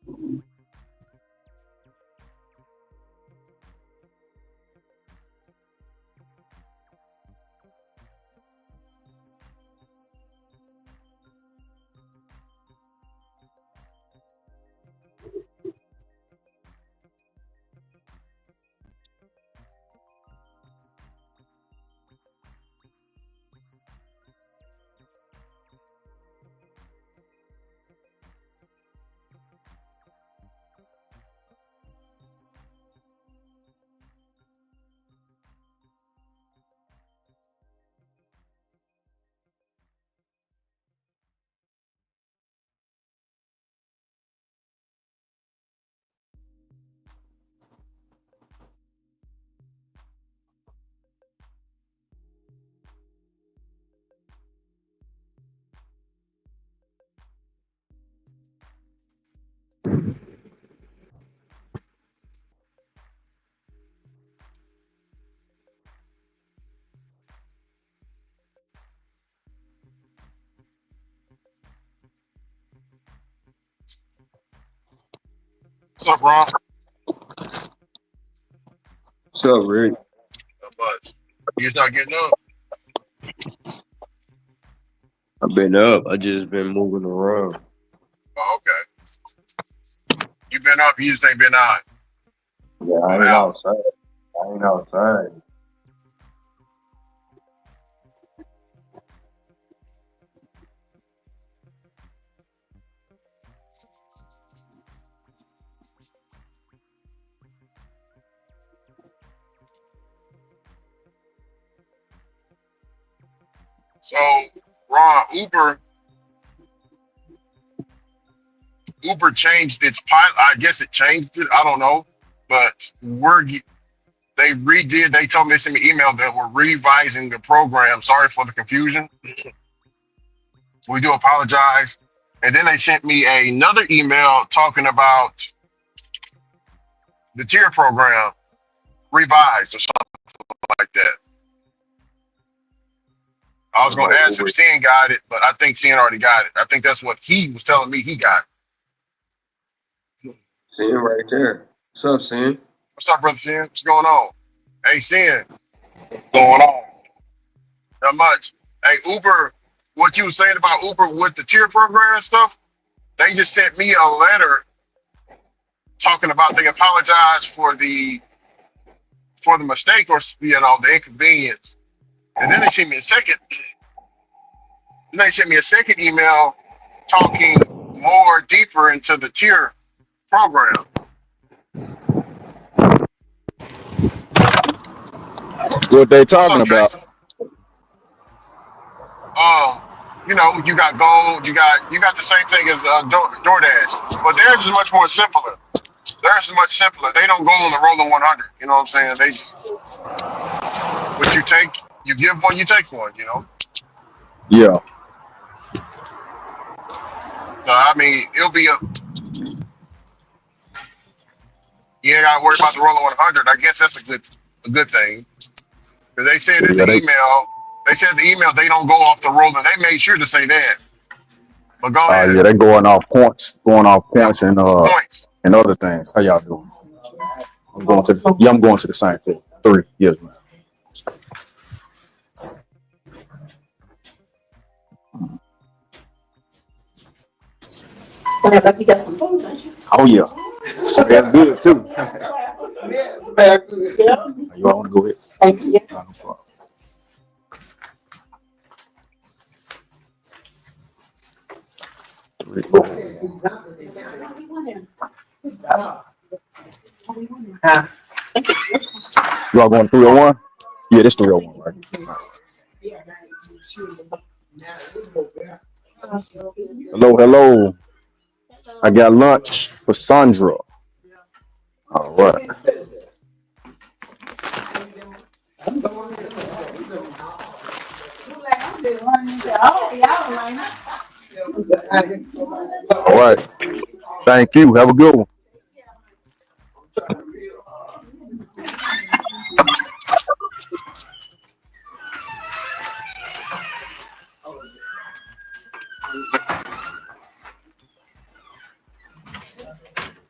What's up, Ron? What's up, Rick? Not much. You just not getting up? I've been up. I just been moving around. Oh, okay. You been up, you just ain't been out. Yeah, Or I ain't out. outside. I ain't outside. So, Ron, Uber changed its pilot. I guess it changed it. I don't know, but they redid. They told me they sent me email that we're revising the program. Sorry for the confusion. We do apologize. And then they sent me another email talking about the tier program revised or something like that. I was Talking going to about ask if Uber. Sin got it, but I think Sin already got it. I think that's what he was telling me he got. Sin right there. What's up, Sin? What's up, brother Sin? What's going on? Hey, Sin, Going on? not much. Hey, Uber, what you were saying about Uber with the tier program and stuff, they just sent me a letter talking about they apologize for the mistake or the inconvenience. And then they sent me a second. Then they sent me a second email talking more deeper into the tier program. What they What's talking up, about? Tracy? Um, you got gold, you got the same thing as DoorDash, but theirs is much more simpler. Theirs is much simpler. They don't go on the rolling 100. You know what I'm saying? They just what you take, you give one, you take one. Yeah. So I mean, it'll be you ain't got to worry about the rolling 100. I guess that's a good thing because they said in Yeah, the they email, they don't go off the rolling. They made sure to say that. But go ahead. yeah, they going off Yeah, points points. and other things. How y'all doing? I'm going to the same thing. 3 yes, man. You got some food, don't you? Oh yeah. Smells good too. Yeah. You all want to go ahead? Thank you. No problem. You all going 301? Yeah, this 301, right? Hello, hello. I got lunch for Sandra. All right. All right. Thank you. Have a good one.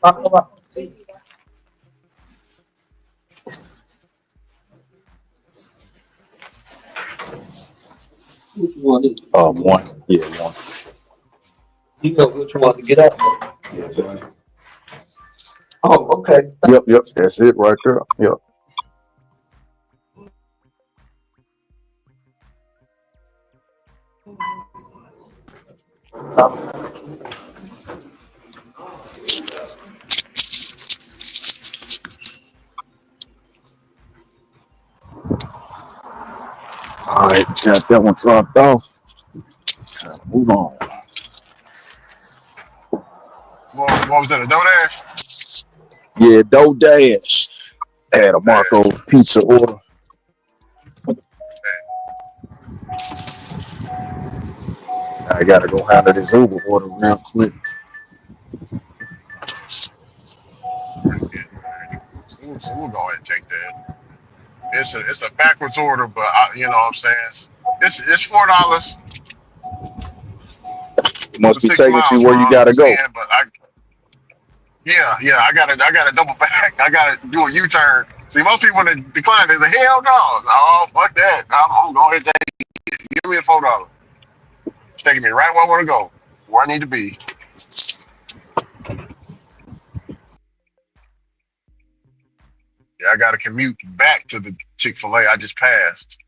One. Yeah, one. You know which one to get up. Yeah. Oh, okay. Yep. That's it right there. Yep. All right, got that one dropped off. Time to move on. What was that? A DoorDash? Yeah, DoorDash. Had a Dash. Marco's pizza order. I gotta go handle this Uber order real quick. So we'll go ahead and take that. It's a backwards order, but you know what I'm saying, it's $4 It for must be six taking you miles where from you what I'm gotta go. seeing. But yeah, I gotta double back. I gotta do a U-turn. See, most people when they decline, they say, hell no, fuck that. I'm going to give me the $4. It's taking me right where I want to go, where I need to be. Yeah, I gotta commute back to the Chick-fil-A I just passed.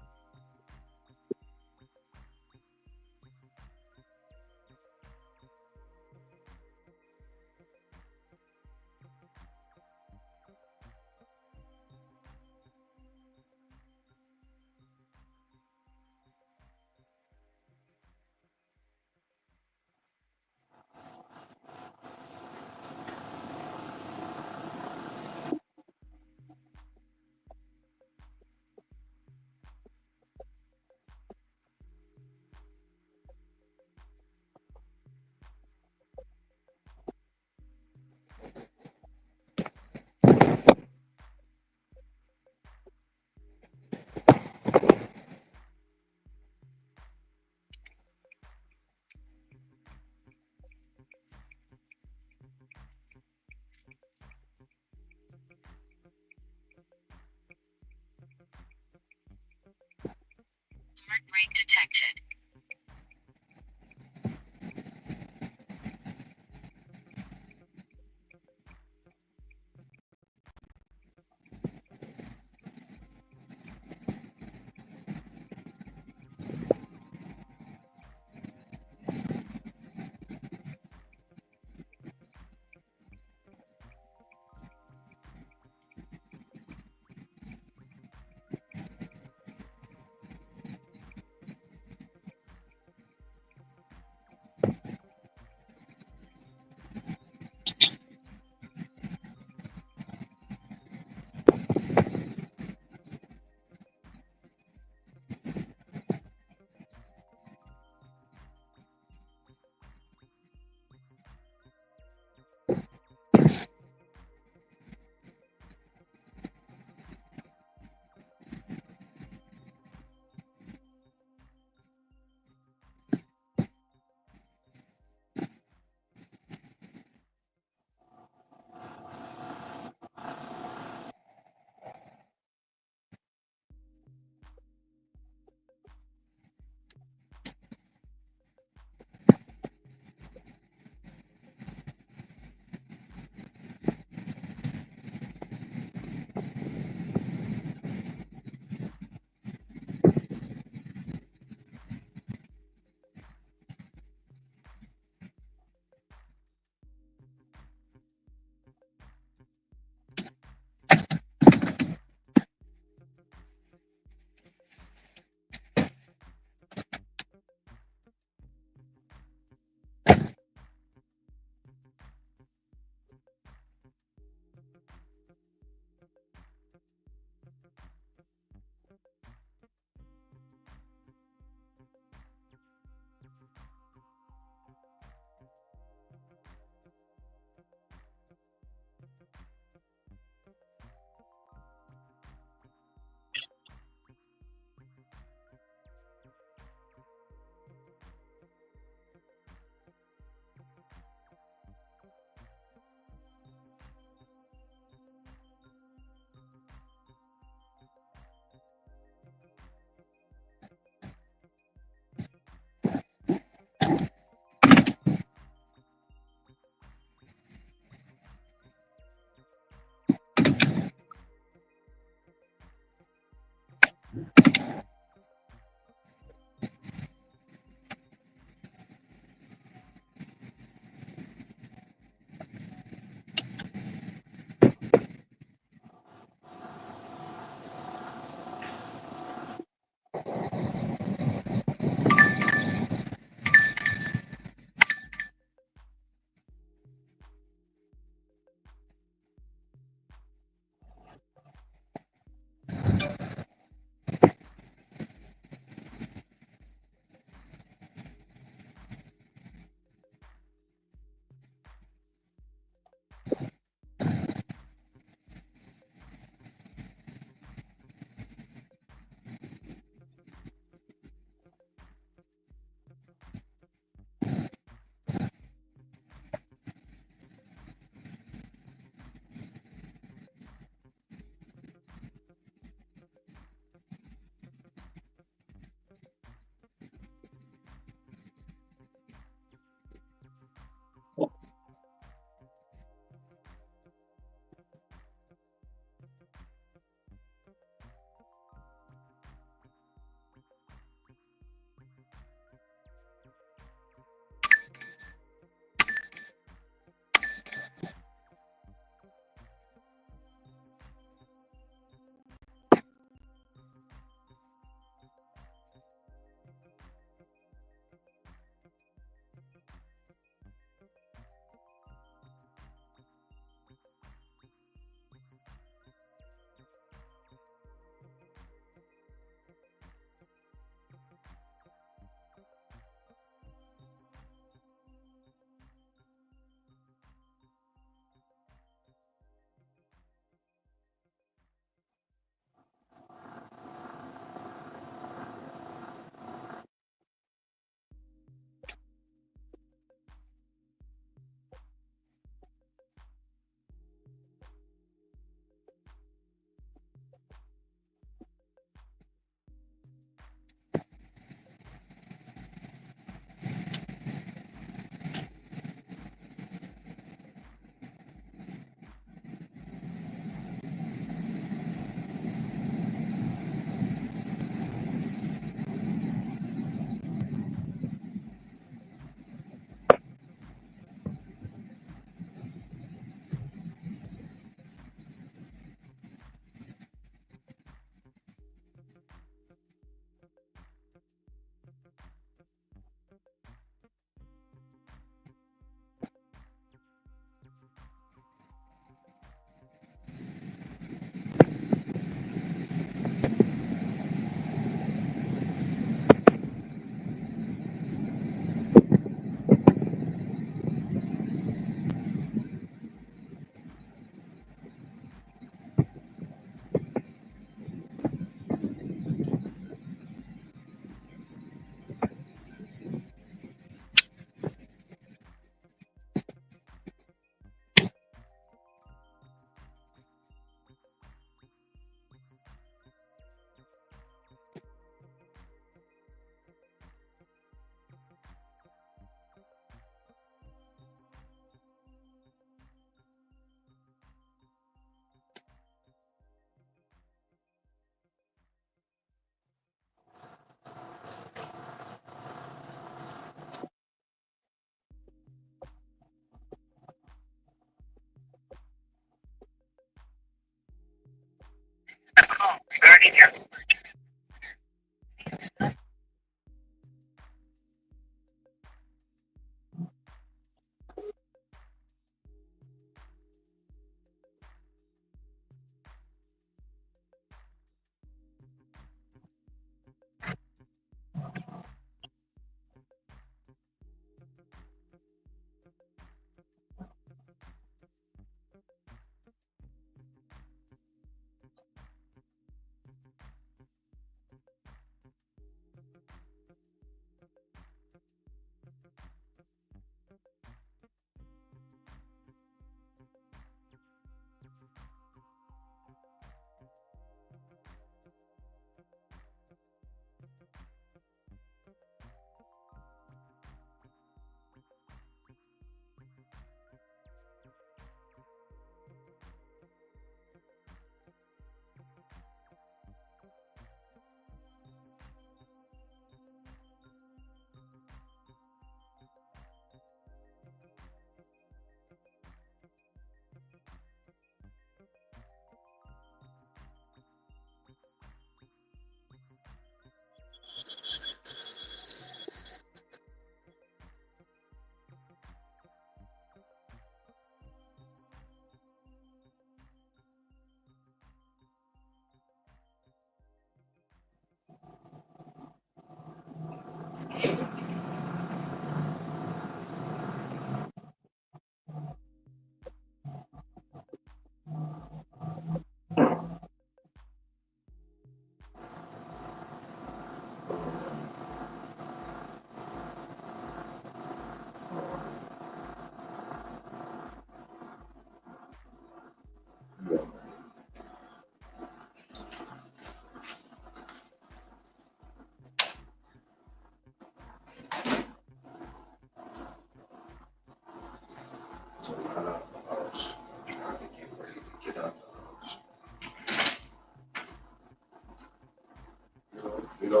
Hey,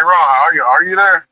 Ron, are you? Are you there?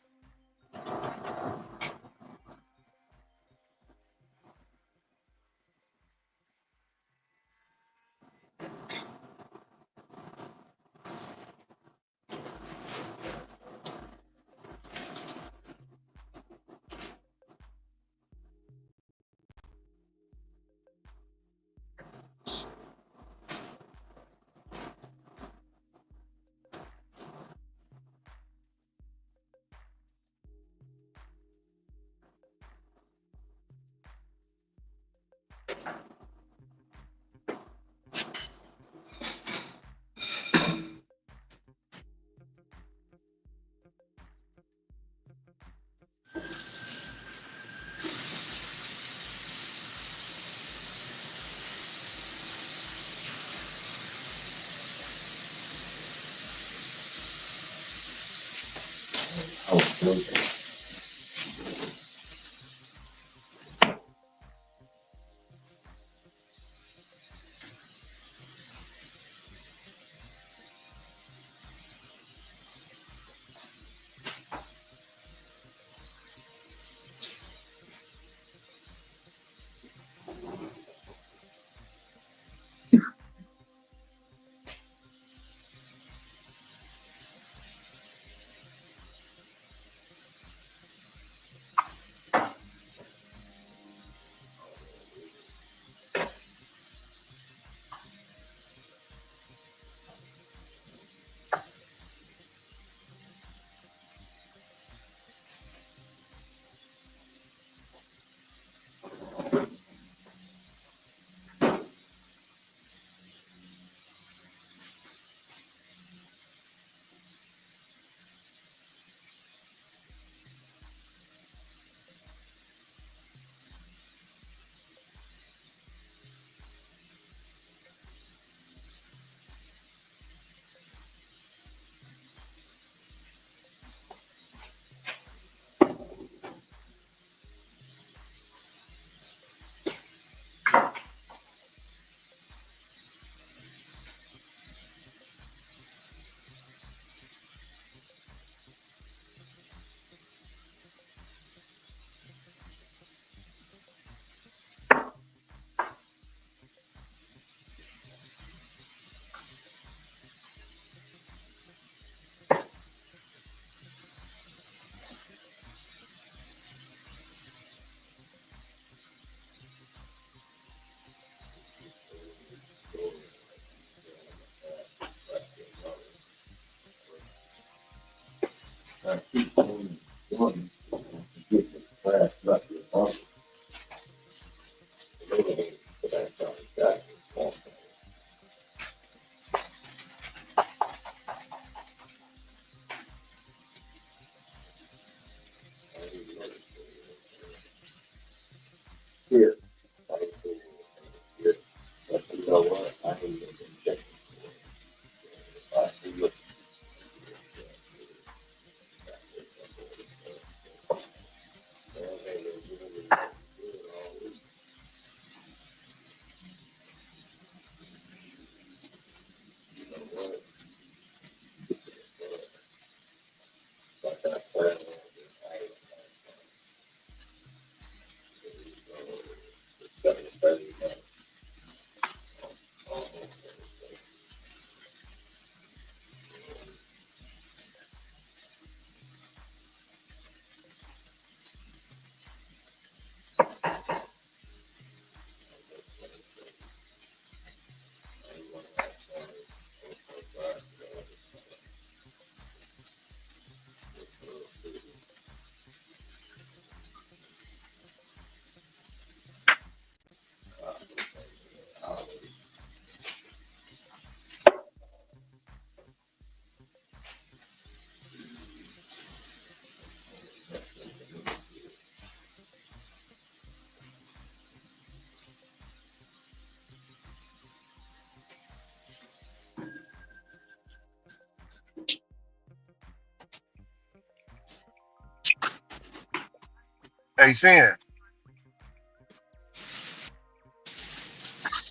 Hey, Sin,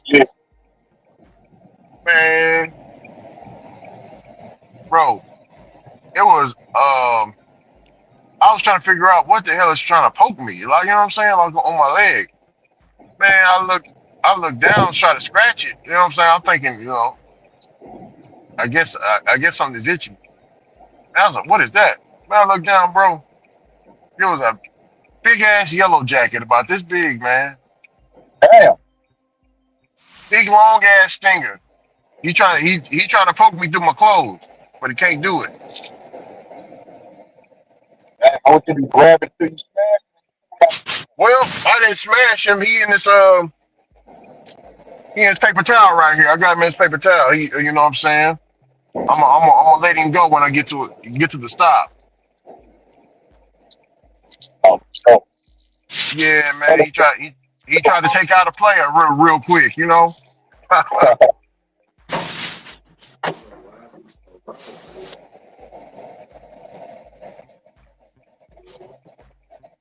Yeah. man, bro, it was I was trying to figure out what the hell is trying to poke me. Like, you know what I'm saying? Like on my leg. Man, I look down, try to scratch it. You know what I'm saying? I'm thinking, I guess something's itching. And I was like, what is that? Man, I look down, bro. It was a big ass yellow jacket about this big, man. Damn. Big long ass stinger. He trying to poke me through my clothes, but he can't do it. Damn. I want you to grab it till you smash. Well, I didn't smash him. He in his paper towel right here. I got him in his paper towel. You know what I'm saying? I'm gonna let him go when I get to the stop. Oh, oh. Yeah, man. He tried to take out a player real quick. You know.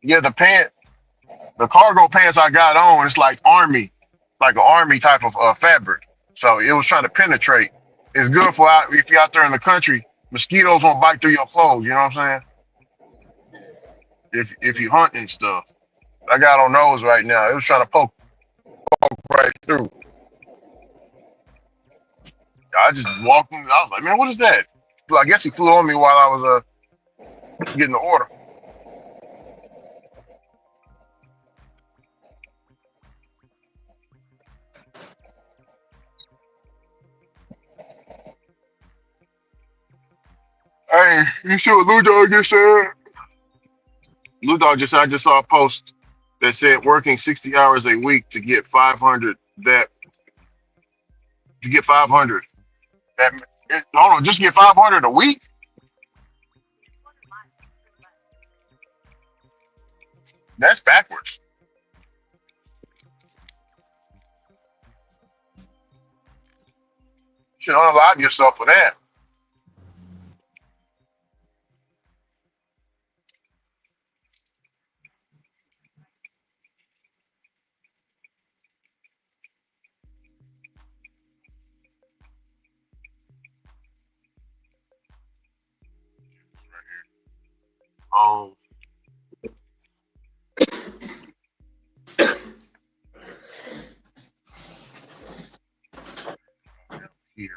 Yeah, the cargo pants I got on, it's like an army type of fabric. So it was trying to penetrate. It's good for out if you're out there in the country. Mosquitoes won't bite through your clothes. You know what I'm saying? If you hunt and stuff. I got on those right now. It was trying to poke right through. I just walked in. I was like, man, what is that? Well, I guess he flew on me while I was getting the order. Hey, you see what Lou Dog just said? Lou Dog just said I just saw a post that said working 60 hours a week to get 500 that to get 500 that hold on just get 500 a week. That's backwards. You should unalive yourself for that. Um, here,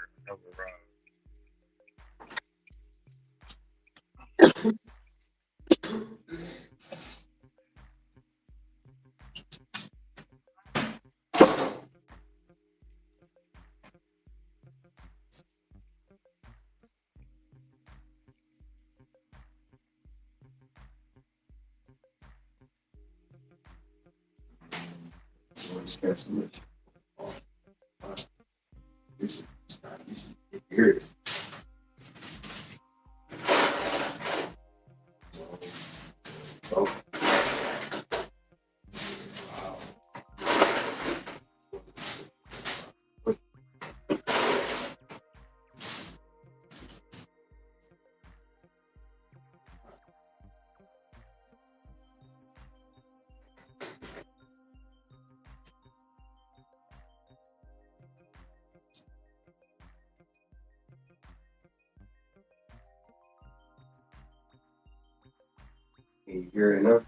Can you hear it enough?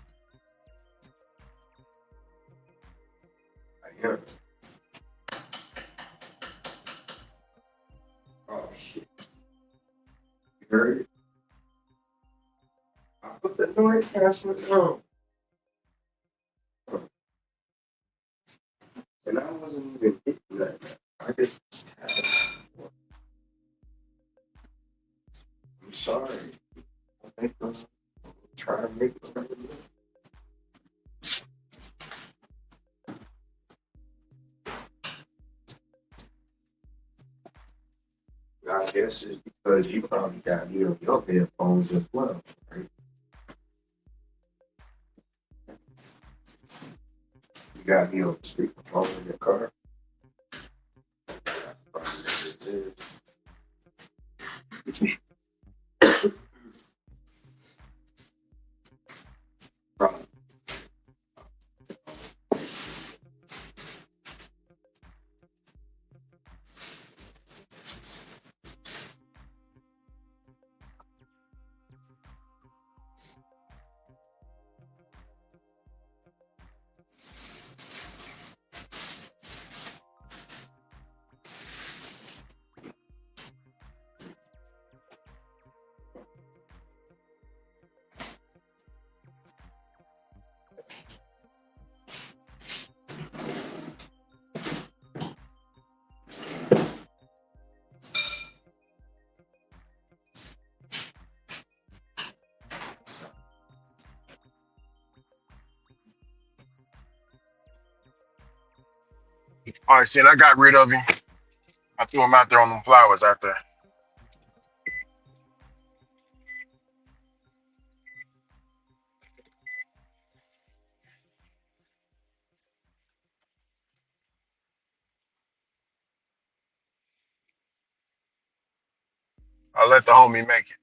I am. Oh shit. You heard it? I put the noise canceling on. And I wasn't even hitting that. I just I'm sorry. I think I'm trying to make it. I guess it's because you probably got me on your headphones as well, right? You got me on speakerphone in your car. That's probably what it is. Probably. All right, see, and I got rid of him. I threw him out there on them flowers out there. I let the homie make it.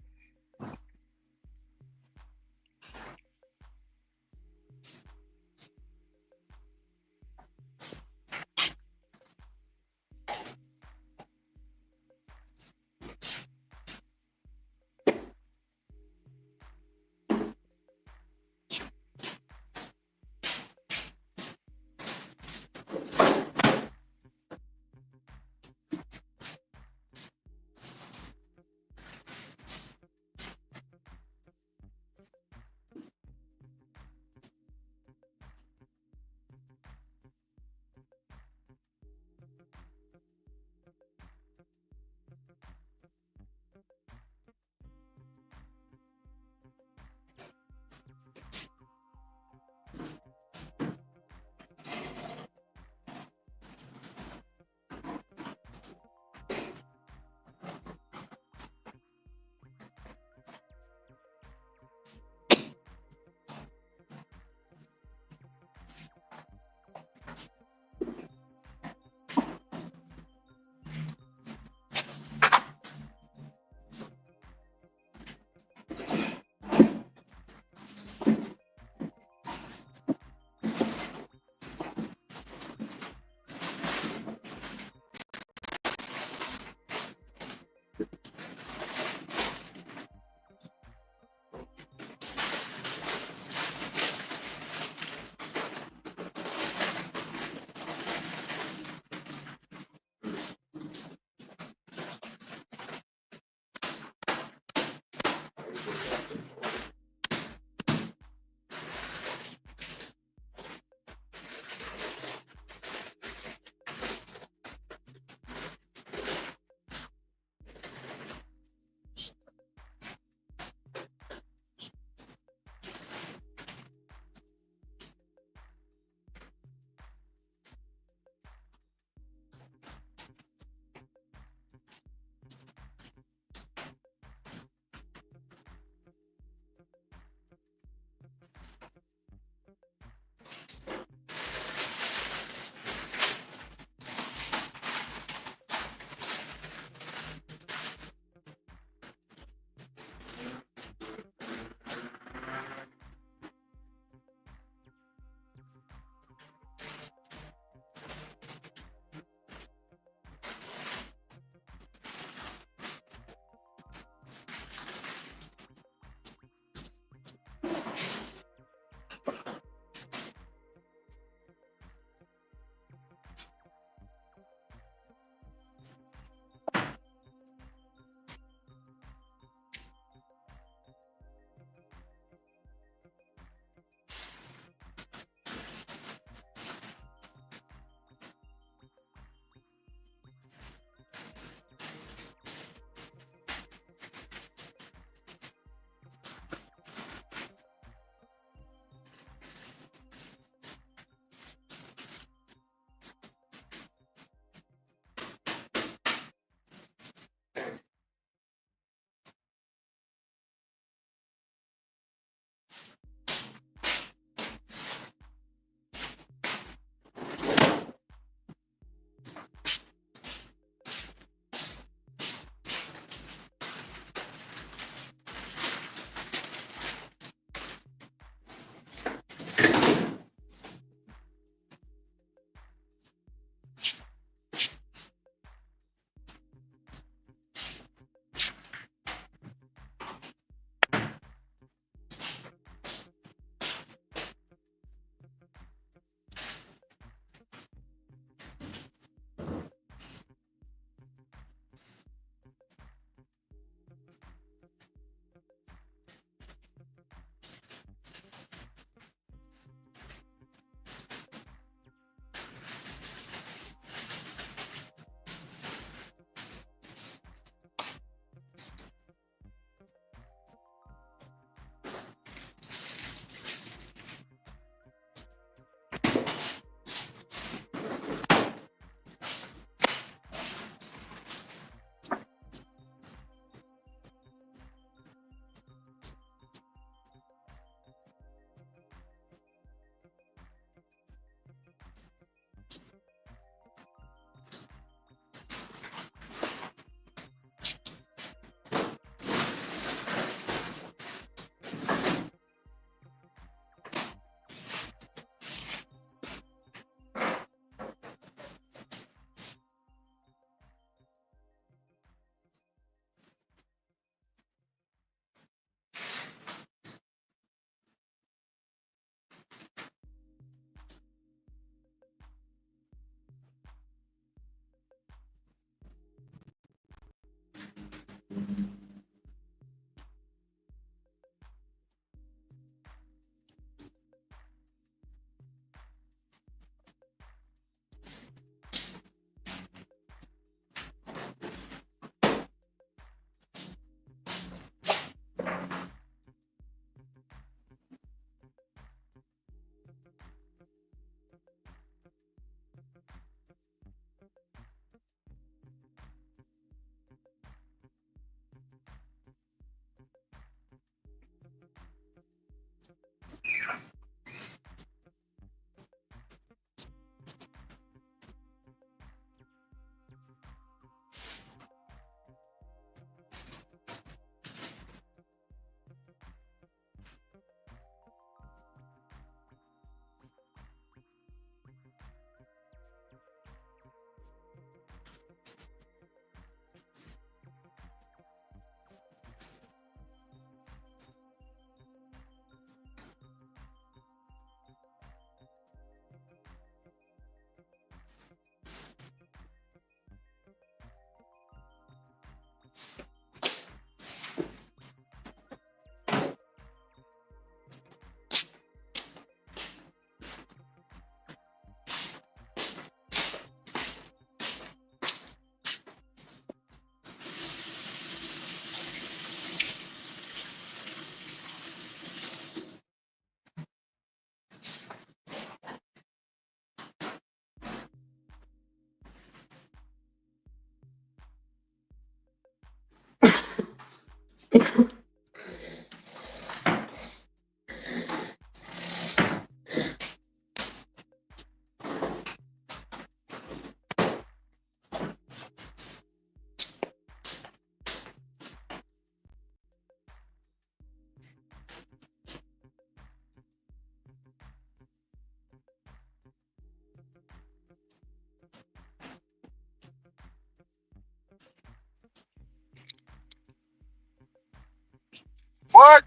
What?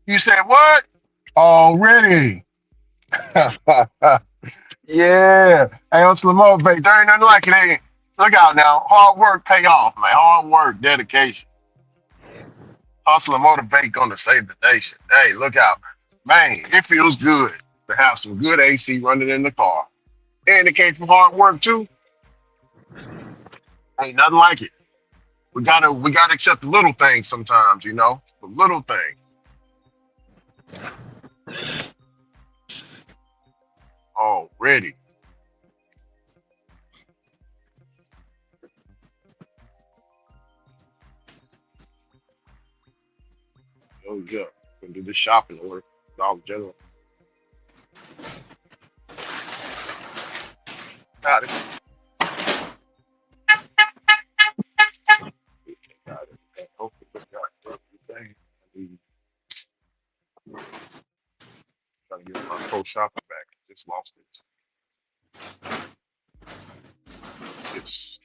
You said what? Already. Yeah. Hey, on Slamo, babe, there ain't nothing like it. Ain't. Look out now. Hard work pay off, man. Hard work, dedication. Hustle and motivate gonna save the nation. Hey, look out. Man, it feels good to have some good AC running in the car. And it came from hard work too. Ain't nothing like it. We gotta accept the little things sometimes, you know? The little things. Already. Oh yeah. Gonna do this shopping order. Dollar General. Got it. Got it. Hopefully we got everything. I need trying to get my pro shopper back. Just lost it. It's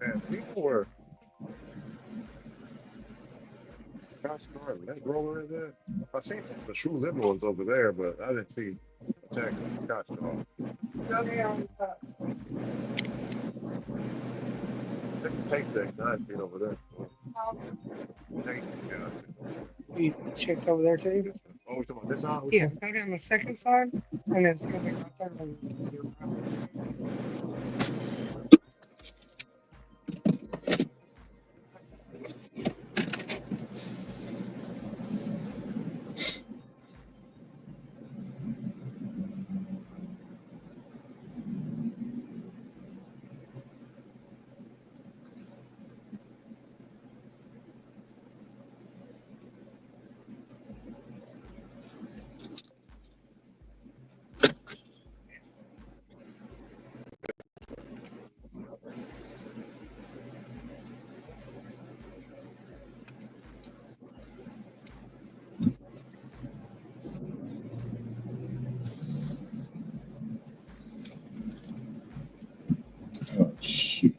Man, people were gosh darn that roller is there. I seen some of the true liberals over there, but I didn't see attacking the Scotch dog. They can take that I see it over there. Take, yeah, I see it over there. You checked over there too? This one. Oh, we talking about this side? Yeah, go down the second side, and then same thing right there. And you're right. Oh, shoot.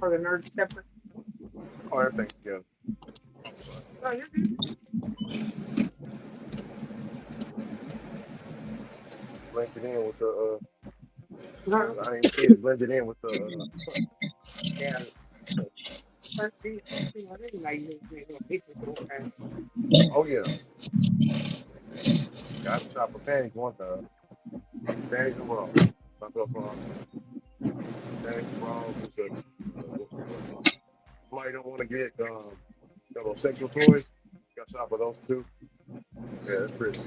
Are the nerds separate? Oh, everything's together. But Oh, you're good. link it in with the I didn't see it blended in with the. Yeah. First piece, I didn't like little pieces of okay. Oh yeah, got to shop for panties one time. Panties and bras. I felt sorry. Panties and bras. What's the other one? Somebody don't want to get got those sexual toys. Got to shop for those too. Yeah, that's pretty.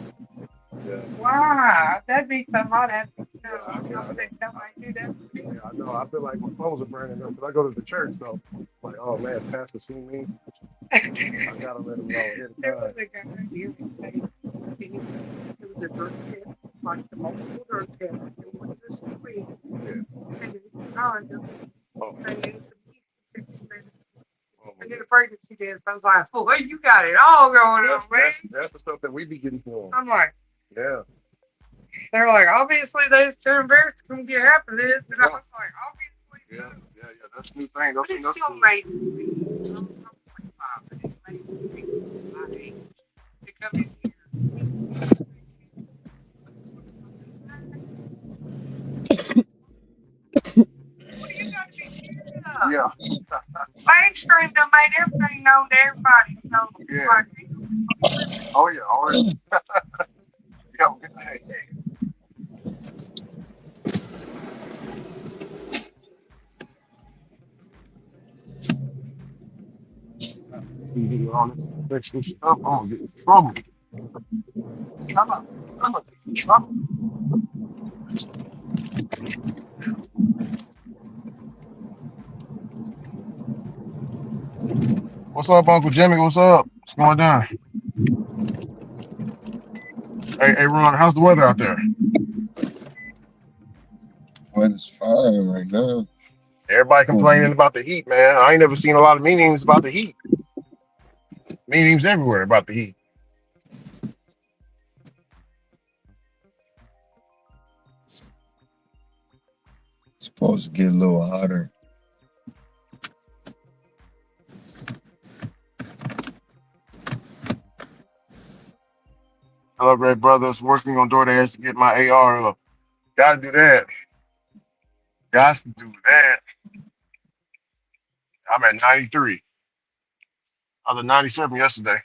Yeah, Wow, that'd be some of that. yeah, I would think somebody do that. yeah. I know. I feel like my clothes are burning up because I go to the church though. Like, oh man, pastor see me. I gotta let him know ahead of There was time. a guy here in place. It was a drug test, like the multiple drug tests. They went to the screen Yeah. and it was condom Oh, and some yeast infection medicine. oh my I did a God. pregnancy test. I was like, boy, you got it all going on, man. That's the stuff that we be getting for 'em. I'm like, Yeah. they're like, obviously they're just too embarrassed to come get half of this. And I Yeah. was like, obviously Yeah. so. Yeah. Yeah. That's a new thing. But it's still amazing to me. I'm 45, but it's amazing to me my age to come in here. What do you got to be scared of? Yeah. Mainstream done made everything known to everybody. So, Yeah. like, Oh yeah. Oh yeah. Yeah. Hey. You get all this extra stuff. I'm gonna get in trouble. Trouble. I'm gonna get in trouble. What's up, Uncle Jimmy? What's up? What's going down? Hey, Ron, how's the weather out there? Weather's fine right now. Everybody complaining about the heat, man. I ain't never seen a lot of meetings about the heat. Meetings everywhere about the heat. Supposed to get a little hotter. Hello, great brothers. Working on DoorDash to get my AR up. Gotta do that. Got to do that. I'm at 93. I was at 97 yesterday.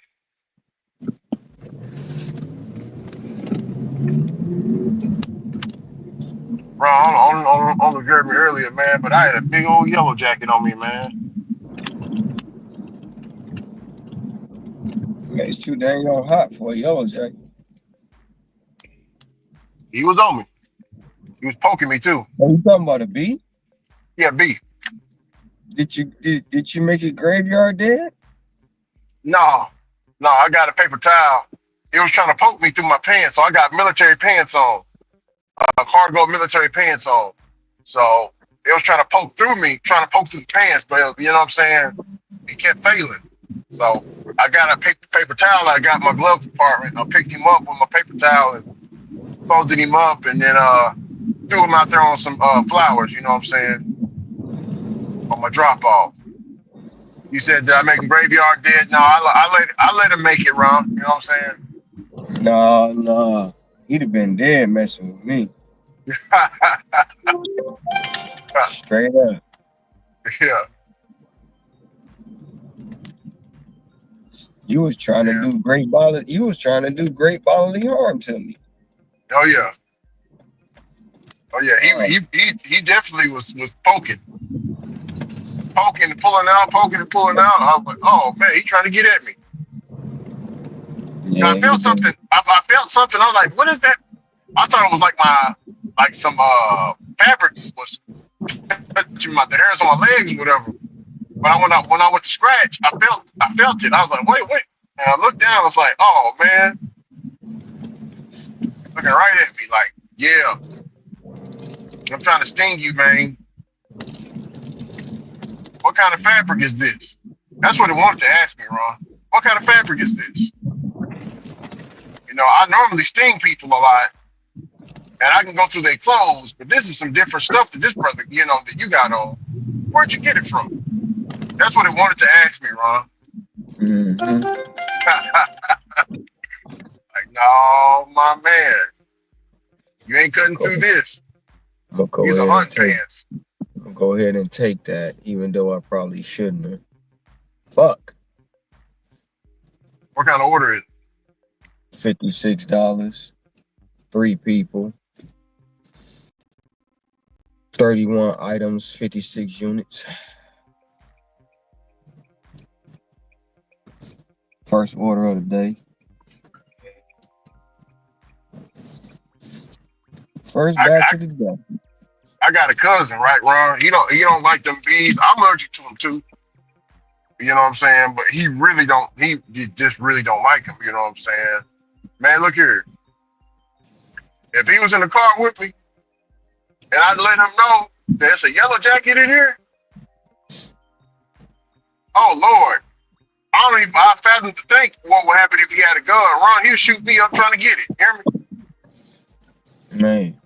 Ron, on the me earlier, man, but I had a big old yellow jacket on me, man. Man, it's too dang on hot for a yellow jacket. He was on me. He was poking me too. What you talking about, a bee? Yeah, B. Did you make it graveyard dead? No, I got a paper towel. It was trying to poke me through my pants, so I got military pants on, cargo military pants on. So it was trying to poke through me, trying to poke through the pants, but you know what I'm saying? It kept failing. So I got a paper towel. I got in my glove compartment. I picked him up with my paper towel and folded him up, and then threw him out there on some flowers. You know what I'm saying? On my drop off. You said, did I make him graveyard dead? No, I let him make it, Ron. You know what I'm saying? Nah. He'd have been dead messing with me. Straight up. Yeah. You was trying to do great bodily. You was trying to do great bodily harm to me. Oh yeah. He definitely was poking and pulling out, poking and pulling out. I was like, oh man, he trying to get at me. Yeah, I felt something. I felt something. I was like, what is that? I thought it was like some fabric was touching the hairs on my legs or whatever. But when I went to scratch, I felt it. I was like, wait. And I looked down, I was like, oh man. Looking right at me like, yeah. I'm trying to sting you, man. What kind of fabric is this? That's what it wanted to ask me, Ron. What kind of fabric is this? You know, I normally sting people a lot, and I can go through their clothes, but this is some different stuff that this brother, that you got on. Where'd you get it from? That's what it wanted to ask me, Ron. Mm-hmm. Like, no, my man, you ain't cutting through this. I'm gonna go These are ahead and hunt take. pants. I'm gonna go ahead and take that, even though I probably shouldn't have. Fuck. What kind of order is it? $56. 3 people. 31 items. 56 units. First order of the day. First I, batch I of the day. I got a cousin, right, Ron? He don't like them bees. I'm allergic to them too. You know what I'm saying? But he just really don't like them. You know what I'm saying? Man, look here. If he was in the car with me and I'd let him know there's a yellow jacket in here, oh Lord. I fathom to think what would happen if he had a gun. Ron, he'll shoot me up trying to get it. Hear me? Man.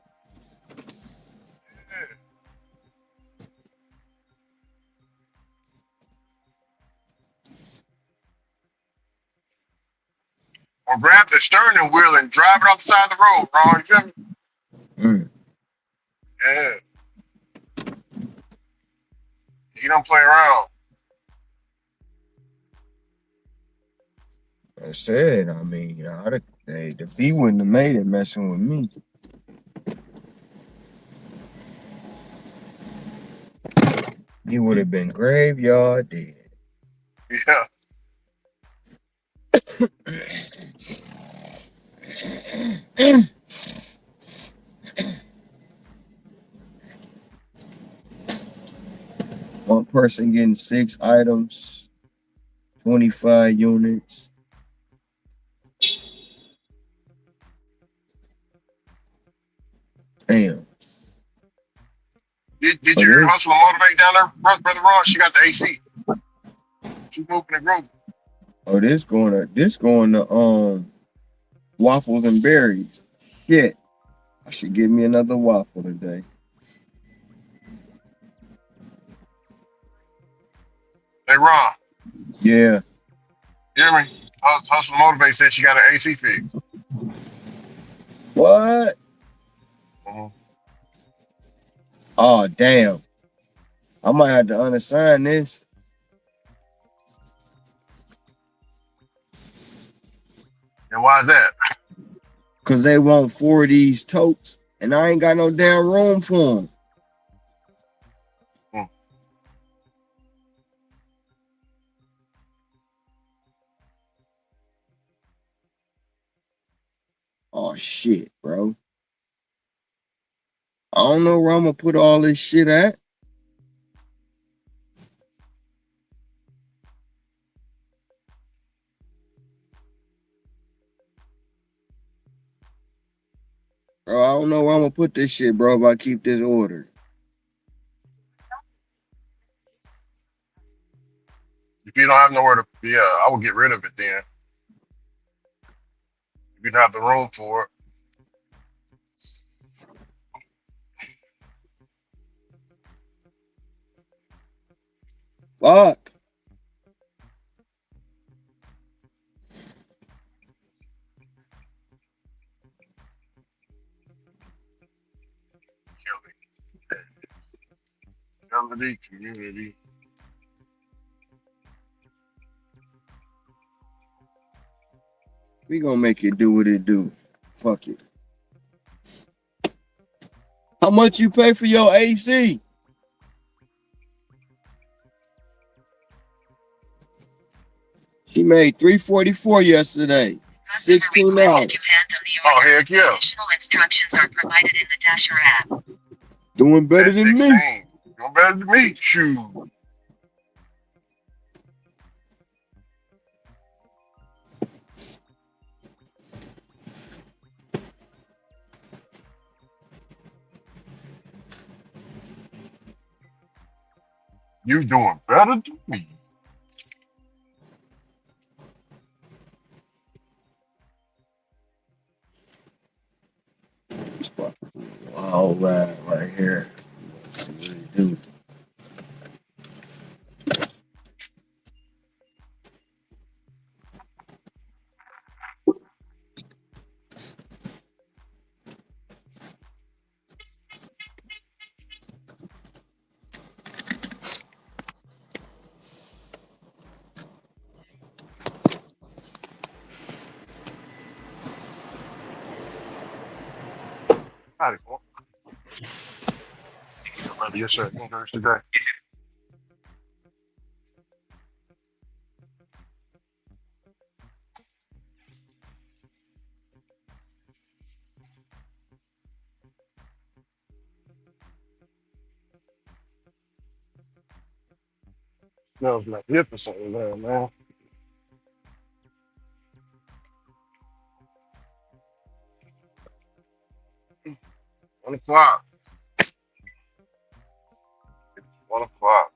Or grab the steering wheel and drive it off the side of the road, Ron. You feel me? Mm. Yeah. He don't play around. I said, I mean, the B wouldn't have made it messing with me. He would have been graveyard dead. Yeah. One person getting 6 items, 25 units. Damn. Did Oh, you hear this, Hustle and Motivate down there, Brother Ron? She got the AC. She moving and grooving. this going to waffles and berries. Shit. I should give me another waffle today. Hey, Ron, Yeah. you hear me? Hustle and Motivate said she got an AC fix. What? Mm-hmm. Oh, damn. I might have to unassign this. And why is that? Because they want 4 of these totes. And I ain't got no damn room for them. Mm. Oh, shit, bro. I don't know where I'm going to put all this shit at. Bro, I don't know where I'm going to put this shit, bro, if I keep this order. If you don't have nowhere to, yeah, I would get rid of it then. If you don't have the room for it. Fuck. Melody, community. We gonna make it do what it do. Fuck it. How much you pay for your AC? She made $344 yesterday. $16. Oh, heck yeah. Additional instructions are provided in the Dasher app. Doing better That's than me. 16. You're better than me. Shoot. You doing better than me. All right here. Let's see what it do. Howdy, Paul. Brother, yes, sir. English today. Smells magnificent in there, man. 1 o'clock. 1 o'clock.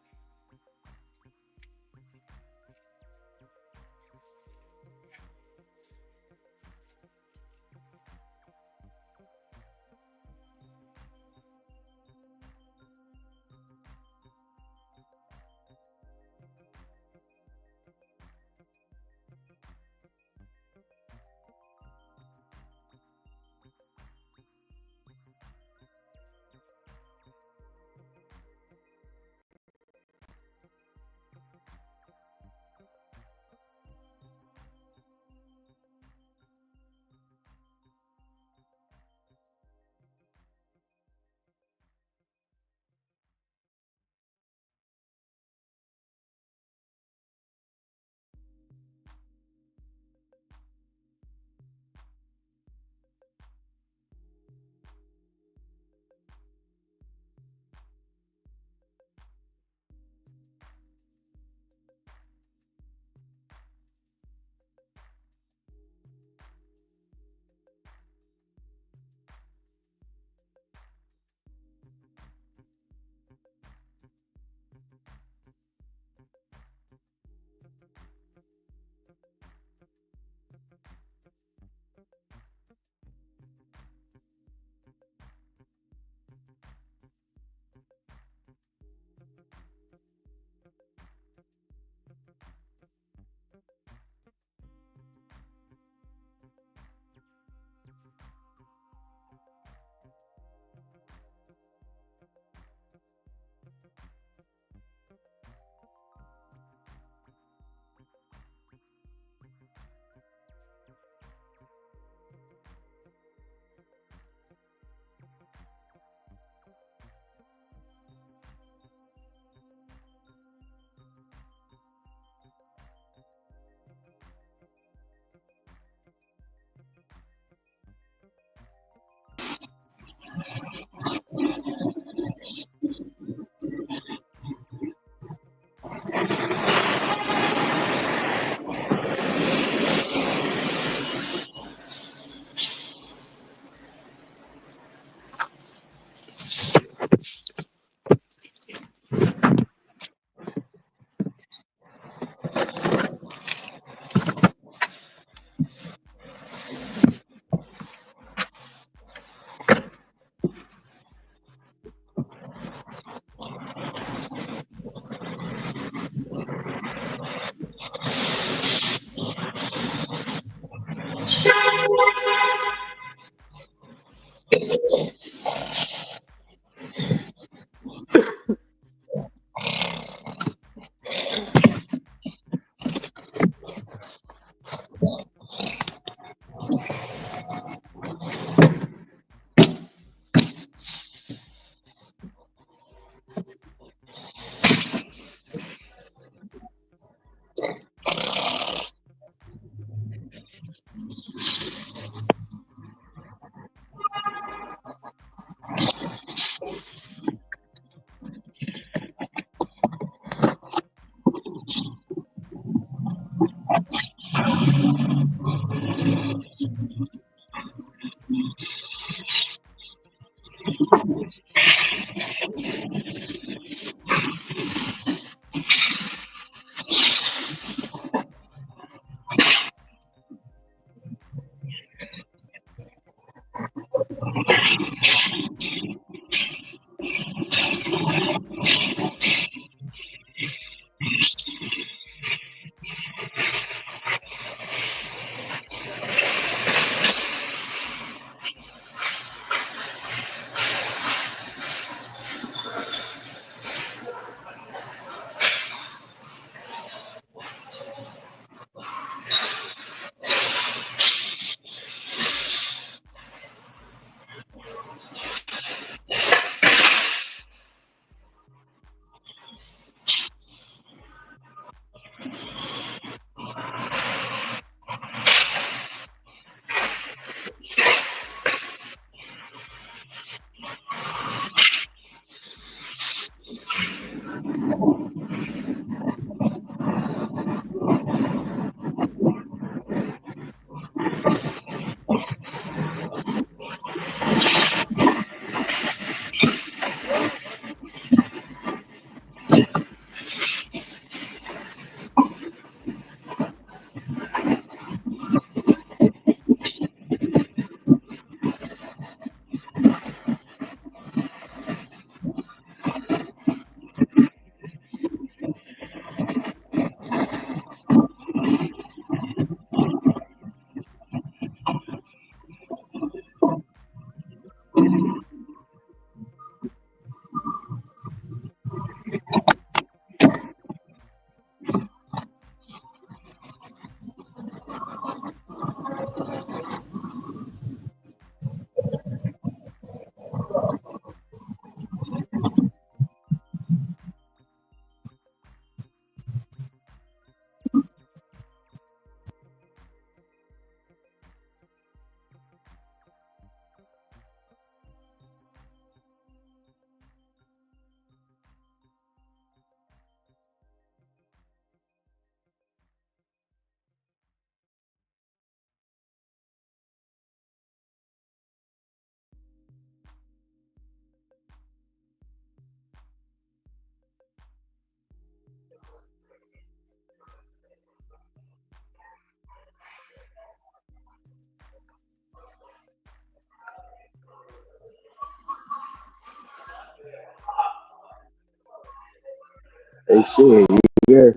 Hey, shit, you there?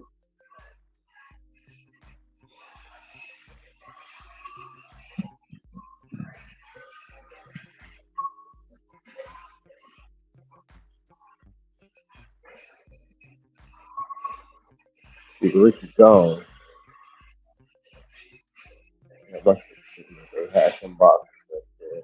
Big Ricky gone. A bunch of, they had some boxes up there.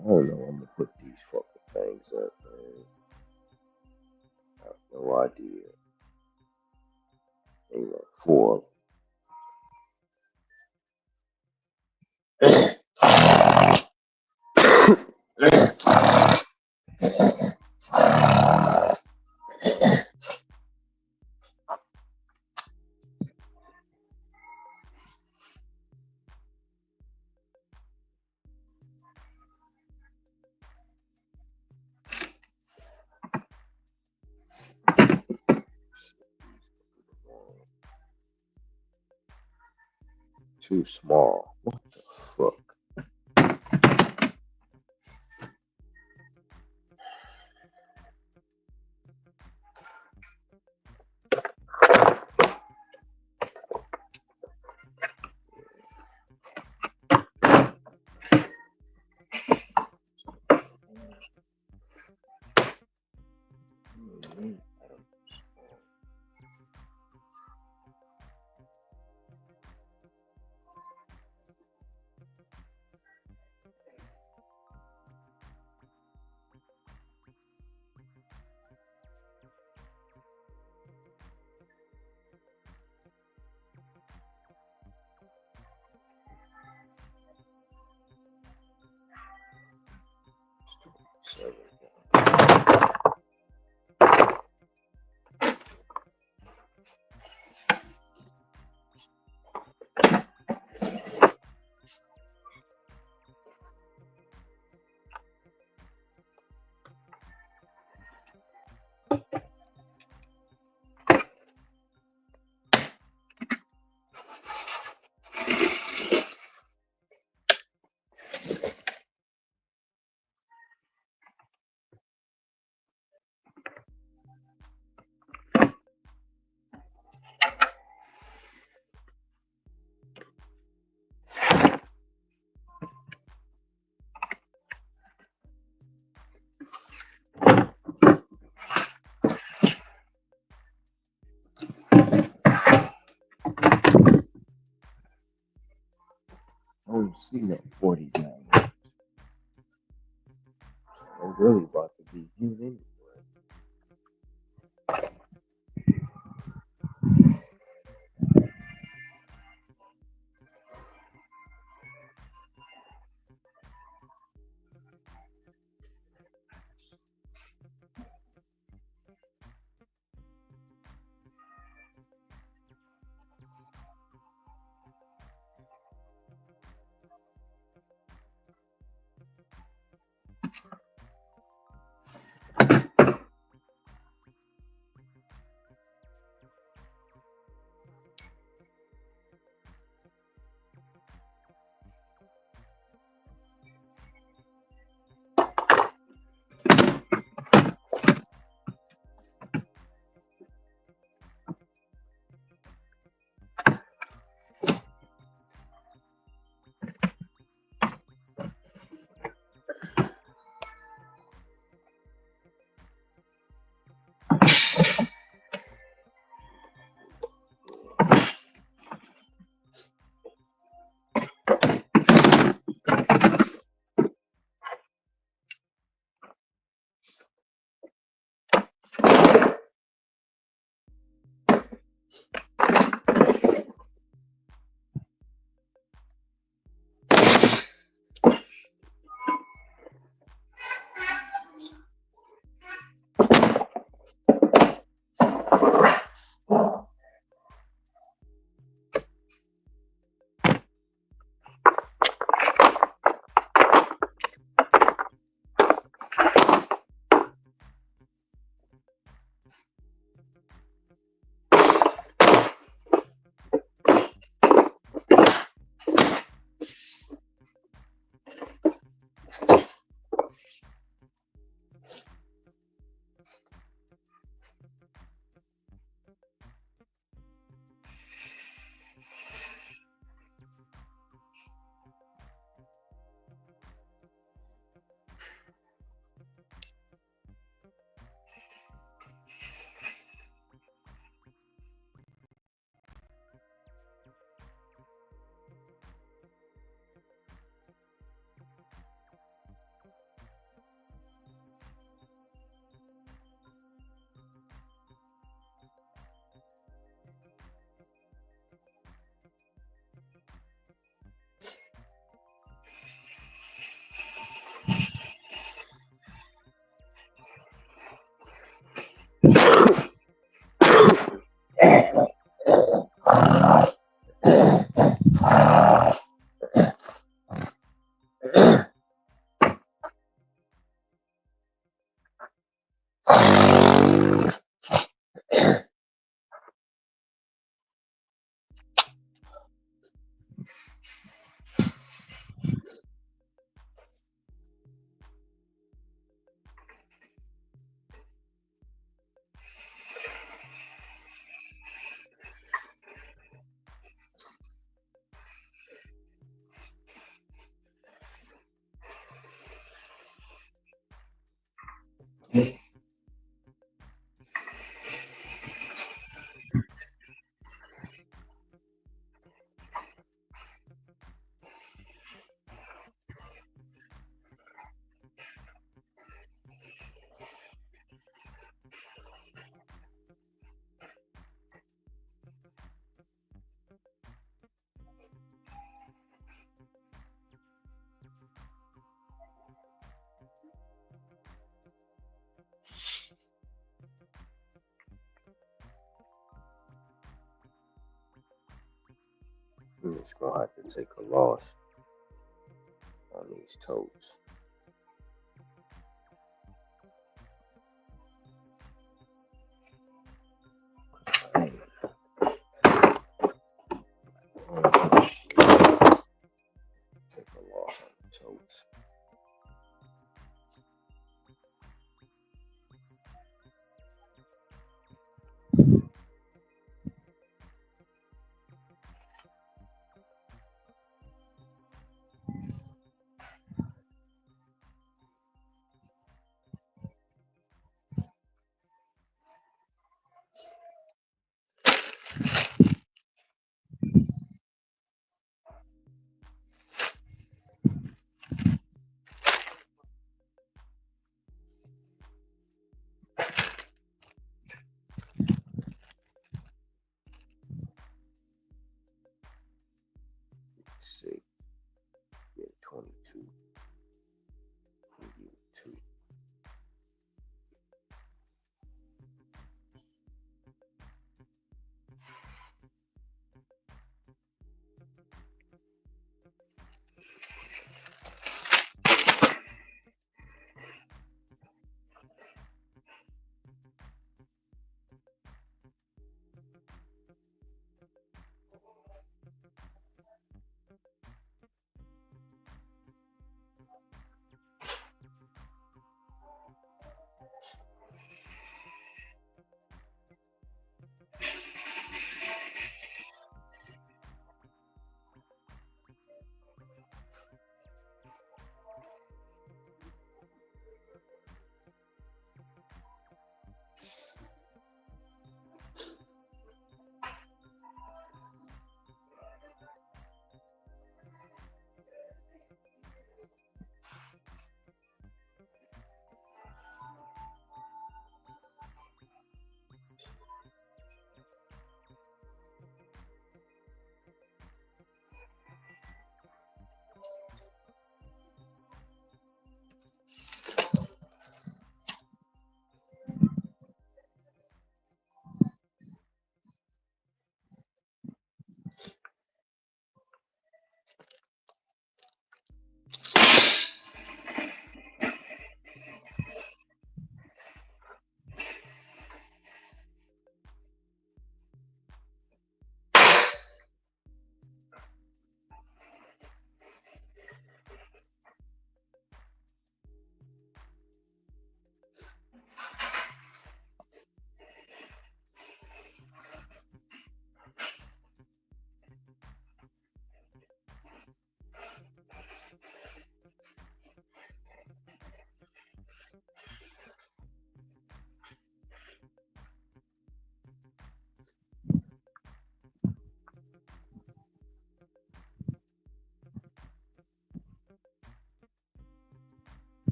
I don't know. I'm gonna put these fucking things up, man. I have no idea. Ain't like four. Too small. What the fuck? Mhm. I don't know. 7. I don't see that 49. I'm really about to be here anyway. I'm just gonna have to take a loss on these totes. Take a loss on the totes.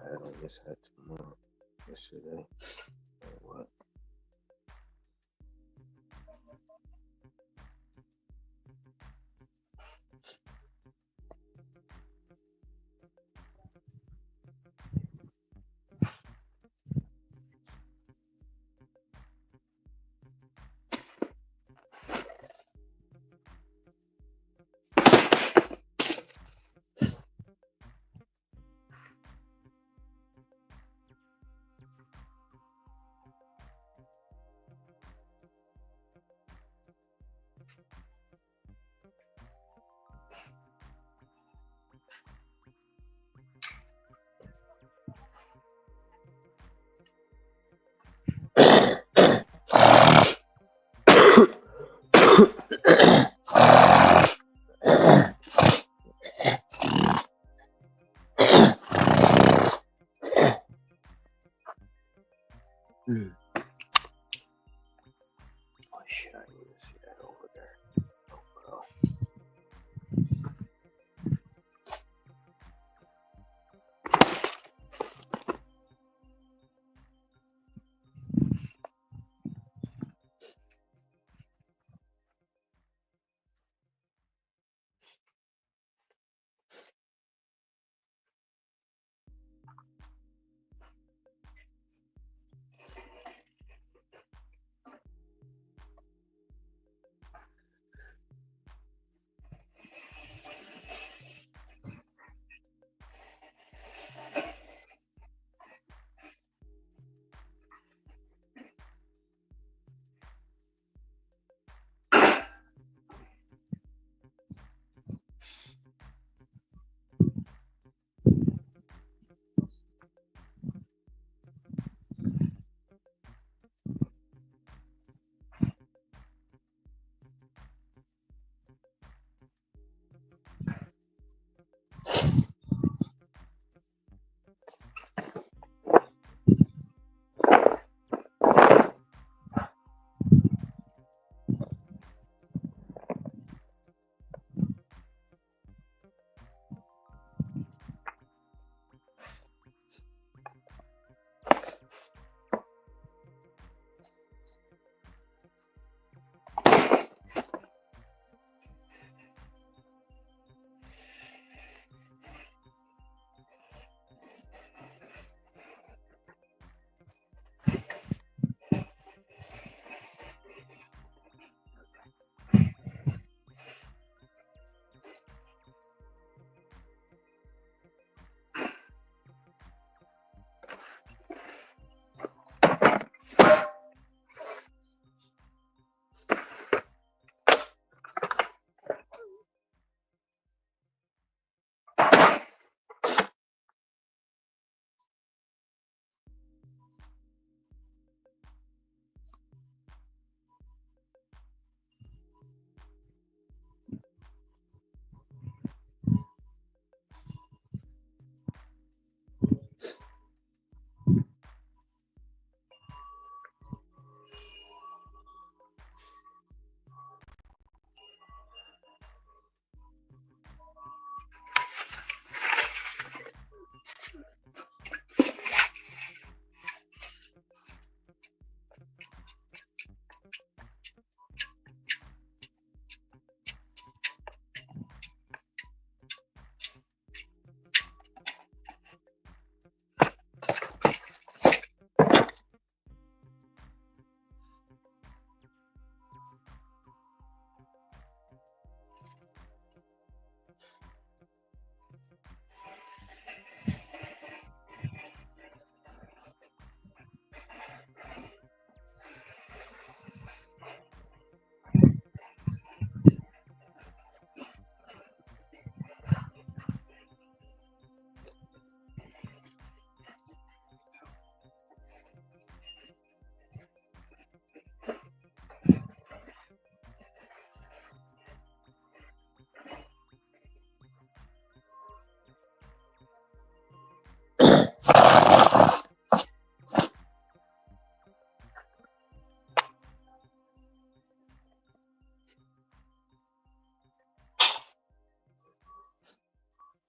had on this hat tomorrow. Yesterday. What? Oh shit, I didn't even see that over there. Oh well.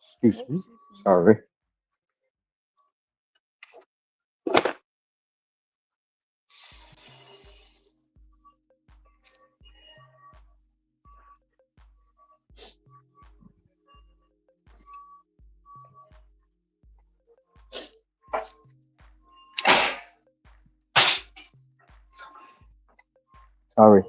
Excuse me. Sorry. Sorry.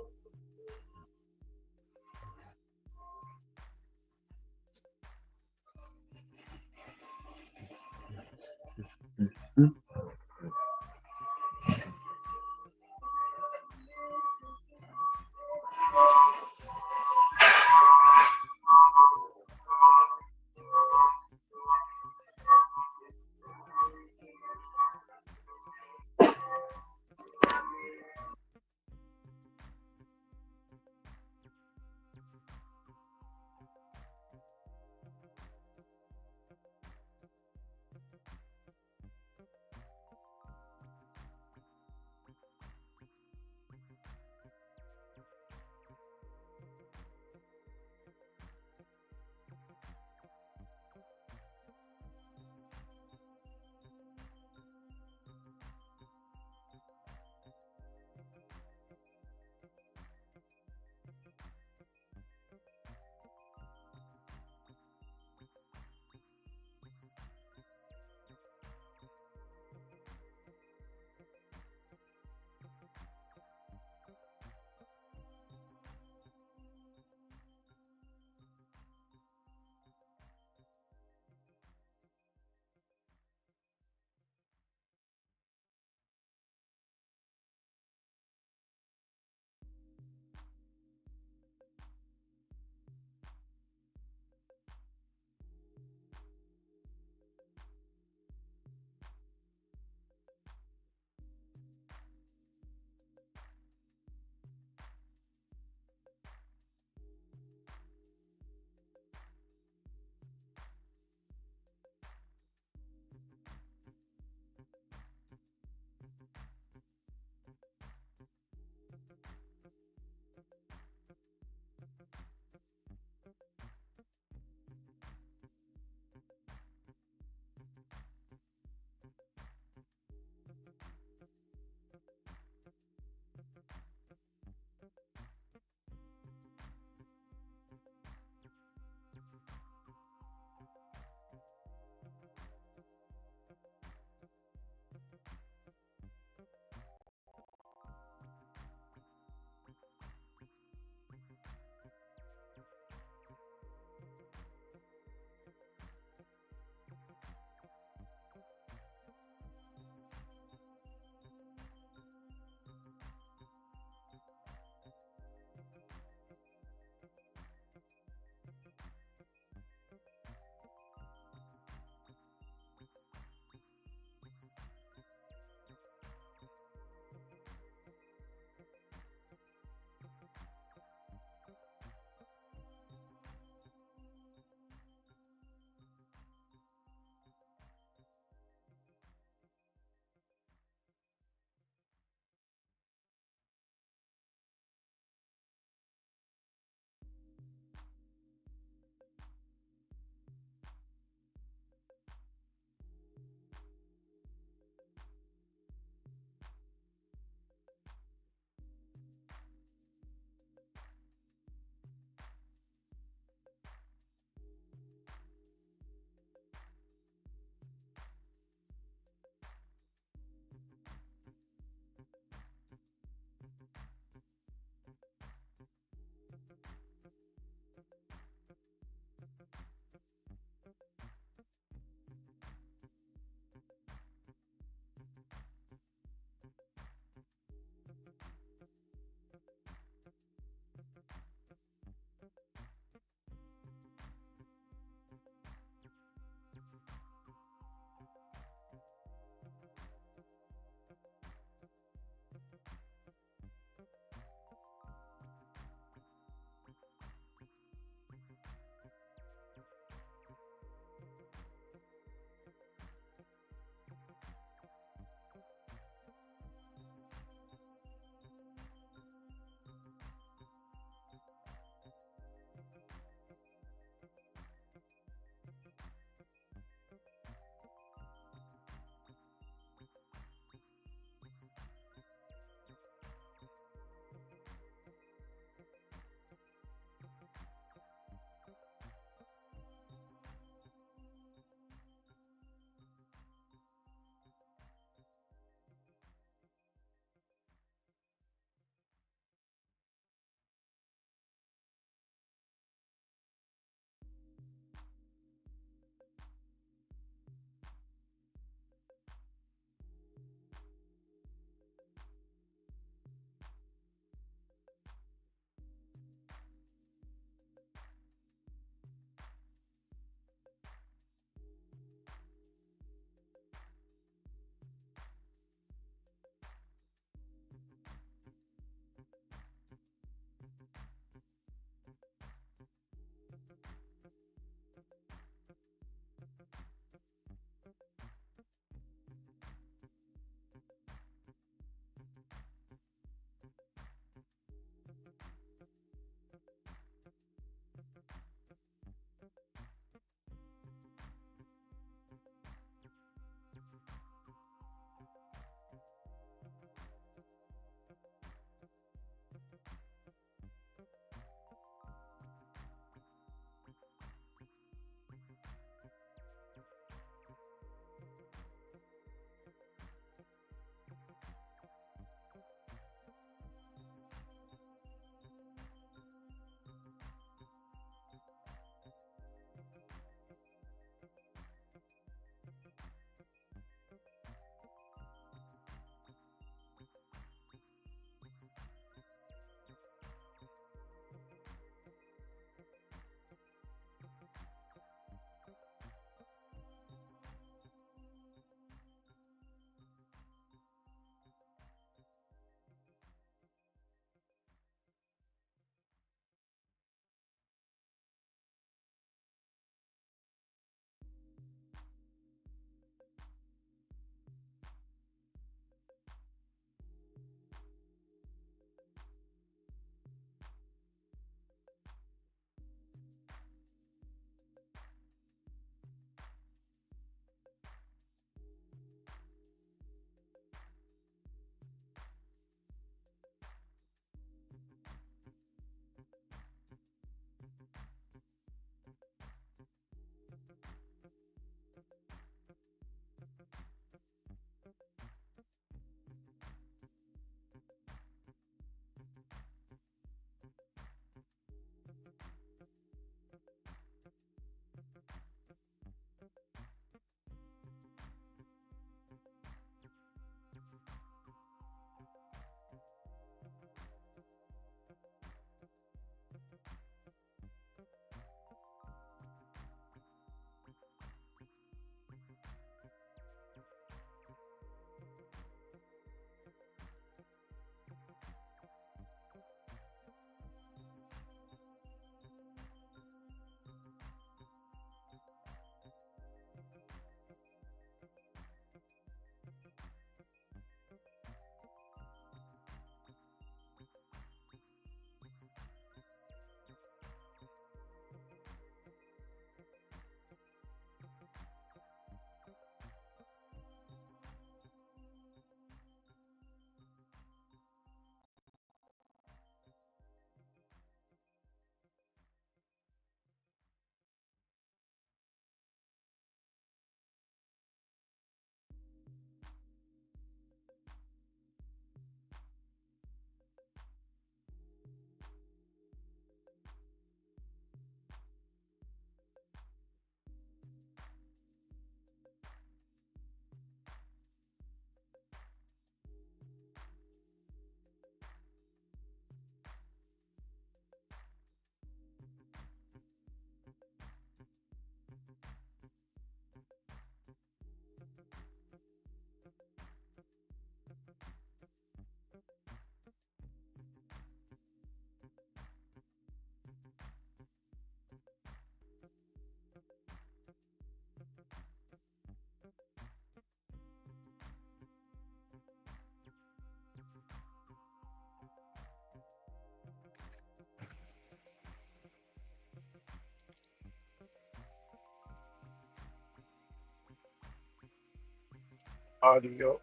Audio.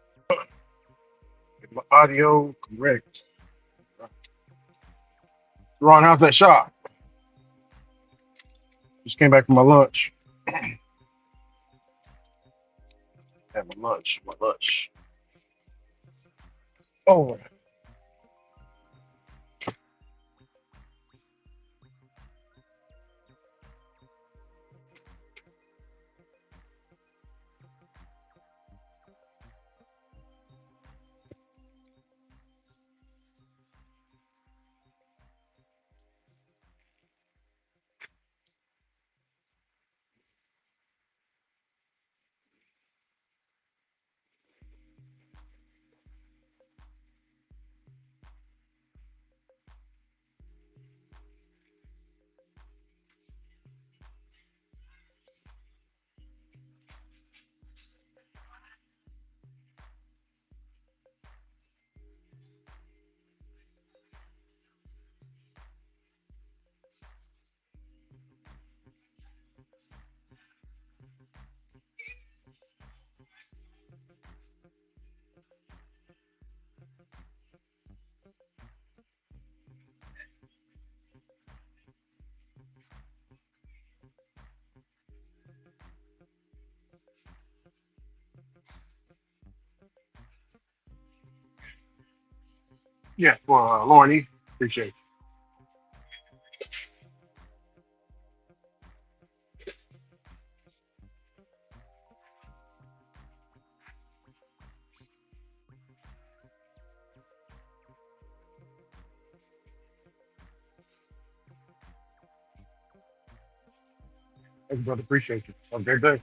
Get my audio correct. Ron, how's that shot? Just came back from my lunch. Had my lunch. My lunch. Oh, yeah. Well, Lauren, E. Appreciate it. Thank you, brother. Appreciate you. Have a great day.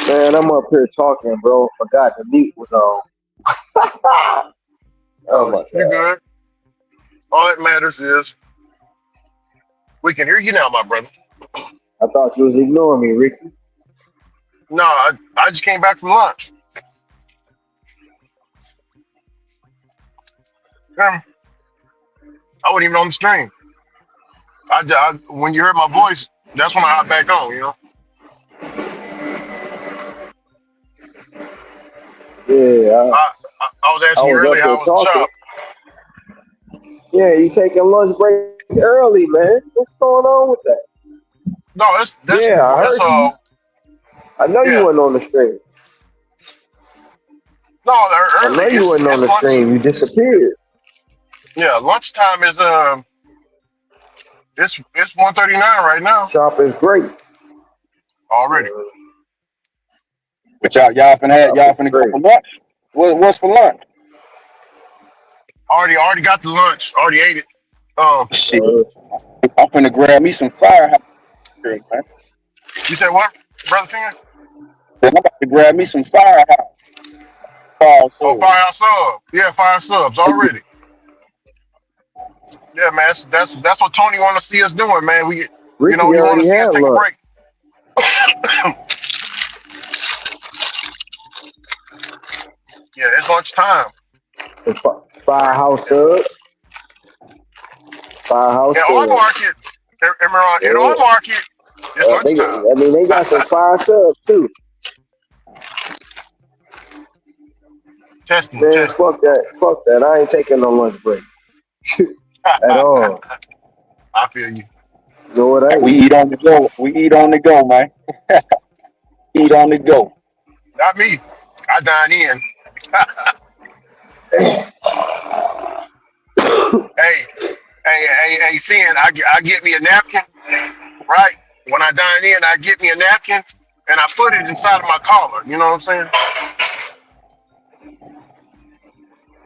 Man, I'm up here talking, bro. Forgot the mute was on. Oh Oh, my you're god. good. All that matters is we can hear you now, my brother. I thought you was ignoring me, Ricky. No, I just came back from lunch. I wasn't even on the stream. When you heard my voice, that's when I hopped back on. Yeah, I was I asking you was up earlier here how was the talking. shop. Yeah, you taking lunch breaks early, man. What's going on with that? No, that's Yeah, I that's heard you. I know you yeah. weren't on the stream. No, I early. know you weren't on It's the lunch. stream. You disappeared. Yeah, lunchtime is it's 1:39 right now Shop is great. already. But y'all Shop is finna go great. for lunch? What's for lunch? Already got the lunch. Already ate it. Shit, I'm finna grab me some firehouse, man. You said what, brother singer? Then I'm about to grab me some firehouse. Fire Oh, sub. Firehouse Sub. Yeah, Fire Subs already. Yeah, man. That's what Tony want to see us doing, man. Ricky He want already to see us had take a lunch. break. Yeah, it's lunchtime. Firehouse Yeah. sub. Firehouse In our sub. market, in Yeah. our market, it's lunchtime. They got some fire subs too. Testing, Man, testing. fuck that. Fuck that. I ain't taking no lunch break at all. I feel you. No, it We ain't. eat on the go. We eat on the go, man. Eat on the go. Not me. I dine in. Hey, hey, seeing I get me a napkin, right? When I dine in, I get me a napkin and I put it inside of my collar. You know what I'm saying?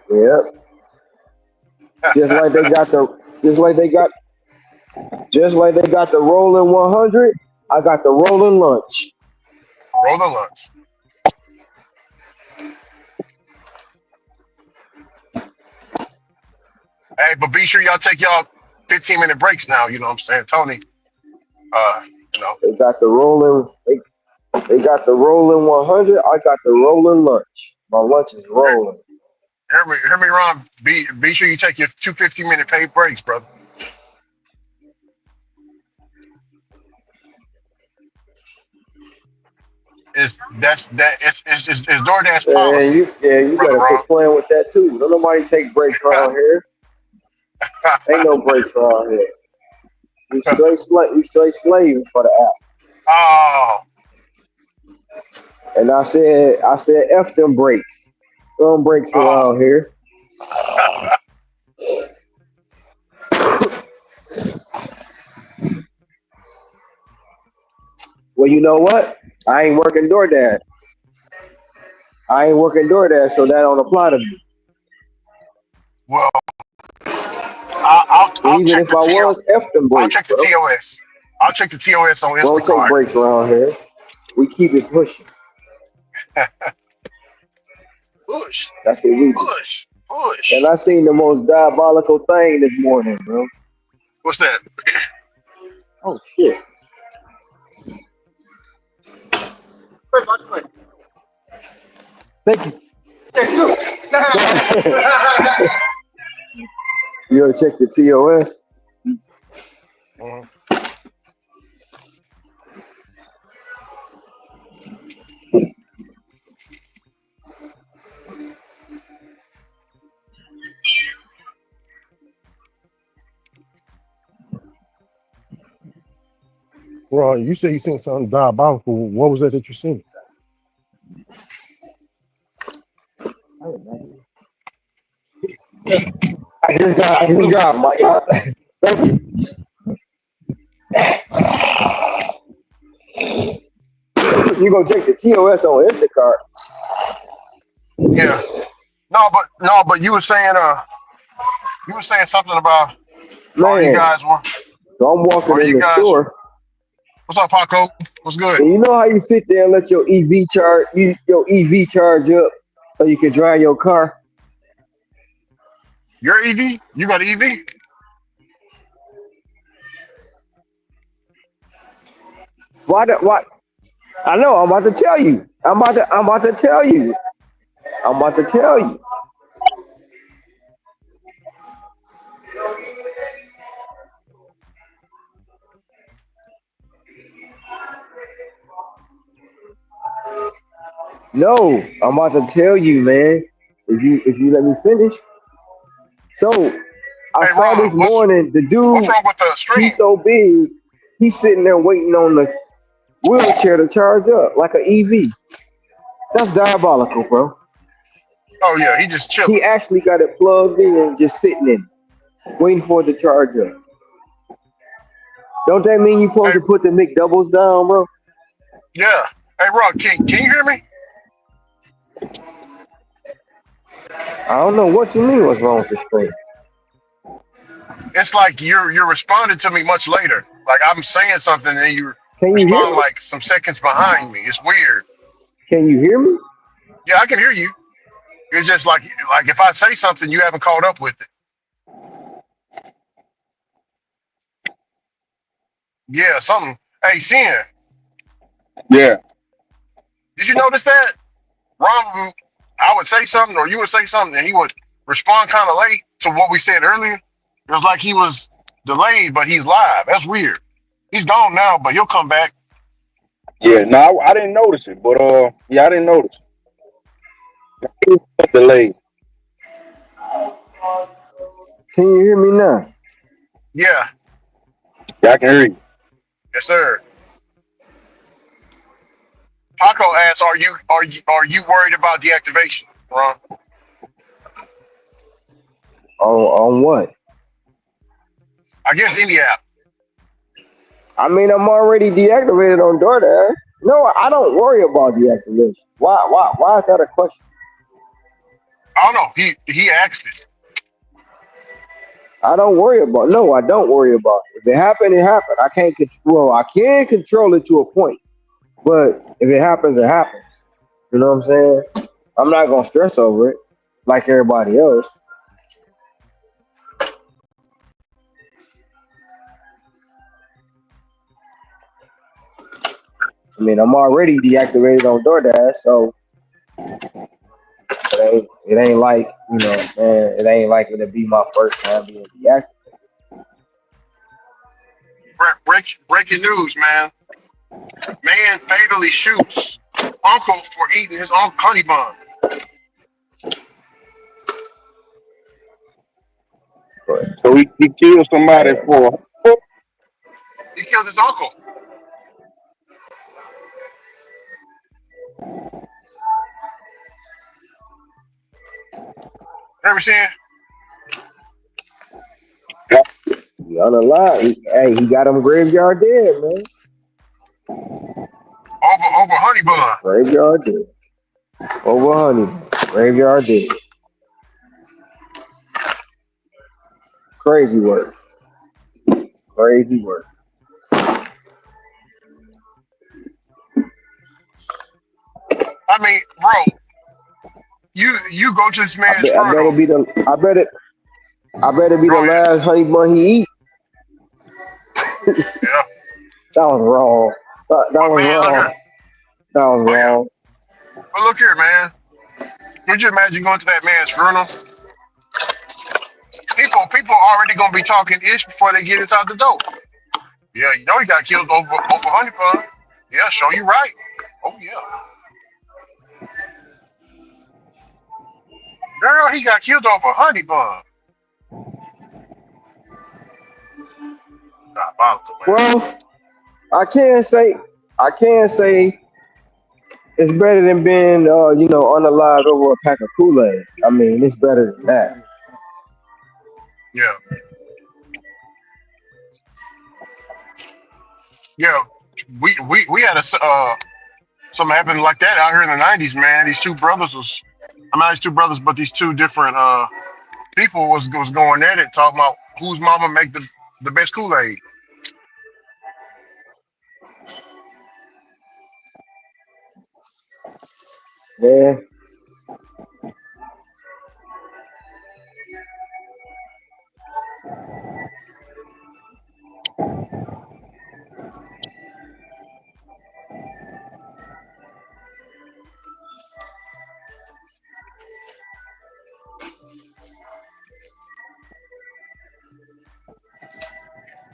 Yep. Just like they got the, just like they got, just like they got the rolling 100. I got the rolling lunch. Roll the lunch. Hey, but be sure y'all take y'all 15-minute breaks now. You know what I'm saying, Tony? Uh, you know, They got the rolling. They got the rolling 100. I got the rolling lunch. My lunch is hear, rolling. hear me, Ron. Be sure you take your 2 15-minute paid breaks, brother. It's DoorDash And policy, you brother better Ron. quit playing with that too. Don't nobody take breaks around here. Ain't no breaks around here. We straight slaves for the app. Oh, And I said, F them breaks. Them breaks oh. around here. Well, you know what? I ain't working DoorDash. I ain't working DoorDash, so that don't apply to me. Well, And I'll even check if the I TO. was, F them I'll breaks, check the bro. TOS. I'll check the TOS on We don't take Instacart. breaks around here. We keep it pushing. Push, That's what we do. push, And push. I seen the most diabolical thing this morning, bro. What's that? Oh shit. Thank you. You ever check the TOS? Mhm. Ron, you say you seen something diabolical. What was that you seen? I just got my thank you. You gonna take the TOS on Instacart. Yeah. No, but you were saying something about oh you Man, guys were so I'm walking oh in you the guys store. what's up, Paco? What's good? And you know how you sit there and let your EV charge up so you can drive your car? Your EV? You got an EV? Why I know, I'm about to tell you. I'm about to tell you. I'm about to tell you. No, I'm about to tell you, man. If you let me finish. So I Hey saw Ron, this morning the what's dude, wrong with the he's stream? so big, he's sitting there waiting on the wheelchair to charge up like an EV. That's diabolical, bro. Oh yeah, he just He chilling. actually got it plugged in and just sitting in, waiting for it to charge up. Don't that mean you supposed Hey, to put the McDoubles down, bro? yeah. Hey Ron, can you hear me? I don't know what you mean. What's wrong with this thing? It's like you're responding to me much later. Like I'm saying something and you Can you hear respond me? like some seconds behind me. It's weird. Can you hear me? Yeah, I can hear you. It's just like if I say something, you haven't caught up with it. Yeah, something. Hey, Sin, Yeah. did you notice that? Ron, I would say something or you would say something and he would respond kind of late to what we said earlier. It was like he was delayed, but he's live. That's weird. He's gone now, but he'll come back. Yeah. No, I didn't notice it, but yeah, I didn't notice. Delay. Can you hear me now? Yeah, Yeah, I can hear you. yes, sir. Paco asks, are you worried about deactivation, Ron? On what? I guess any app. I mean, I'm already deactivated on DoorDash. No, I don't worry about deactivation. Why is that a question? I don't know. He asked it. I don't worry about. No, I don't worry about it. If it happened, it happened. I can't control. Well, I can control it to a point, but if it happens, it happens. You know what I'm saying? I'm not gonna stress over it like everybody else. I mean, I'm already deactivated on DoorDash, so it ain't like what I'm saying. It ain't like it'll be my first time being deactivated. Breaking news, man. Man fatally shoots uncle for eating his own honey bun. But So he killed somebody damn, for. He killed his uncle. Ever seen he unalive. He got him graveyard dead, man. over honey bun? Graveyard dead. Over honey. Graveyard dead. Crazy work. Crazy work. I mean, bro, you go to this I man's bet. I bet funeral. it be the. I bet it. I bet it be the Go ahead. last honey bun he eat. Yeah. That was wrong. That But was man, look wrong. here. That was Oh yeah. wrong. But look here, man. Could you imagine going to that man's funeral? People are already gonna be talking ish before they get inside the door. Yeah, you know he got killed over honey bun. Yeah, show you right. Oh yeah. Girl, he got killed over honey bun. Diabolical, man. Well, I can't say. I can't say it's better than being, unalive over a pack of Kool-Aid. I mean, it's better than that. Yeah. Yeah. We had something happened like that out here in the '90s, man. These two brothers was, I'm not these two brothers, but these two different people was going at it, talking about whose mama make the best Kool-Aid. Yeah.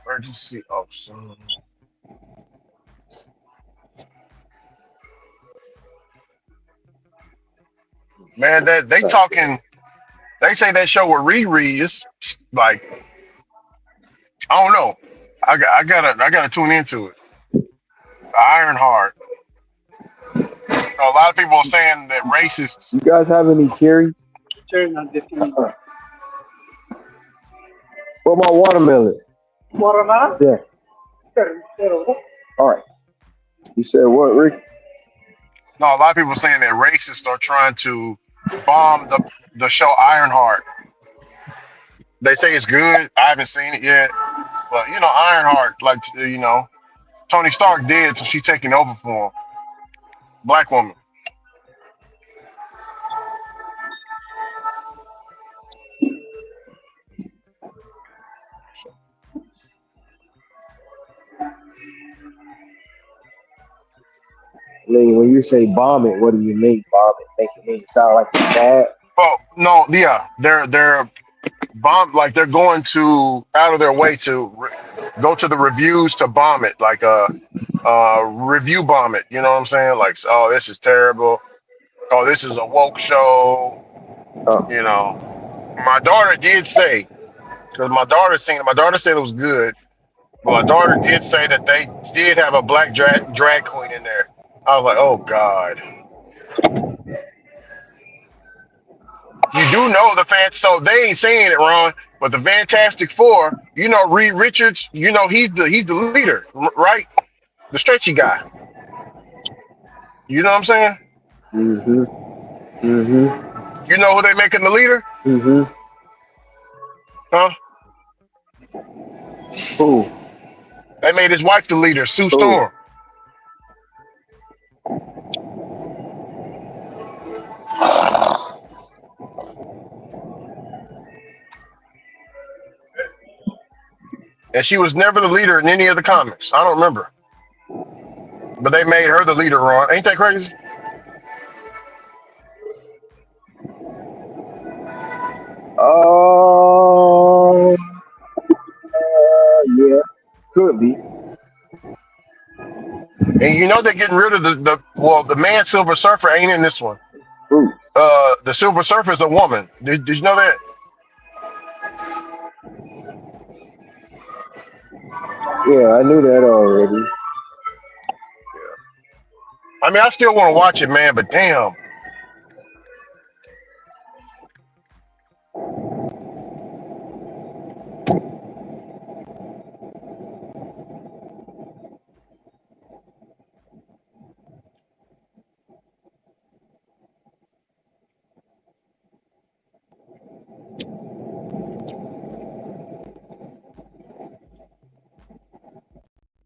Emergency. Oh, son. Man, that they talking. They say that show with Riri is like, I don't know. I gotta tune into it. Ironheart. A lot of people are saying that racist. You guys have any cherries? Turn on the TV. What about watermelon? Watermelon? Yeah. All right. You said what, Rick? No, a lot of people are saying that racists are trying to bomb the show Ironheart. They say it's good. I haven't seen it yet, but Ironheart, like Tony Stark dead, so she's taking over for him. Black woman. I mean, when you say bomb it, what do you mean bomb it? Make it mean sound like it's bad? Oh no, yeah, they're bomb like they're going to out of their way to go to the reviews to bomb it, like review bomb it. You know what I'm saying? Like, oh, this is terrible. oh, this is a woke show. Oh, You know, my daughter did say, because my daughter seen it. My daughter said it was good. But my daughter did say that they did have a black drag queen in there. I was like, oh God. You do know the fans, so they ain't saying it wrong. But the Fantastic Four, you know Reed Richards, you know he's the leader, right? The stretchy guy. You know what I'm saying? mm-hmm, mm-hmm, You know who they making the leader? mm-hmm. Huh? Who? They made his wife the leader, Sue Who? Storm. And she was never the leader in any of the comics. I don't remember. But they made her the leader, Ron. Ain't that crazy? Oh, yeah, could be. And you know they're getting rid of the man Silver Surfer ain't in this one. Fruit. The Silver Surfer is a woman. Did you know that? Yeah, I knew that already. Yeah. I mean, I still want to watch it, man, but damn.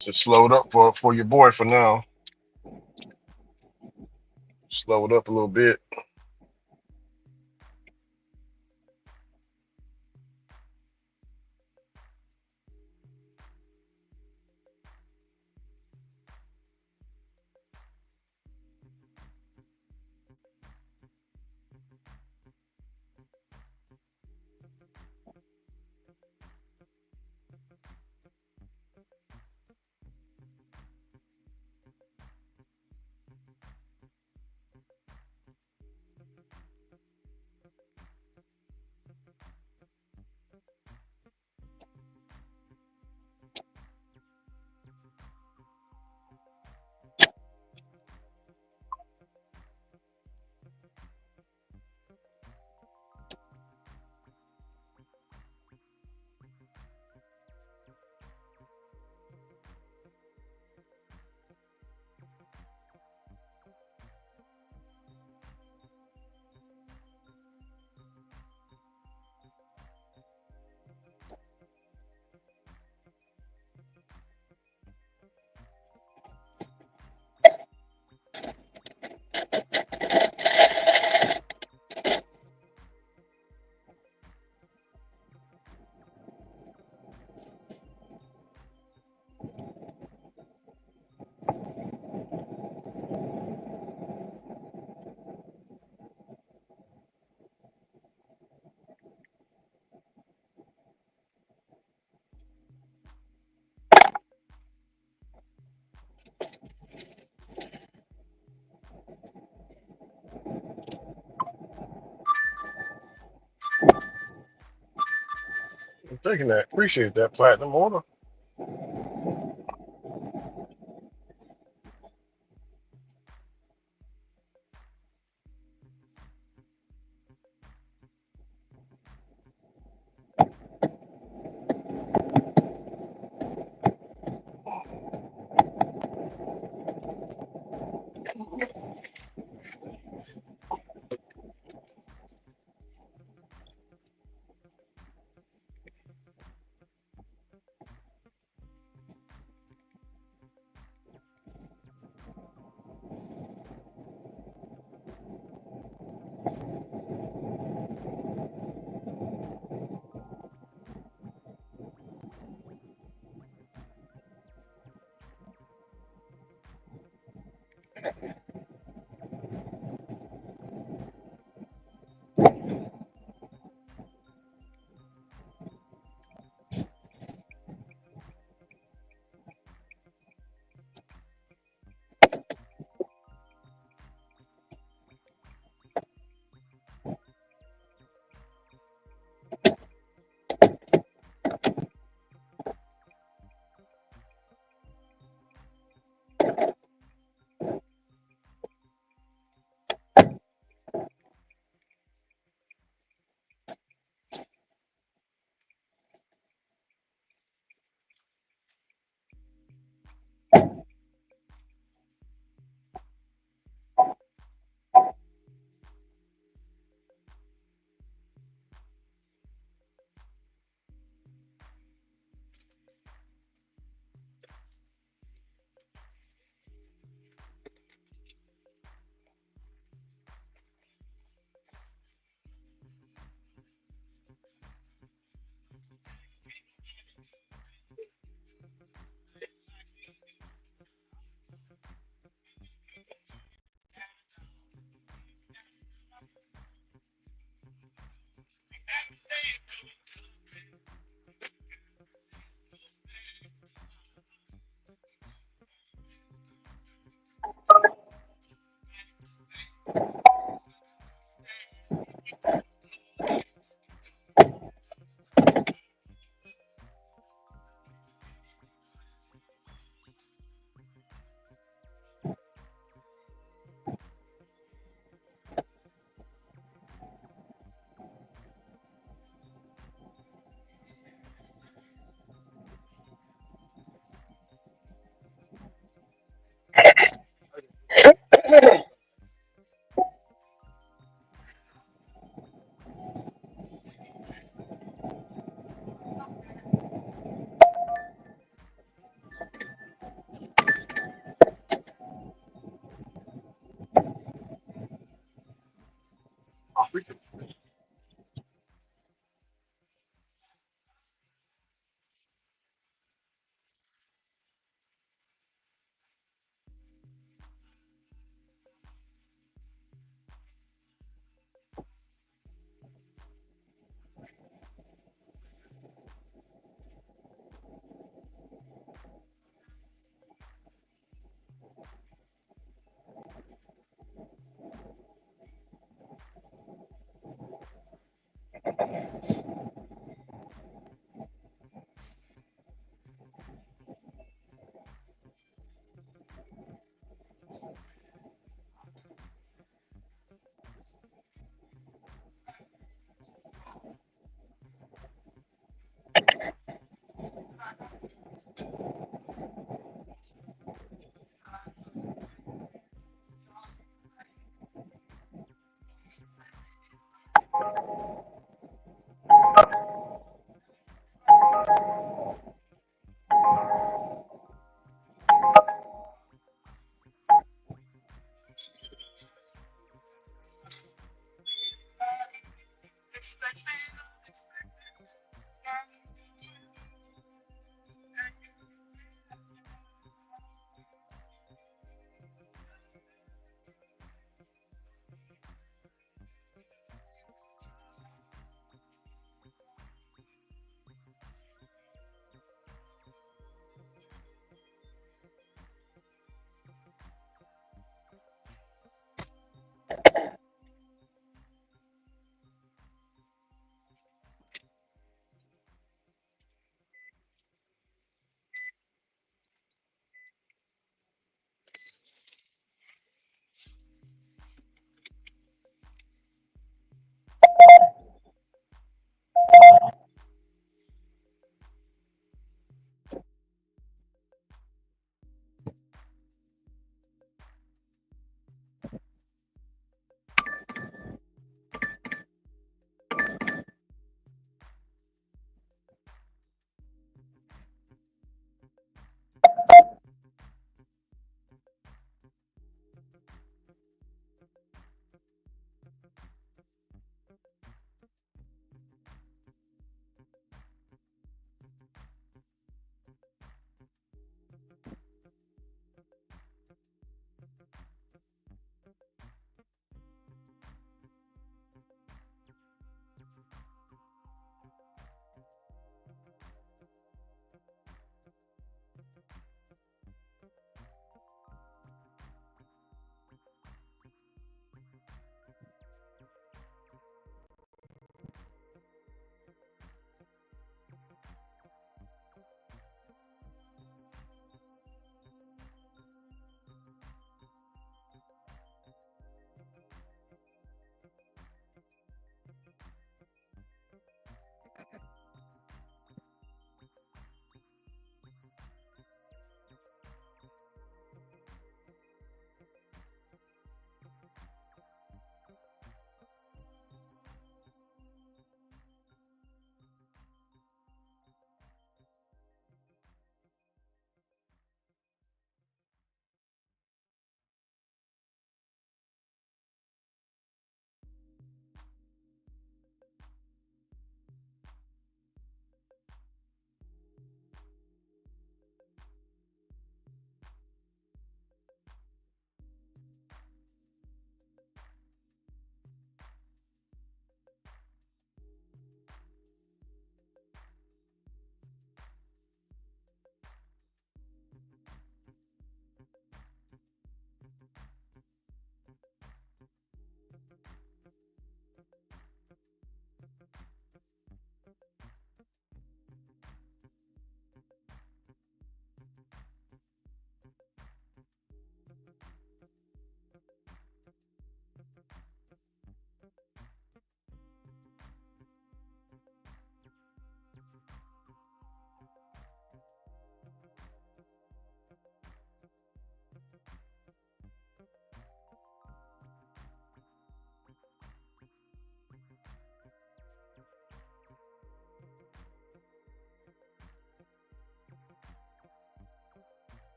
Just slow it up for your boy for now. Slow it up a little bit. I'm taking that. Appreciate that platinum order.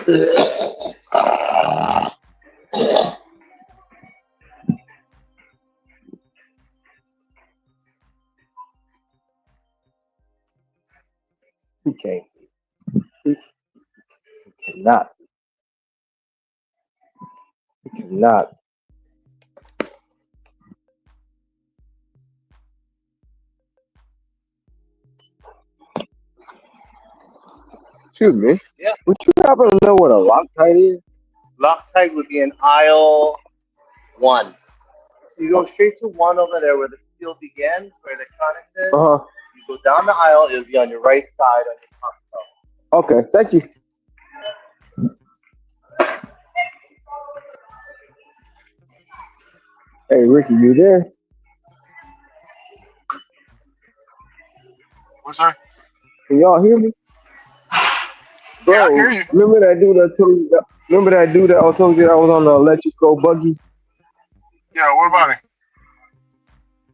He can't. He cannot. He cannot. Excuse me. Yeah. Would you happen to know what a Loctite is? Loctite would be in aisle 1. So you go straight to 1 over there where the field begins, where electronics is. Uh huh. You go down the aisle, it'll be on your right side on your console. Okay. Thank you. Hey, Ricky, you there? What's that? Can y'all hear me? Yeah, I can Bro, hear you. remember that dude that told you that, remember that dude that I told you that I was on the electrical buggy? Yeah, what about it?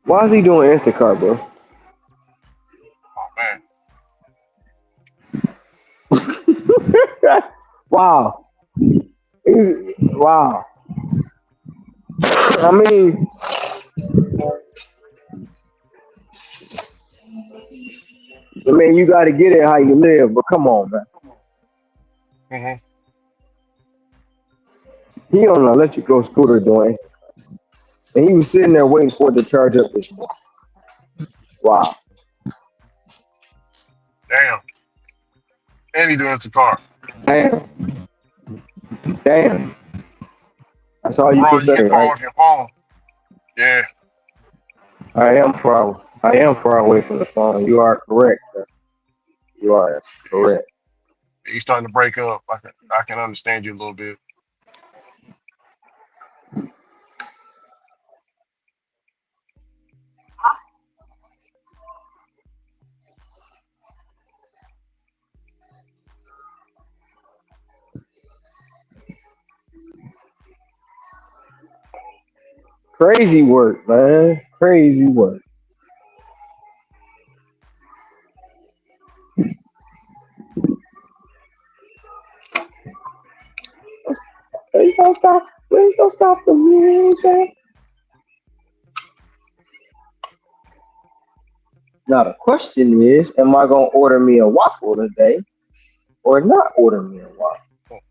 Why is he doing Instacart, bro? Oh man. Wow. Wow. I mean, you got to get it how you live, but come on, man. Mm-hmm. He on an electrical scooter doing Instacart. And he was sitting there waiting for it to charge up this morning. Wow. Damn. And he doing the car. Damn. Damn. That's all you can Bro, you say, get the phone right? off your phone. Yeah. I am far away from the phone. You are correct, sir. You are He's correct. he's starting to break up. I can understand you a little bit. Crazy work, man. Crazy work. Please don't stop. Please don't stop the music. Now the question is, am I gonna order me a waffle today or not order me a waffle?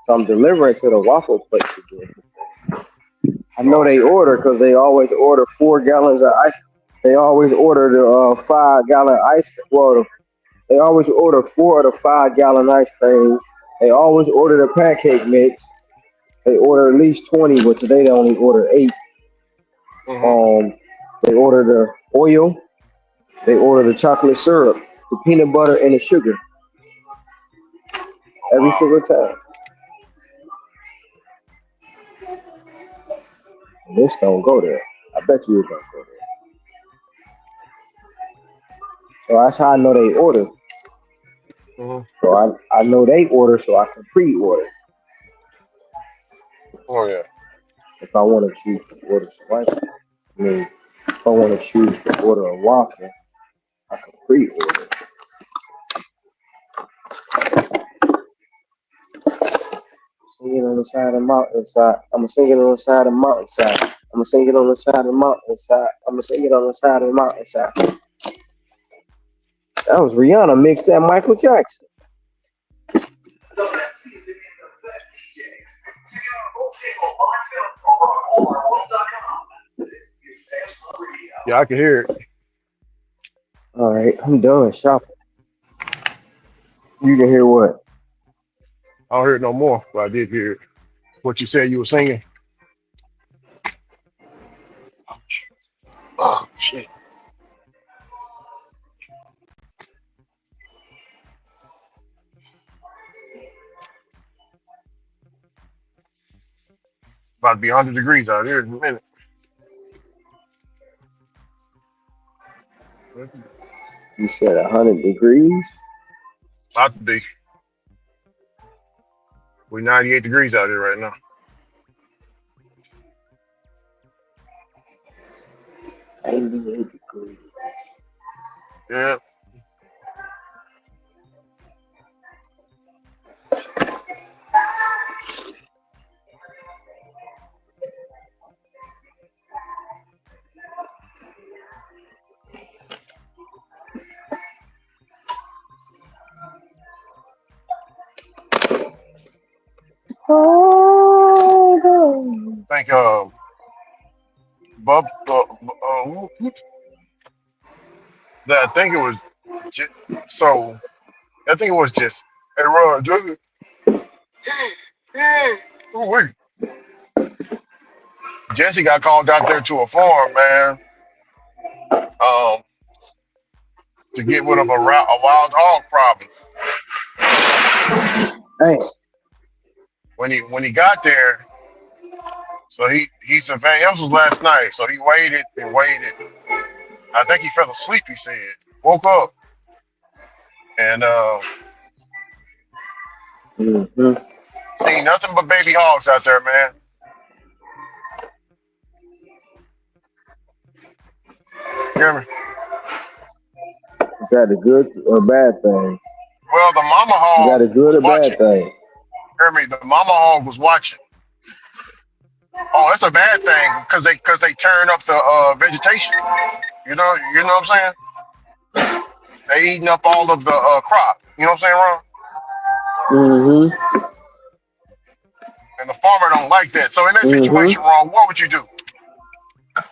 So I'm delivering to the waffle place again. I know Oh, they okay. order because they always order 4 gallons of ice. They always order the 5 gallon ice. Well, they always order 4 of the 5 gallon ice cream. They always order the pancake mix. They order at least 20, but today they only order 8. Mm-hmm. Um, they order the oil. They order the chocolate syrup, the peanut butter, and the sugar Oh every wow. single time. And this don't go there. I bet you it don't go there. So that's how I know they order. Mm-hmm. So I know they order, so I can pre-order Oh yeah. if I want to choose to order some ice cream. I mean, if I want to choose to order a waffle, I can pre-order. Sing it on the side of the mountainside. I'ma sing it on the side of the mountainside. I'ma sing it on the side of the mountainside. I'ma sing it on the side of the mountainside. That was Rihanna mixed that Michael Jackson. Yeah, I can hear it. All right, I'm done shopping. You can hear what? I don't hear it no more, but I did hear it. What you said you were singing. Oh shit. About to be 100 degrees out here in a minute. You said 100 degrees. About to be. We're 98 degrees out here right now. 88 degrees. Yeah. I think Bub I think it was just, so I think it was just hey Ron, just wait. Jesse got called out there to a farm, man, um, to get rid of a wild hog problem. Hey, When he got there, so he surveyed. It was last night, so he waited and waited. I think he fell asleep. He said, woke up and mm-hmm. seen nothing but baby hogs out there, man. You hear me? Is that a good or bad thing? Well, the mama Is that hog a good was or bad watching. thing? Hear me? The mama hog was watching. Oh, it's a bad thing because they turn up the vegetation. You know what I'm saying? They eating up all of the crop. You know what I'm saying, Ron? Mm-hmm. And the farmer don't like that. So in that situation, Mm-hmm. Ron, what would you do?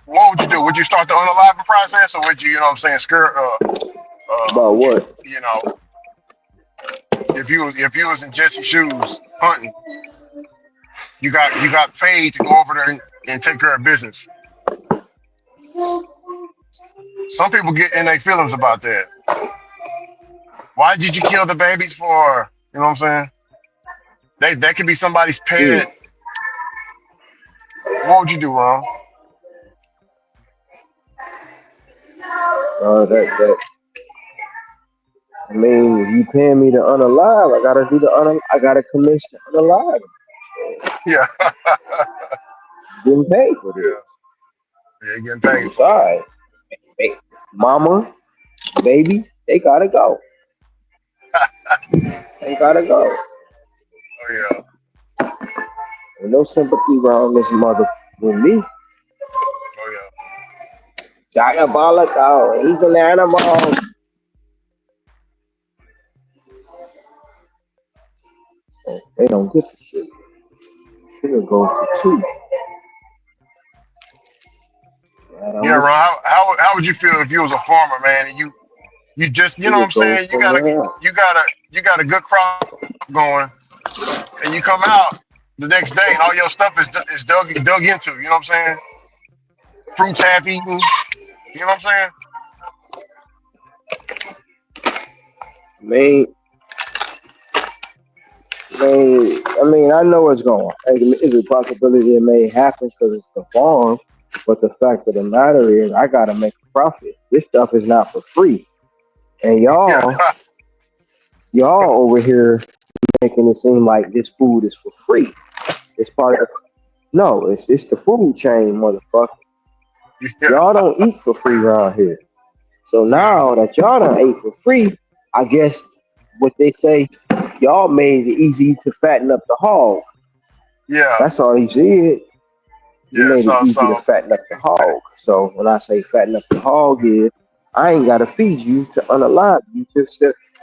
What would you do? Would you start the unaliving process, or would you know what I'm saying, scare About what? you know, if you was in Jesse's shoes hunting, you got paid to go over there and take care of business. Some people get in their feelings about that. Why did you kill the babies for? You know what I'm saying? That could be somebody's Mm. pet. What would you do, Ron? That. I mean, if you paying me to unalive, I gotta commence to unalive. Yeah, Getting paid for this. yeah, yeah. Getting paid It's for all it. right. Hey, mama, baby, they gotta go. They gotta go. Oh yeah, There's no sympathy around this mother with me. oh yeah. Diabolical. He's an animal. They don't get the shit. Sugar goes for two. Right Yeah, on Ron. it. How would you feel if you was a farmer, man, and you just you know what Sugar I'm goes saying? for round. You got a good crop going, and you come out the next day and all your stuff is dug into. You know what I'm saying? Fruits half eaten. You know what I'm saying? Man, I know what's going on. It's a possibility it may happen because it's the farm, but the fact of the matter is, I gotta make a profit. This stuff is not for free, and Yeah, y'all over here making it seem like this food is for free. It's part of no, it's the food chain, motherfucker. yeah, Y'all don't eat for free around here. So yeah, now that y'all done ate for free, I guess what they say, y'all made it easy to fatten up the hog. yeah, That's all he said. You yeah. made it easy to So fatten up the hog. So when I say fatten up the hog is I ain't gotta feed you to unalive you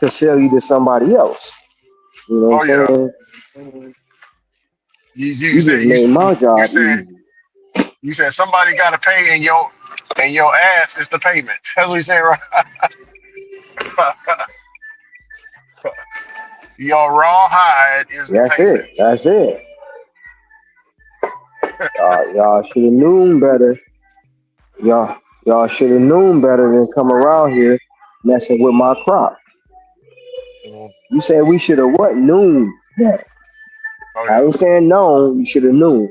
to sell you to somebody else. You know oh what I'm yeah. saying? You You just said made my job easy. you said somebody got to pay and your ass is the payment. That's what you saying, right? Your raw hide is the That's it. payment. That's it. Y'all should have known better. Y'all should have known better than come around here messing with my crop. Mhm. You said we should have what? Known. Yeah. Oh I ain't yeah. saying known. You should have known.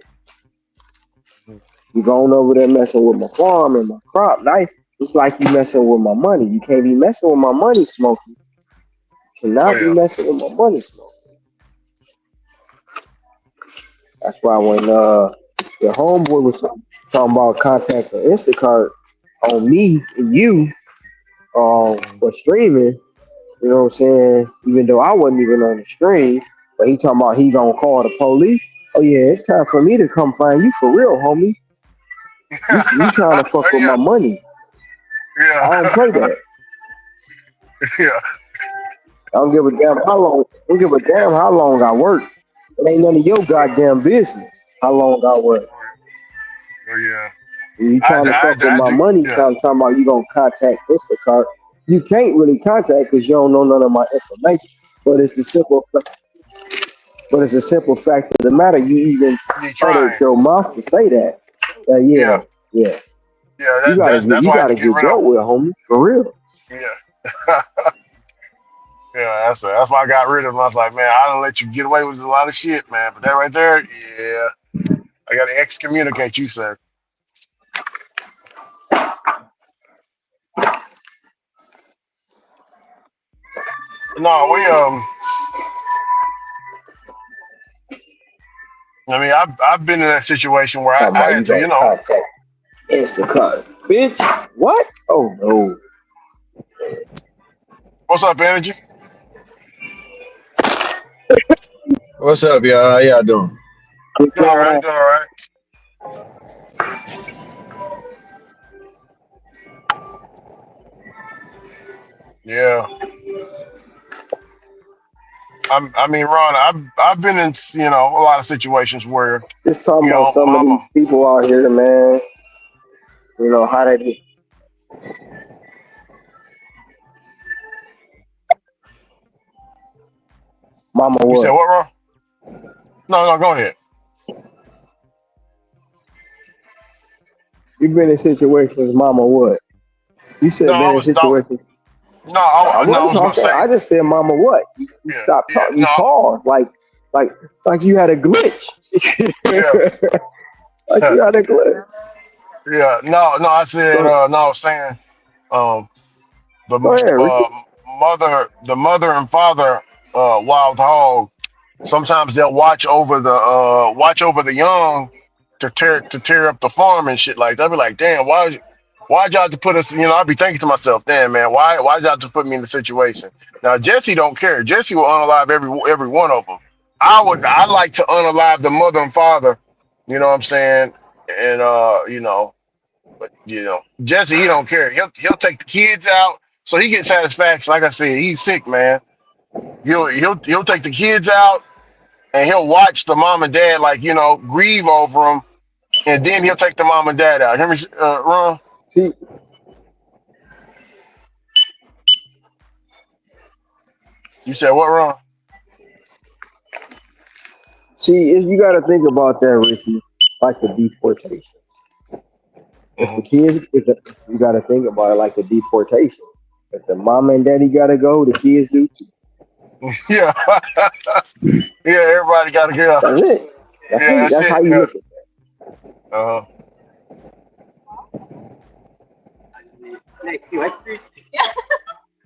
Mhm. You going over there messing with my farm and my crop. Nice. It's like you messing with my money. You can't be messing with my money, Smokey. You Oh cannot be yeah. messing with my money, Smokey. That's why when the homeboy was talking about contact the Instacart on me and you, Mm. for streaming. You know what I'm saying? Even though I wasn't even on the stream, but he talking about he gonna call the police. Oh yeah, it's time for me to come find you for real, homie. You trying to fuck with Yeah, my money? I yeah, don't play that. yeah, I don't give a damn how long. I don't give a damn how long I work. It ain't none of your goddamn business how long I work. oh, yeah. You I, had trying to- to I, had fuck to- with I, had my to- money? yeah, Talking about you gonna contact Instacart? You can't really contact because you don't know none of my information. But it's the simple. But it's a simple fact of the matter. You even you uttered trying. your mouth to say that. Yeah, Yeah, yeah. yeah. You gotta get. That's You why I had to gotta get get rid of dealt them. with, homie. For real. Yeah, yeah. That's why I got rid of them. I was like, man, I don't let you get away with a lot of shit, man. But that right there, yeah, I got to excommunicate you, sir. No, I mean, I've been in that situation where Talking I about you had to, gonna contact Instacart, bitch. What? Oh no. what's up, energy? What's up, y'all? How y'all doing? Doing all right, doing all right. Yeah, I mean, Ron, I've been in, a lot of situations where, Just talking about some of these mama, people out here, man. You know how they be. Mama you said what? what, Ron? No, no, go ahead. You been in situations, mama what? You No, said been in no, situations. no, I no, I wasn't was gonna talking. say, I just said, "Mama, what?" You yeah, stopped yeah, talking. You no, paused, like, like you had a glitch. yeah, Like you had a glitch. yeah, no, no. I said, Go, no, I was saying, um, the go ahead, Ricky. mother and father, wild hog. Sometimes they'll watch over the young to tear up the farm and shit like that. I'll be like, damn, why'd y'all have to put us? I'd be thinking to myself, damn man, why'd y'all have to put me in the situation? Now Jesse don't care. Jesse will unalive every one of them. I like to unalive the mother and father. You know what I'm saying? And but Jesse he don't care. He'll take the kids out so he gets satisfaction. Like I said, he's sick, man. He'll take the kids out and he'll watch the mom and dad grieve over them, and then he'll take the mom and dad out. Hear me, Ron? See, You said what, Ron? you got to think about that, Ricky. Like the deportation. If the Hmm. kids, you got to think about it like the deportation. If the mama and daddy got to go, the kids do too. Yeah, yeah. Everybody got to go. That's it. That's Yeah, it. that's That's it. how you Yeah. look at it. Uh,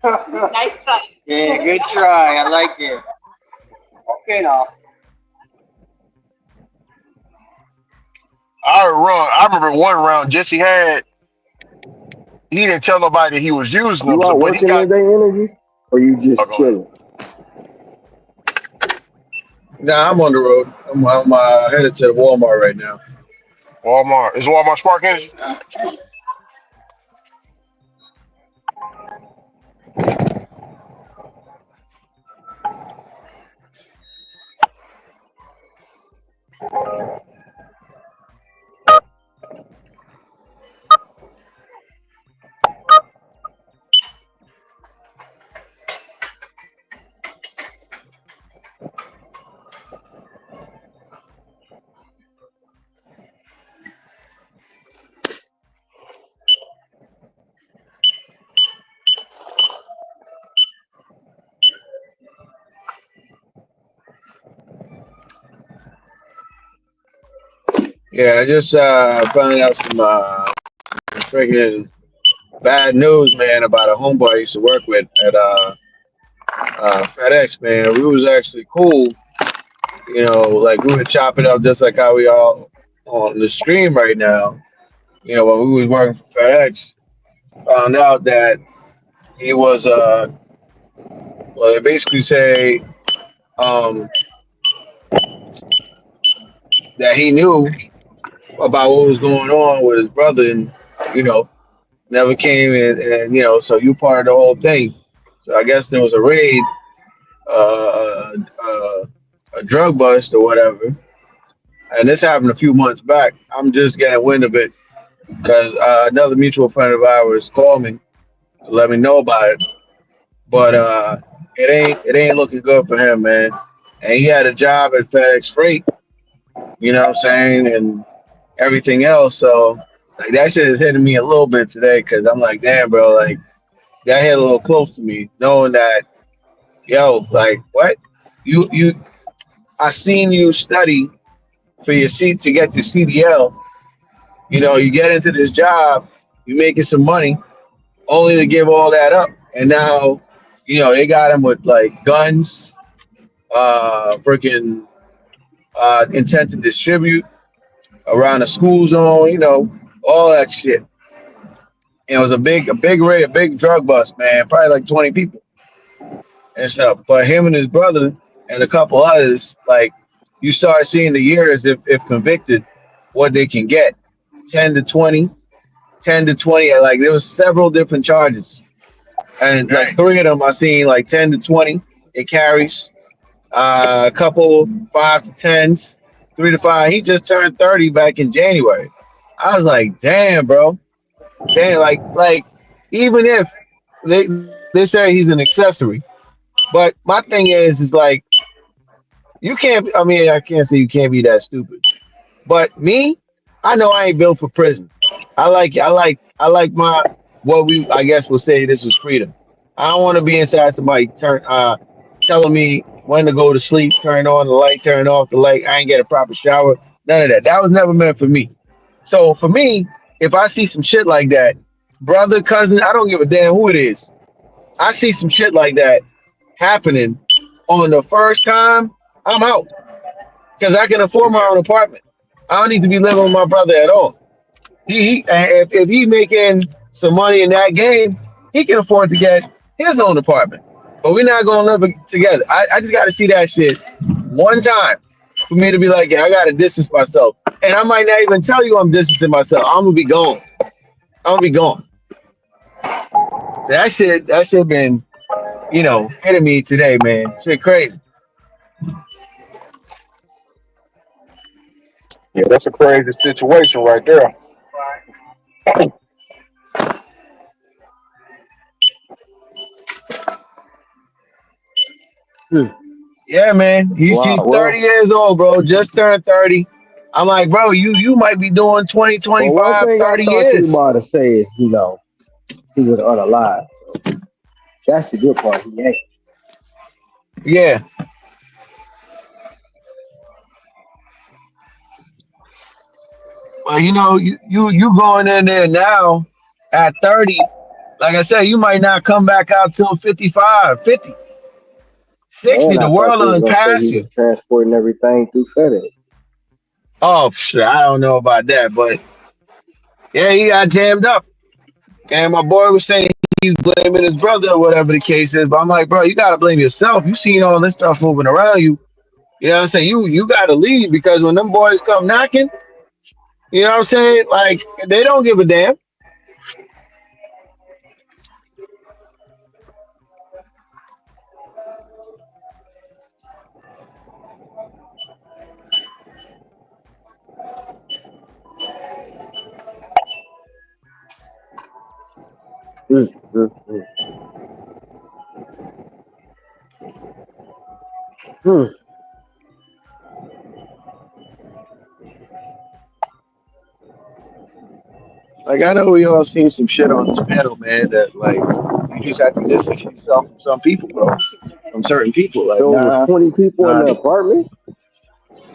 Nice try. Yeah, good try. I like it. Okay, now. I remember one round Jesse had. He didn't tell nobody that he was using them. You So, out but he working got. today, energy, or you Oh, just go ahead. chilling? Nah, I'm on the road. I'm headed to Walmart right now. Walmart is Walmart Spark Energy. Yeah, I just found out some freaking bad news, man, about a homeboy I used to work with at FedEx. Man, we was actually cool. Like we would chop it up just like how we all on the stream right now. When we was working for FedEx, found out that he was well, they basically say um that he knew about what was going on with his brother, and you know never came in, and so you part of the whole thing. So I guess there was a raid, a drug bust or whatever, and this happened a few months back. I'm just getting wind of it because another mutual friend of ours called me to let me know about it. But it ain't looking good for him, man. And he had a job at FedEx Freight, you know what I'm saying, and everything else. So like that shit is hitting me a little bit today because I'm like, damn, bro, like that hit a little close to me, knowing that, yo, like what you I seen you study for your seat to get your CDL. You get into this job, you making some money, only to give all that up, and now, they got him with like guns, freaking intent to distribute around the school zone, all that shit. And it was a big raid, a big drug bust, man. Probably like 20 people and stuff. But him and his brother and a couple others, like you start seeing the years if convicted, what they can get. 10 to 20, 10 to 20. Like there was several different charges. And like Dang. three of them I seen like 10 to 20. It carries a couple 5 to 10s, 3 to 5. He just turned 30 back in January. I was like, damn, bro. Damn, like even if they say he's an accessory, but my thing is like you can't. I mean, I can't say you can't be that stupid. But me, I know I ain't built for prison. I like my what we I guess we'll say this is freedom. I don't want to be inside somebody telling me when to go to sleep, turn on the light, turn off the light. I ain't get a proper shower. None of that. That was never meant for me. So for me, if I see some shit like that, brother, cousin, I don't give a damn who it is. I see some shit like that happening on the first time, I'm out because I can afford my Yeah. own apartment. I don't need to be living with my brother at all. If he making some money in that game, he can afford to get his own apartment. But we're not gonna live together. I just got to see that shit one time for me to be like, yeah, I gotta distance myself. And I might not even tell you I'm distancing myself. I'm gonna be gone. I'm gonna be gone. That shit been hitting me today, man. Shit crazy. Yeah, that's a crazy situation right there. Hmm. Yeah, man. He's Wow. 30 years old, bro. Just turned 30. I'm like, bro, you might be doing 20, Well, one 25, thing I 30 thought you years. might have said is, he was unalive. So that's the good part. He ain't. Yeah. Well, you going in there now at 30. Like I said, you might not come back out till 55, 50, 60. And The I thought world you was will gonna say pass he you. was transporting everything through FedEx. Oh, shit. I don't know about that. But yeah, he got jammed up. And my boy was saying he's blaming his brother or whatever the case is. But I'm like, bro, you got to blame yourself. You seen all this stuff moving around you. You know what I'm saying? You got to leave because when them boys come knocking, you know what I'm saying? Like, they don't give a damn. Mm, mm, mm. Hmm. Like, I know we all seen some shit on this panel, man, that, like, you just have to distance yourself from some people, bro. From certain people. Like, So it was nah, 20 people in nah. the apartment.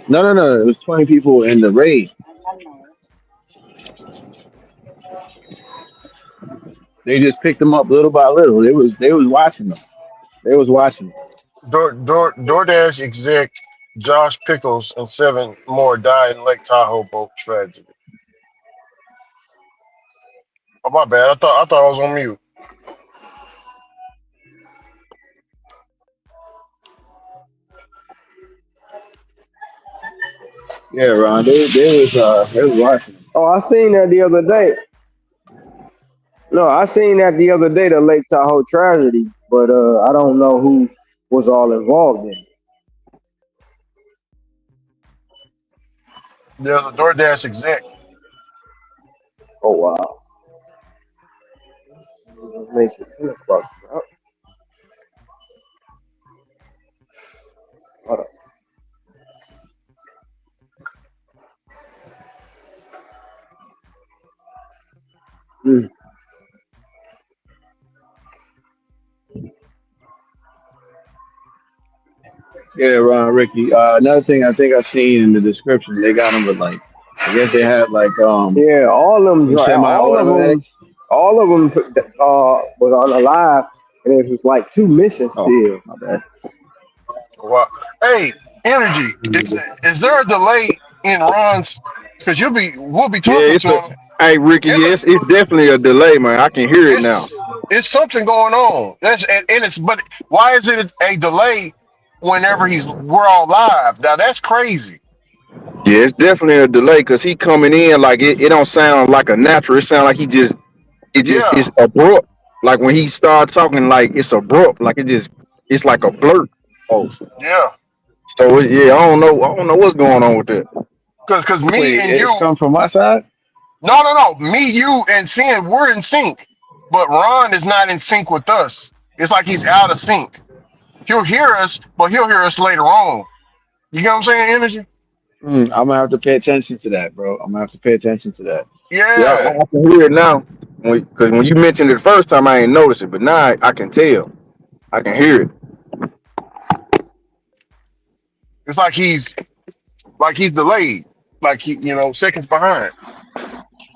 No, no, no. It was 20 people in the raid. They just picked them up little by little. They was watching them. They was watching them. DoorDash exec Josh Pickles and seven more died in Lake Tahoe boat tragedy. Oh my bad. I thought I was on mute. Yeah, Ron. They was watching. Oh, I seen that the other day. No, I seen that the other day, the Lake Tahoe tragedy, but I don't know who was all involved in it. There's a DoorDash exec. Oh wow. Make it 10 o'clock. Oh, hold on. Mm. Yeah, Ron, Ricky. Another thing I think I seen in the description, they got them with like, I guess they had like Yeah, all of them, some all of them, semi-automatics. all of them was on the live, and it was like two missing Oh, still. my bad. Wow. Hey, energy. Is there a delay in runs? Because we'll be Yeah, talking it's to a. him. Hey, Ricky. It's a, Yes, it's definitely a delay, man. I can hear it now. it's something going on. And it's but why is it a delay whenever we're all live? Now that's crazy. Yeah, it's definitely a delay because he coming in like it don't sound like a natural. It sound like Yeah, it's abrupt. Like when he start talking, like it's abrupt. Like it's like a blurt. Oh, yeah. yeah, I don't know what's going on with that. Because me Wait, and it's you, come from my side? no. Me, you, and Sin, we're in sync. But Ron is not in sync with us. It's like he's out of sync. He'll hear us, but he'll hear us later on. You get what I'm saying, energy? I'm gonna have to pay attention to that, bro. I'm gonna have to pay attention to that. Yeah, Yeah. I can hear it now. Because when you mentioned it the first time, I ain't noticed it, but now I can tell. I can hear it. It's like he's delayed. Like seconds behind.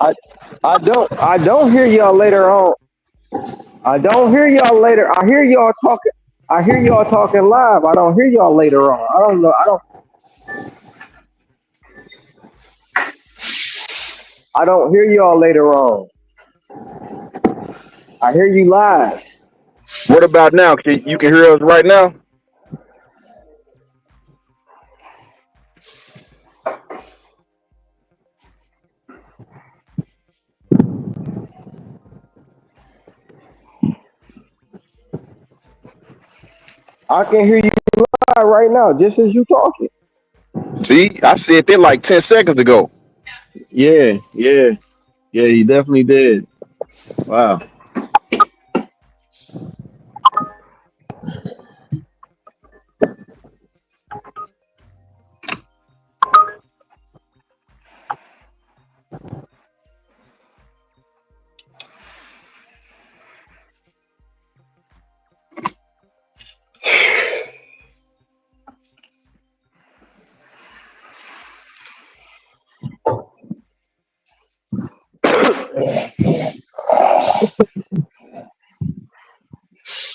I I don't hear y'all later on. I don't hear y'all later. I hear y'all talking. I hear y'all talking live. I don't hear y'all later on. I don't know. I don't hear y'all later on. I hear you live. What about now? You can hear us right now? I can hear you live right now, just as you talking. See, I said that like 10 seconds ago. Yeah, yeah, yeah. You definitely did. Wow.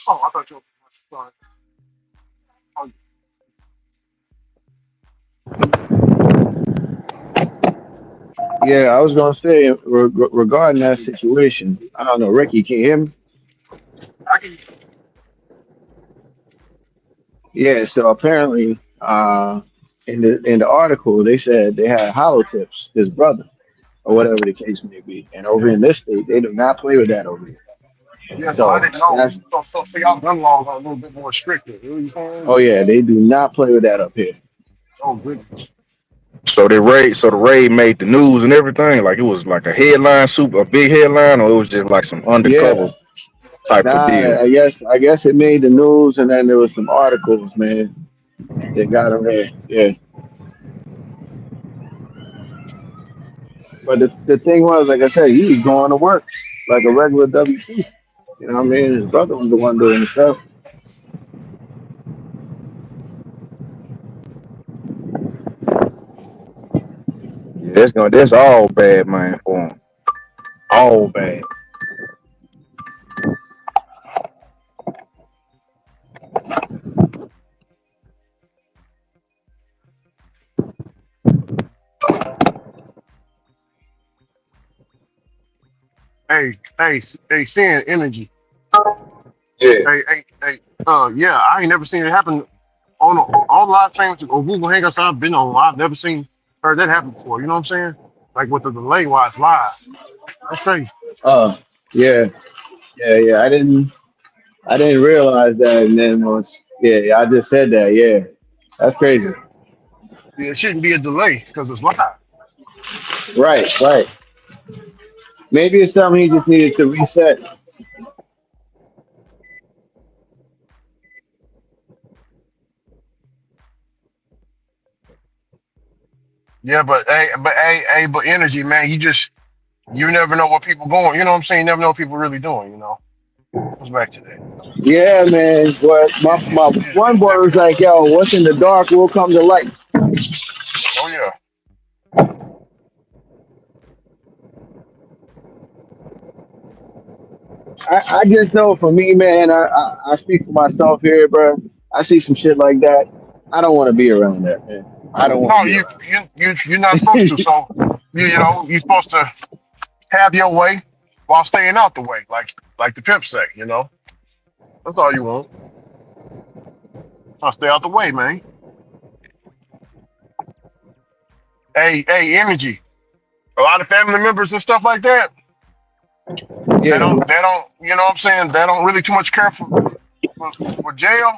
Oh, I thought you were sorry. Oh, Yeah, I was gonna say regarding that situation. I don't know, Ricky. Can you hear me? I can. Yeah. So apparently, in the article, they said they had hollow tips, his brother, or whatever the case may be. And over in this state, they do not play with that over here. Yeah, so I So didn't know. that's So y'all gun laws are a little bit more restricted. You know what I'm saying? oh yeah, they do not play with that up here. Oh goodness. So the raid made the news and everything. Like it was like a headline, super a big headline, or it was just like some Yeah. undercover type of Nah, deal. I guess it made the news, and then there was some articles, man. They got him there. Yeah. But the thing was, like I said, he was going to work like a regular WC. You know what I mean? His brother was the one doing the stuff. Yeah, that's all bad, man, for him. All bad. Hey, Sin, energy. Yeah. Yeah, I ain't never seen it happen on live streams or Google Hangouts I've been on. I've never seen. Heard that happen before. You know what I'm saying? Like with the delay while it's live. That's crazy. Yeah, yeah. I didn't realize that, and then once, yeah, I just said that. Yeah, that's crazy. Yeah. Yeah, it shouldn't be a delay because it's live. Right, right. Maybe it's something he just needed to reset. Yeah, but energy, man. You never know what people going. You know what I'm saying? You never know what people really doing. Goes back to that. Yeah, man. But my one You boy never was know. like, "Yo, what's in the dark will come to light." Oh yeah. I just know for me, man. I speak for myself here, bro. I see some shit like that. I don't want to be around that, man. I don't want to No, be you're not supposed to. around. So you're supposed to have your way while staying out the way, like the pimp say. That's all you want. I'll stay out the way, man. Hey, energy. A lot of family members and stuff like that. They Yeah, don't. They don't. You know what I'm saying? They don't really too much care for jail.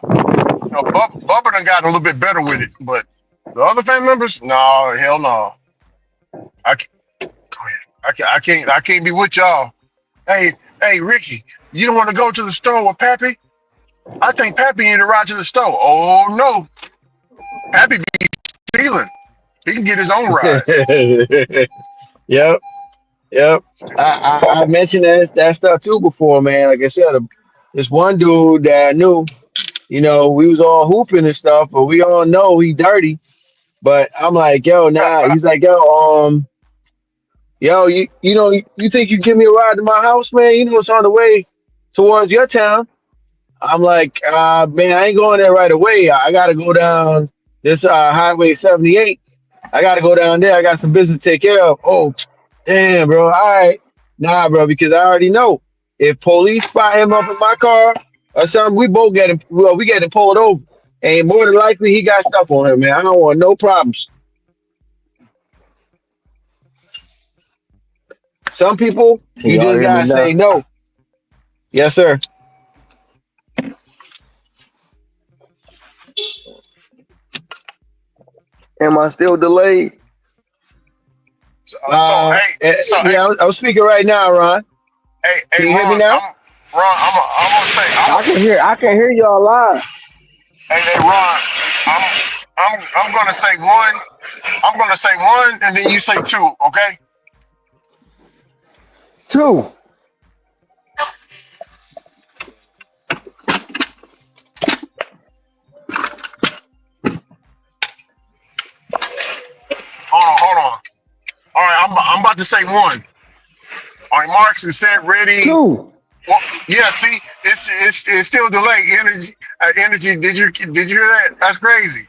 Bubba done got a little bit better with it, but the other family members, no, hell no. I can't. I can't be with y'all. Hey, Ricky, you don't want to go to the store with Pappy? I think Pappy need to ride to the store. Oh no, Pappy be stealing. He can get his own ride. yep, yep. I mentioned that stuff too before, man. Like I said, this one dude that I knew, we was all hooping and stuff, but we all know he dirty. But I'm like, yo, nah. He's like, yo, you think you give me a ride to my house, man? You know it's on the way towards your town. I'm like, man, I ain't going there right away. I gotta go down this Highway 78. I gotta go down there. I got some business to take care of. Oh, damn, bro. All right. Nah, bro, because I already know if police spot him up in my car or something, we both get him. Well, we get him pulled over. And more than likely, he got stuff on him, man. I don't want no problems. Some people, Can you y'all just hear me gotta say now? no. Yes, sir. Am I still delayed? Yeah, I'm speaking right now, Ron. Hey, Can you hear me Ron, now? I'm gonna say, I can hear y'all live. hey, Ron, I'm, I'm gonna say one. I'm gonna say one, and then you say two. Okay? Two. Hold on. All right, I'm about to say one. All right, marks and set, ready. Two. Well, yeah. See, it's still delayed. Energy. Did you hear that? That's crazy.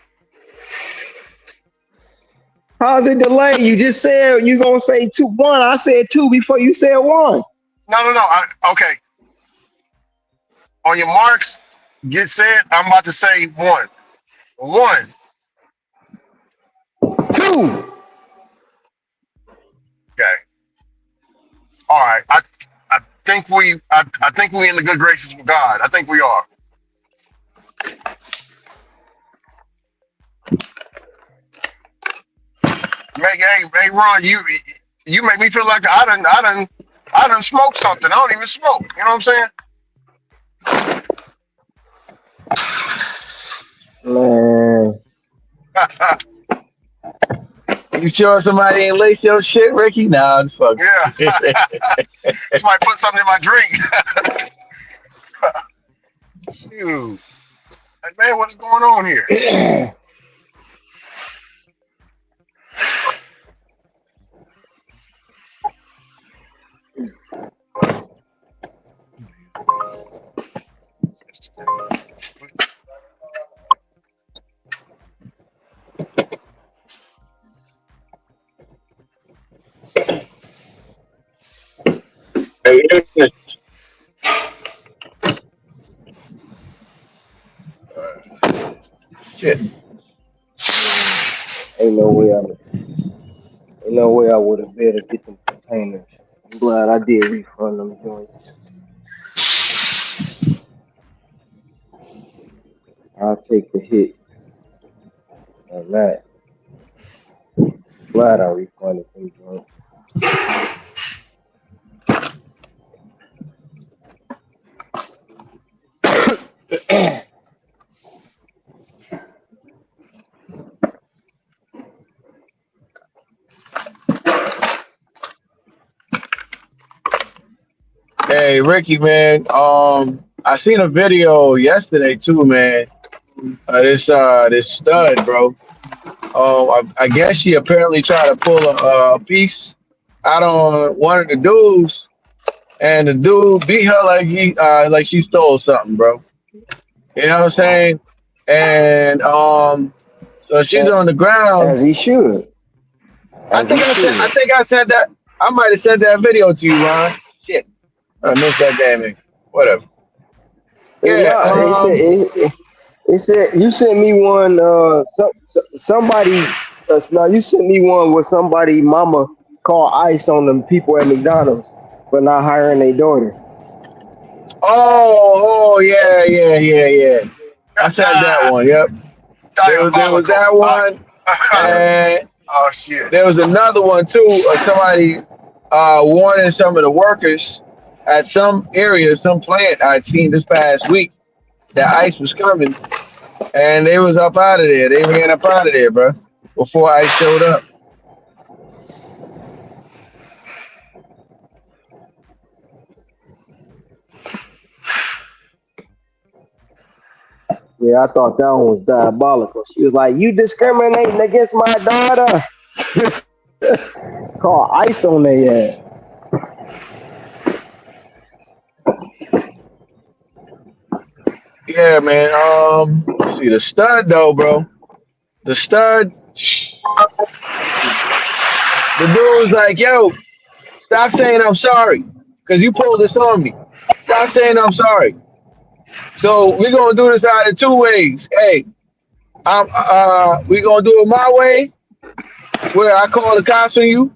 How's it delayed? You just said you gonna say two one. I said two before you said one. No. Okay. On your marks, get set. I'm about to say one. One. Two. Okay. All right. I think we in the good graces with God. I think we are. Hey, Ron, you make me feel like I done smoked something. I don't even smoke. You know what I'm Man. saying? You sure somebody ain't lace your shit, Ricky? Nah, I'm just fucking. Yeah. Somebody put something in my drink. Shoot. Like, man, what's going on here? Hey, Shit. Ain't no way I'm no way I would have better get them containers. I'm glad I did refund them joints. I'll take the hit on that. Glad I refunded them joints. Hey, Ricky, man. I seen a video yesterday too, man. This stud, bro. I guess she apparently tried to pull a piece out on one of the dudes, and the dude beat her like she stole something, bro. You know what I'm saying? And so she's on the ground. As he should. As he I should. think I said that. I might have sent that video to you, Ron. Shit, I missed that damn thing. Whatever. It's Yeah. not. It said you sent me one. Somebody. No, you sent me one with somebody. Mama called ice on them people at McDonald's for not hiring their daughter. Yeah. I said that one. Yep. There was Diabolical. that one, and Oh shit. there was another one too. Somebody warning some of the workers at some area, some plant I'd seen this past week that ice was coming, and they was up out of there. They ran up out of there, bro, before ice showed up. Yeah, I thought that one was diabolical. She was like, "You discriminating against my daughter." Call ice on their ass. Yeah, man. See the stud though, bro. The stud. The dude was like, "Yo, stop saying I'm sorry, cause you pulled this on me. Stop saying I'm sorry." So we're gonna do this out of two ways. Hey, we're gonna do it my way, where I call the cops on you,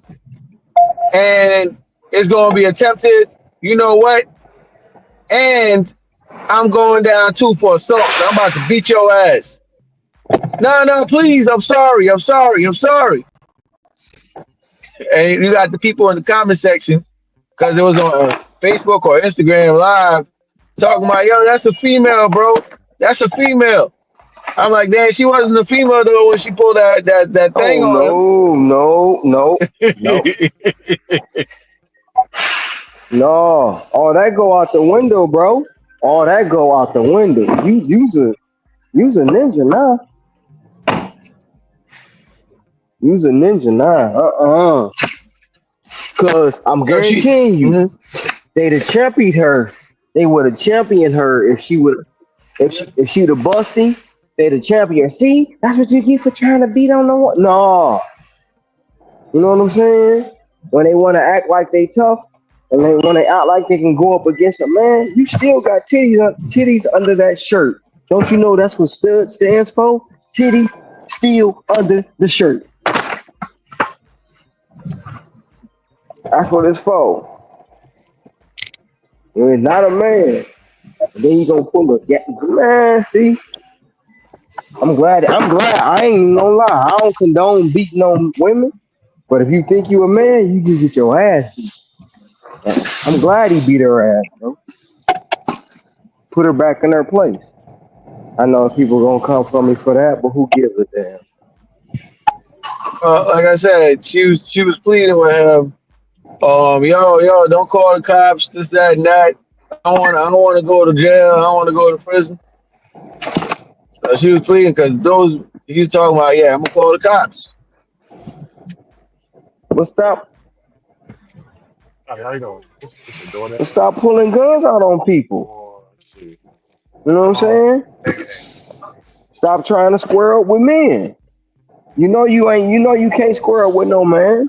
and it's gonna be attempted. You know what? And I'm going down too for assault. I'm about to beat your ass. No, no, please. I'm sorry. And you got the people in the comment section because it was on Facebook or Instagram Live talking about, yo, that's a female, bro. That's a female. I'm like, damn, she wasn't a female though when she pulled that thing Oh on him. no. No. All that go out the window, bro. All that go out the window. Use a ninja now. Use a ninja now. Cause I'm So she, guaranteeing you, mhm. they'd have championed her. They would have championed her if she'd have busted. They'd have championed. See, that's what you get for trying to beat on the one. No, you know what I'm saying? When they want to act like they tough and they want to act like they can go up against a man, you still got titties under that shirt. Don't you know that's what stud stands for? Titties still under the shirt. That's what it's for. You're not a man. And then you gonna pull a man. See, I'm glad. I ain't even gonna lie. I don't condone beating on women. But if you think you a man, you just get your ass beat. I'm glad he beat her ass, bro. Put her back in her place. I know people gonna come for me for that, but who gives a damn? Like I said, she was pleading with him. Yo, don't call the cops. This, that, and that. I don't want to go to jail. I don't want to go to prison. So she was pleading because those you talking about. Yeah, I'm gonna call the cops. But stop, Hey, how you doing? It's a door there. stop pulling guns out on people. Oh shit. You know what I'm saying? Hey. Stop trying to square up with men. You know you ain't. You know you can't square up with no man.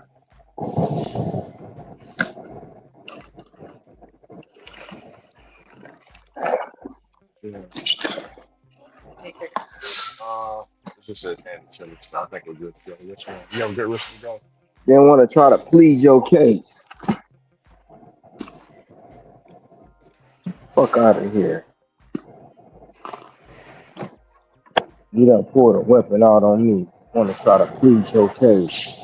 Yeah. It's just a hand chili. So I think we're good to go. Yes, ma'am. You have a good rest of the day. Then want to try to plead your case. Fuck out of here. You done pulled a weapon out on me. Want to try to plead your case.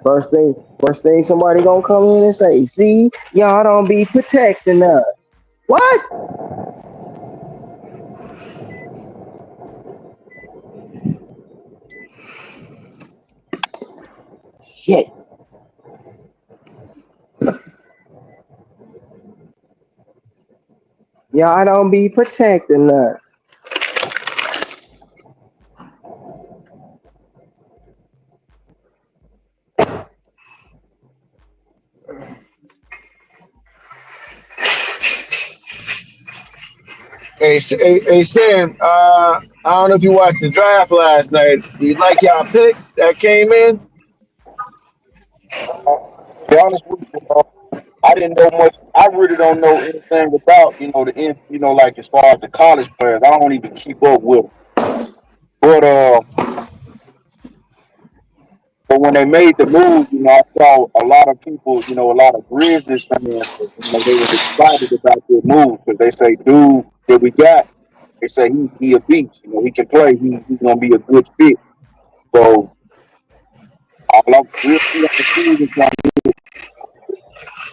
First thing somebody gonna come in and say, see, y'all don't be protecting us. What? Shit. Y'all don't be protecting us. Hey, Sam. I don't know if you watched the draft last night. Do you like y'all pick that came in? To be honest with you, I didn't know much. I really don't know anything about like as far as the college players. I don't even keep up with them. But but when they made the move, I saw a lot of people, a lot of Grizzlies fans, they was excited about their move because they say, dude, that we got, they say he a beast. He can play. He's gonna be a good fit. So we'll see on the season.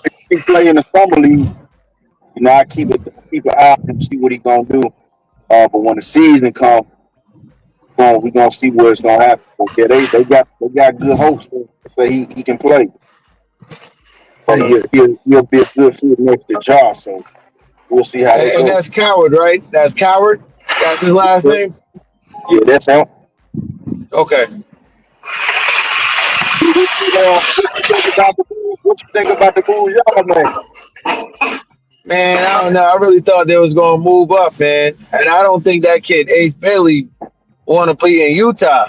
If he play in the summer league, I keep an eye on him, see what he's gonna do. But when the season comes, we gonna see what's gonna happen. But yeah, they got good hopes. To say he can play. And he'll be a good fit next to Josh. So we'll see how they And go. that's Coward, right? That's Coward. That's his last name. Yeah, that's him. Okay. What you think about the Bulls, y'all man? Man, I don't know. I really thought they was gonna move up, man. And I don't think that kid Ace Bailey want to play in Utah.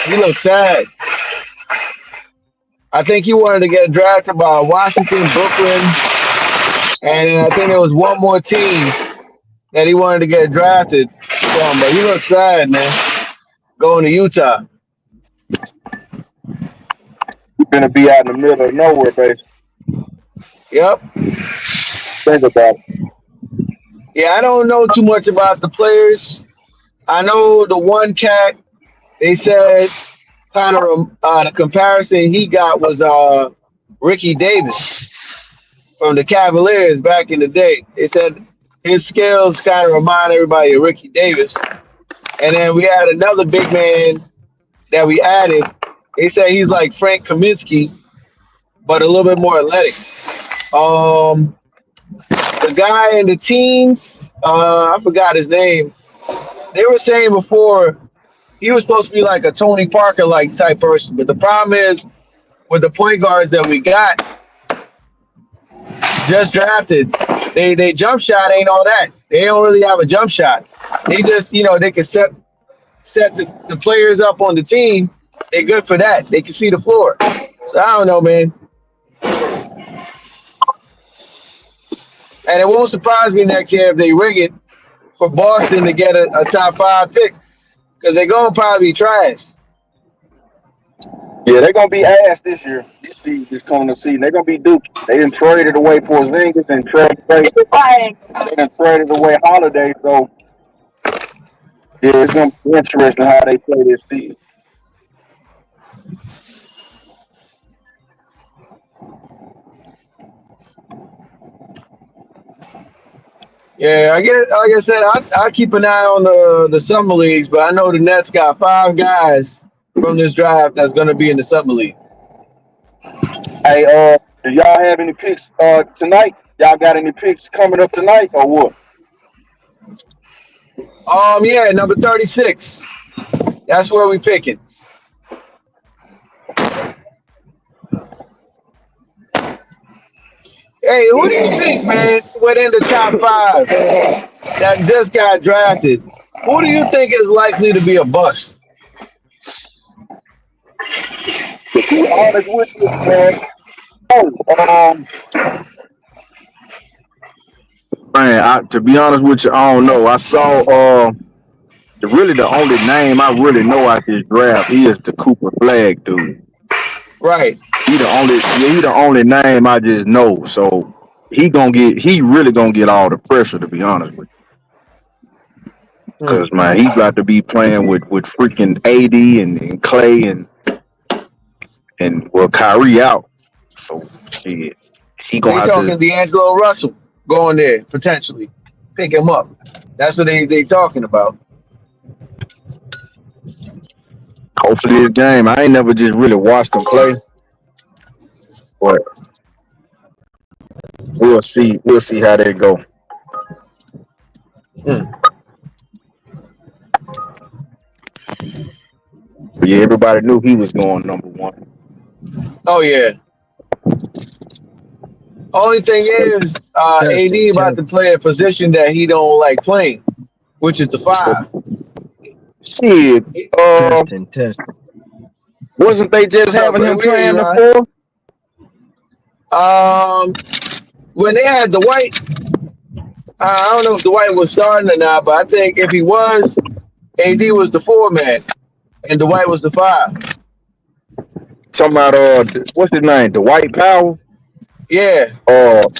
He looks sad. I think he wanted to get drafted by Washington, Brooklyn, and I think there was one more team that he wanted to get drafted from. But he looks sad, man. Going to Utah. He's gonna be out in the middle of nowhere, baby. Yep. Think about it. Yeah, I don't know too much about the players. I know the one cat they said kind of the comparison he got was Ricky Davis from the Cavaliers back in the day. They said his skills kind of remind everybody of Ricky Davis. And then we had another big man that we added. They said he's like Frank Kaminsky, but a little bit more athletic. Um, the guy in the teens, I forgot his name. They were saying before he was supposed to be like a Tony Parker like type person, but the problem is with the point guards that we got just drafted, they jump shot ain't all that. They don't really have a jump shot. They just they can set the players up on the team. They're good for that. They can see the floor. So I don't know, man. And it won't surprise me next year if they rig it for Boston to get a top 5 pick because they're gonna probably be trash. Yeah, they're gonna be ass this year. This coming up season, they're gonna be duped. They didn't traded away Porzingis and they done traded away Holiday. So yeah, it's gonna be interesting how they play this season. Yeah, I get. Like I said, I keep an eye on the summer leagues, but I know the Nets got 5 guys from this draft that's gonna be in the summer league. Hey, do y'all have any picks tonight? Y'all got any picks coming up tonight or what? Yeah, number 36. That's where we picking. Hey, who do you think, man, within the top 5 that just got drafted? Who do you think is likely to be a bust? be honest with you, man. Oh, Man, to be honest with you, I don't know. I saw really the only name I really know out this draft is the Cooper Flag dude. Right. He the only name I just know. So he really gonna get all the pressure, to be honest with you. Hmm. Cause man, he got to be playing with freaking AD and Clay and well Kyrie out. So shit. He gonna They have to talking D'Angelo Russell going there potentially, pick him up. That's what they talking about. hopefully this game. I ain't never just really watched him play, but we'll see. We'll see how they go. Hmm. But yeah, everybody knew he was going number one. Oh yeah. Only thing So, is, AD Testing, about to testing. play a position that he don't like playing, which is the so five. shit. Testing, testing. Wasn't they just What's up, having bro? him We hear you, playing the Ryan. four? When they had Dwight, I don't know if Dwight was starting or not, but I think if he was, AD was the four man, and Dwight was the five. Talking about what's his name? Dwight Powell. Yeah.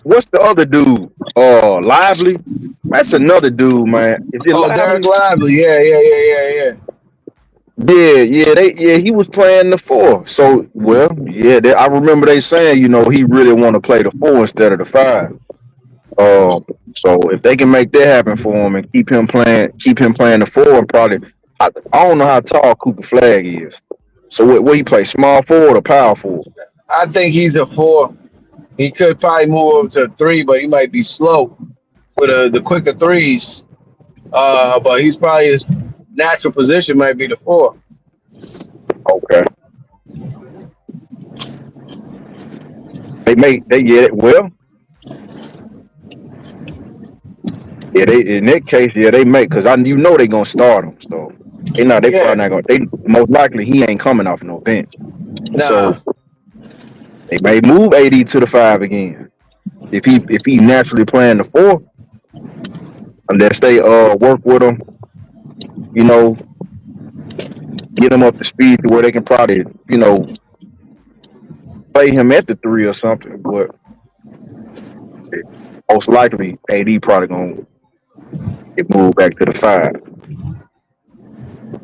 What's the other dude? Lively. That's another dude, man. Is it Oh, Derek Lively? Lively. Yeah. Yeah. He was playing the four. So well, yeah. I remember they saying, he really want to play the four instead of the five. So if they can make that happen for him and keep him playing the four, and probably, I don't know how tall Cooper Flag is. So what he play? Small forward or power forward? I think he's a four. He could probably move over to a three, but he might be slow for the quicker threes. But he's probably his natural position might be the four. Okay. They get it well. Yeah, they in that case, yeah, they make because they gonna start him. So they Yeah. probably not gonna. They most likely he ain't coming off no bench. Nah. So they may move AD to the five again if he naturally playing the four unless they work with him, you know, get him up to speed to where they can probably play him at the three or something. But most likely AD probably gonna get moved back to the five.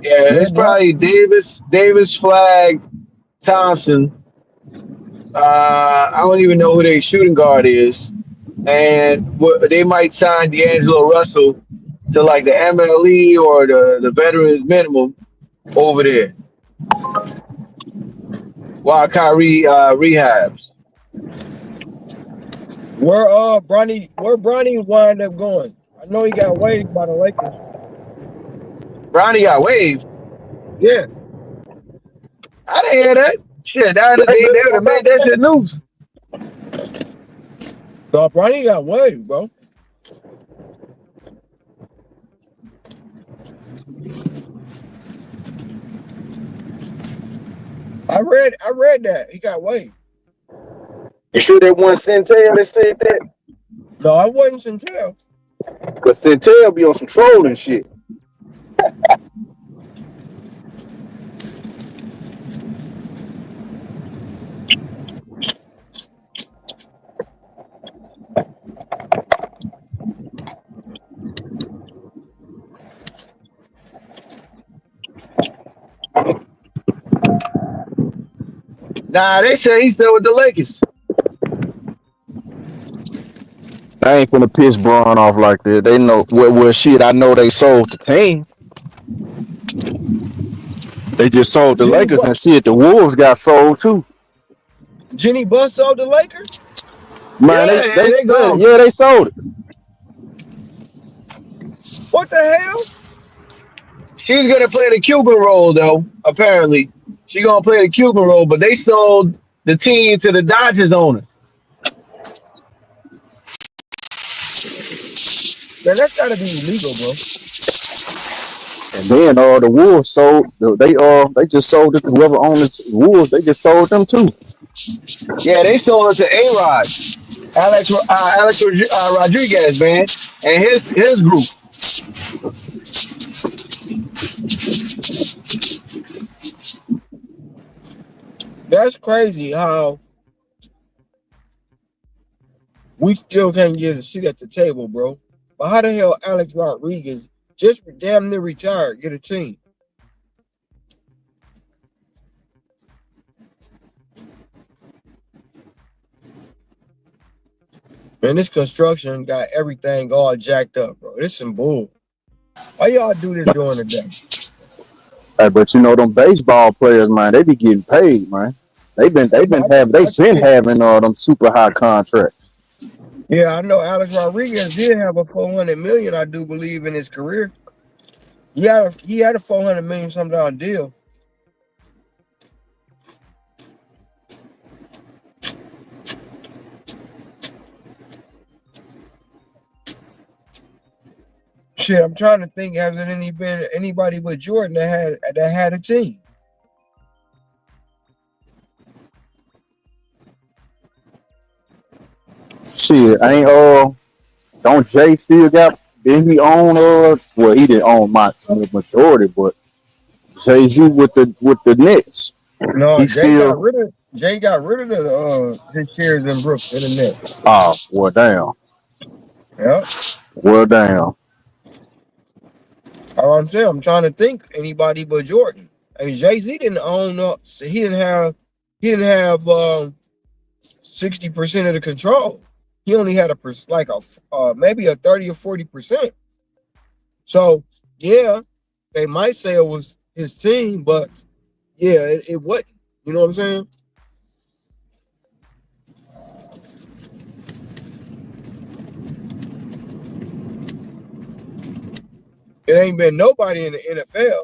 Yeah, Yeah, it's no. probably Davis, Flag, Thompson. I don't even know who their shooting guard is, and they might sign D'Angelo Russell to like the MLE or the veterans minimum over there while Kyrie rehabs. Where Bronny wind up going? I know he got waived by the Lakers. Ronnie got waived. Yeah. I didn't hear that. Shit, they would have made that shit news. So Bronny got waived, bro. I read that. He got waived. You sure that one Centel that said that? No, I wasn't Centel. But Centel be on some trolling shit. Nah, they say he's still with the Lakers. I ain't gonna piss Braun off like that. They know well shit. I know they sold the team. They just sold the Jenny Lakers Bu- and shit. The Wolves got sold too. Jenny Buss sold the Lakers? Man, Yeah, they gone. they sold it. What the hell? She's gonna play the Cuban role though. Apparently, she's gonna play the Cuban role. But they sold the team to the Dodgers owner. Man, that's gotta be illegal, bro. And then the Wolves sold they just sold it to whoever owned the Wolves. They just sold them too. Yeah, they sold it to A Rod, Alex Rodriguez, man, and his group. That's crazy how we still can't get a seat at the table, bro. But how the hell Alex Rodriguez just damn near retired, get a team? Man, this construction got everything all jacked up, bro. This some bull. Why y'all do this during the day? Hey, but you know them baseball players, man, they be getting paid, man. I They've been think, having them super high contracts. yeah, I know Alex Rodriguez did have a 400 million, I do believe, in his career. He had a 400 million some dollar deal. Shit, I'm trying to think. Has there been anybody but Jordan that had a team? Shit, ain't don't Jay still got did he own well he didn't own my the majority, but Jay Z with the Knicks. No, He still Jay got rid of his shares in Brooks in the net. well damn. Yeah. Well damn. I'm saying, I'm trying to think anybody but Jordan. I mean, Jay Z didn't own up. So he didn't have 60% of the control. He only had maybe a 30 or 40%. So yeah, they might say it was his team, but yeah, it wasn't. You know what I'm saying? It ain't been nobody in the NFL.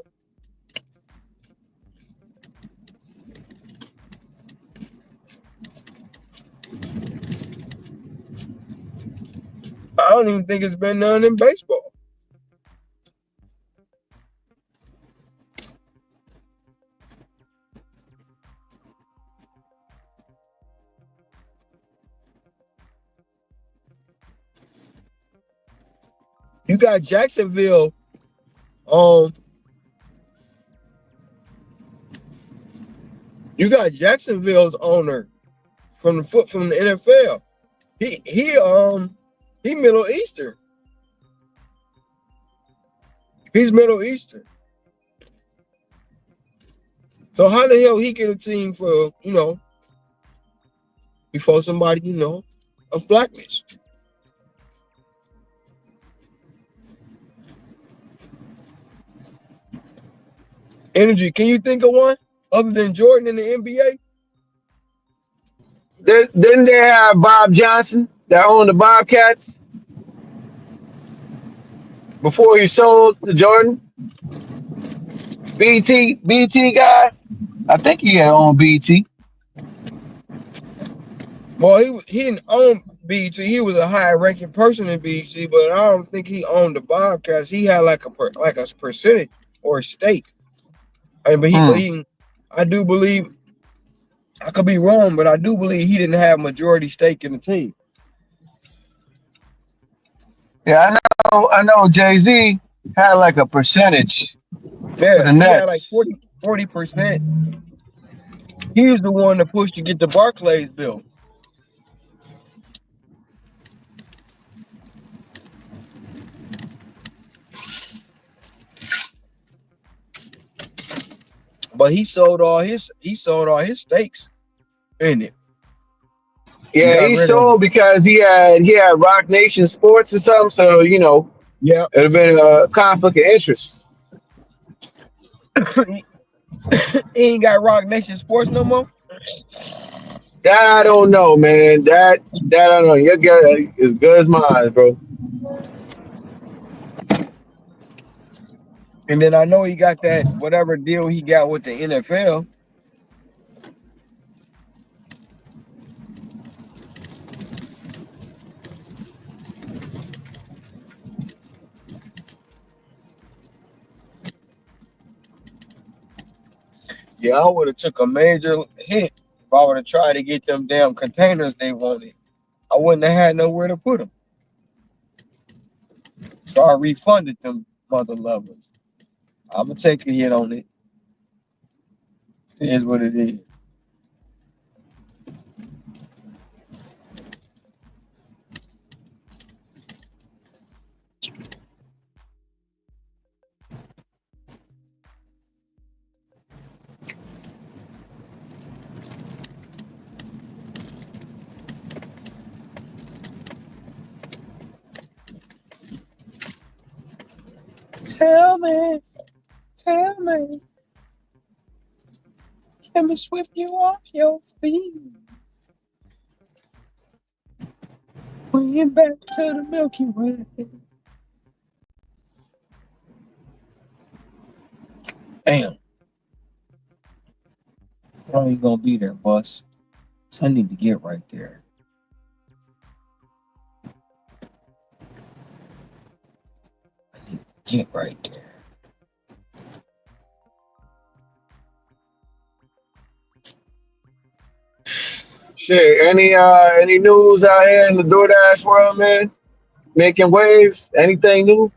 I don't even think it's been none in baseball. You got Jacksonville um you got Jacksonville's owner from the NFL. He Middle Eastern. He's Middle Eastern. So how the hell he get a team for, before somebody, of blackness? Energy, can you think of one other than Jordan in the NBA? Didn't they have Bob Johnson that owned the Bobcats before he sold to Jordan? BT guy. I think he had owned BT. Well, he didn't own BT. He was a high ranking person in BT, but I don't think he owned the Bobcats. He had like a percentage or a stake. I mean, Hmm. I do believe, I could be wrong, but I do believe he didn't have majority stake in the team. Yeah, I know Jay Z had like a percentage for Yeah, the he had like Nets. 40%. He was the one that pushed to get the Barclays bill. But he sold all his stakes in it and Yeah, got he rid of it. sold because he had Rock Nation Sports or something. So Yeah. it'd have been a conflict of interest. He ain't got Rock Nation Sports no more. That I don't know, man. That I don't know. Your guess is good as mine, bro. And then I know he got that whatever deal he got with the NFL. Yeah, I would have took a major hit if I would have tried to get them damn containers they wanted. I wouldn't have had nowhere to put them. So I refunded them mother lovers. I'm gonna take a hit on it. It is what it is. Tell me, tell me, can we sweep you off your feet? Bring back to the Milky Way. Damn, how you gonna be there, bus? So I need to get right there. Get right there. Shit, any news out here in the DoorDash world, man? Making waves? Anything new?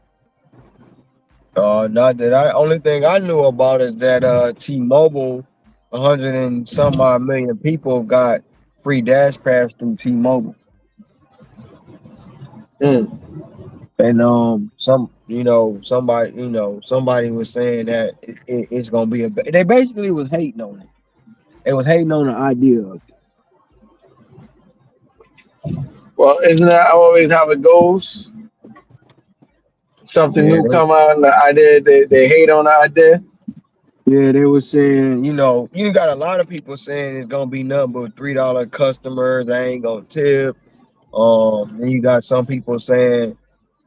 Not that I. Only thing I knew about is that T-Mobile, 100 and some odd million people got free dash pass through T-Mobile, Mm. and somebody was saying that it's gonna be a. They basically was hating on it. They was hating on the idea of it. Well, isn't that always how it goes? Something Yeah, new come on, the idea they hate on the idea. they was saying, you got a lot of people saying it's gonna be nothing but $3 customers. They ain't gonna tip. Then you got some people saying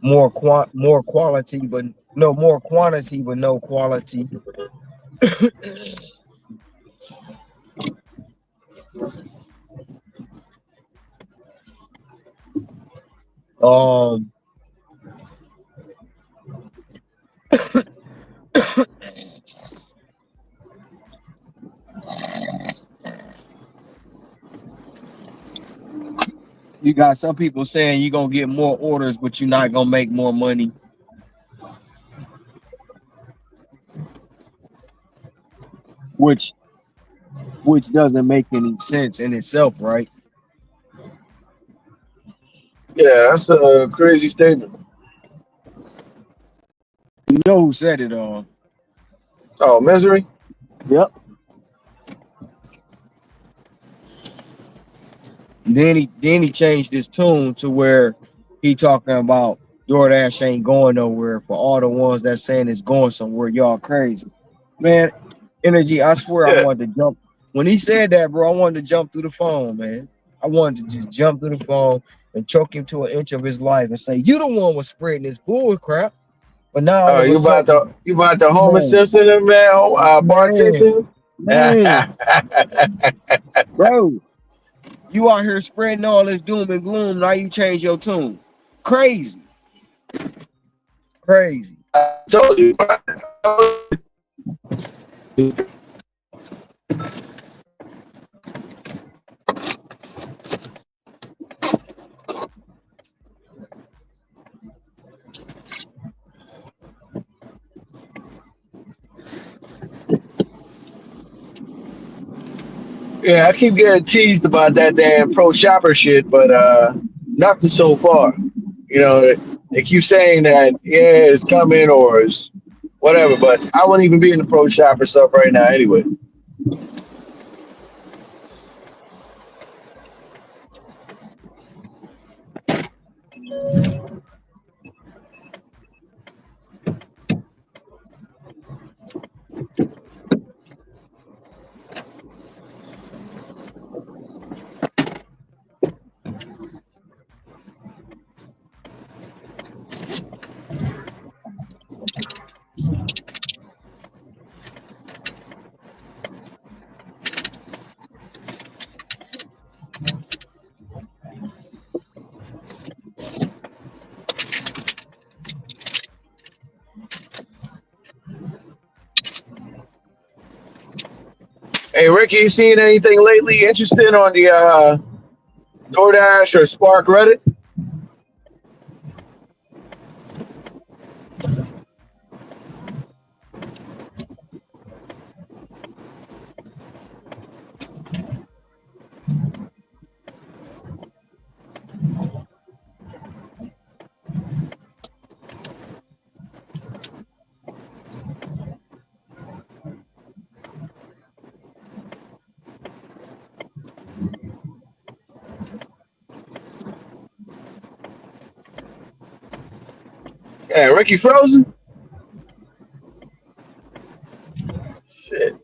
more quality, but no more quantity, but no quality. Um, you got some people saying you're gonna get more orders, but you're not gonna make more money, which doesn't make any sense in itself, right? Yeah, that's a crazy statement. You know who said it? Oh, misery. Yep. Then he changed his tune to where he talking about DoorDash ain't going nowhere. For all the ones that saying it's going somewhere, y'all crazy, man. Energy, I swear I Yeah. wanted to jump. When he said that, bro, I wanted to jump through the phone, man. I wanted to just jump through the phone and choke him to an inch of his life and say, "You the one was spreading this bull crap." But now all Oh, of a sudden, you about to Homer man, Simpson him, man? Bart man, Simpson. man, bro, you out here spreading all this doom and gloom. Now you change your tune. Crazy, crazy. I told you. Yeah, I keep getting teased about that damn pro shopper shit, but nothing so far. You know, they keep saying that yeah, it's coming or it's whatever, but I wouldn't even be in the pro shopper stuff right now anyway. Hey Ricky, you seen anything lately interesting on the DoorDash or Spark Reddit? Yeah, Ricky frozen. Shit.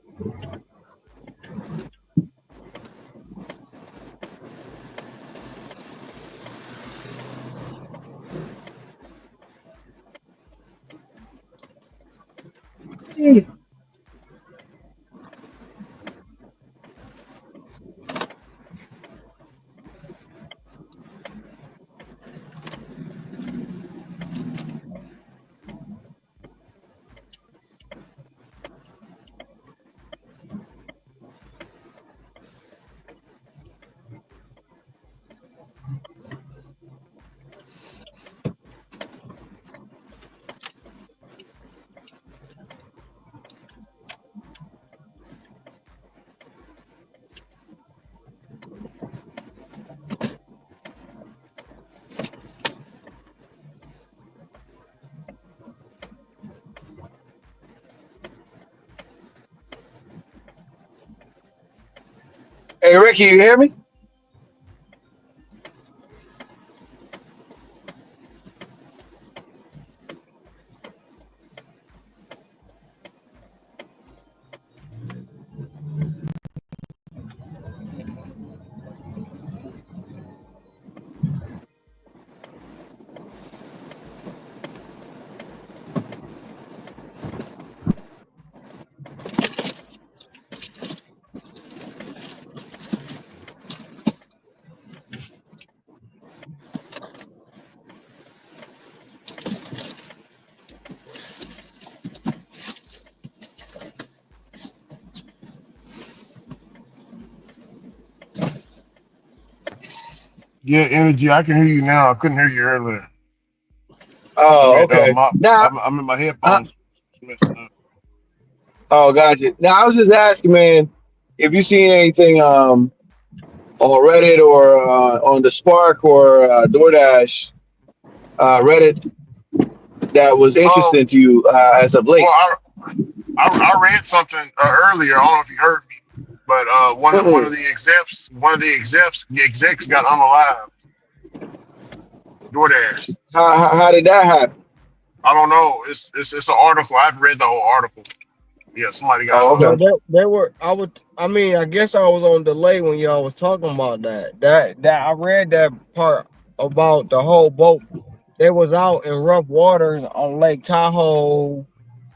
Hey Ricky, you hear me? Yeah, energy. I can hear you now. I couldn't hear you earlier. I'm Oh, at okay. my Now, I'm in my uh, headphones messing up. oh, gotcha. Now I was just asking, man, if you seen anything on Reddit or on the Spark or DoorDash Reddit that was Um, interesting to you as of well, late. I read something earlier. I don't know if you heard me, but Mm-mm. the execs got unalive. DoorDash. How did that happen? I don't know. It's an article. I haven't read the whole article. Yeah, somebody got Oh, Yeah, okay. they were. I would. I mean, I guess I was on delay when y'all was talking about that. That I read that part about the whole boat. They was out in rough waters on Lake Tahoe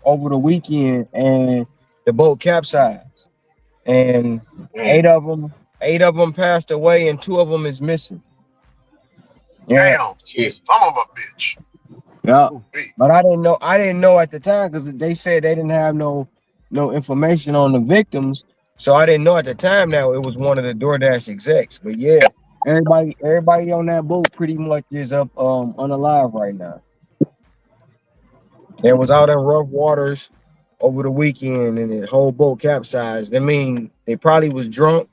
over the weekend, and the boat capsized, and Mm. eight of them, eight of them passed away, and two of them is missing. Yeah, damn Jeez. son of a bitch. yeah. Ooh, wee. But I didn't know. I didn't know at the time because they said they didn't have no information on the victims. So I didn't know at the time that it was one of the DoorDash execs. But yeah, everybody on that boat pretty much is up unalive right now. They was out in rough waters over the weekend and the whole boat capsized. I mean, they probably was drunk.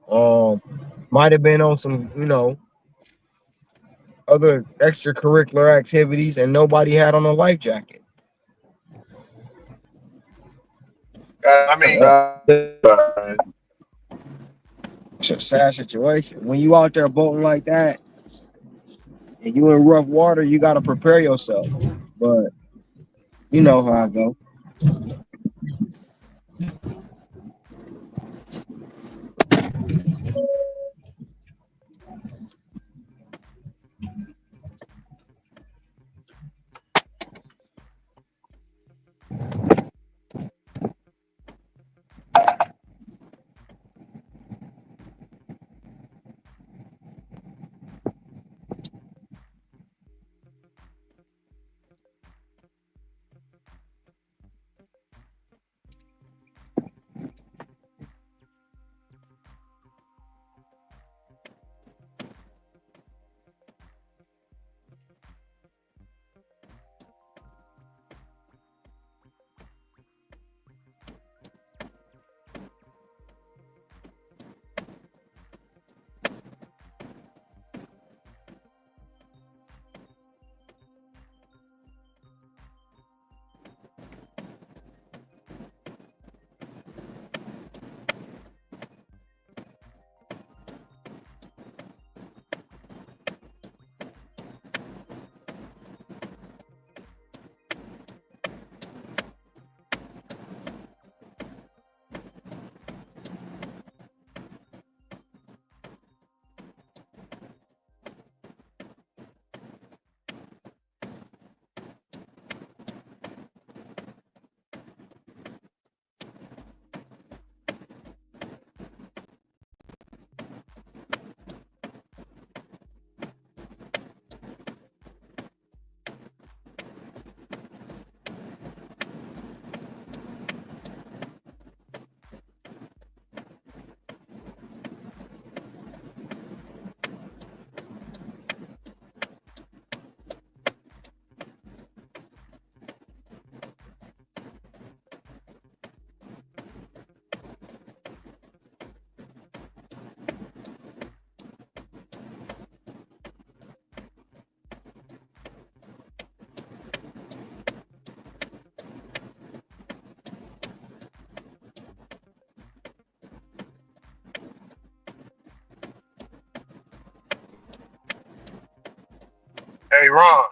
Um, might have been on some, other extracurricular activities, and nobody had on a life jacket. I mean, Yeah, it's a sad situation. When you out there boating like that and you in rough water, you got to prepare yourself. But you know how I go. Hey, Ron.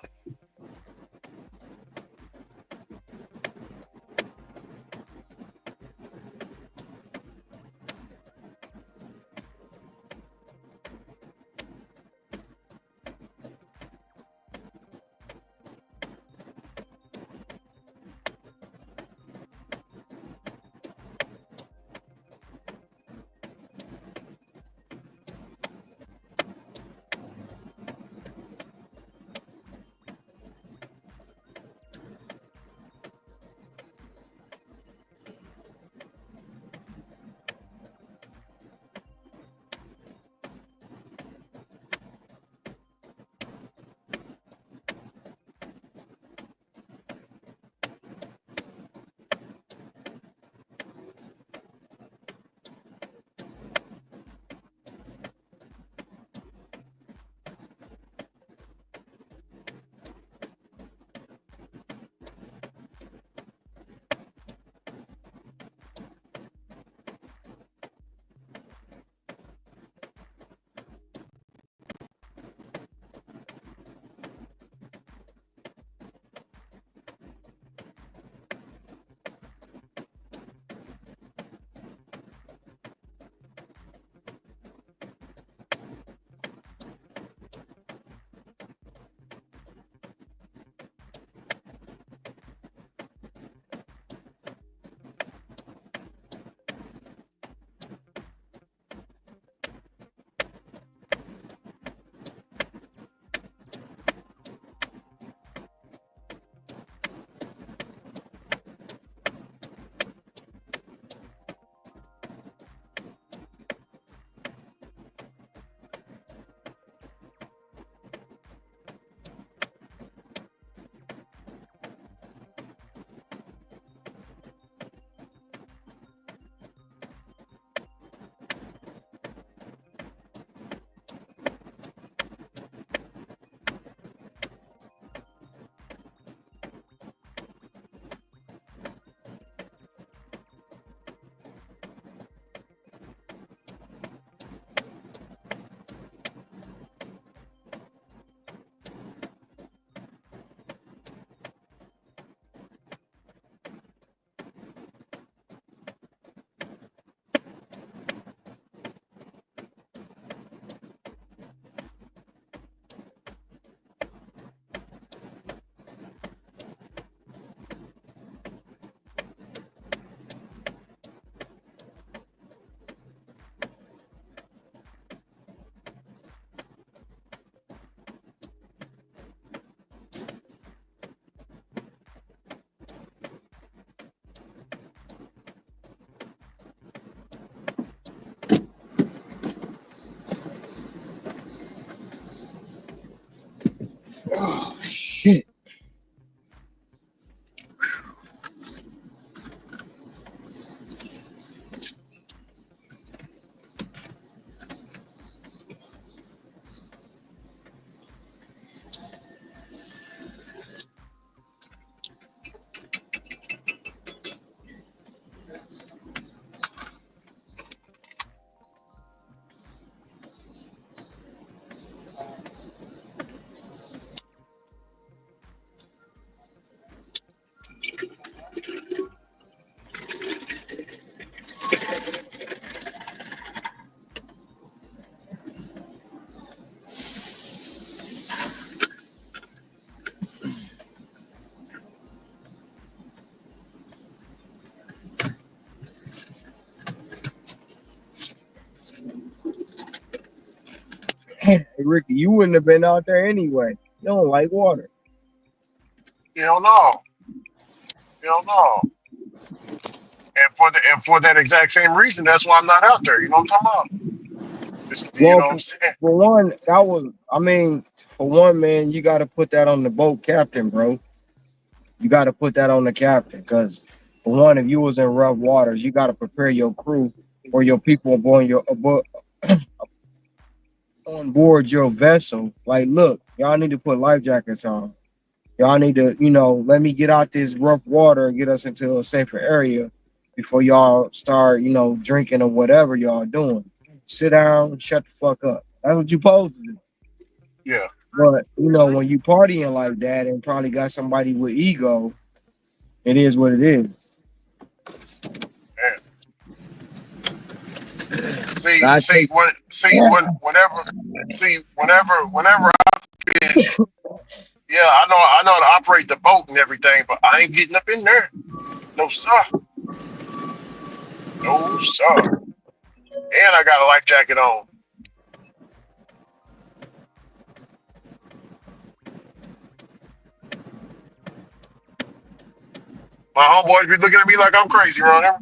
Oh shit. Hey, Ricky, you wouldn't have been out there anyway. You don't like water. Hell no. Hell no. And for that exact same reason, that's why I'm not out there. You know what I'm talking about? You Well, know what I'm saying? for one, that was, I mean, for one, man, you got to put that on the boat captain, bro. You got to put that on the captain because, for one, if you was in rough waters, you got to prepare your crew or your people on board your vessel. Like, look, y'all need to put life jackets on. Y'all need to, let me get out this rough water and get us into a safer area before y'all start, drinking or whatever y'all doing. Sit down, shut the fuck up. That's what you supposed to do. Yeah. But you know, when you partying like that and probably got somebody with ego, it is what it is. Man. See, I see think what, see when, whenever, see whenever I fish, yeah, I know how to operate the boat and everything, but I ain't getting up in there. No sir, no sir. And I got a life jacket on. My homeboys be looking at me like I'm crazy around here.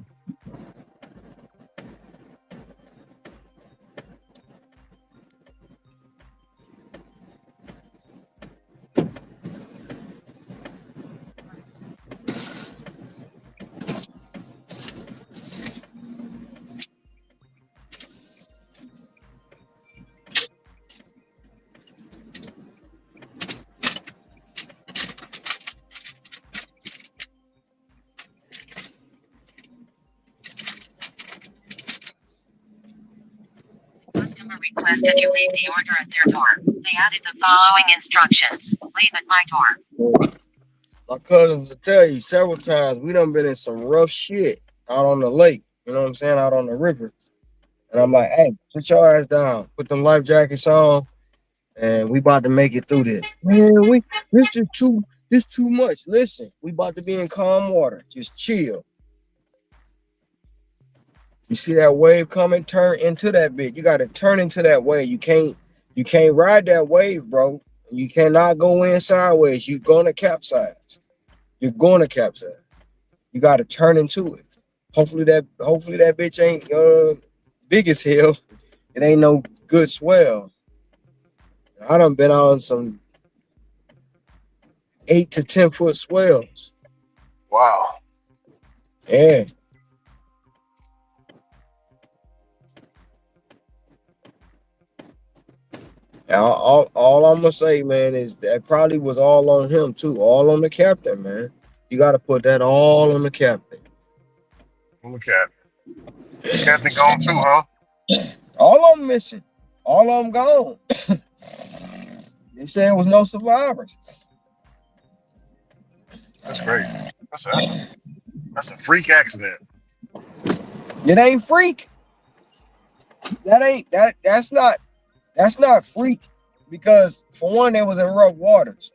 Customer requested you leave the order at their door. They added the following instructions. Leave at my door. my cousins will tell you several times we done been in some rough shit out on the lake. You know what I'm saying? Out on the river. And I'm like, hey, put your ass down, put them life jackets on, and we about to make it through this. Man, this too much. Listen, we about to be in calm water. Just chill. You see that wave coming, turn into that bit. You gotta turn into that wave. You can't ride that wave, bro. You cannot go in sideways. You're gonna capsize. You're gonna capsize. You gotta turn into it. Hopefully that bitch ain't big as hell. It ain't no good swell. I done been on some 8 to 10 foot swells. Wow. Yeah. All I'm gonna say, man, is that probably was all on him too, all on the captain, man. You got to put that all on the captain. Look at Captain gone too, huh? All of them missing, all of them gone. They said there was no survivors. That's crazy. That's a freak accident. It ain't freak. That ain't that. That's not freak because for one, they was in rough waters.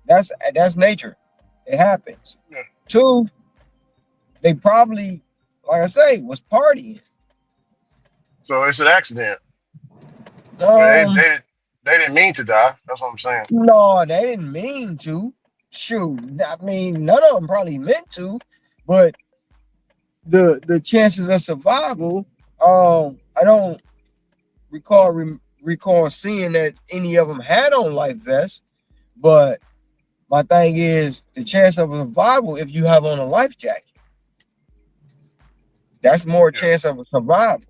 That's nature. It happens. Yeah. Two, they probably, like I say, was partying. So it's an accident. But Um, they didn't mean to die. That's what I'm saying. no, they didn't mean to. Shoot, I mean, none of them probably meant to, but the chances of survival, I don't recall seeing that any of them had on life vests. But my thing is the chance of survival if you have on a life jacket. That's more Yeah. chance of a survival.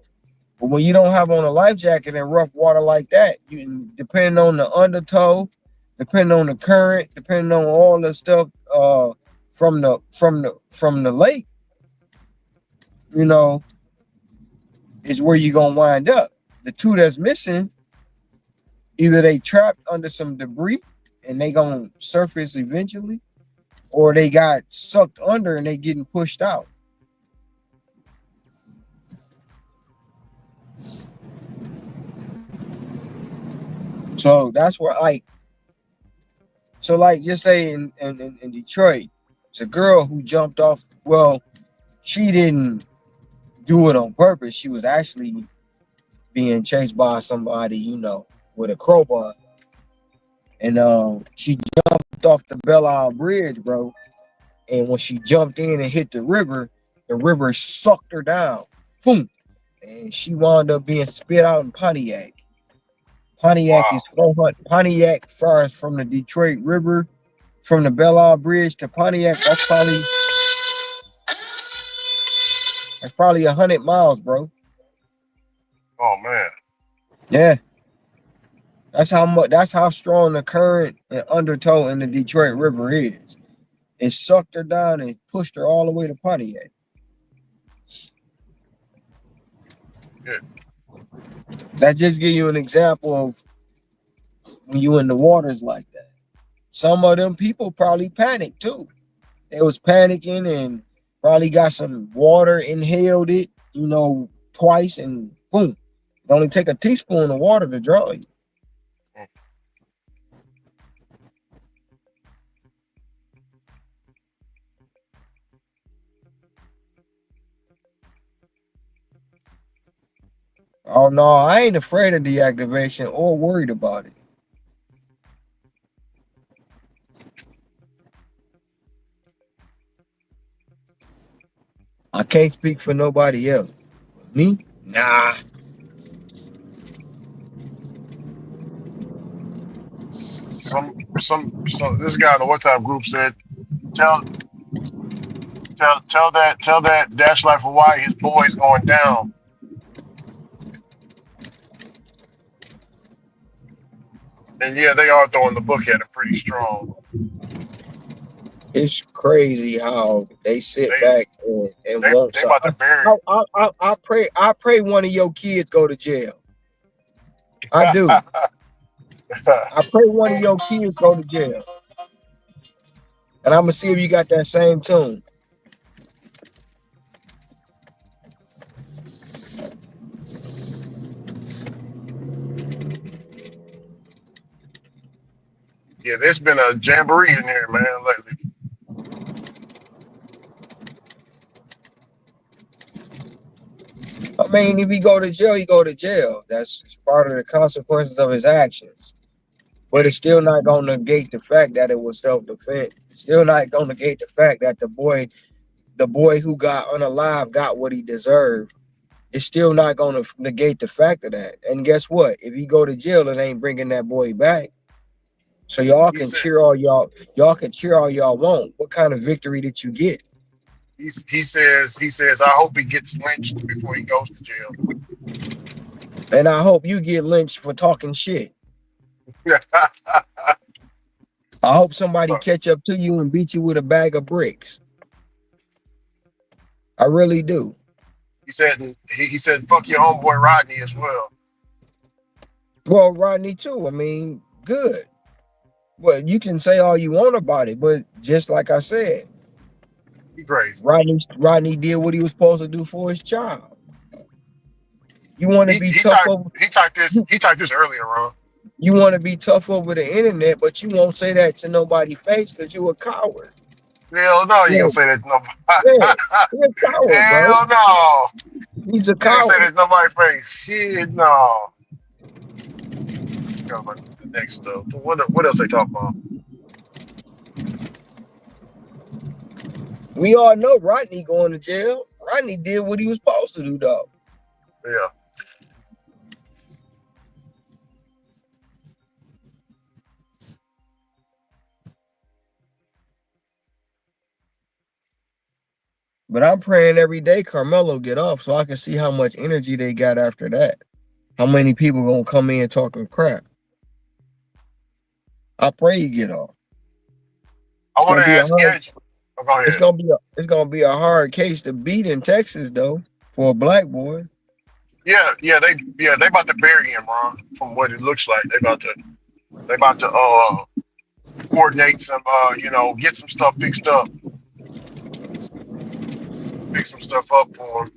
But when you don't have on a life jacket in rough water like that, you depending on the undertow, depending on the current, depending on all the stuff from the lake, you know, is where you're gonna wind up. The two that's missing, either they trapped under some debris and they gonna surface eventually, or they got sucked under and they getting pushed out. So that's where like just say in Detroit, it's a girl who jumped off. Well, she didn't do it on purpose. She was actually being chased by somebody, with a crowbar. And she jumped off the Belle Isle Bridge, bro. And when she jumped in and hit the river sucked her down. Boom. And she wound up being spit out in Pontiac. Pontiac Wow. is 400. Pontiac, far as from the Detroit River, from the Belle Isle Bridge to Pontiac, that's probably 100 miles, bro. Oh man. Yeah, that's how much. That's how strong the current and undertow in the Detroit River is. It sucked her down and pushed her all the way to Pontiac. Yeah. That just give you an example of when you in the waters like that. Some of them people probably panicked too. They was panicking and probably got some water, inhaled it, twice, and boom. It only take a teaspoon of water to drown you. Oh no, I ain't afraid of deactivation or worried about it. I can't speak for nobody else. Me? Nah. Some this guy in the WhatsApp group said, tell tell that Dash Life Hawaii his boy's going down. And yeah, they are throwing the book at him pretty strong. It's crazy how they sit They back and won't they stop. about to bury him. I pray one of your kids go to jail. I do. I pray one of your kids go to jail. And I'm gonna see if you got that same tune. Yeah, there's been a jamboree in here, man, lately. I mean, if he go to jail, he go to jail. That's part of the consequences of his actions. But it's still not gonna negate the fact that it was self-defense. Still not gonna negate the fact that the boy who got unalive got what he deserved. It's still not gonna negate the fact of that. And guess what? If he go to jail, it ain't bringing that boy back. So y'all He can said cheer all y'all can cheer all y'all want. What kind of victory did you get? he says I hope he gets lynched before he goes to jail. And I hope you get lynched for talking shit. I hope somebody catch up to you and beat you with a bag of bricks. I really do. He said fuck your homeboy Rodney as well. Well, Rodney too. I mean, good. Well, you can say all you want about it, but just like I said, He crazy. Rodney did what he was supposed to do for his child. You want to He be he tough typed over he typed this he typed this earlier, Ron. you want to be tough over the internet, but you won't say that to nobody's face because you a coward. Hell no, you Yeah, gonna say that to yeah, nobody. he's a coward, bro. Hell no. He's a You ain't say coward. that to nobody's face. Shit, no. Go about the next stuff. What else they talk about? We all know Rodney going to jail. Rodney did what he was supposed to do, though. Yeah. But I'm praying every day Carmelo get off so I can see how much energy they got after that. How many people gonna come in talking crap? I pray you get off. I It's want gonna to be a ask hard. Edge. Oh, go It's ahead. gonna be a hard case to beat in Texas though for a black boy. They about to bury him, Ron. From what it looks like, they about to coordinate some get some stuff fixed up, fix some stuff up for him.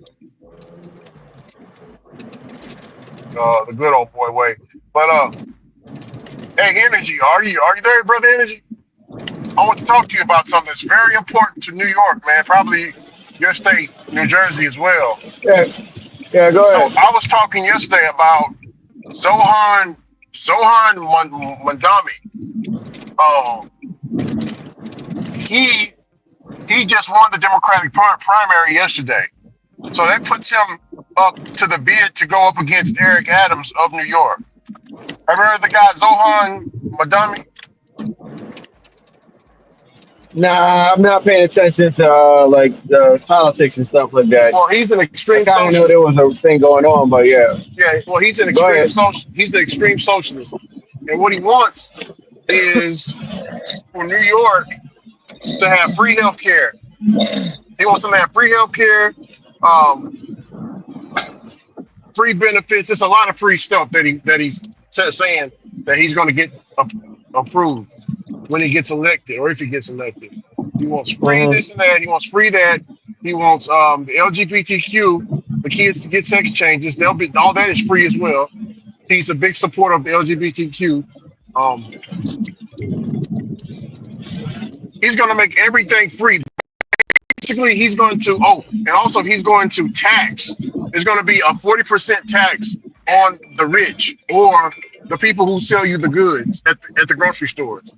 The good old boy way. But hey, Energy, are you there, brother? Energy, I want to talk to you about something that's very important to New York, man. Probably your state, New Jersey, as well. Yeah, yeah, go So ahead. I was talking yesterday about Zohan Mandami. He just won the Democratic primary yesterday, so that puts him up to the bid to go up against Eric Adams of New York. Have you heard of the guy Zohan Mandami? Nah, I'm not paying attention to like politics and stuff like that. Well, he's an I extreme kind of know socialist. there was a thing going on, but yeah, Yeah, well, he's an go extreme ahead. social. He's an extreme socialist, and what he wants is for New York to have free health care. He wants them to have free health care, um, free benefits. It's a lot of free stuff that he's saying that he's going to get approved when he gets elected, or if he gets elected. He wants free Mhm. this and that. He wants free that. He wants the LGBTQ, the kids to get sex changes. They'll be all that is free as well. He's a big supporter of the LGBTQ. Um, he's going to make everything free. Basically, he's going to and also he's going to tax. There's going to be a 40% tax on the rich or the people who sell you the goods at the grocery stores.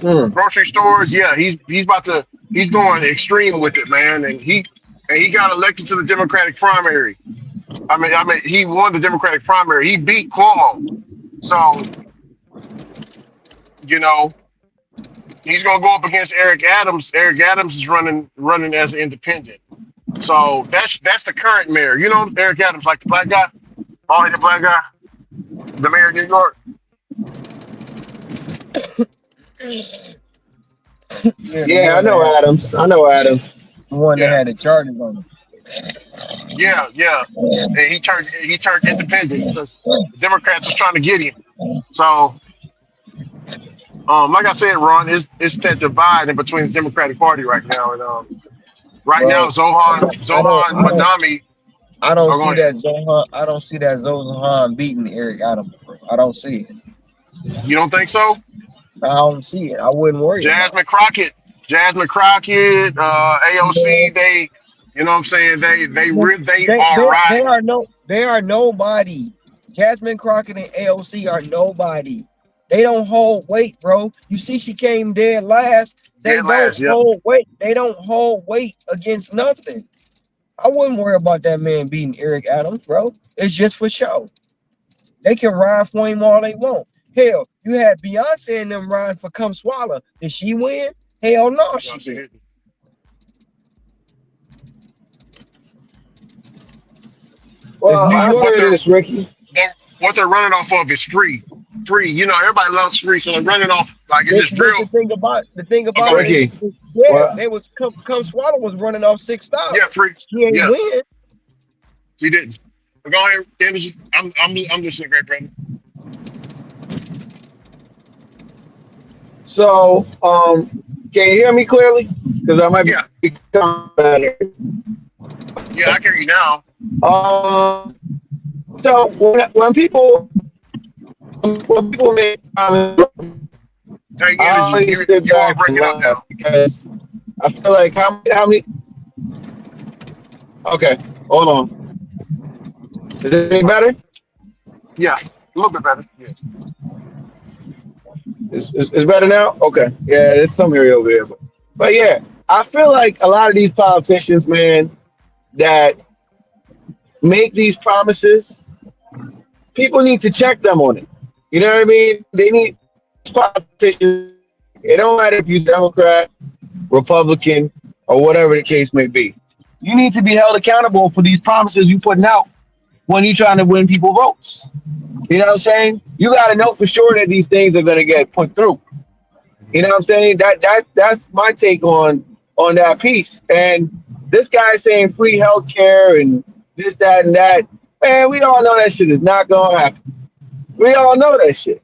Hmm. Grocery stores, yeah, he's going extreme with it, man, and he got elected to the Democratic primary. I mean, he won the Democratic primary. He beat Cuomo, so you know he's gonna go up against Eric Adams. Eric Adams is running as an independent. So that's the current mayor. You know Eric Adams, like the black guy, bald headed black guy, the mayor of New York. Yeah, the Yeah, I one that know had Adams. I know Adams. the one that Yeah, had the charges on him. yeah. And he turned independent because the Democrats was trying to get him. So like I said, Ron, it's that divide in between the Democratic Party right now, and right now Bro, I don't Zohan I don't Madami I don't are see going to. that Zohan. I don't see that Zohan beating Eric Adams, bro. I don't see it. You don't think so? I don't see it. I wouldn't worry about Jasmine Crockett, AOC, it. they, you know what I'm saying? They They, are they, they riding are no they are nobody. Jasmine Crockett and AOC are nobody. They don't hold weight, bro. You see, she came dead last. They dead don't last. Yep. hold weight. They don't hold weight against nothing. I wouldn't worry about that man beating Eric Adams, bro. It's just for show. They can ride for him all they want. Hell, you had Beyonce and them riding for Come Swallow. Did she win? Hell no, No, she she didn't. didn't. If Well, New I York, What say they're this, Ricky. what they're running off of is free. Free. You know, everybody loves free, so they're running off like it's just but drill. the thing Oh, about go it ahead. Ricky. is yeah, Well, they was Come Swallow was running off Yeah, 6,000. free. She ain't Yeah, win. she didn't. But go ahead, energy. I'm listening, great brother. so can you hear me clearly? Because I might be Yeah, coming better. yeah, I can hear you now. Um, so when people make comments, Hey, I energy. always You sit you are back and breaking up laugh now. because I feel like how many. Okay, hold on. Is it any better? Yeah, a little bit better. Yes. Is better now? Okay. Yeah, there's some area over there, but yeah, I feel like a lot of these politicians, man, that make these promises, people need to check them on it. You know what I mean? They need politicians. It don't matter if you're Democrat, Republican, or whatever the case may be. You need to be held accountable for these promises you putting out when you're trying to win people votes. You know what I'm saying? You got to know for sure that these things are going to get put through. You know what I'm saying? That's my take on that piece. And this guy saying free healthcare and this, that, and that. Man, we all know that shit is not gonna happen. We all know that shit.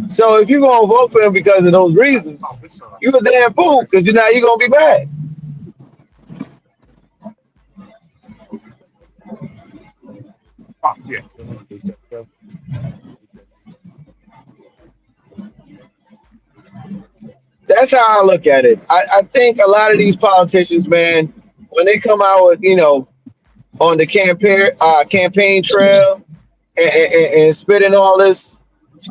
So if you're gonna vote for him because of those Oh, reasons, this you a damn fool okay. because you're gonna be mad. Oh, yeah. That's how I look at it. I think a lot of these politicians, man, when they come out with, on the campaign trail and spitting all this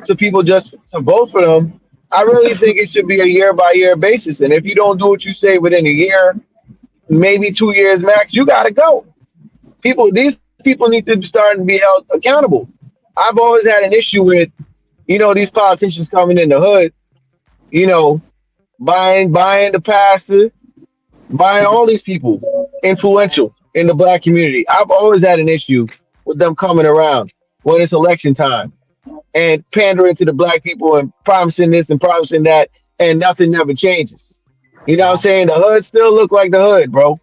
to people just to vote for them, I really think it should be a year by year basis. And if you don't do what you say within a year, maybe 2 years max, you got to go. These people need to start and be held accountable. I've always had an issue with, these politicians coming in the hood, you know, buying the pastor, buying all these people influential in the black community. I've always had an issue with them coming around when it's election time and pandering to the black people and promising this and promising that, and nothing never changes. You know what I'm saying? The hood still look like the hood, bro.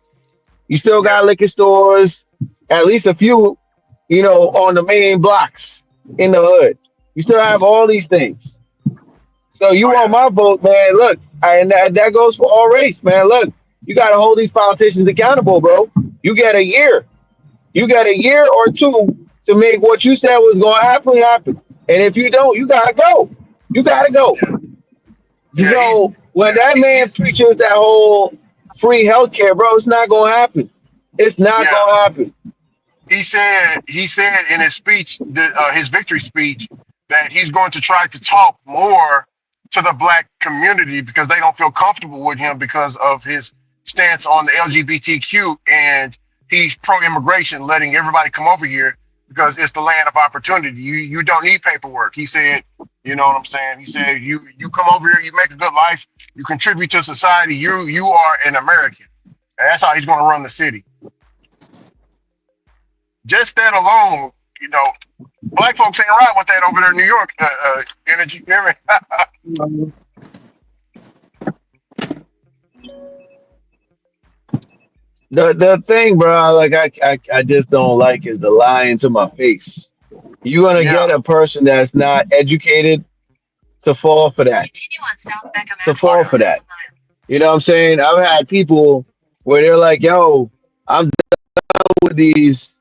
You still Yeah, got liquor stores, at least a few, on the main blocks. in the hood. You still have all these things. So you Oh want yeah, my vote, man? Look, and that goes for all race, man. Look, you got to hold these politicians accountable, bro. You get a year. You got a year or two to make what you said was going to happen happen. And if you don't, you gotta go. You gotta go. yeah, yeah. He's So when yeah, that man he's preaches that whole free healthcare, bro, it's not gonna happen. It's not yeah. gonna happen. He said in his speech, his victory speech, that he's going to try to talk more to the black community because they don't feel comfortable with him because of his stance on the LGBTQ, and he's pro-immigration, letting everybody come over here because it's the land of opportunity. You don't need paperwork. He said, you know what I'm saying? He said you come over here, you make a good life, you contribute to society. You are an American, and that's how he's going to run the city. Just that alone, you know, black folks ain't right with that over there in New York. Energy, you hear me? The thing, bro, like I just don't like is the lying to my face. You're gonna Yeah, get a person that's not educated to fall for that. Continue on South Beckham To Avenue oh fall for yeah, for half that. a mile. You know what I'm saying? I've had people where they're like, "Yo, I'm done with these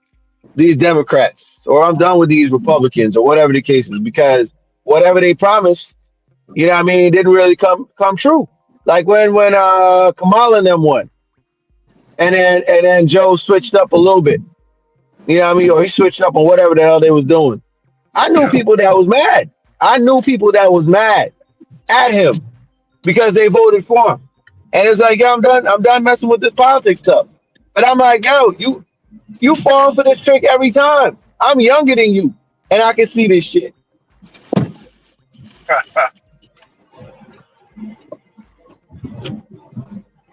Democrats, or I'm done with these Republicans, or whatever the case is, because whatever they promised, you know what I mean, didn't really come true. Like when yeah, Kamala and them won, and then Joe switched up a little bit. You know what I mean? Or he switched up on whatever the hell they was doing. I knew yeah, people that was mad. I knew people that was mad at him because they voted for him. And it's like, yo, I'm done. I'm done messing with this politics stuff. But I'm like, yo, you fall for this trick every time. I'm younger than you, and I can see this shit.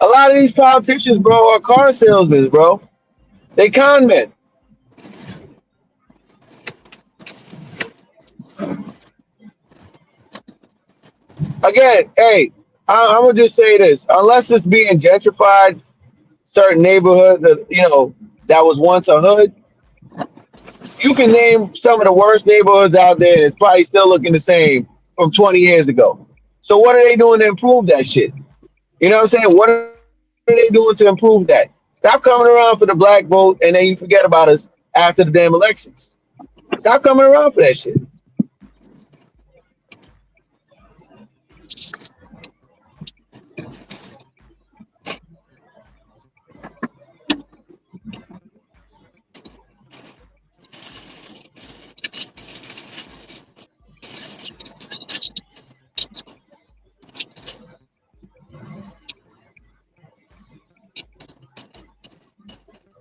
A lot of these politicians, bro, are car salesmen, bro. They con men. Again, hey, I'm gonna just say this: unless it's being gentrified, certain neighborhoods that that was once a hood, you can name some of the worst neighborhoods out there, and it's probably still looking the same from 20 years ago. So what are they doing to improve that shit? You know what I'm saying? What are they doing to improve that? Stop coming around for the black vote and then you forget about us after the damn elections. Stop coming around for that shit.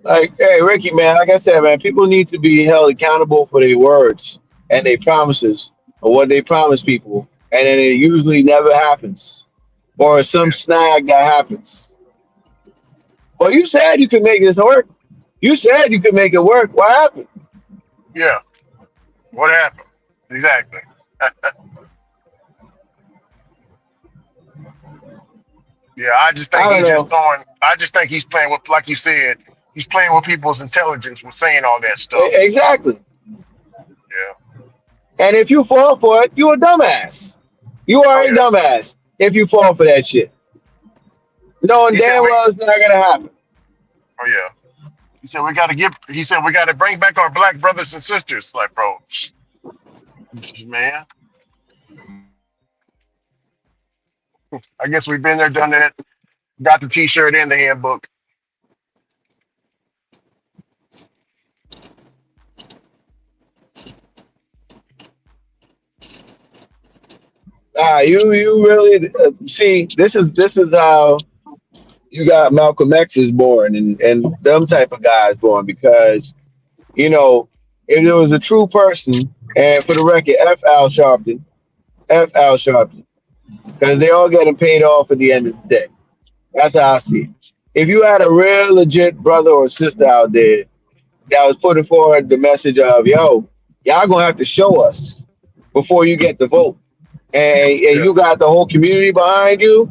Like, hey, Ricky, man, like I said, man, people need to be held accountable for their words and their promises or what they promise people. And then it usually never happens or some yeah, snag that happens. Well, you said you could make this work. You said you could make it work. What happened? yeah. What happened? Exactly. Yeah, I just think I don't he's just know. throwing. I just think he's playing with, like you said, he's playing with people's intelligence with saying all that stuff. Exactly. Yeah. And if you fall for it, you a dumbass. You are Oh a yeah. dumbass if you fall for that shit. Knowing He said damn we. well it's not gonna happen. Oh yeah. He said we got to get. He said we got to bring back our black brothers and sisters. Like, bro, man. I guess we've been there, done that. Got the T-shirt and the handbook. You really see this is how you got Malcolm X is born and them type of guys born because you know if there was a true person and for the record F Al Sharpton because they all getting paid off at the end of the day. That's how I see it. If you had a real legit brother or sister out there that was putting forward the message of yo, y'all gonna have to show us before you get the vote, and Yeah. you got the whole community behind you,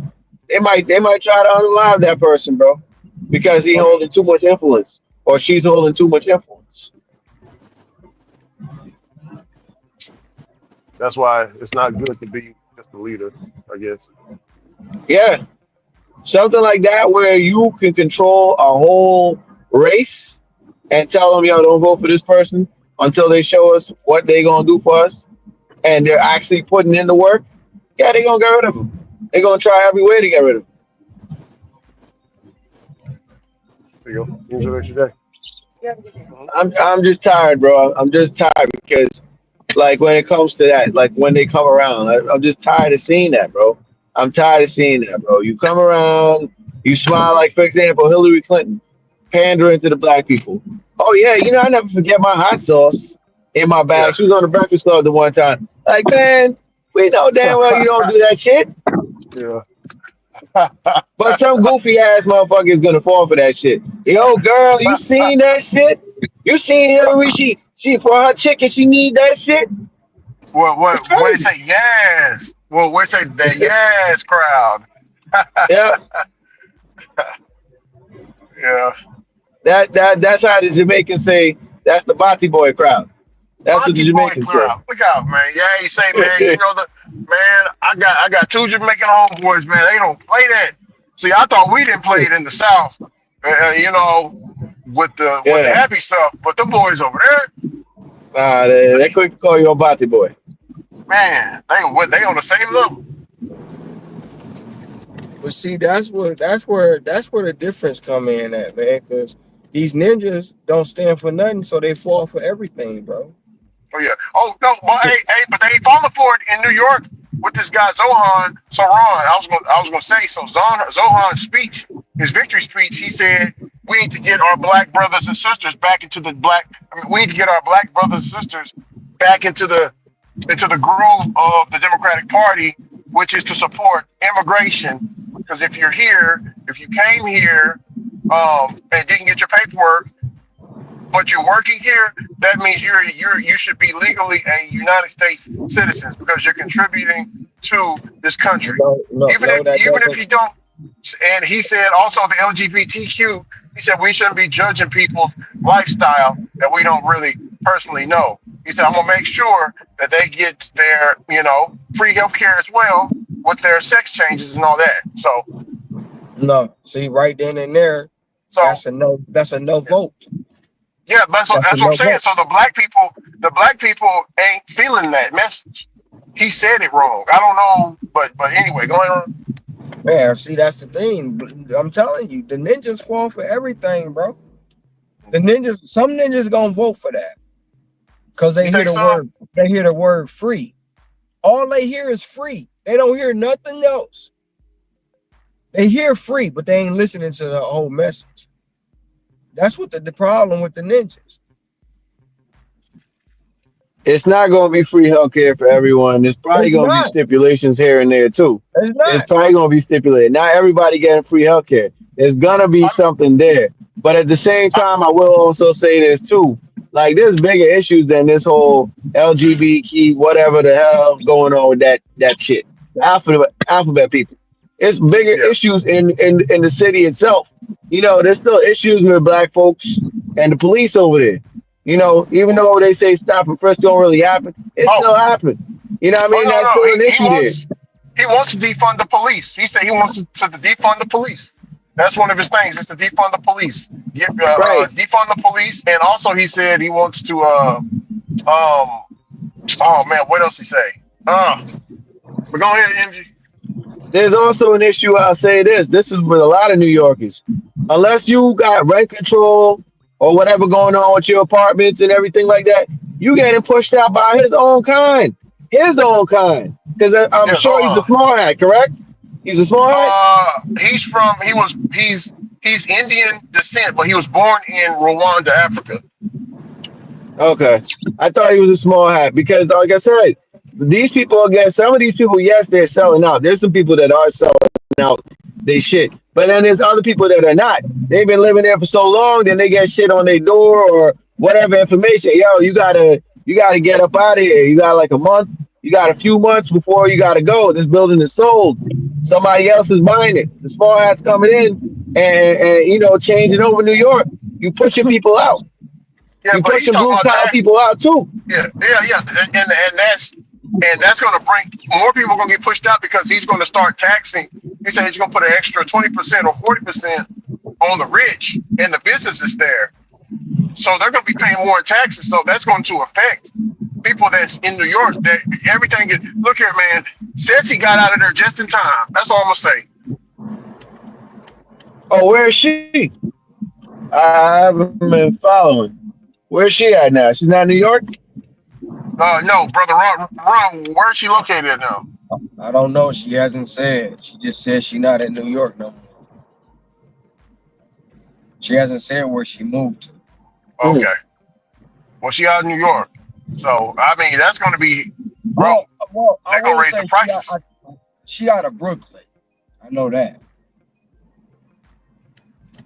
they might try to unalive that person, bro, because he Oh yeah. holding too much influence or she's holding too much influence. That's why it's not good to be just a leader, I guess. Yeah, something like that where you can control a whole race and tell them, yo, don't vote for this person until they show us what they gonna do for us, and they're actually putting in the work. Yeah, they gonna get rid of them. They're gonna try every way to get rid of them. There you go. Enjoy the rest of your day. Mhm. I'm just tired, bro. I'm just tired because like when it comes to that, like when they come around, I'm just tired of seeing that, bro. I'm tired of seeing that, bro. You come around, you smile, like for example, Hillary Clinton pandering to the black people. Oh yeah, you know I never forget my hot sauce in my Yeah. bag. She was on the Breakfast Club the one time. Like man, we know damn well you don't do that shit. Yeah. But some goofy ass motherfucker is gonna fall for that shit. Yo, girl, you seen that shit? You seen Hillary? She for her chicken, she need that shit. It's What they crazy. say? Yes. Well, what say that yes crowd? Yeah, Yeah. that's how the Jamaicans say that's the Bati boy crowd. That's what Monty the Boy Jamaicans say. crowd. Look out, man. Yeah, he say, man, you know the man, I got two Jamaican homeboys, man. They don't play that. See, I thought we didn't play it in the South, you know, with the Yeah, happy stuff, but the boys over there, they quick to call you a Bati boy. man, they on the same level. But see, that's where the difference come in at, man. Because these ninjas don't stand for nothing, so they fall for everything, bro. Oh yeah. Oh no, but but they ain't falling for it in New York with this guy Zohan. I was gonna say so. Zohan's speech, his victory speech, he said we need to get our black brothers and sisters back into the black. I mean, we need to get our black brothers and sisters back into the groove of the Democratic Party, which is to support immigration. Because if you're here, if you came here and didn't get your paperwork, but you're working here, that means you should be legally a United States citizen because you're contributing to this country. No, no, Even if no, that even if doesn't. you don't, and he said also the LGBTQ. He said we shouldn't be judging people's lifestyle that we don't really personally know. He said I'm gonna make sure that they get their free health care as well with their sex changes and all that. No, see, right then and there, So that's a no. That's a no vote. yeah, That's a that's what I'm no saying. vote. So the black people ain't feeling that message. He said it wrong. I don't know, but anyway, going on. Man, see, that's the thing. I'm telling you, the ninjas fall for everything, bro. The ninjas, some ninjas gonna vote for that because You they hear think the so? word. They hear the word free. All they hear is free. They don't hear nothing else. They hear free, but they ain't listening to the whole message. That's what the problem with the ninjas. It's not going to be free healthcare for everyone. There's probably It's going to be not. stipulations here and there too. It's It's not. probably going to be stipulated. Not everybody getting free healthcare. There's going to be I'm, something there. But at the same I, time, I will also say this too. Like, there's bigger issues than this whole LGBT, whatever the hell going on with that shit. The alphabet people. It's bigger yeah. issues in the city itself. You know, there's still issues with black folks and the police over there. You know, even though they say stop and frisk don't really happen, it Oh, still happen. You know what I oh mean? no, That's no. still an He issue there. wants he wants to defund the police. He said he wants to defund the police. That's one of his things. Is to defund the police. Right. Defund the police, and also he said he wants to um. Oh man, what else he say? But go ahead, MG. There's also an issue. I'll say this. This is with a lot of New Yorkers. Unless you got rent control or whatever going on with your apartments and everything like that, you getting pushed out by his own kind. His own kind. Because I'm Yeah, sure he's a Zohan. small hat, correct? He's a small hat? He's Indian descent, but he was born in Rwanda, Africa. Okay. I thought he was a small hat because, like I said, these people, again, some of these people, yes, they're selling out. There's some people that are selling out they shit. But then there's other people that are not. They've been living there for so long, then they get shit on their door or whatever information. Yo, you gotta get up out of here. You got like a month, you got a few months before you gotta go. This building is sold. Somebody else is buying it. The small hats coming in and changing over New York. You pushing people out. Yeah, You but he's pushing talking blue about collar tax. people out too. Yeah, and and that's going to bring more people going to get pushed out because he's going to start taxing. He said he's going to put an extra 20% or 40% on the rich and the businesses there. So they're going to be paying more in taxes. So that's going to affect people that's in New York. That everything is. Look here, man. Says he got out of there just in time. That's all I'm gonna say. Oh, where is she? I haven't been following. Where's she at now? She's not in New York? No, brother Ron, where's she located at now? I don't know. She hasn't said. She just said she not in New York no more. She hasn't said where she moved to. Mm. Okay. Well, she out in New York. So I mean, that's going to be, bro. Well, I They're going to will raise the say prices. she out of Brooklyn. I know that.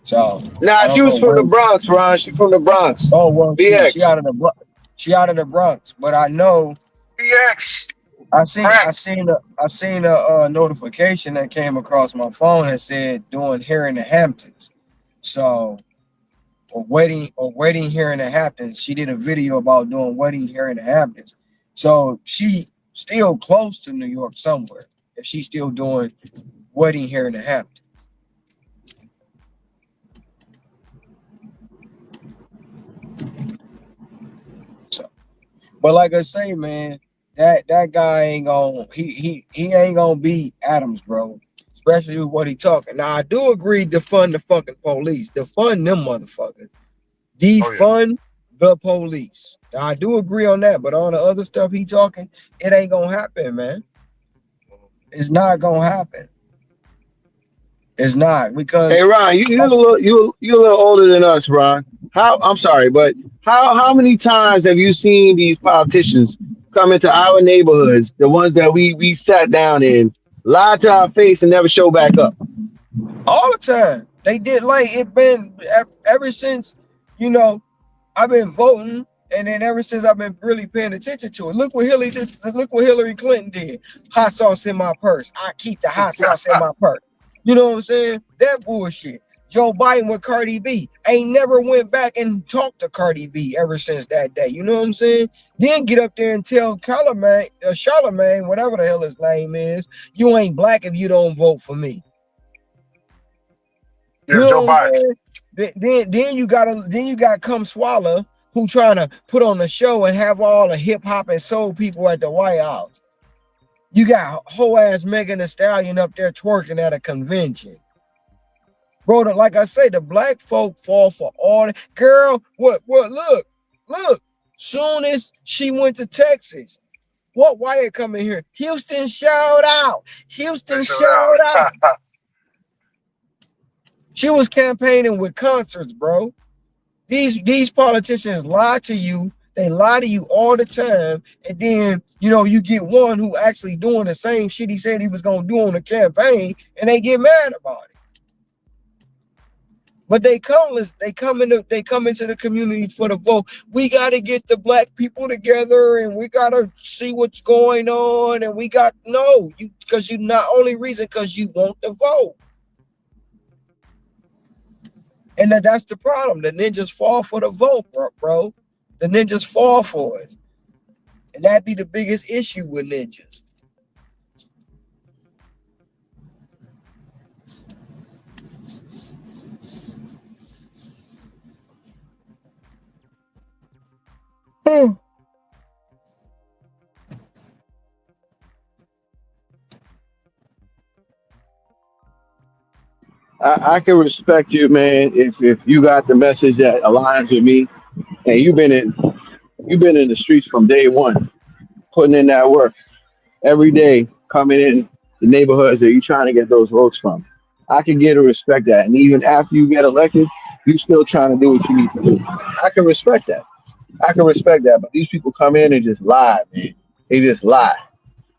So Nah, I she don't was know from the where. Bronx, Ron. She from the Bronx. Oh well, she BX. out of she out of the Bronx. But I know BX I crack. seen a notification that came across my phone that said doing here in the Hamptons. So or waiting here in the Hamptons. She did a video about doing wedding here in the Hamptons. So she still close to New York somewhere. If she's still doing wedding here in the Hamptons. So, but like I say, man, that guy ain't gonna he ain't gonna beat Adams, bro. Especially with what he talking. Now I do agree defund the fucking police. Defund them motherfuckers. Oh yeah. Defund the police. Now, I do agree on that, but all the other stuff he talking, it ain't gonna happen, man. It's not gonna happen. It's not Hey, because Ron, you a little older than us, Ron. How I'm sorry, but how many times have you seen these politicians come into our neighborhoods, the ones that we sat down in, lie to our face and never show back up? all the time they did like it been ever since you know I've been voting, and then ever since I've been really paying attention to it. Look what Hillary did. Look what Hillary Clinton did. Hot sauce in my purse. I keep the hot sauce in my purse. You know what I'm saying? That bullshit. Joe Biden with Cardi B ain't never went back and talked to Cardi B ever since that day. You know what I'm saying? Then get up there and tell Charlemagne, whatever the hell his name is, you ain't black if you don't vote for me. You Yeah, know Joe what I'm Biden. saying? Then you got Come Swallow who trying to put on the show and have all the hip hop and soul people at the White House. You got whole ass Megan Thee Stallion up there twerking at a convention. Bro, like I say, the black folk fall for all the girl. What look. Soon as she went to Texas, what Wyatt coming here? Houston shout out. They Houston showed shout out. out. She was campaigning with concerts, bro. These politicians lie to you. They lie to you all the time, and then you get one who actually doing the same shit he said he was gonna do on the campaign, and they get mad about it. But they come into the community for the vote. We gotta get the black people together, and we gotta see what's going on, and we got no you because you not only reason because you want the vote. And that's the problem. The ninjas fall for the vote, bro. The ninjas fall for it. And that'd be the biggest issue with ninjas. Hmm. I can respect you, man, if you got the message that aligns with me, and you've been in the streets from day one, putting in that work every day, coming in the neighborhoods that you're trying to get those votes from. I can get to respect that, and even after you get elected, you still trying to do what you need to do. I can respect that. I can respect that, but these people come in and just lie, man. They just lie,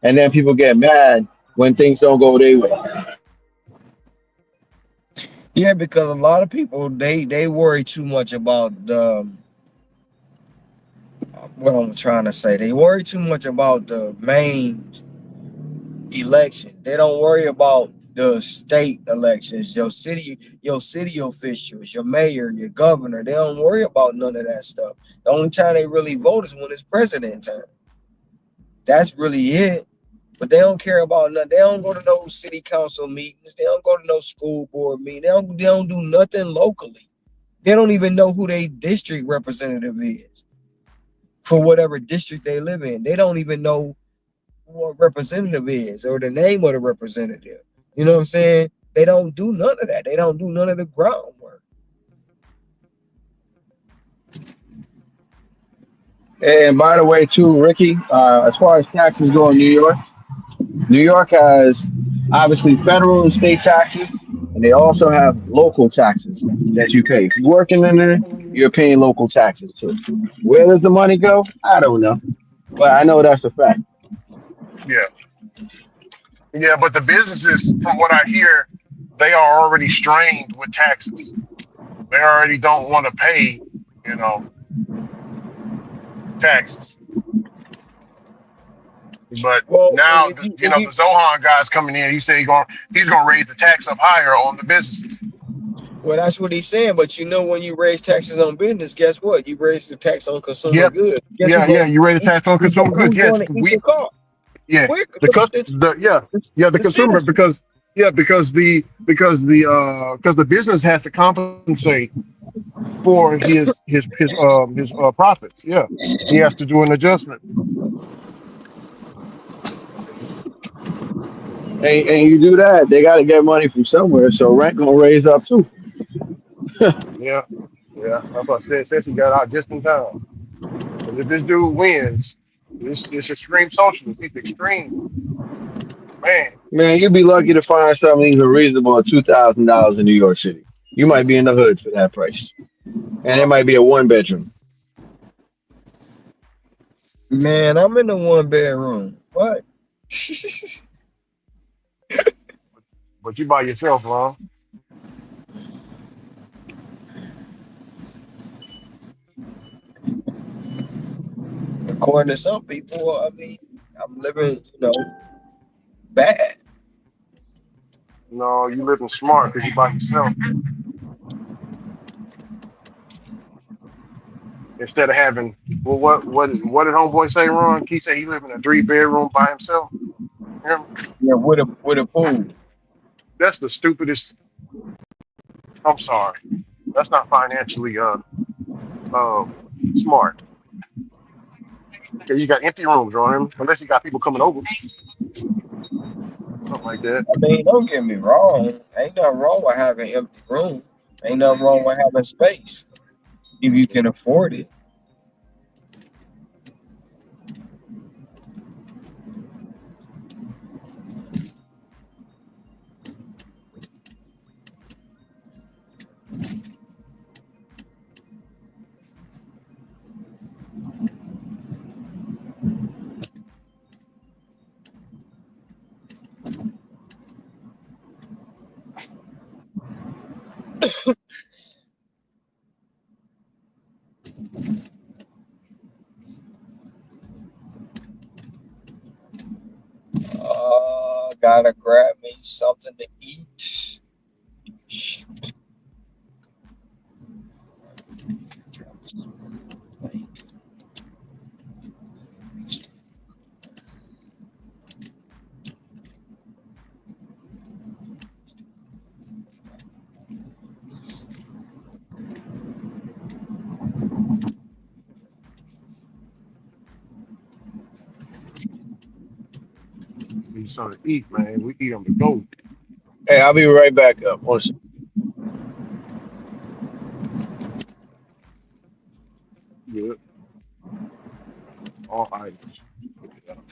and then people get mad when things don't go their way. Yeah, because a lot of people they worry too much about the what I'm trying to say. They worry too much about the main election. They don't worry about the state elections, your city officials, your mayor, your governor. They don't worry about none of that stuff. The only time they really vote is when it's president time. That's really it. But they don't care about nothing. They don't go to no city council meetings. They don't go to no school board meeting. They don't do nothing locally. They don't even know who their district representative is for whatever district they live in. They don't even know who a representative is or the name of the representative. You know what I'm saying? They don't do none of that. They don't do none of the groundwork. And by the way, too, Ricky, as far as taxes go in New York has obviously federal and state taxes, and they also have local taxes that you pay. If you're working in there, you're paying local taxes too. Where does the money go? I don't know, but I know that's a fact. Yeah, yeah. But the businesses, from what I hear, they are already strained with taxes. They already don't want to pay, you know, taxes. But Well, now, if you you know, the Zohan guy's coming in. He said he's gonna raise the tax up higher on the businesses. well, that's what he's saying. But you know, when you raise taxes on business, guess what? You raise the tax on consumer Yep. goods. Guess Yeah, yeah. You raise the tax on consumer goods. who's Yes, going to eat the cost? yeah. We're The cus the the consumer, citizen. because because the business has to compensate for his profits. Yeah, he has to do an adjustment. And you do that, they got to get money from somewhere, so rent gonna raise up too. Yeah, yeah. That's what I said. Says he got out just in time. And if this dude wins, this extreme socialist, he's extreme, man. Man, you'd be lucky to find something even reasonable at $2,000 in New York City. You might be in the hood for that price, and it Wow. might be a one bedroom. Man, I'm in the one bedroom. What? But you by yourself, huh? According to some people, I mean, I'm living, bad. No, you living smart because you by yourself. Instead of having, well, what did homeboy say, Ron? He said he live in a 3 bedroom by himself. You know? Yeah, with a pool. That's the stupidest. I'm sorry. That's not financially uh smart. Yeah, you got empty rooms, Ron. Unless you got people coming over, something like that. I mean, don't get me wrong. Ain't nothing wrong with having empty room. Ain't nothing wrong with having space if you can afford it. Gotta grab me something to eat. Need something to eat, man. We eat on the go. Hey, I'll be right back up. One second. Yeah, all items. Pick it up.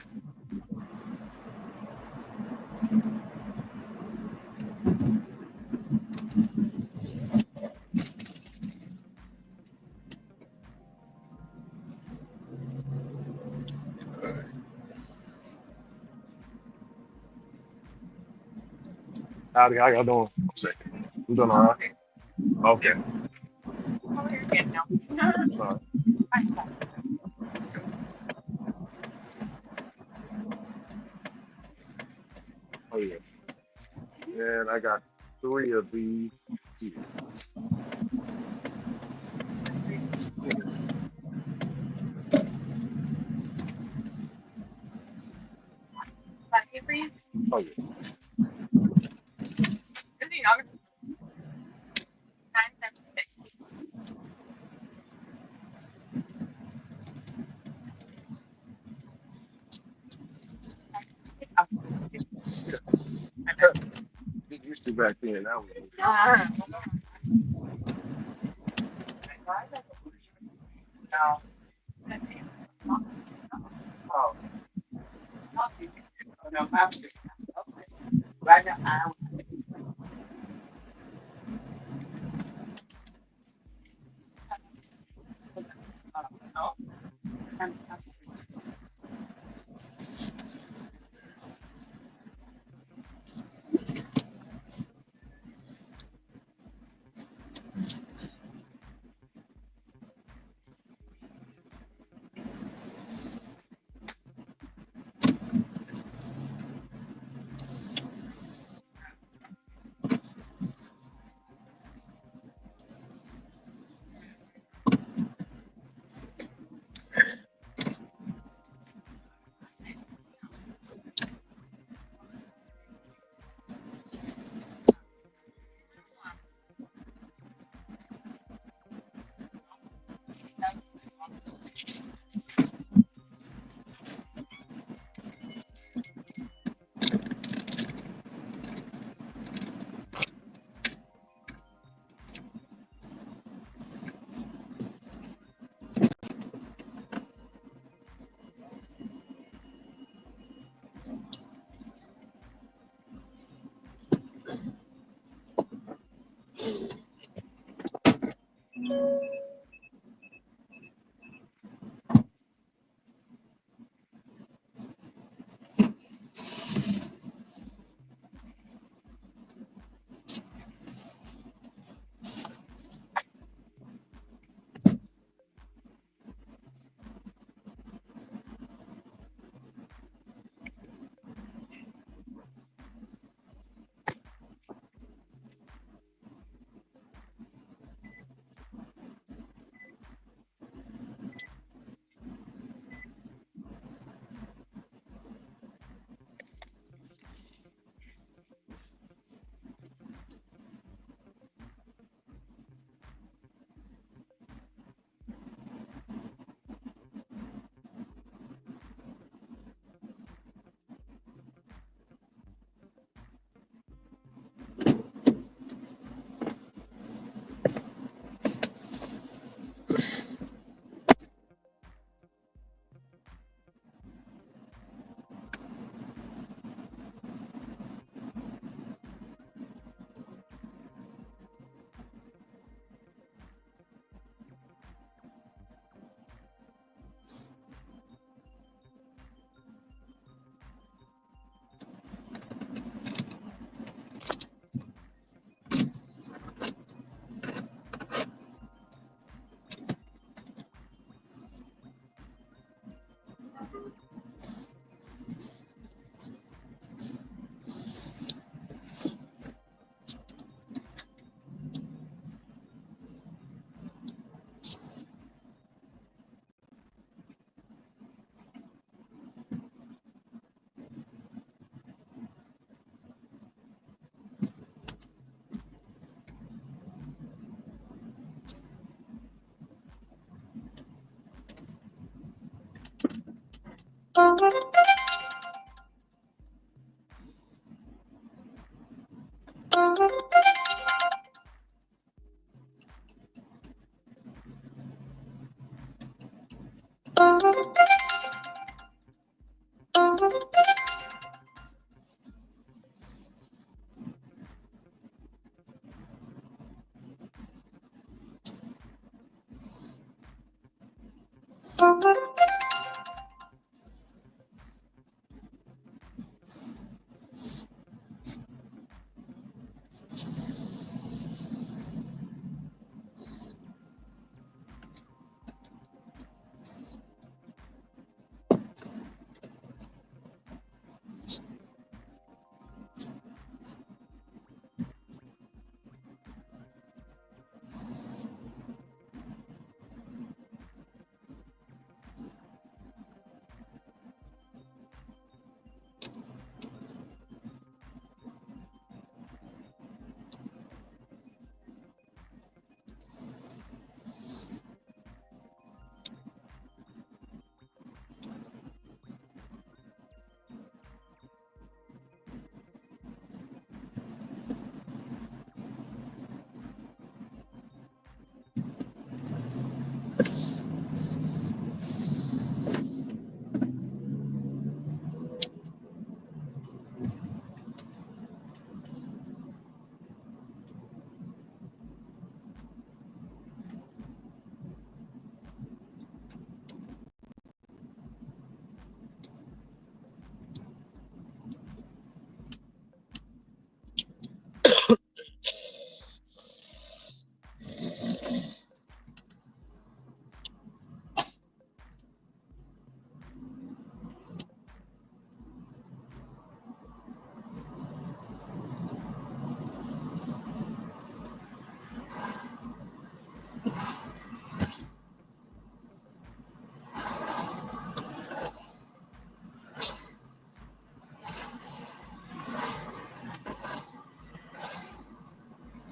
Howdy, how y'all doing? One second. I'm doing all right. Okay. Sorry. Okay. Oh yeah. And I got 3 of these here. Oh yeah. Get used to back then. That was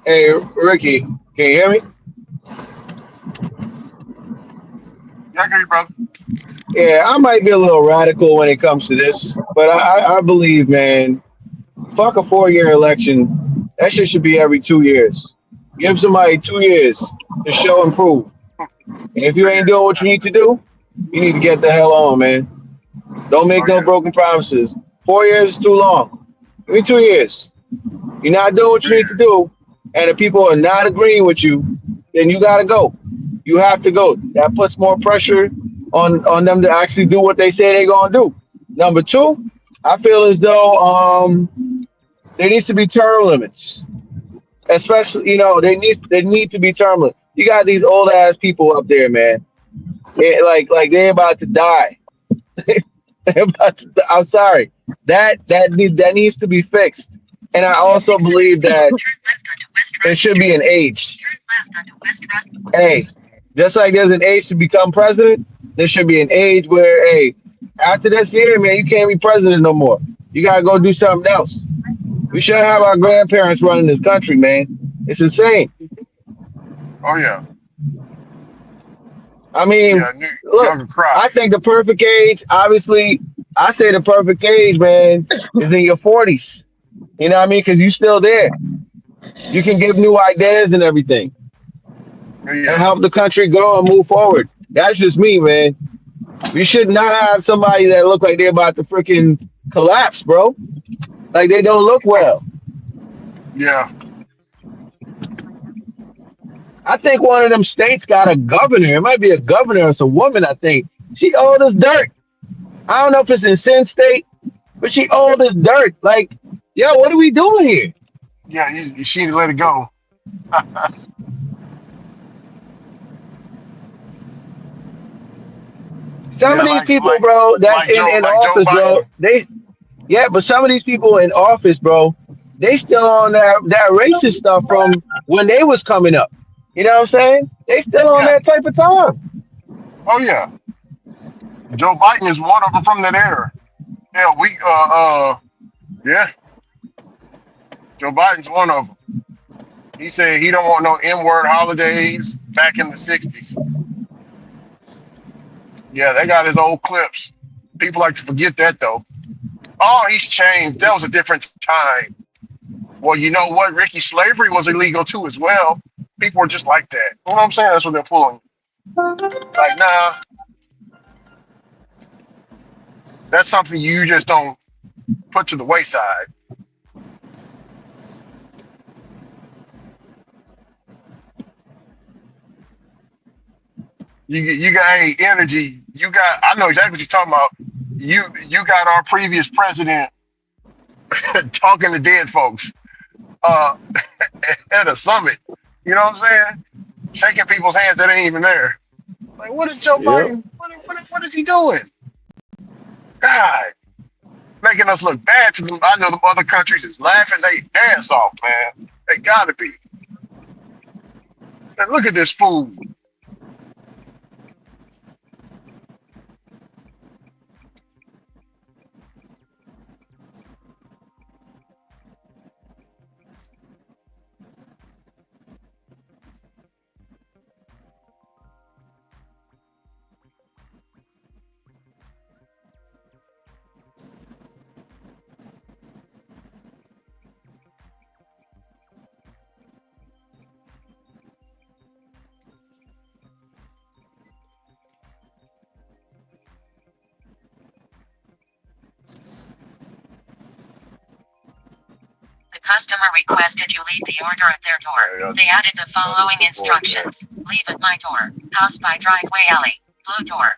Hey, Ricky, can you hear me? Yeah, I hear you, brother. Yeah, I might be a little radical when it comes to this, but I believe, man, fuck a 4 year election. That shit should be every 2 years. Give somebody 2 years to show and prove. And if you 2 ain't years. doing what you need to do, you need to get the hell on, man. Don't make Oh no yeah, broken promises. 4 years is too long. Give me 2 years. You're not doing what you 2 need to years. do, and the people are not agreeing with you, then you gotta go. You have to go. That puts more pressure on them to actually do what they say they're gonna do. Number two, I feel as though there needs to be term limits. Especially, they need to be term limits. You got these old ass people up there, man. Like they're about to die. I'm sorry. That needs to be fixed. And I In also 600 believe feet, that turn left onto West there Rust should be Street. an age. Turn left onto West Rust. Hey, just like there's an age to become president, there should be an age where, hey, after this year, man, you can't be president no more. You gotta go do something else. We shouldn't have our grandparents running this country, man. It's insane. Oh yeah, I mean, yeah. New look, younger crowd. I think the perfect age, obviously, I say the perfect age, man, is in your 40s. You know what I mean? Because you're still there. You can give new ideas and everything and Yeah, help the country grow and move forward. That's just me, man. You should not have somebody that look like they're about to freaking collapse, bro. Like they don't look well. yeah, I think one of them states got a governor. It might be a governor. It's a woman, I think. She old as dirt. I don't know if it's in Sin State, but she old as dirt. Like, yo, what are we doing here? yeah. She need to let it go. Some Yeah, of these like people, like bro, that's like Joe in like Joe office, bro. Biden. But some of these people in office, bro, they still on that racist stuff from when they was coming up. You know what I'm saying? They still on Yeah. that type of time. Oh yeah. Joe Biden is one of them from that era. Yeah, yeah. Joe Biden's one of them. He said he don't want no N-word holidays back in the '60s. Yeah, they got his old clips. People like to forget that though. Oh, he's changed. That was a different time. Well, you know what, Ricky? Slavery was illegal too as well. People were just like that. You know what I'm saying? That's what they're pulling. Like, nah, that's something you just don't put to the wayside. You got energy. You got. I know exactly what you're talking about. You got our previous president talking to dead folks uh, at a summit. You know what I'm saying? Shaking people's hands that ain't even there. Like, what is Joe Yep. Biden? What is he doing? God, making us look bad to them. I know the other countries is laughing they ass off, man. They gotta be. And look at this fool. The customer requested you leave the order at their door. They added the following instructions. Leave at my door. House by driveway alley. Blue door.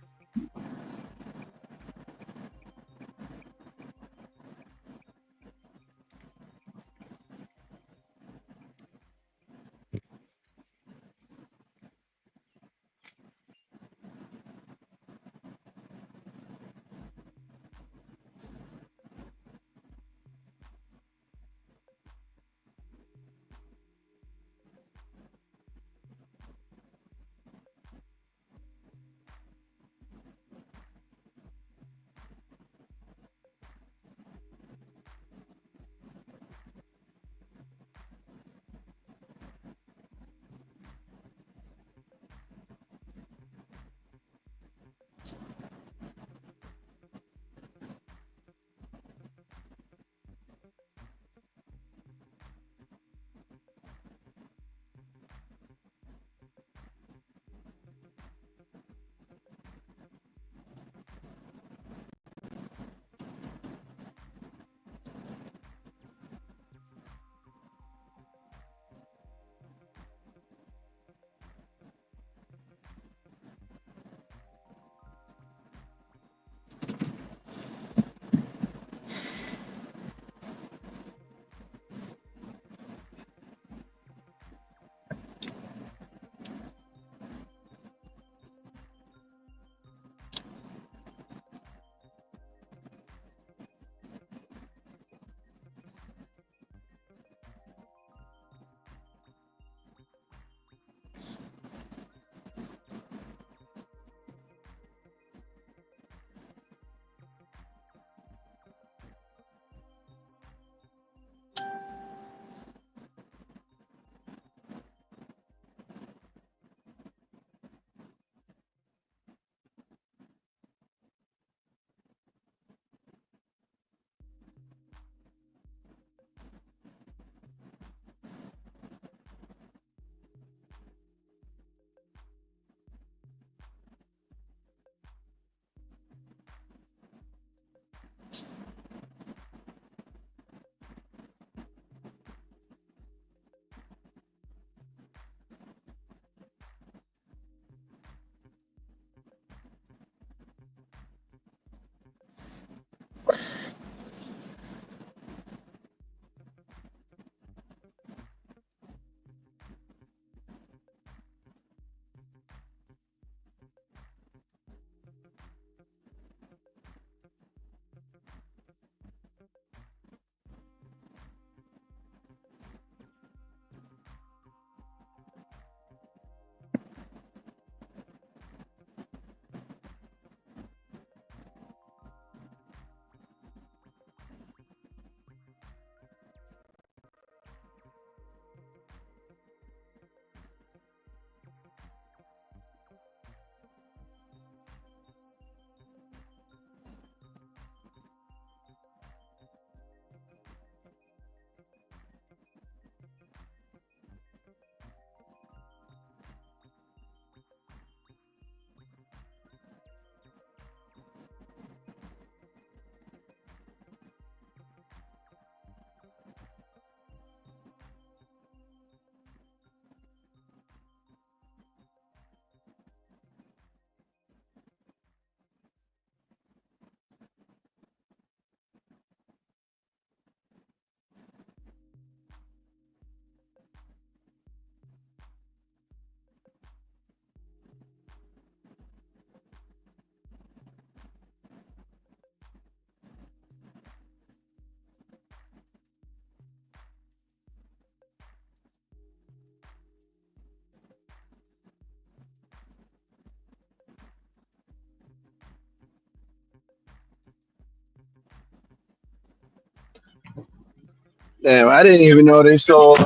Damn, I didn't even know they sold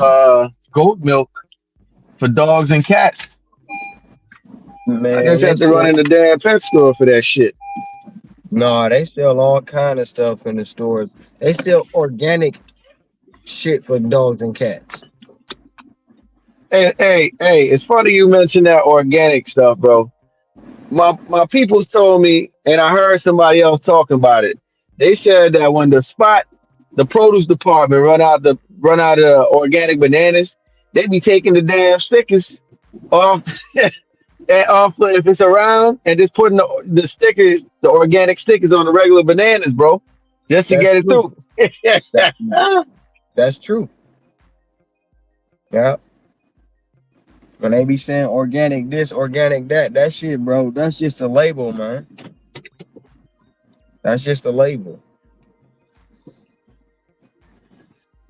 goat milk for dogs and cats. I Man, just they have to run sell in the damn pet store for that shit. no, they sell all kind of stuff in the stores. They sell organic shit for dogs and cats. Hey, it's funny you mentioned that organic stuff, bro. My people told me, and I heard somebody else talking about it. They said that when the produce department run out of organic bananas, they be taking the damn stickers off and off if it's around, and just putting the stickers, the organic stickers on the regular bananas, bro, just to That's get it true. through. That's true. Yeah. When they be saying organic this, organic that, that shit, bro, that's just a label, man. That's just a label.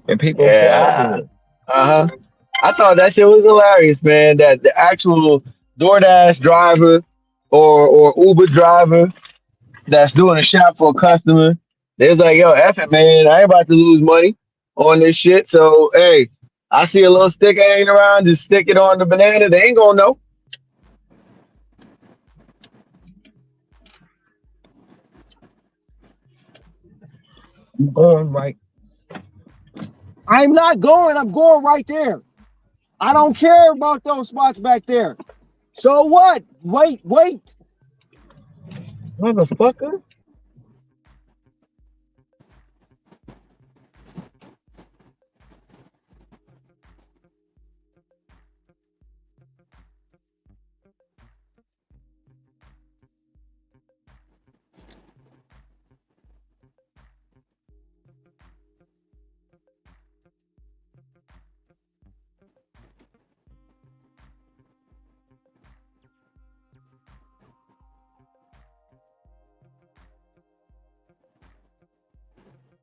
And people fall Yeah. for it. Uh-huh. I thought that shit was hilarious, man. That the actual DoorDash driver or Uber driver that's doing a shop for a customer, they was like, yo, F it, man. I ain't about to lose money on this shit. So hey, I see a little sticker hanging around, just stick it on the banana. They ain't gonna know. You going right. I'm not going, I'm going right there. I don't care about those spots back there. So what? Wait. Motherfucker.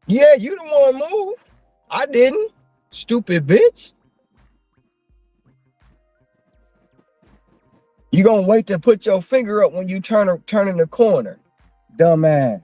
Yeah, you the one moved. I didn't. Stupid bitch. You gonna wait to put your finger up when you turn in the corner. Dumbass.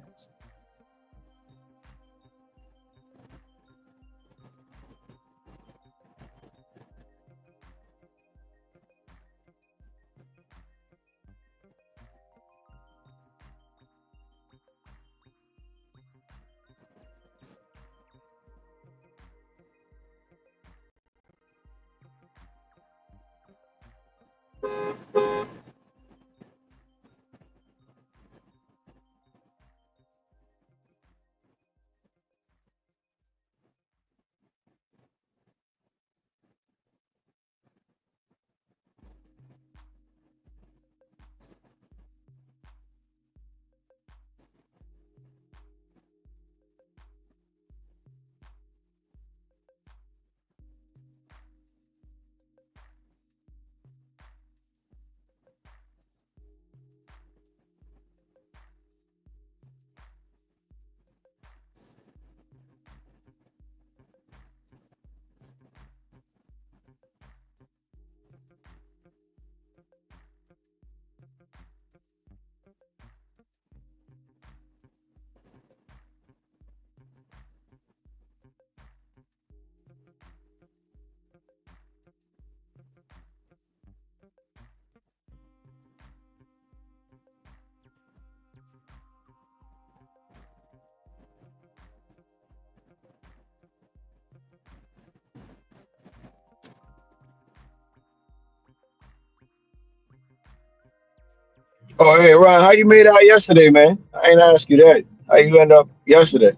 Oh hey Ron, how you made out yesterday, man? I ain't ask you that. How you end up yesterday?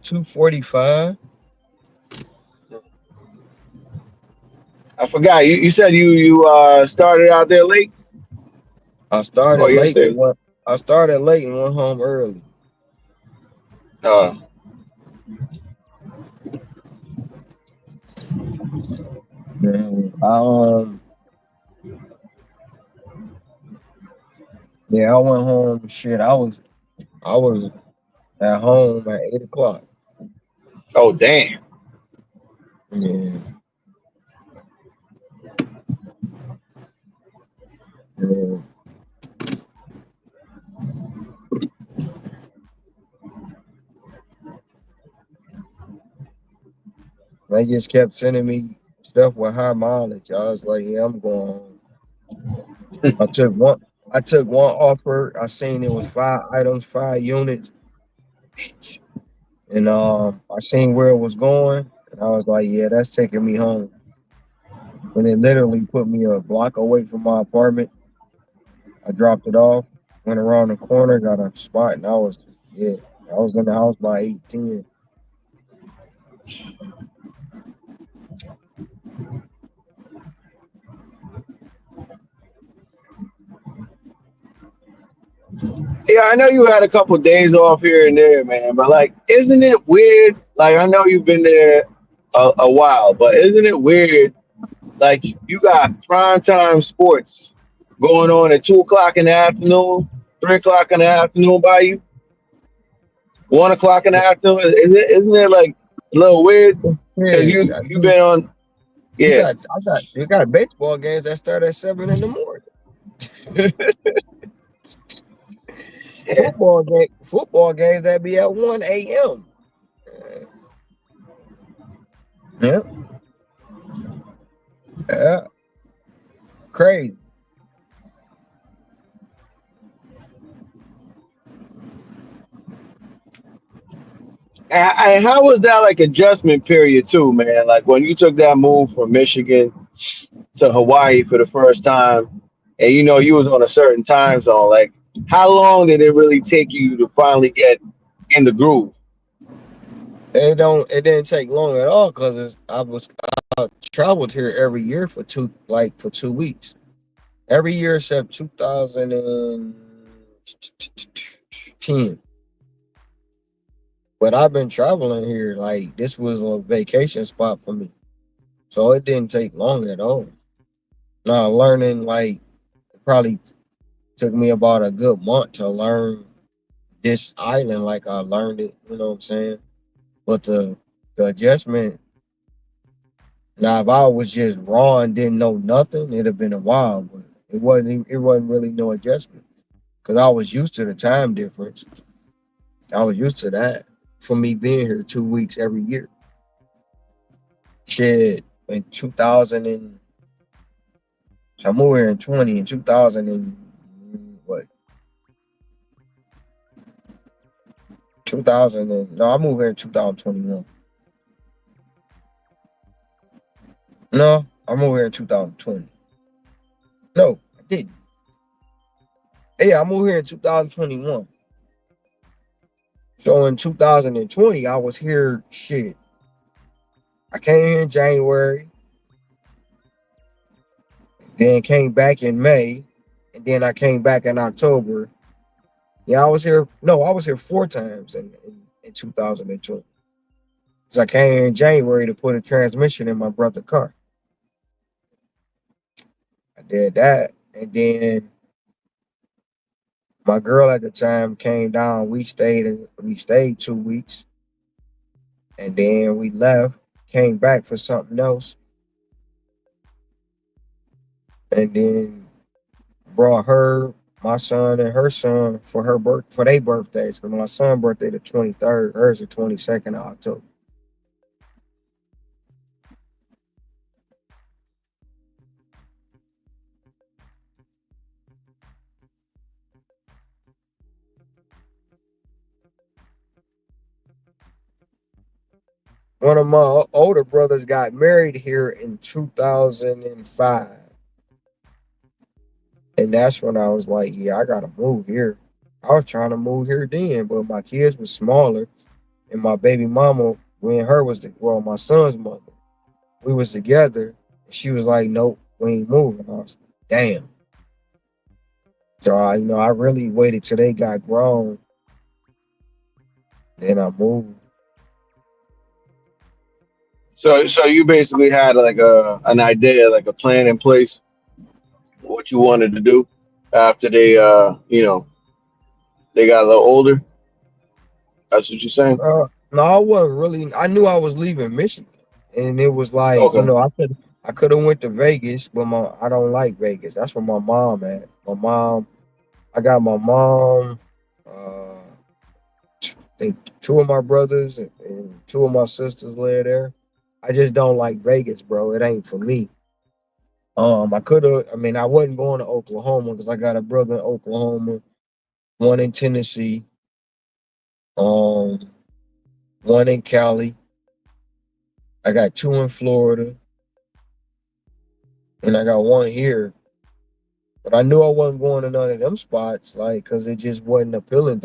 245. I forgot. You said you started out there late? I started Oh late and yesterday. went I started late and went home early. Uh Man, yeah, I went home. Shit, I was at home at 8 o'clock. oh damn. Yeah, yeah. They just kept sending me stuff with high mileage. I was like, yeah, I'm going home. I took one. I took one offer. I seen it was 5 items, 5 units, and I seen where it was going, and I was like, yeah, that's taking me home. And it literally put me a block away from my apartment. I dropped it off, went around the corner, got a spot, and yeah, I was in the house by 8:10. Yeah, I know you had a couple days off here and there, man, but like, isn't it weird? Like, I know you've been there a while, but isn't it weird? Like, you got primetime sports going on at 2 o'clock in the afternoon, 3 o'clock in the afternoon by you, 1 o'clock in the afternoon. Isn't it like a little weird? Because Yeah, you I you've mean, been on, yeah. you got baseball games that start at 7 in the morning. Football games that be at 1 a.m. Yeah, yeah, crazy. And how was that like adjustment period too, man? Like when you took that move from Michigan to Hawaii for the first time, and you know you was on a certain time zone. Like, how long did it really take you to finally get in the groove? It didn't take long at all because I traveled here every year for 2 weeks. Every year except 2010. But I've been traveling here like this was a vacation spot for me. So it didn't take long at all. Now learning like it probably took me about a good month to learn this island like I learned it, you know what I'm saying? But the adjustment, now if I was just raw and didn't know nothing, it'd have been a while, but it wasn't really no adjustment. Cause I was used to the time difference. I was used to that for me being here 2 weeks every year. Shit, in 2000 and so I moved here in 20 in 2000 and what 2000 and no I moved here in 2021. No, I moved here in 2020. No, I didn't. Yeah, I moved here in 2021. So in 2020, I was here. Shit, I came here in January, then came back in May, and then I came back in October. Yeah, I was here. No, I was here 4 times in 2020. Cause I came here in January to put a transmission in my brother's car. I did that, and then my girl at the time came down. We stayed 2 weeks, and then we left. Came back for something else, and then brought her, my son, and her son for their birthdays. Cause my son's birthday the 23rd, hers the 22nd of October. One of my older brothers got married here in 2005. And that's when I was like, yeah, I gotta move here. I was trying to move here then, but my kids were smaller, and my baby mama, me and her my son's mother, we was together. And she was like, nope, we ain't moving. I was like, damn. So I really waited till they got grown, then I moved. So you basically had like an idea, like a plan in place, what you wanted to do after they got a little older. That's what you're saying. No, I wasn't really. I knew I was leaving Michigan, and it was like, Okay. I could have went to Vegas, but I don't like Vegas. That's where my mom at. I got my mom. I think two of my brothers and two of my sisters live there. I just don't like Vegas, bro. It ain't for me. I mean, I wasn't going to Oklahoma because I got a brother in Oklahoma, one in Tennessee, um, one in Cali. I got two in Florida, and I got one here. But I knew I wasn't going to none of them spots, like, because it just wasn't appealing.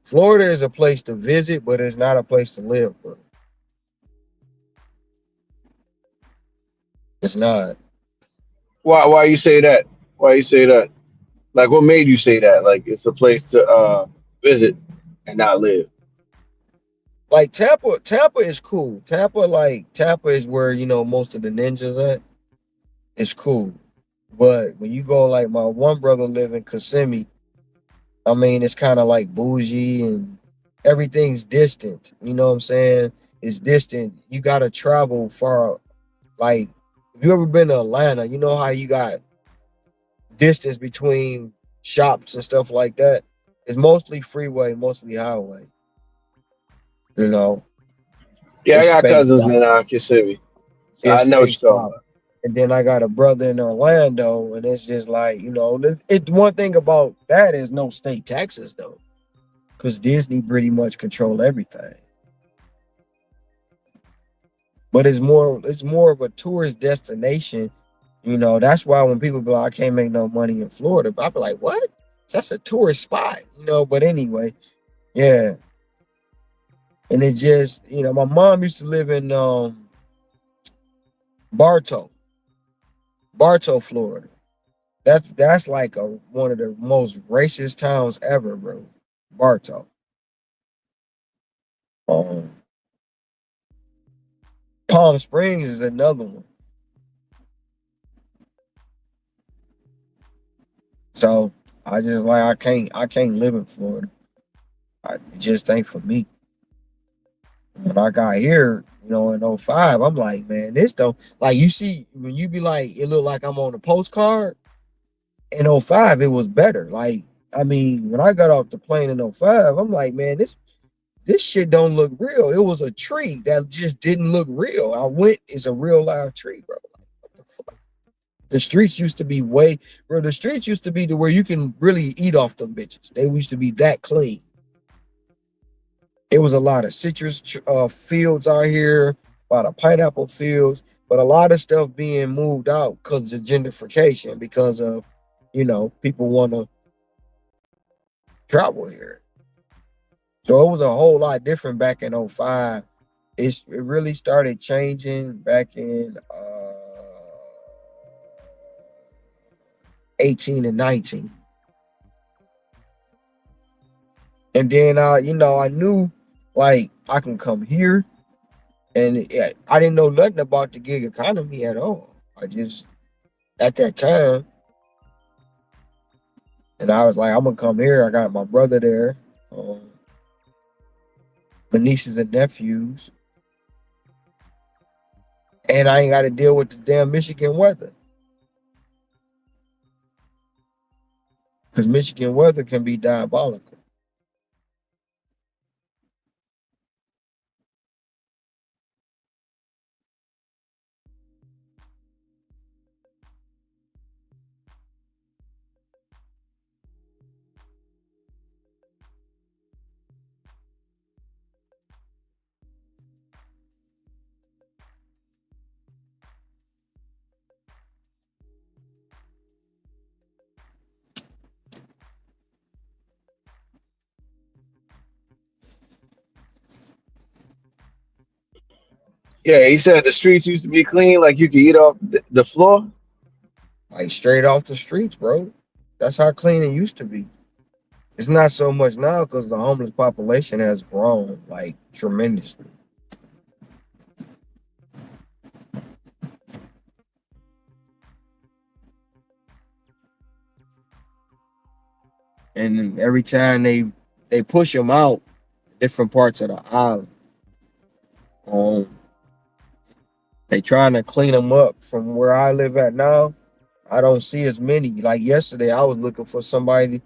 Florida is a place to visit, but it's not a place to live, bro. It's not. Why you say that? Why you say that? Like, what made you say that? Like, it's a place to visit and not live. Like Tampa is cool. Tampa is where, most of the ninjas at. It's cool. But when you go, like, my one brother live in Kissimmee, I mean, it's kind of like bougie and everything's distant. You know what I'm saying? It's distant. You gotta travel far. Like, if you ever been to Atlanta, you know how you got distance between shops and stuff like that. It's mostly freeway, mostly highway. You know, Yeah, I it's got spaced cousins out. in Kissimmee, so I It's know what spaced you're talking out. about. And then I got a brother in Orlando, and it's just like, one thing about that is no state taxes though, because Disney pretty much control everything. But it's more of a tourist destination. That's why when people be like, I can't make no money in Florida, I be like, what? That's a tourist spot, But anyway, yeah. And it just, my mom used to live in Bartow, Florida. That's like one of the most racist towns ever, bro. Bartow. Um, Palm Springs is another one. So I can't live in Florida. It just ain't for me. When I got here, in '05, I'm like, man, this don't like you see when you be like, it look like I'm on a postcard. In '05, it was better. Like, I mean, when I got off the plane in '05, I'm like, man, this shit don't look real. It was a tree that just didn't look real. I went, it's a real live tree, bro. Like, what the fuck? The streets used to be bro. The streets used to be to where you can really eat off them bitches. They used to be that clean. It was a lot of citrus fields out here, a lot of pineapple fields, but a lot of stuff being moved out because of gentrification, because of, people want to travel here. So it was a whole lot different back in '05. It really started changing back in 18 and 19. And then I knew like I can come here, and I didn't know nothing about the gig economy at all. I just at that time, and I was like, I'm gonna come here. I got my brother there, my nieces and nephews, and I ain't got to deal with the damn Michigan weather. Because Michigan weather can be diabolical. Yeah, he said the streets used to be clean, like you could eat off the floor. Like straight off the streets, bro. That's how clean it used to be. It's not so much now because the homeless population has grown like tremendously. And every time they push them out, different parts of the island, um, they trying to clean them up. From where I live at now, I don't see as many. Like yesterday, I was looking for somebody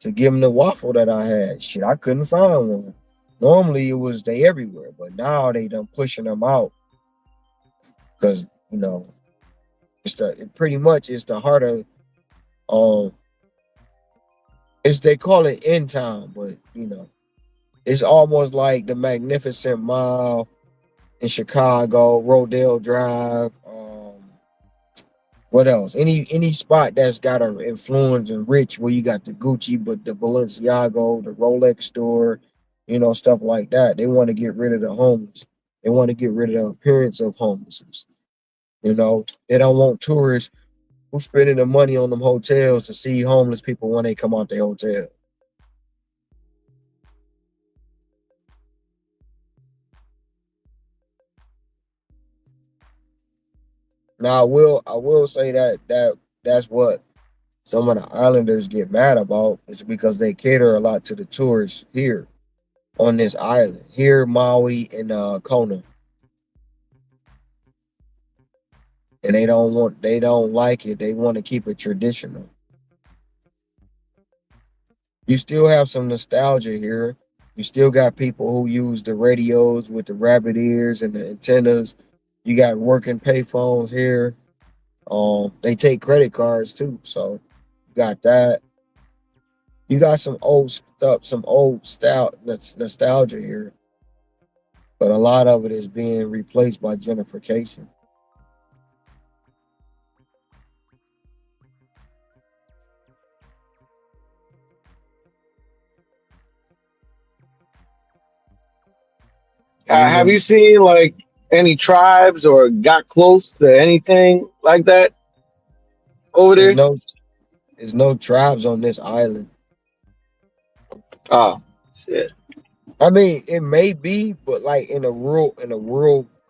to give them the waffle that I had. Shit, I couldn't find one. Normally it was they everywhere, but now they done pushing them out. because pretty much it's the heart of um it's they call it end town, but it's almost like the Magnificent Mile in Chicago, Rodale Drive. What else? Any spot that's got an influence and rich where you got the Gucci, but the Balenciaga, the Rolex store, stuff like that. They want to get rid of the homeless. They want to get rid of the appearance of homelessness. They don't want tourists who spending the money on them hotels to see homeless people when they come out the hotel. Now I will say that's what some of the islanders get mad about is because they cater a lot to the tourists here on this island, here Maui and Kona, and they don't like it. They want to keep it traditional. You still have some nostalgia here. You still got people who use the radios with the rabbit ears and the antennas. You got working payphones here. They take credit cards too, so you got that. You got some old stuff, some old style that's nostalgia here, but a lot of it is being replaced by gentrification. Have Even you seen like any tribes or got close to anything like that over there's there? no there's no tribes on this island. Oh, shit. I mean, it may be, but like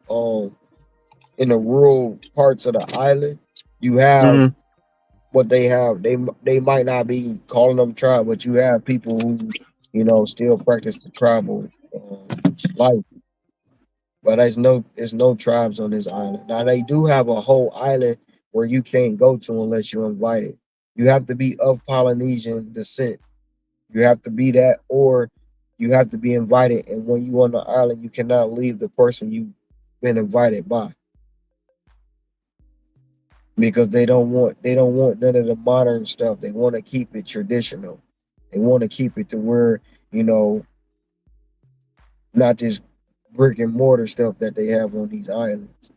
um in the rural parts of the island, you have Hmm. what they have. They might not be calling them tribe, but you have people who still practice the tribal life. But there's no tribes on this island. Now they do have a whole island where you can't go to unless you're invited. You have to be of Polynesian descent. You have to be that, or you have to be invited. And when you on the island, you cannot leave the person you've been invited by because they don't want none of the modern stuff. They want to keep it traditional. They want to keep it to where you know not this brick and mortar stuff that they have on these islands.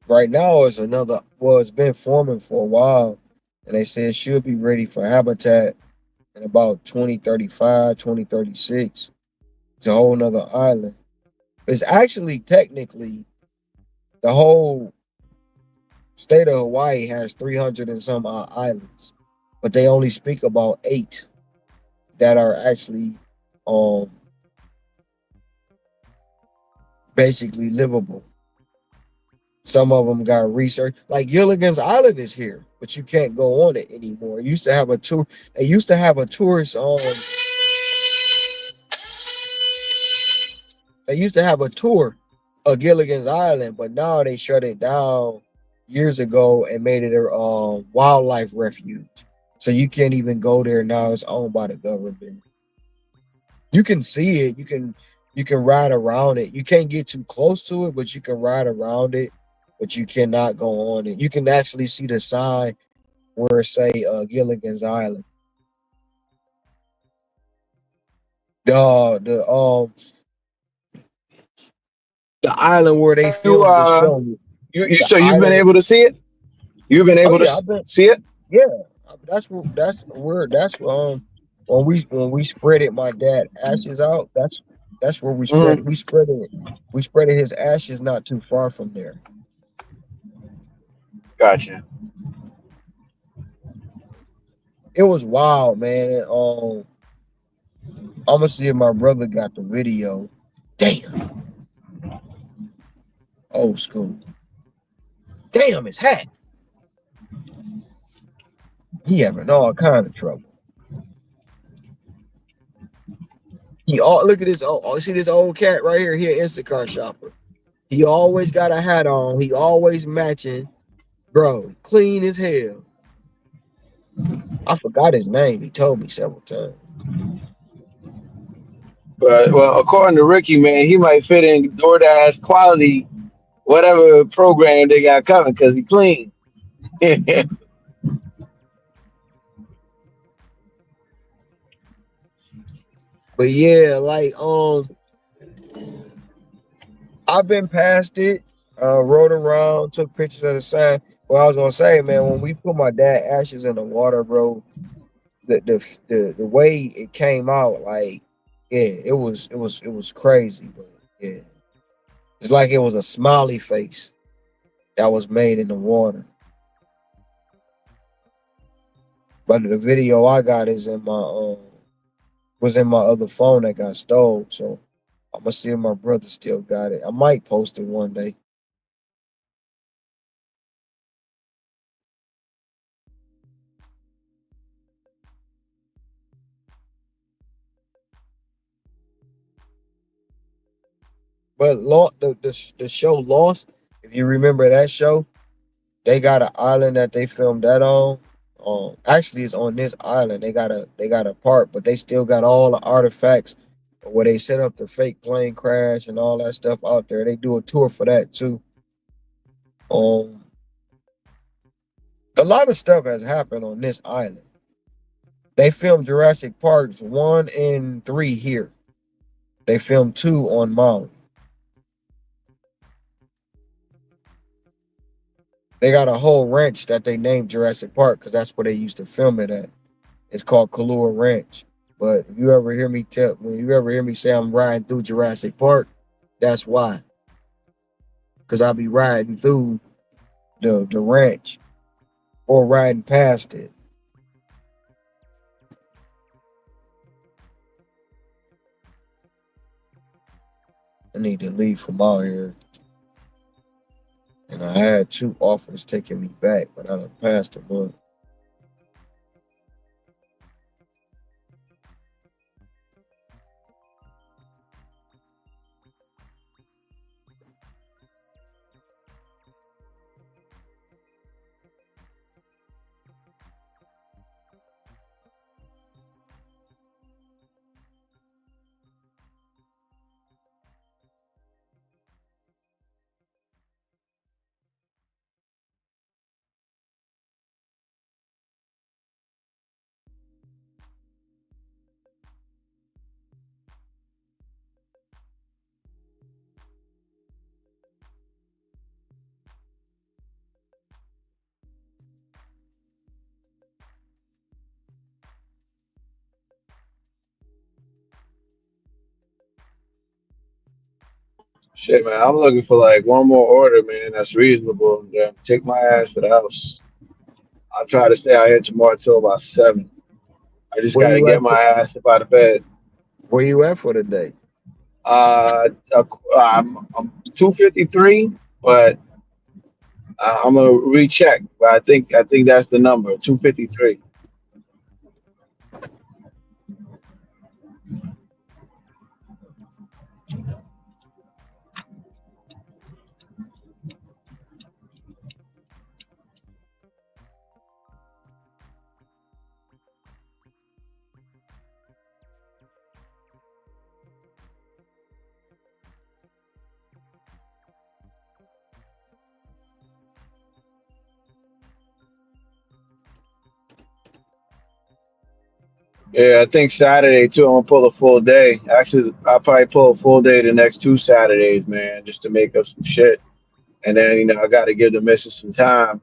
Right now is another well, it's been forming for a while, and they say it should be ready for habitat in about 2035, 2036. It's a whole nother island. It's actually technically the whole state of Hawaii has 300 and some odd islands, but they only speak about eight that are actually um basically livable. Some of them got research. Like Gilligan's Island is here, but you can't go on it anymore. It used to have a tour. They used to have a tourist. They used to have a tour of Gilligan's Island, but now they shut it down years ago and made it a wildlife refuge. So you can't even go there now. It's owned by the government. You can see it. You can ride around it. You can't get too close to it, but you can ride around it. But you cannot go on it. You can actually see the sign where it say Gilligan's Island. The island where they You filmed the show. you The so you've been island. able to see it? You've been Oh able to yeah, I've been. see it? Yeah, that's when we spreaded my dad ashes out. That's where we spread it. Hmm. We spreaded his ashes not too far from there. Gotcha. It was wild, man. I'm gonna see if my brother got the video. Damn, old school. Damn, his hat. He having all kind of trouble. He all look at this. Oh, see this old cat right here. He an Instacart shopper. He always got a hat on. He always matching. Bro, clean as hell. I forgot his name. He told me several times. But well, according to Ricky, man, he might fit in DoorDash quality whatever program they got coming because he clean. But yeah, like I've been past it, rode around, took pictures of the sign. Well, I was gonna say, man, when we put my dad ashes in the water, bro, the way it came out, like, yeah, it was crazy, but yeah, it's like it was a smiley face that was made in the water. But the video I got is in my was in my other phone that got stole, so I'm gonna see if my brother still got it. I might post it one day. But the show Lost, if you remember that show, they got an island that they filmed that on. Actually, it's on this island. They got a part, but they still got all the artifacts where they set up the fake plane crash and all that stuff out there. They do a tour for that too. Um, a lot of stuff has happened on this island. They filmed Jurassic Parks 1 and 3 here. They filmed 2 on Maui. They got a whole ranch that they named Jurassic Park because that's where they used to film it at. It's called Kahlua Ranch. But if you ever hear me tell, when you ever hear me say I'm riding through Jurassic Park, that's why. Because I'll be riding through the ranch or riding past it. I need to leave from out here. And I had 2 offers taking me back, but I done passed them up. Shit, man, I'm looking for like one more order, man. That's reasonable. Yeah, take my ass to the house. I'll try to stay out here tomorrow till about 7. I just Where gotta you get at? my ass up out of bed. Where you at for the day? Uh, I'm 253, but I'm gonna recheck. But I think that's the number 253. Yeah, I think Saturday too. I'm gonna pull a full day. Actually, I'll probably pull a full day the next 2 Saturdays, man, just to make up some shit. And then I got to give the missus some time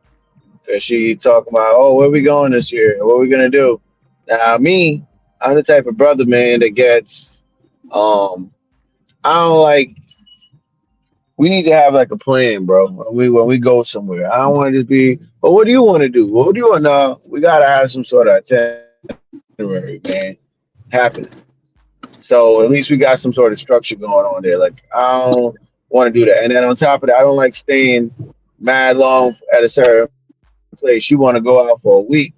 because she talking about, oh, where we going this year? What we gonna do? Now, me, I'm the type of brother, man, that gets, I don't like. We need to have like a plan, bro. When we go somewhere, I don't want to just be. Well, what do you want to do? What do you want? No, we gotta have some sort of itinerary, man, happening. So at least we got some sort of structure going on there. Like I don't want to do that. And then on top of that, I don't like staying mad long at a certain place. You want to go out for a week.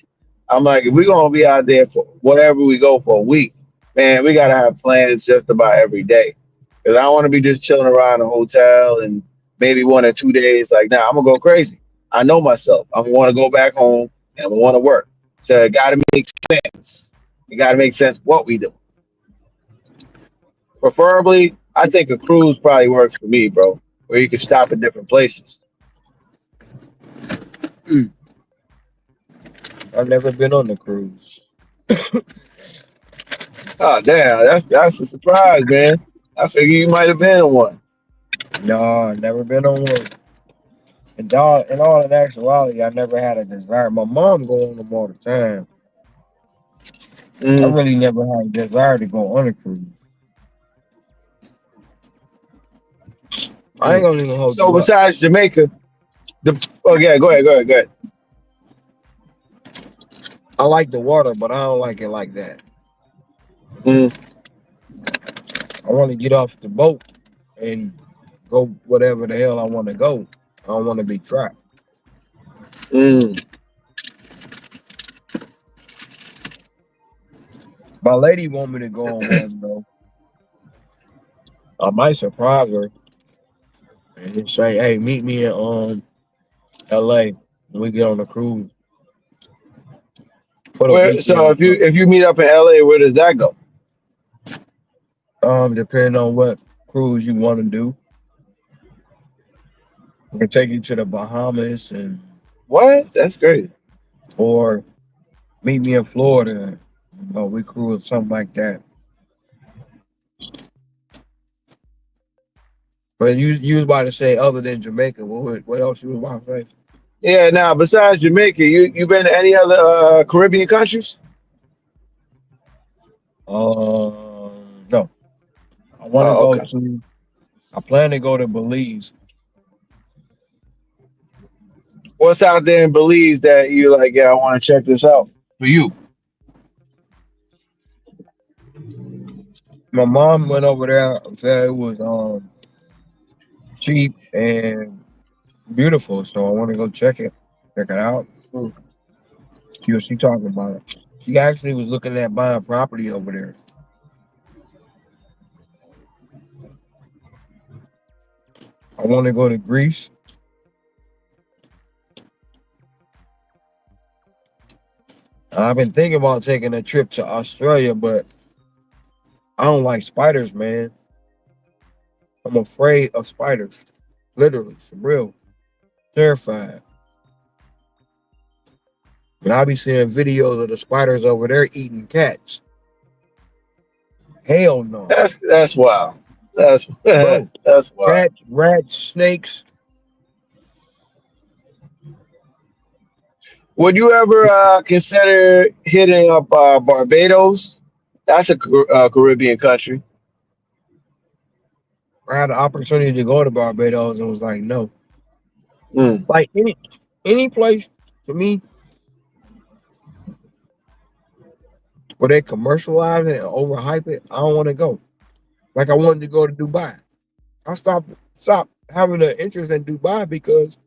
I'm like, if we're gonna be out there for whatever we go for a week, man, we gotta have plans just about every day. Cause I don't want to be just chilling around a hotel and maybe 1 or 2 days. Like, nah, I'm gonna go crazy. I know myself. I'm gonna want to go back home and I'm gonna want to work. So it gotta make sense. It gotta make sense what we do. Preferably, I think a cruise probably works for me, bro, where you can stop at different places. I've never been on the cruise. Oh damn, that's a surprise, man. I figure you might have been on one. No, I've never been on one. In all in actuality, I never had a desire. My mom go on them all the time. I Mm. really never had a desire to go on a cruise. I ain't Mm. gonna even hold So you up. besides Jamaica, oh yeah, go ahead. I like the water, but I don't like it like that. Mm. I want to get off the boat and go whatever the hell I want to go. I don't want to be trapped. Mm. My lady want me to go on one though. I might surprise her and just say, "Hey, meet me in L.A. when we get on the cruise for the Where weekend so or if something." you meet up in LA, where does that go? Depending on what cruise you want to do, we can take you to the Bahamas and What? That's crazy. or meet me in Florida. We cruise something like that. But you was about to say other than Jamaica, what else you was about to say? Yeah. Now, besides Jamaica, you been to any other Caribbean countries? No. I want to Oh, go okay. to. I plan to go to Belize. What's out there in Belize that you like? Yeah, I want to check this out for you. My mom went over there. Said it was cheap and beautiful, so I want to go check it out. Mm. See what she talking about. She actually was looking at buying property over there. I want to go to Greece. I've been thinking about taking a trip to Australia, but I don't like spiders, man. I'm afraid of spiders. Literally, for real. Terrified. And I be seeing videos of the spiders over there eating cats. Hell no. That's wild. That's Bro, that's wild. cats, rats, snakes. Would you ever consider hitting up Barbados? That's a Caribbean country. I had the opportunity to go to Barbados and was like, no. Mm. Like any place to me where they commercialize it and overhype it, I don't want to go. Like I wanted to go to Dubai. I stopped having an interest in Dubai because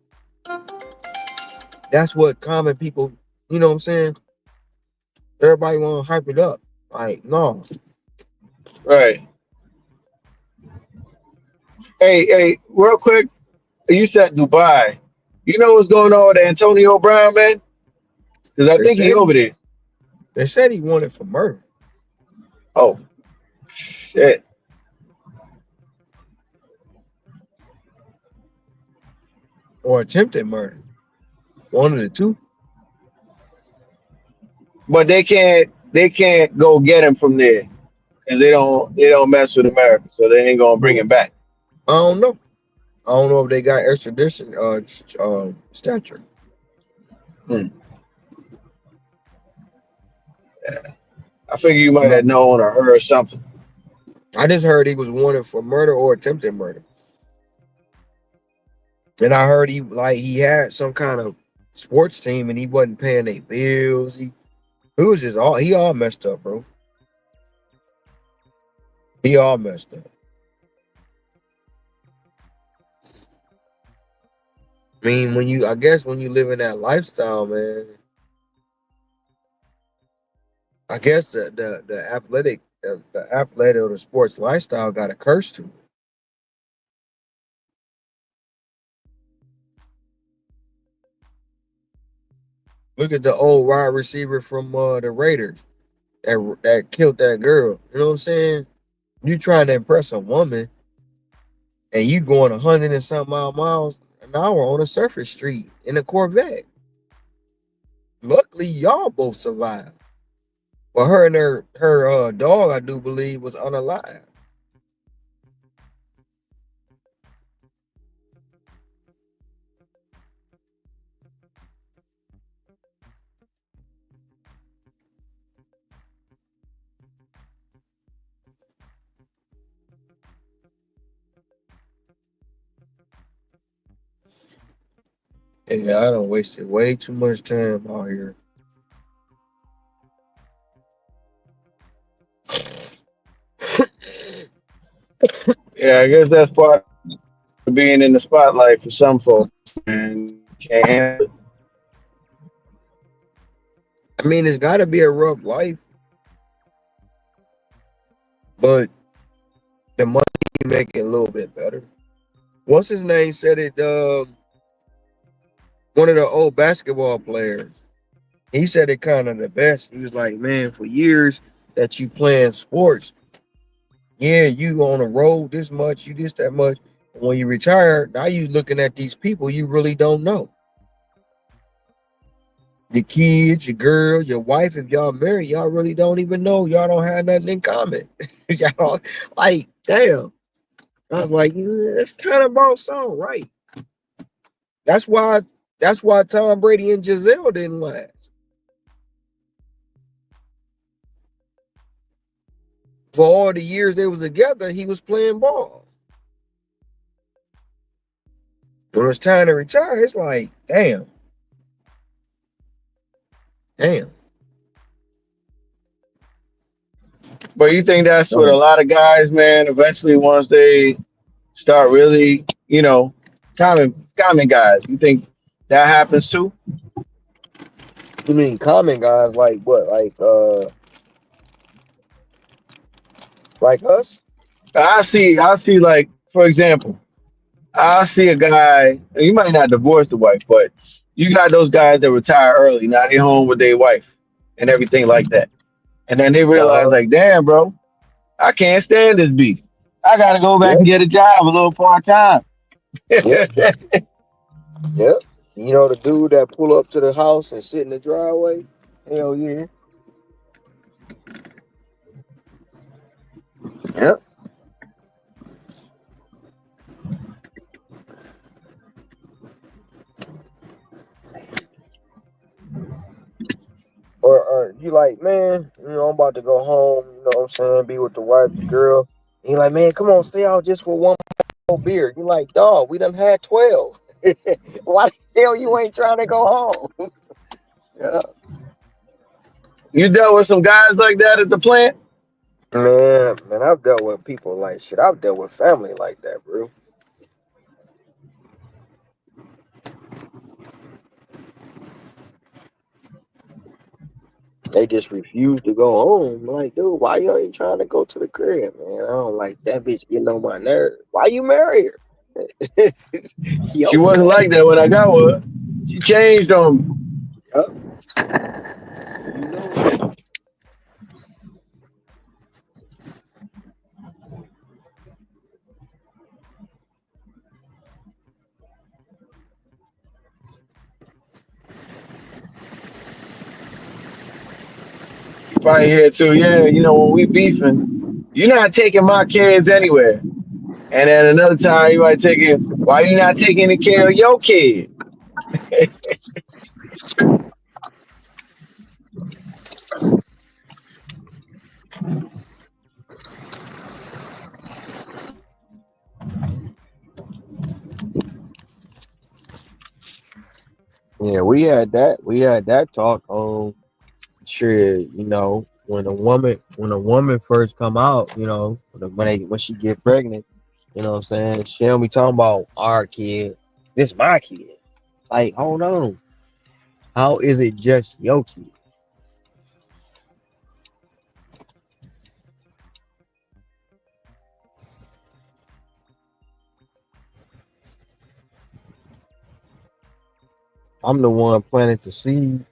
that's what common people, you know what I'm saying? Everybody want to hype it up. Like, no. Right. Hey, real quick. You said Dubai. You know what's going on with Antonio Brown, man? Because I They think he said over there. they said he wanted for murder Oh shit! or attempted murder. One of the two. But they can't go get him from there because they don't mess with America, so they ain't gonna bring him back. I don't know. I don't know if they got extradition stature. Hmm. I figure you might No. have known or heard something. I just heard he was wanted for murder or attempted murder. And I heard he had some kind of sports team and he wasn't paying their bills. He all messed up, bro. He all messed up. I mean, I guess when you live in that lifestyle, man, I guess the athletic or the sports lifestyle got a curse to it. Look at the old wide receiver from the Raiders that killed that girl. You know what I'm saying? You trying to impress a woman and you going 100 and some miles an hour on a surface street in a Corvette. Luckily, y'all both survived. Well, her and her dog, I do believe, was unalive. Yeah, I done wasted way too much time out here. Yeah, I guess that's part of being in the spotlight for some folks, man. Can't handle it. I mean, it's got to be a rough life, but the money make it a little bit better. What's his name said it? One of the old basketball players. He said it kind of the best. He was like, man, for years that you playing sports, yeah, you on the road this much, you this that much. When you retire, now you looking at these people you really don't know. Your kids, your girl, your wife, if y'all married, y'all really don't even know. Y'all don't have nothing in common. Y'all like, damn. I was like, yeah, that's kind of about something, right? That's why Tom Brady and Giselle didn't last. For all the years they was together, he was playing ball. When it's time to retire, it's like, damn, damn. But you think that's what a Damn. lot of guys, man, eventually once they start really, common guys, you think that happens too? You mean common guys like what? Like us? I see like, for example, I see a guy, and you might not divorce the wife, but you got those guys that retire early, now they home with their wife and everything like that. And then they realize Uh-huh. like, damn, bro, I can't stand this beat. I gotta go back and Yep, get a job a little part time. yep, yep. You know the dude that pull up to the house and sit in the driveway? Hell yeah. Yep. Or you like, man, I'm about to go home, you know what I'm saying, be with the wife, the girl. And you like, man, come on, stay out just for one more beer. You like, dog, we done had 12. Why the hell you ain't trying to go home? Yeah. You dealt with some guys like that at the plant? Man, I've dealt with people like shit. I've dealt with family like that, bro. They just refuse to go home. I'm like, dude, why you ain't trying to go to the crib, man? I don't like that bitch getting on my nerves. Why you marry her? She Yo, wasn't like that when I got with her. She changed on me. yep. You know it. Right here too. Yeah, when we beefing, you're not taking my kids anywhere. And then another time you might take it, why you not taking the care of your kid? Yeah, we had that talk on sure, when a woman first come out, when she get pregnant, what I'm saying, she don't be talking about our kid. This my kid. Like, hold on. How is it just your kid? I'm the one planting the seed.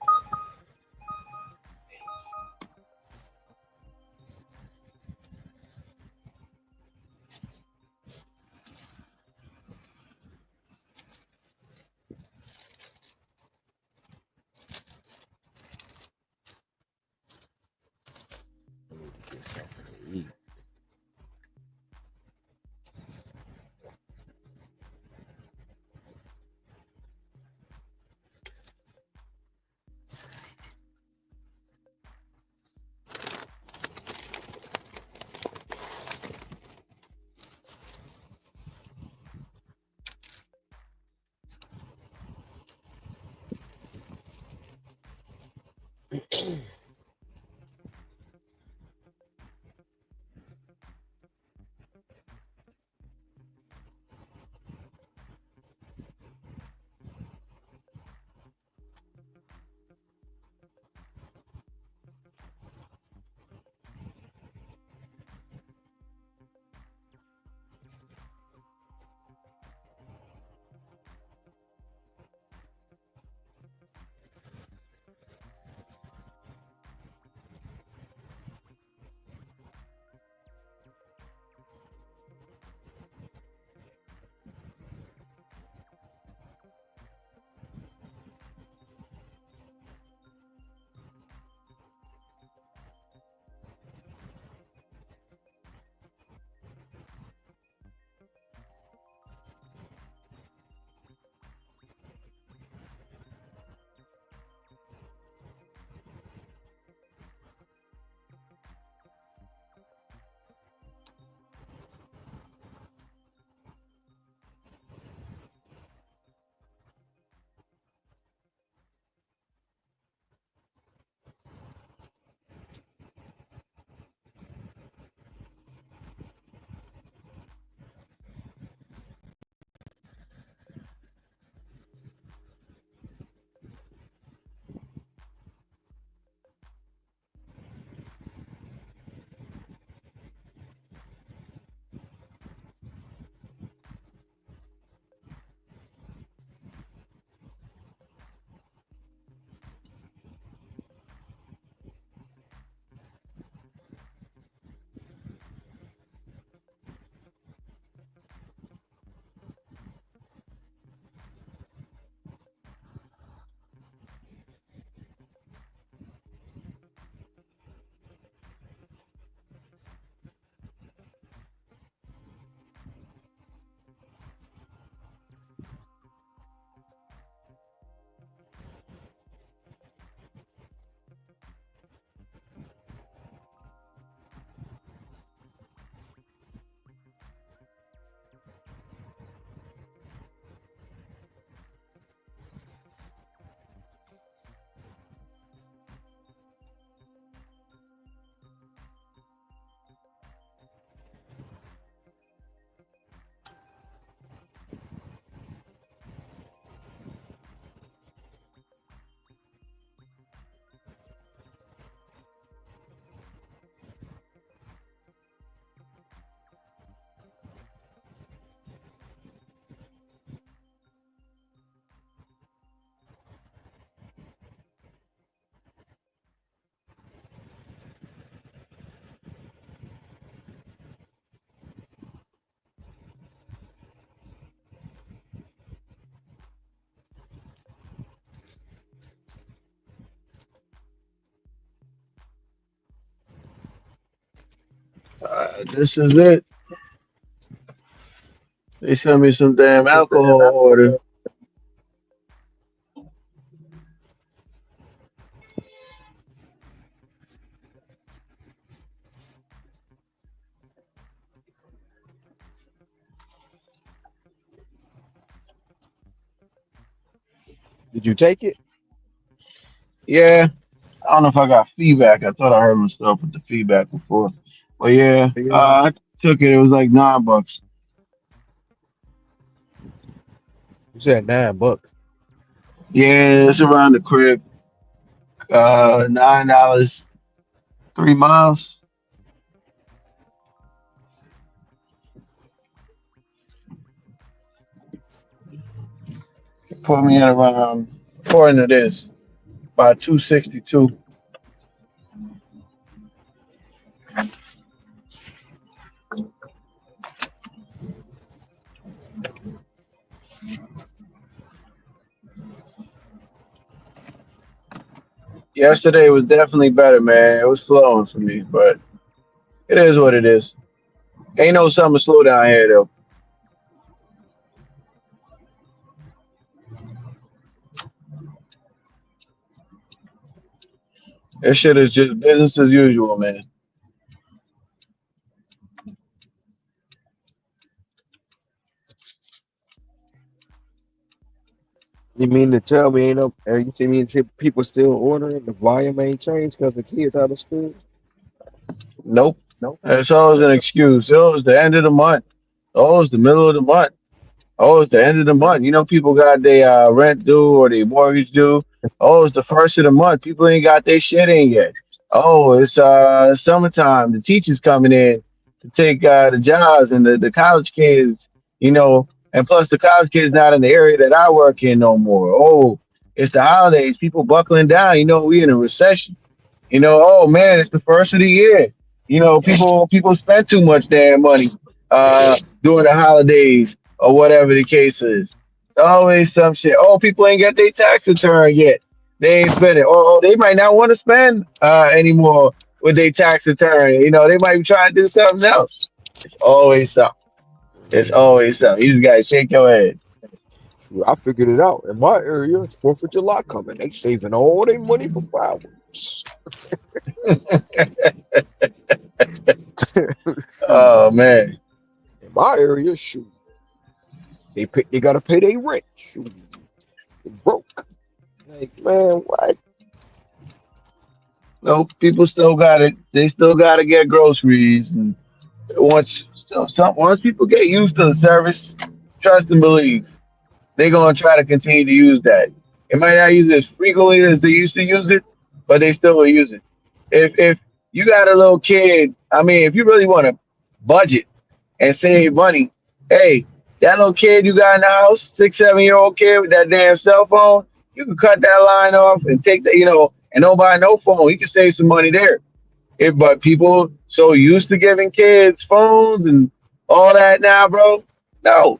This is it. They sent me some damn alcohol order. Did you take it? Yeah, I don't know if I got feedback. I thought I heard myself with the feedback before, but yeah, Yeah. I took it. It was like $9. You said $9. Yeah, it's around the crib. $9, 3 miles. Put me at around, according to this, by 262. Yesterday was definitely better, man. It was flowing for me, but it is what it is. Ain't no summer slow down here though. This shit is just business as usual, man. You mean to tell me ain't no? You see me people still ordering? The volume ain't changed because the kids out of school? Nope. No. It's always an excuse. Oh, it's the end of the month. Oh, it's the middle of the month. Oh, it's the end of the month. You know, people got their rent due or their mortgage due. Oh, it's the first of the month. People ain't got their shit in yet. Oh, it's summertime. The teachers coming in to take the jobs and the college kids, you know, and plus the college kids not in the area that I work in no more. Oh, it's the holidays. People buckling down. You know, we in a recession. You know, oh man, it's the first of the year. You know, people spend too much damn money during the holidays or whatever the case is. It's always some shit. Oh, people ain't got their tax return yet. They ain't spending. Or they might not want to spend anymore with their tax return. You know, they might be trying to do something else. It's always something. It's always something. You just gotta shake your head. Shoot, I figured it out. In my area, it's 4th of July coming. They saving all their money for fireworks. Oh man. In my area, shoot, they gotta pay their rent. Shoot, they broke. Like, man, what? No, people still got it. They still got to get groceries, and once people get used to the service, trust and believe, they're gonna try to continue to use that. They might not use it as frequently as they used to use it, but they still will use it. If you got a little kid, I mean, if you really want to budget and save money, hey, that little kid you got in the house, 6, 7 year old kid with that damn cell phone, you can cut that line off and take the, and don't buy no phone. You can save some money there. But people so used to giving kids phones and all that now, bro. No,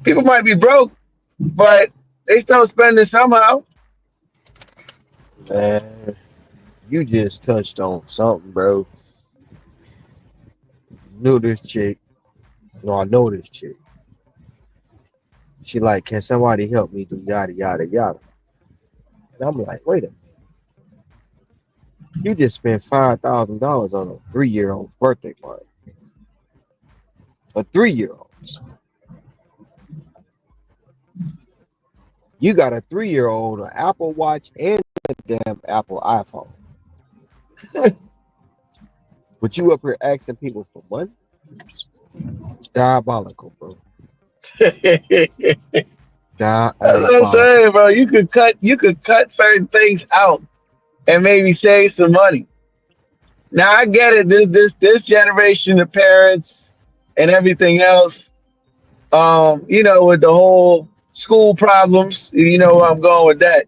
people might be broke, but they still spending somehow. Man, you just touched on something, bro. Knew this chick. No, I know this chick. She like, can somebody help me do yada yada yada? And I'm like, wait a minute. You just spent $5,000 on a 3-year-old birthday party. A 3-year-old. You got a 3-year-old, an Apple Watch, and a damn Apple iPhone. But you up here asking people for money? Diabolical, bro. That's what I'm Diabolical. saying, bro. You could cut certain things out and maybe save some money. Now I get it. This generation of parents and everything else, with the whole school problems, you know where I'm going with that.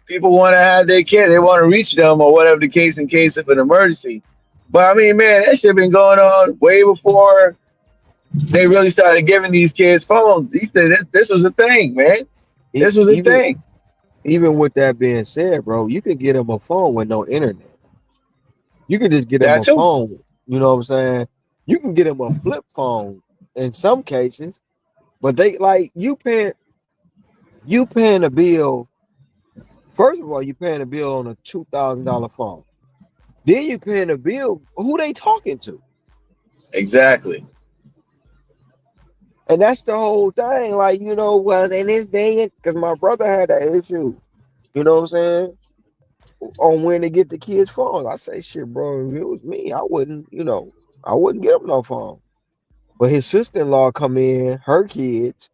People want to have their kid, they want to reach them or whatever the case in case of an emergency. But I mean, man, that shit been going on way before they really started giving these kids phones. This was a thing, man. E- This was a Even thing. even with that being said, bro, you can get them a phone with no internet. You can just get them That a too. phone. You know what I'm saying? You can get them a flip phone in some cases, but they like you paying a bill. First of all, you paying a bill on a $2,000 phone. Then you paying a bill. Who they talking to? Exactly. And that's the whole thing. Like, well, in this day, because my brother had that issue, you know what I'm saying? On when to get the kids' phones. I say, shit, bro, if it was me, I wouldn't get him no phone. But his sister-in-law come in, her kids,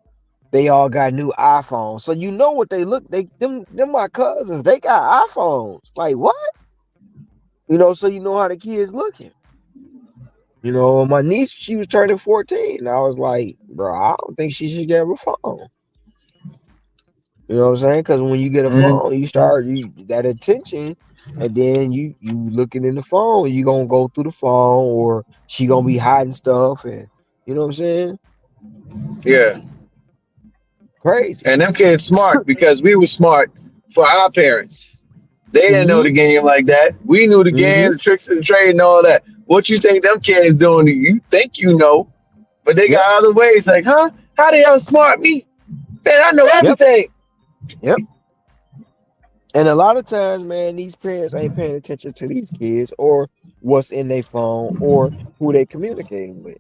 they all got new iPhones. So you know what they look, them my cousins, they got iPhones. Like what? So you know how the kids looking. My niece, she was turning 14. I was like, bro, I don't think she should get a phone. You know what I'm saying? Because when you get a Hmm. phone, you start that attention, and then you looking in the phone, you gonna go through the phone, or she gonna be hiding stuff, and you know what I'm saying? Yeah. Crazy. And them kids smart because we were smart for our parents. They didn't know Mm-hmm. the game like that. We knew the game, Mm-hmm. the tricks of the trade, and all that. What you think them kids doing? You think you know, but they Yep. got other ways. Like, huh? How they outsmart me? Man, I know Yep. everything. Yep. And a lot of times, man, these parents ain't paying attention to these kids or what's in their phone or who they communicating with.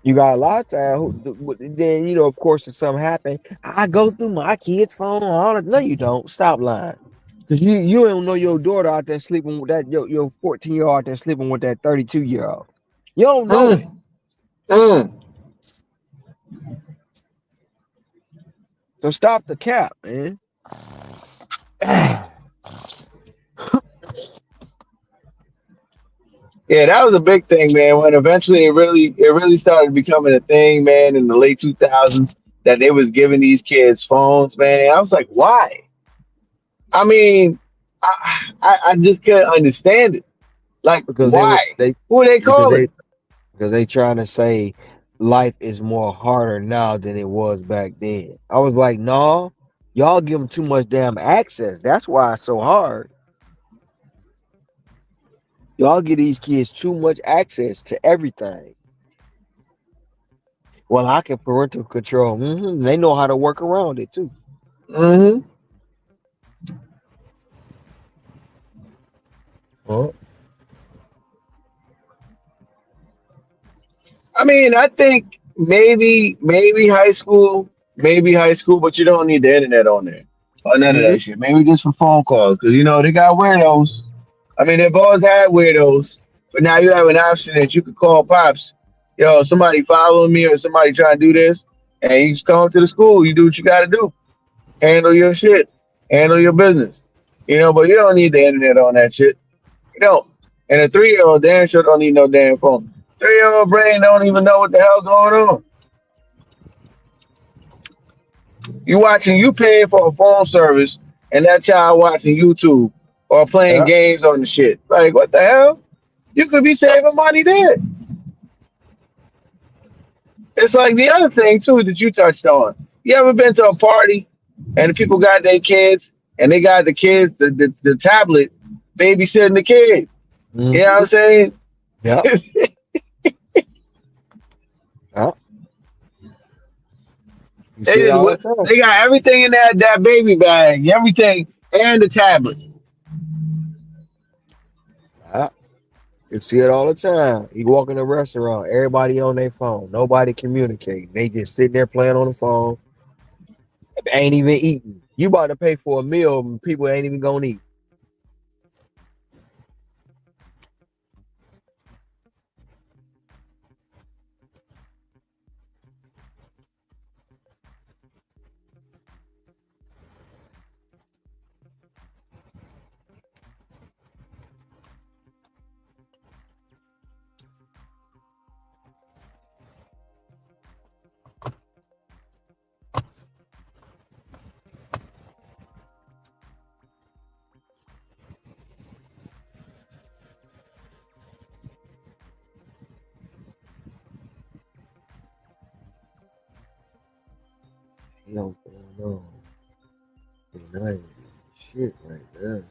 You got a lot of time. Then of course, if something happen, I go through my kid's phone. No, you don't. Stop lying, because you don't know your daughter out there sleeping with that your 14-year-old out there sleeping with that 32-year-old. You don't know it. Mm, mm. So stop the cap, man. Yeah, that was a big thing, man. When eventually it really started becoming a thing, man, in the late 2000s that they was giving these kids phones, man. I was like, why? I mean, I just couldn't understand it. Like, because they why? were they Who are they because they calling? because they trying to say life is more harder now than it was back then. I was like, no, y'all give them too much damn access. That's why it's so hard. Y'all give these kids too much access to everything. Well, I can parental control. They know how to work around it too. Hmm. Oh. I mean, I think maybe high school, but you don't need the internet on there or none of Mm-hmm. that shit. Maybe just for phone calls because they got weirdos. I mean, they've always had weirdos, but now you have an option that you could call pops. Yo, somebody following me or somebody trying to do this, and you just come to the school. You do what you got to do. Handle your shit. Handle your business. But you don't need the internet on that shit. You don't. And a 3-year old damn sure don't need no damn phone. 3-year old brain don't even know what the hell going on. You paying for a phone service, and that child watching YouTube or playing Yeah. games on the shit. Like, what the hell? You could be saving money there. It's like the other thing too that you touched on. You ever been to a party and the people got their kids and they got the kids the tablet babysitting the kid? You know what I'm Mm-hmm. saying? Yeah. Yeah. You They see it just all the time. they got everything in that baby bag, everything, and the tablet. Yeah. You see it all the time. You walk in a restaurant, everybody on their phone. Nobody communicating. They just sitting there playing on the phone. Ain't even eating. You about to pay for a meal, and people ain't even gonna eat. You know what's going on? And I ain't shit right there.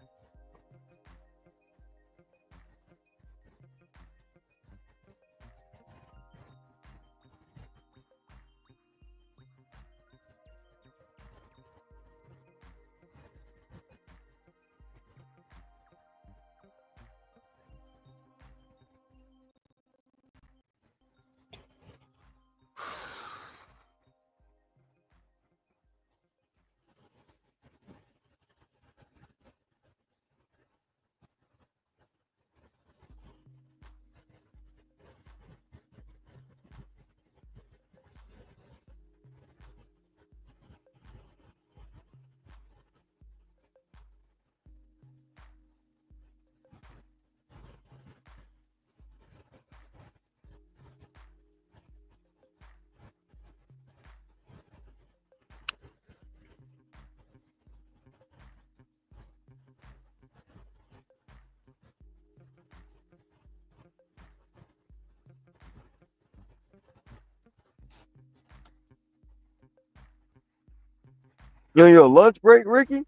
You on your lunch break, Ricky?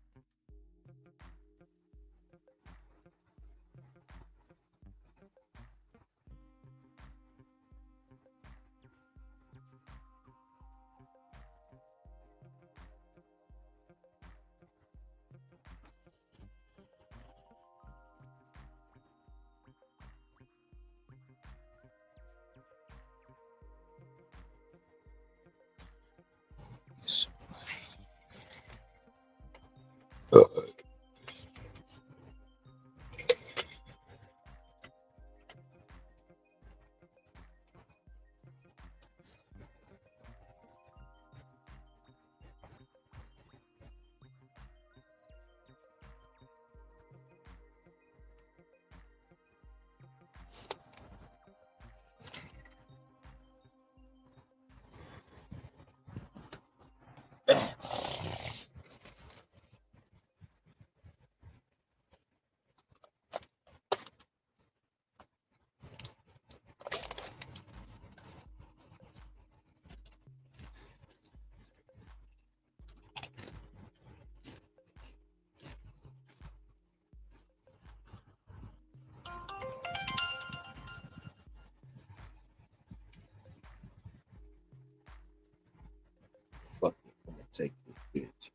Fuck it, I'm gonna take this bitch.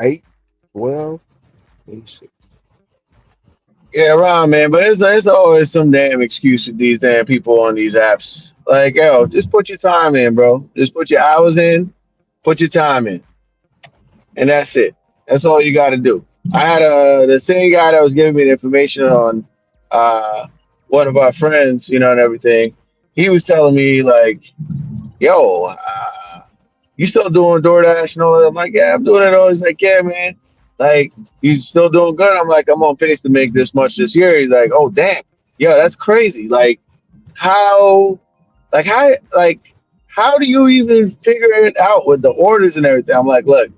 Eight, 12, 86. Yeah, right, man. But it's always some damn excuse with these damn people on these apps. Like, yo, just put your time in, bro. Just put your hours in, put your time in, and that's it. That's all you got to do. I had the same guy that was giving me the information on uh one of our friends, and everything. He was telling me like, yo, you still doing DoorDash and all that? I'm like, yeah, I'm doing it all. He's like, yeah, man. Like, you still doing good? I'm like, I'm on pace to make this much this year. He's like, oh, damn. Yeah, that's crazy. Like, how, how do you even figure it out with the orders and everything? I'm like, look,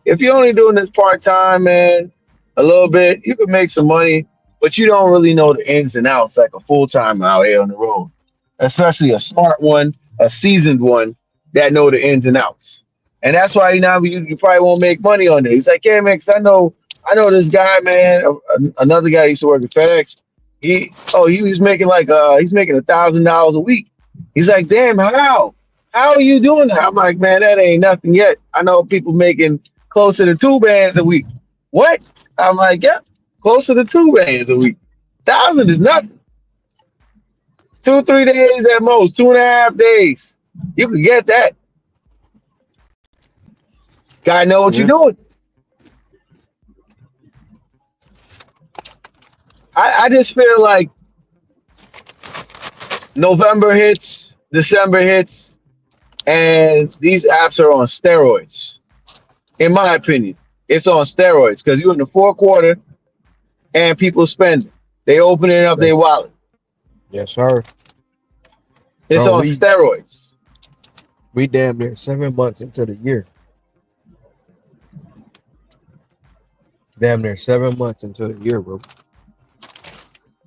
if you're only doing this part time, man, a little bit, you can make some money, but you don't really know the ins and outs like a full time out here on the road, especially a smart one, a seasoned one that know the ins and outs. And that's why you probably won't make money on it. He's like, yeah, man, 'cause I know this guy, man, another guy used to work at FedEx. He was making like he's making $1,000 a week. He's like, damn, how? How are you doing that? I'm like, man, that ain't nothing yet. I know people making closer to 2 bands a week. What? I'm like, yeah, closer to 2 bands a week. 1,000 is nothing. 2, 3 days at most, 2.5 days. You can get that. Gotta know what you're Yeah. doing. I just feel like November hits, December hits, and these apps are on steroids. In my opinion, it's on steroids because you're in the fourth quarter and people spending. They opening up Yeah. their wallet. Yes, sir. It's Bro, on we steroids. we damn near 7 months into the year. Damn near 7 months into the year, bro.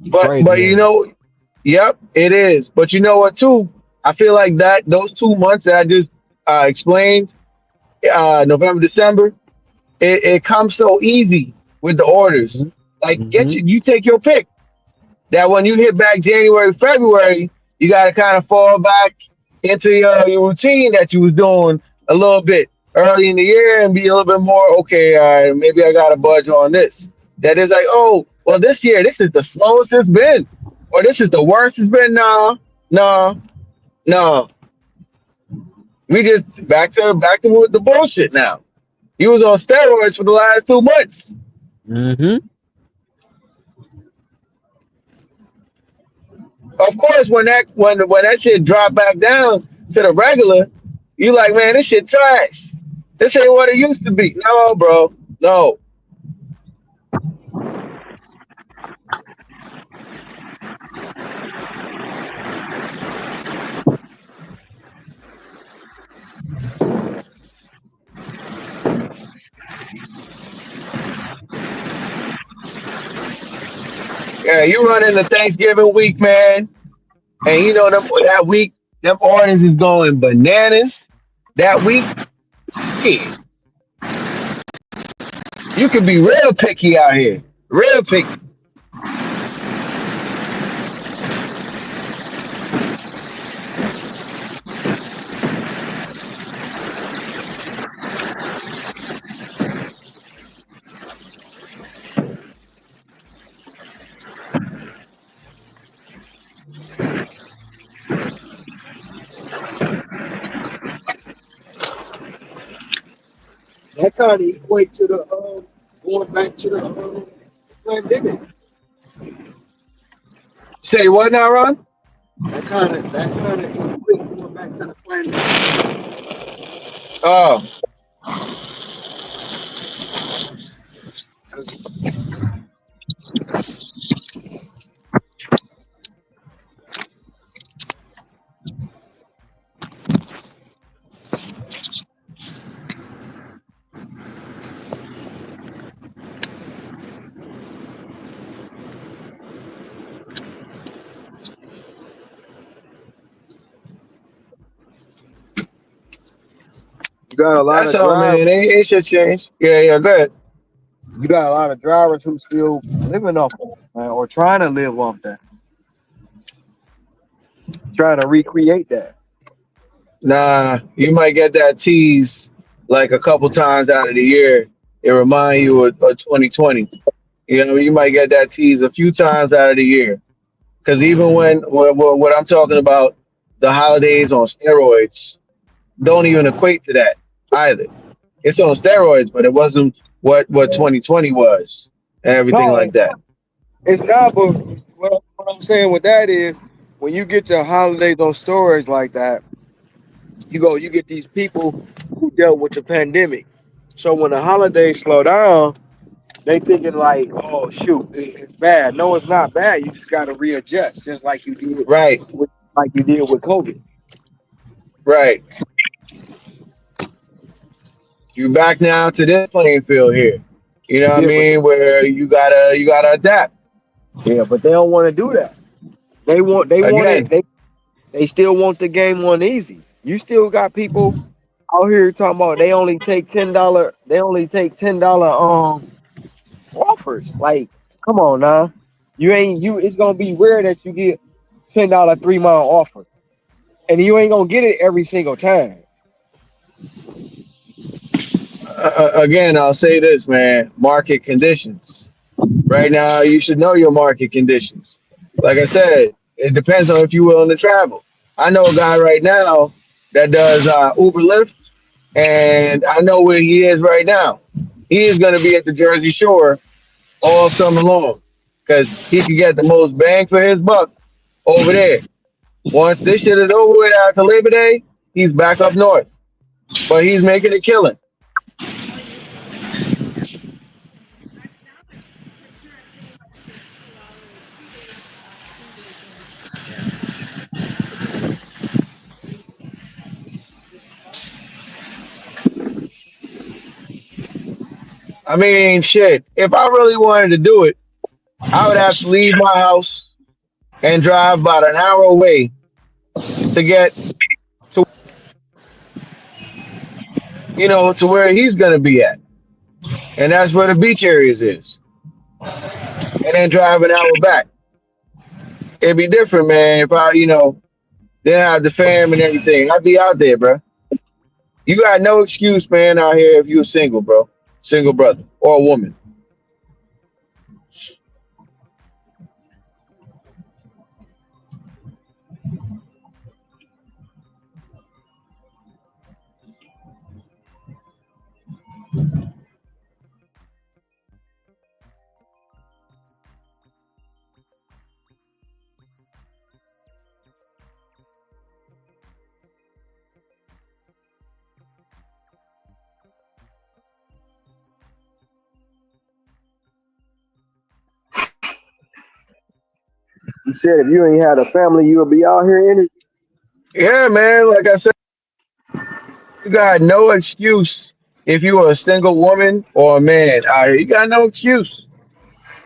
But Crazy, you ain't it? know, yep, it is. But you know what too? I feel like that those 2 months that I just explained, November, December, it comes so easy with the orders. Like Mm-hmm. you take your pick. That when you hit back January, February, you got to kind of fall back into your routine that you was doing a little bit early in the year and be a little bit more okay. Maybe I got to budge on this. That is like, oh, well, this year this is the slowest it's been, or this is the worst it's been. No, no, no. We just back to with the bullshit now. He was on steroids for the last 2 months. Mm-hmm. Of course, when that shit dropped back down to the regular, you like, man, this shit trash. This ain't what it used to be. No, bro. No. Yeah, you run into Thanksgiving week, man, and you know them that week, them orders is going bananas. That week, shit, you can be real picky out here, real picky. That kind of equate to the going back to the pandemic. Say what now, Ron? That kind of equate going back to the pandemic. Oh, You got a lot that's of all, drivers. man. It should change. Yeah, yeah, good. You got a lot of drivers who still living off of that, man, or trying to live off that, trying to recreate that. Nah, you might get that tease like a couple times out of the year. It remind you of 2020. You know, you might get that tease a few times out of the year. Because even when what I'm talking about, the holidays on steroids don't even equate to that either. It's on steroids, but it wasn't what 2020 was and everything No, like that. it's not. But what I'm saying with that is, when you get to holidays on stories like that, you get these people who dealt with the pandemic. So when the holidays slow down, they thinking like, oh shoot, it's bad. No, it's not bad. You just got to readjust, just Right, like you did with COVID. right. You back now to this playing field here. You know what I Yeah, but mean? Where you gotta adapt. yeah, but they don't want to do that. They want it. Again, They still want the game one easy. You still got people out here talking about they only take $10. They only take $10 offers. Like, come on now. You ain't you. It's gonna be rare that you get $10 3 mile offer, and you ain't gonna get it every single time. again, I'll say this, man. Market conditions. Right now, you should know your market conditions. Like I said, it depends on if you're willing to travel. I know a guy right now that does Uber Lyft, and I know where he is right now. He is going to be at the Jersey Shore all summer long because he can get the most bang for his buck over there. Once this shit is over with after Labor Day, he's back up north, but he's making a killing. I mean, shit, if I really wanted to do it, I would have to leave my house and drive about an hour away to get to to where he's gonna be at, and that's where the beach areas is, and then drive an hour back. It'd be different, man. If I didn't have the fam and everything, I'd be out there, bro. You got no excuse, man, out here if you're single, bro, single brother or a woman. You said if you ain't had a family, you'll be out here in it. Yeah, man. Like I said, you got no excuse if you are a single woman or a man out here. You got no excuse.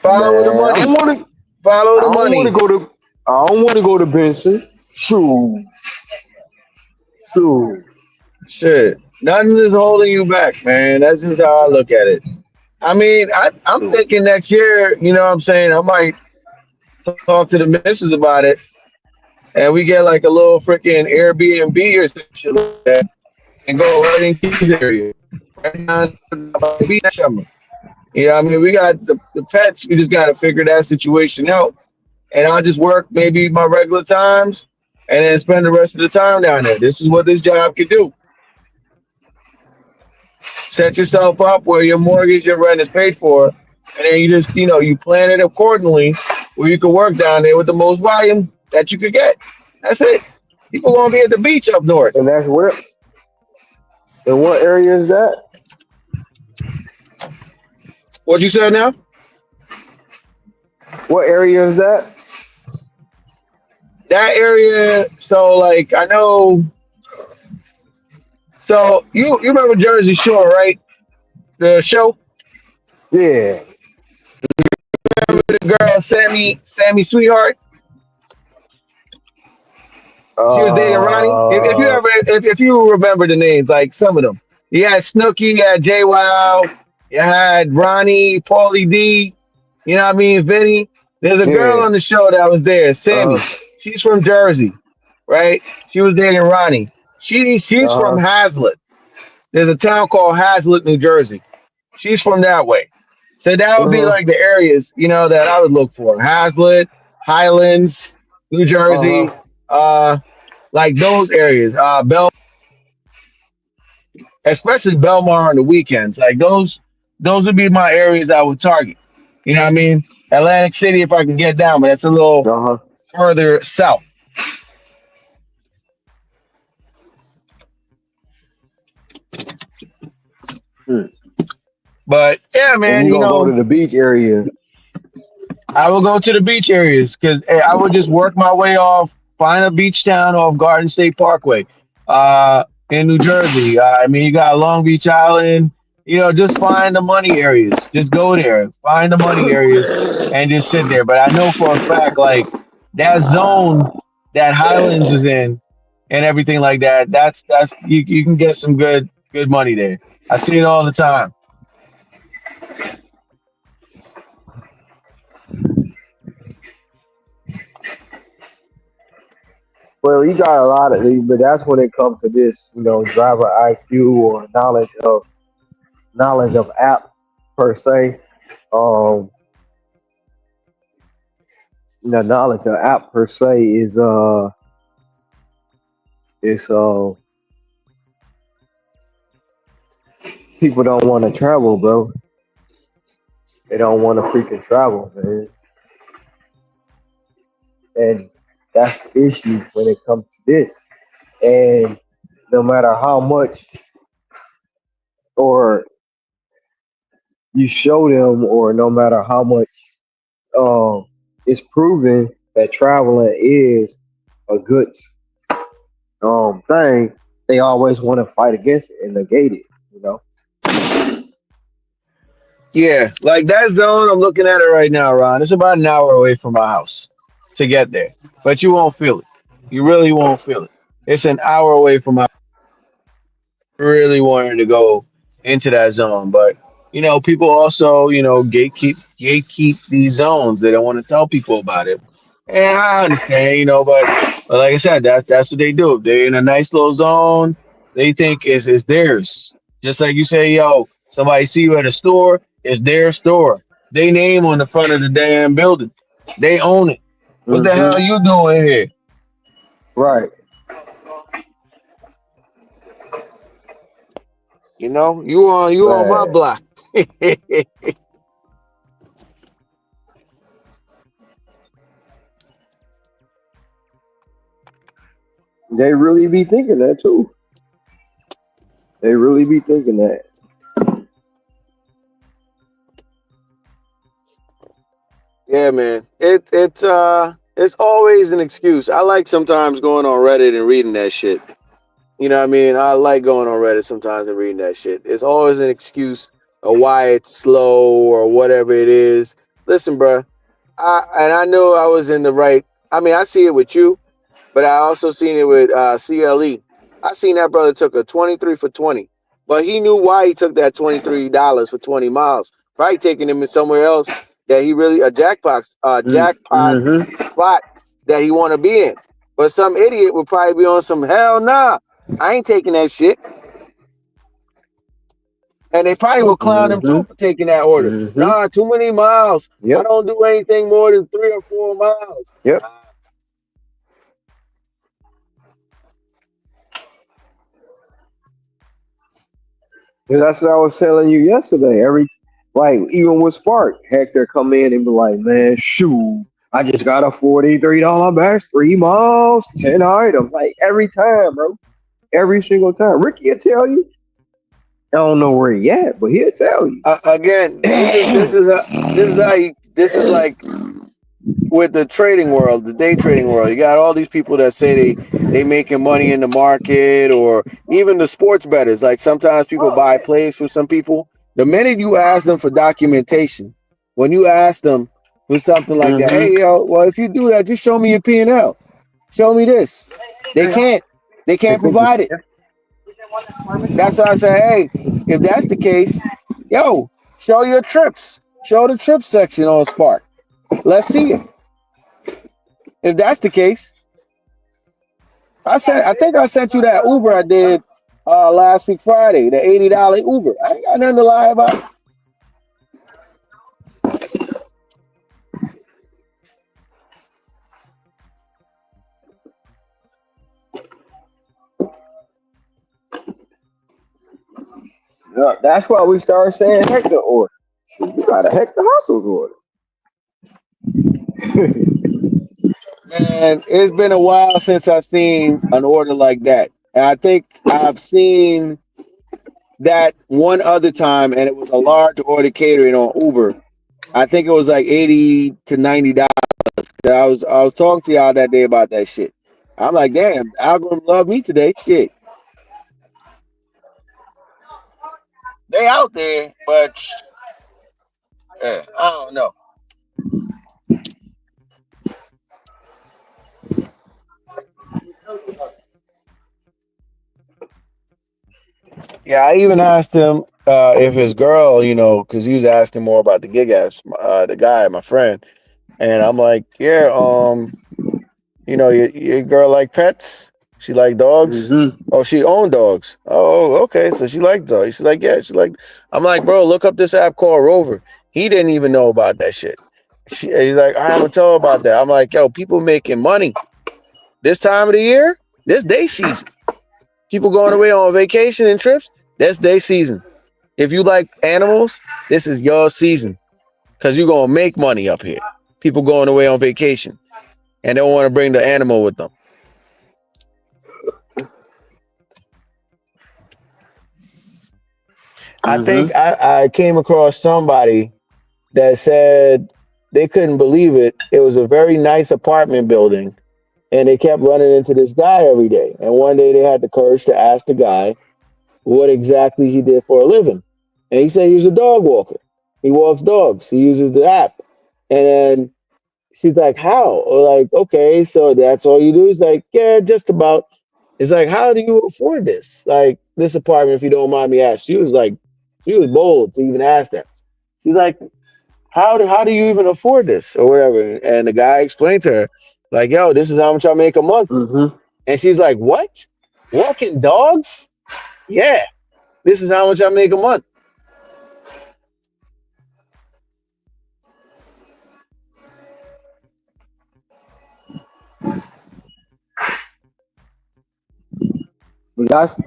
Follow the Man, money. Follow I the don't want to money. go to. I don't want to go to Benson. Shoot, shoot. Shit. Nothing is holding you back, man. That's just how I look at it. I mean, I'm Shoot. thinking next year, you know what I'm saying? I might talk to the missus about it and we get like a little freaking Airbnb or some shit like that and go right in Keys area. Right down by the beach summer. You know what I mean? We got the pets, we just gotta figure that situation out. And I'll just work maybe my regular times and then spend the rest of the time down there. This is what this job can do. Set yourself up where your mortgage, your rent is paid for, and then you just, you plan it accordingly where you can work down there with the most volume that you could get. That's it. People gonna be at the beach up north. And that's where. And what area is that? What you said now? What area is that? That area. So like I know. So you remember Jersey Shore, right? The show. Yeah. The girl Sammy Sweetheart. She was dating Ronnie. If you Uh. ever if you remember the names, like some of them. You had Snooki, you had Jay Wow, you had Ronnie, Paulie D, you know what I mean, Vinny. There's a girl Yeah. on the show that was there, Sammy. Uh. She's from Jersey, right? She was dating Ronnie. She's from Uh. Hazlet. There's a town called Hazlet, New Jersey. She's from that way. So that would be Uh. like the areas, that I would look for. Hazlet, Highlands, New Uh. Jersey, uh, like those areas. Especially Belmar on the weekends. Like those would be my areas I would target. You know what I mean? Atlantic City if I can get down, but that's a little Uh. further south. Hmm. But yeah, And man, you gonna go to the beach area? I will go to the beach areas because I would just work my way off, find a beach town off Garden State Parkway, in New Jersey. I mean, you got Long Beach Island. Just find the money areas. Just go there, find the money areas, and just sit there. But I know for a fact, like that zone that Highlands is in, and everything like that. That's you can get some good money there. I see it all the time. Well, you got a lot of, but that's when it comes to this, driver IQ or knowledge of app per se. Um, the knowledge of app per se is people don't want to travel, bro. They don't want to freaking travel, man. And that's the issue when it comes to this. And no matter how much or you show them, or no matter how much it's proven that traveling is a good thing, they always want to fight against it and negate it. You know. Yeah, like that zone, I'm looking at it right now, Ron. It's about an hour away from my house to get there, but you won't feel it. You really won't feel it. It's an hour away from my really wanted to go into that zone. But people also, gatekeep these zones. They don't want to tell people about it. And I understand, but like I said, that's what they do. If they're in a nice little zone, they think it's theirs. Just like you say, yo, somebody see you at a store, it's their store. They name on the front of the damn building. They own it. What the hell Hmm. you doing here? Right. You on my Man. block. They really be thinking that too. They really be thinking that. Yeah, man. It's always an excuse. I like sometimes going on Reddit and reading that shit. You know what I mean? I like going on Reddit sometimes and reading that shit. It's always an excuse of why it's slow or whatever it is. Listen, bruh, I knew I was in the right. I mean, I see it with you, but I also seen it with CLE. I seen that brother took a 23 for 20, but he knew why he took that $23 for 20 miles. Probably taking him somewhere else that he really a jackpot Mm-hmm. spot that he want to be in. But some idiot would probably be on some hell nah. I ain't taking that shit. And they probably will clown him too Mm-hmm. for taking that order. Mm-hmm. Nah, too many miles. I Yep. don't do anything more than 3 or 4 miles. Yep. And that's what I was telling you yesterday. Even with Spark, Hector come in and be like, man, shoot, I just got a $43 batch, 3 miles, 10 items. Like every time, bro. Every single time. Ricky will tell you. I don't know where he at, but he'll tell you. Again, this is like with the trading world, the day trading world. You got all these people that say they making money in the market, or even the sports bettors. Like sometimes people buy plays from some people. The minute you ask them for documentation, when you ask them for something like that, Mm-hmm. hey yo, well if you do that, just show me your P&L. Show me this. They can't. They can't provide it. That's why I say, hey, if that's the case, yo, show your trips. Show the trip section on Spark. Let's see it. If that's the case, I think I sent you that Uber I did last week Friday, the $80 Uber. I ain't got nothing to lie about. Yeah, that's why we started saying Hector order. Shoot, you got a Hector Hustles order. And it's been a while since I've seen an order like that. And I think I've seen that one other time, and it was a large order catering on Uber. I think it was like $80 to $90. I was talking to y'all that day about that shit. I'm like, damn, algorithm love me today. Shit, they out there, but I don't know. Yeah, I even asked him if his girl, because he was asking more about the gig ass, the guy, my friend, and I'm like, yeah, your girl like pets. She like dogs. Mm-hmm. Oh, she owned dogs. Oh, okay. So she liked dogs. She's like, yeah. She like. I'm like, bro, look up this app called Rover. He didn't even know about that shit. He's like, I'm gonna tell her about that. I'm like, yo, people making money this time of the year. This day season. People going away on vacation and trips. That's day season. If you like animals, this is your season because you're gonna make money up here. People going away on vacation and they want to bring the animal with them. I think Mm-hmm. I came across somebody that said they couldn't believe it. It was a very nice apartment building, and they kept running into this guy every day. And one day they had the courage to ask the guy what exactly he did for a living. And he said he's a dog walker. He walks dogs. He uses the app. And then she's like, how? Or like, okay, so that's all you do? He's like, yeah, just about. It's like, how do you afford this? Like this apartment, if you don't mind me asking. She was bold to even ask that. She's like, how do you even afford this or whatever? And the guy explained to her, like, yo, this is how much I make a month. Mm-hmm. And she's like, what? Walking dogs? Yeah, this is how much I make a month. But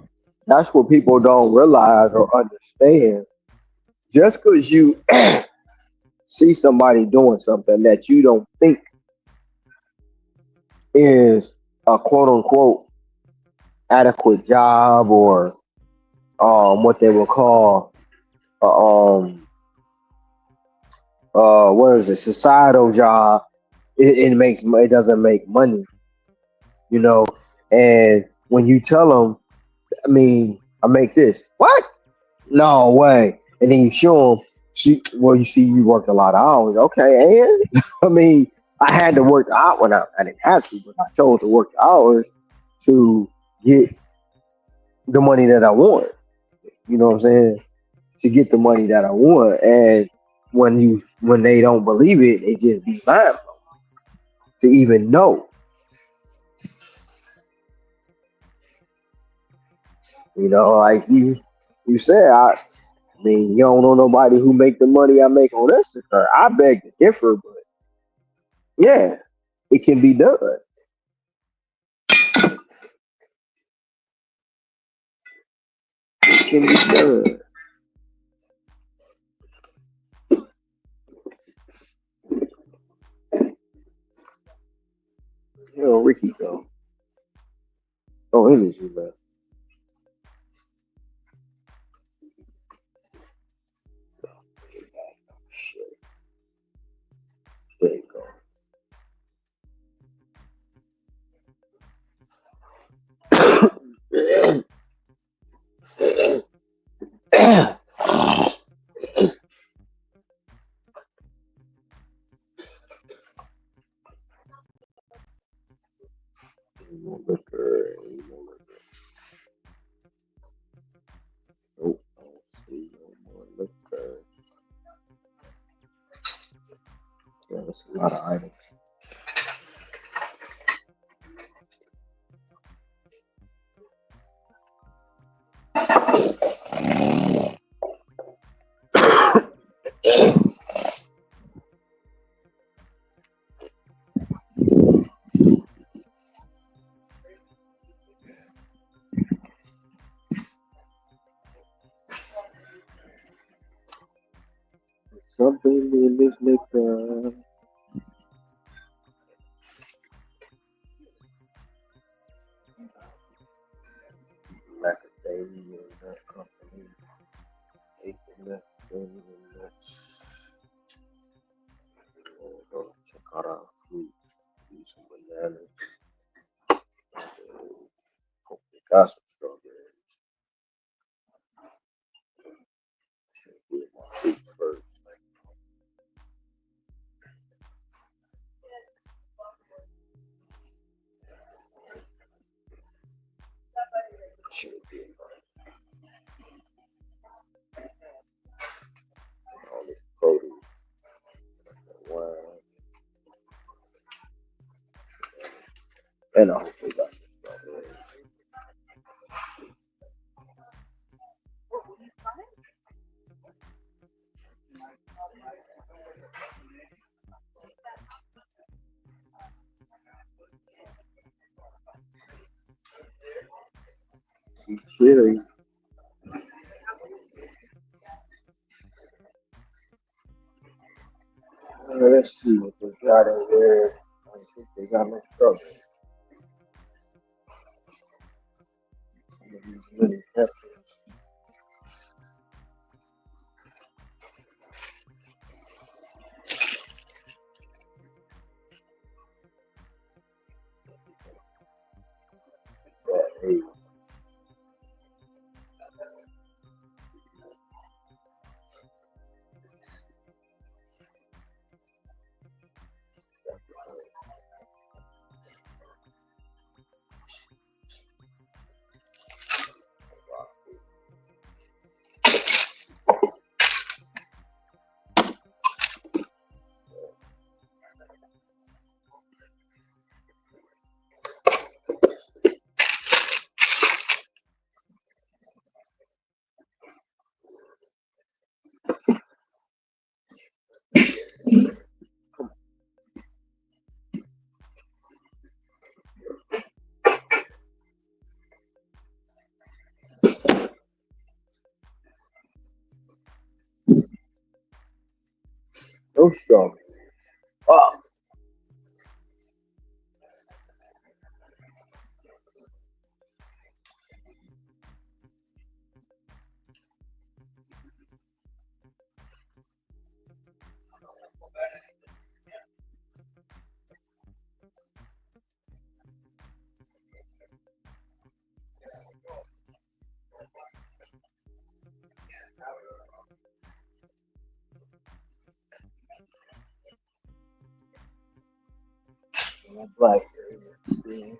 that's what people don't realize or understand. Just because you see somebody doing something that you don't think is a quote unquote adequate job or what they would call um what is it, societal job, it doesn't make money, you know. And when you tell them, I mean, I make this, what? No way. And then you show them, Well, you see, you worked a lot of hours. Okay, and I mean, I had to work the hours. Well, I didn't have to, but I chose to work the hours to get the money that I want. You know what I'm saying? To get the money that I want, and when they don't believe it, they just be lying to even know. You know, like you said, I mean, you don't know nobody who make the money I make on Instagram. I beg to differ, but yeah, it can be done. It can be done. You know, Ricky go. Oh, energy, man. Shit, there you go. Liquor, nope, I don't see no more liquor. Yeah, that's a lot of items. Something in this liquor. Macadamia nut company. Hazelnut, nuts. Chakara fruit. Use some bananas. Hopefully got some strawberries. Should get my fruit first. Should get all this produce. Wine. And I hopefully got some strawberries. See cherry. Let's see what they got in there. I don't think they got no strawberries. Some of these mini peppers. But hey, no strawberries. Oh, Blackberry.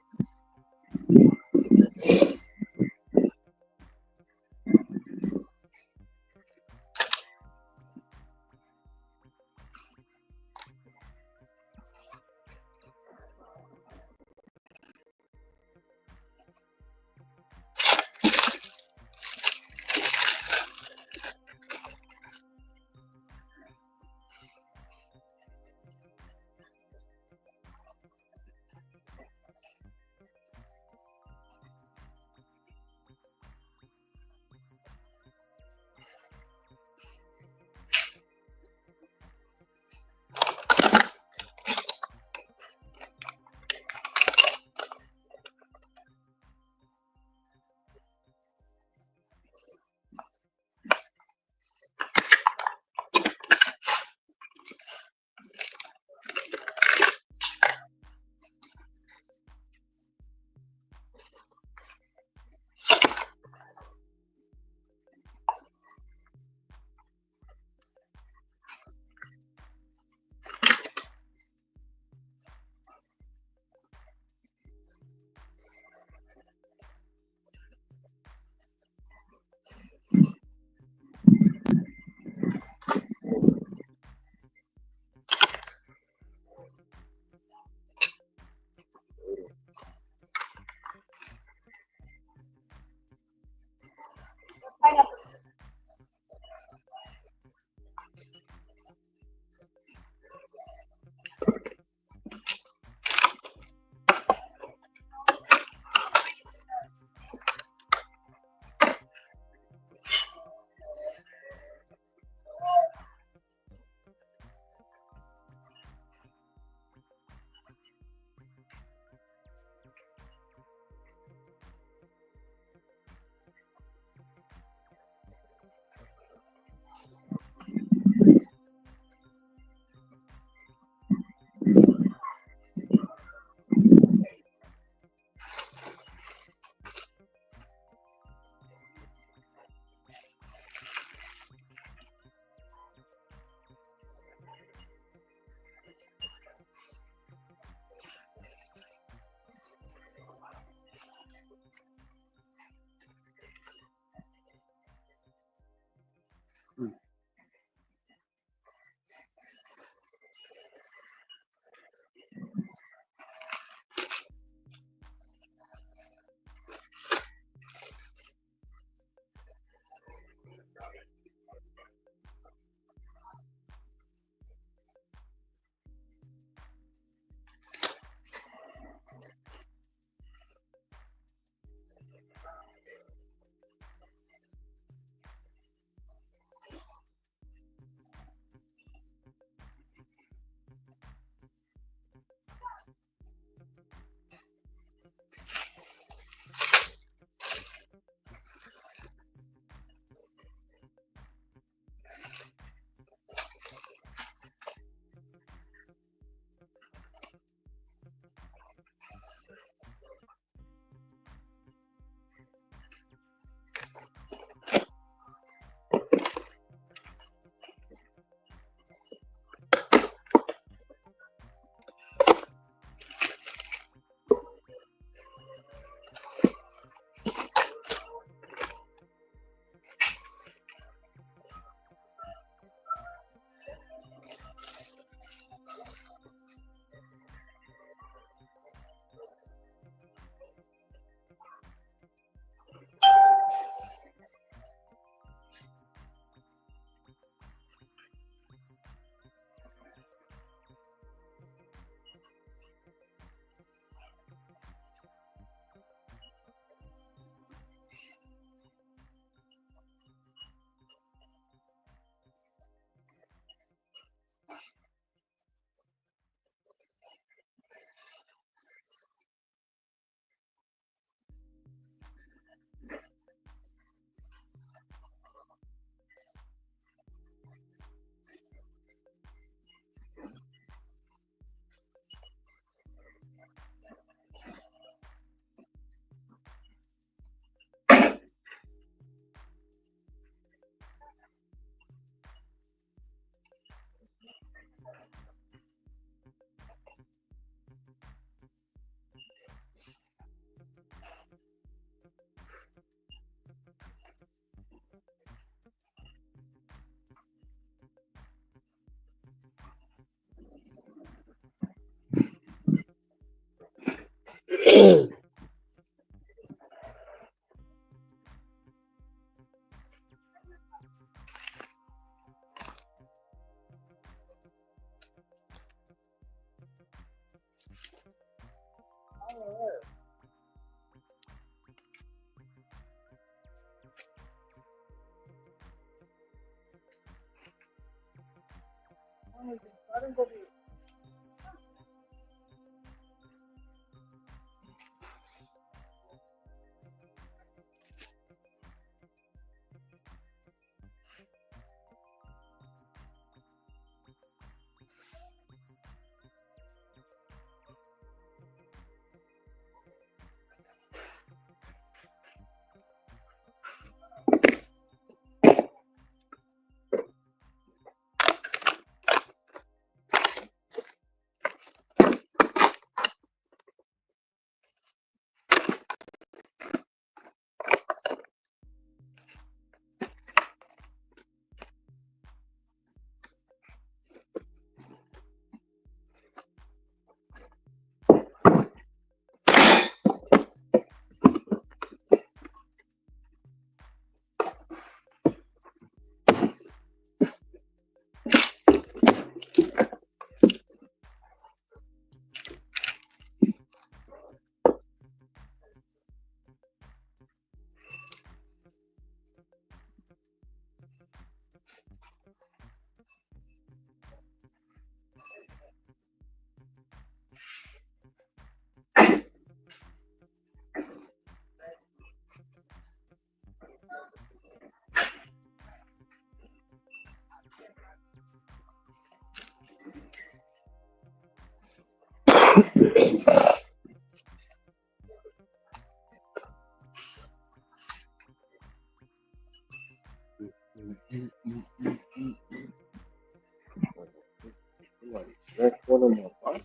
That's one of my pockets.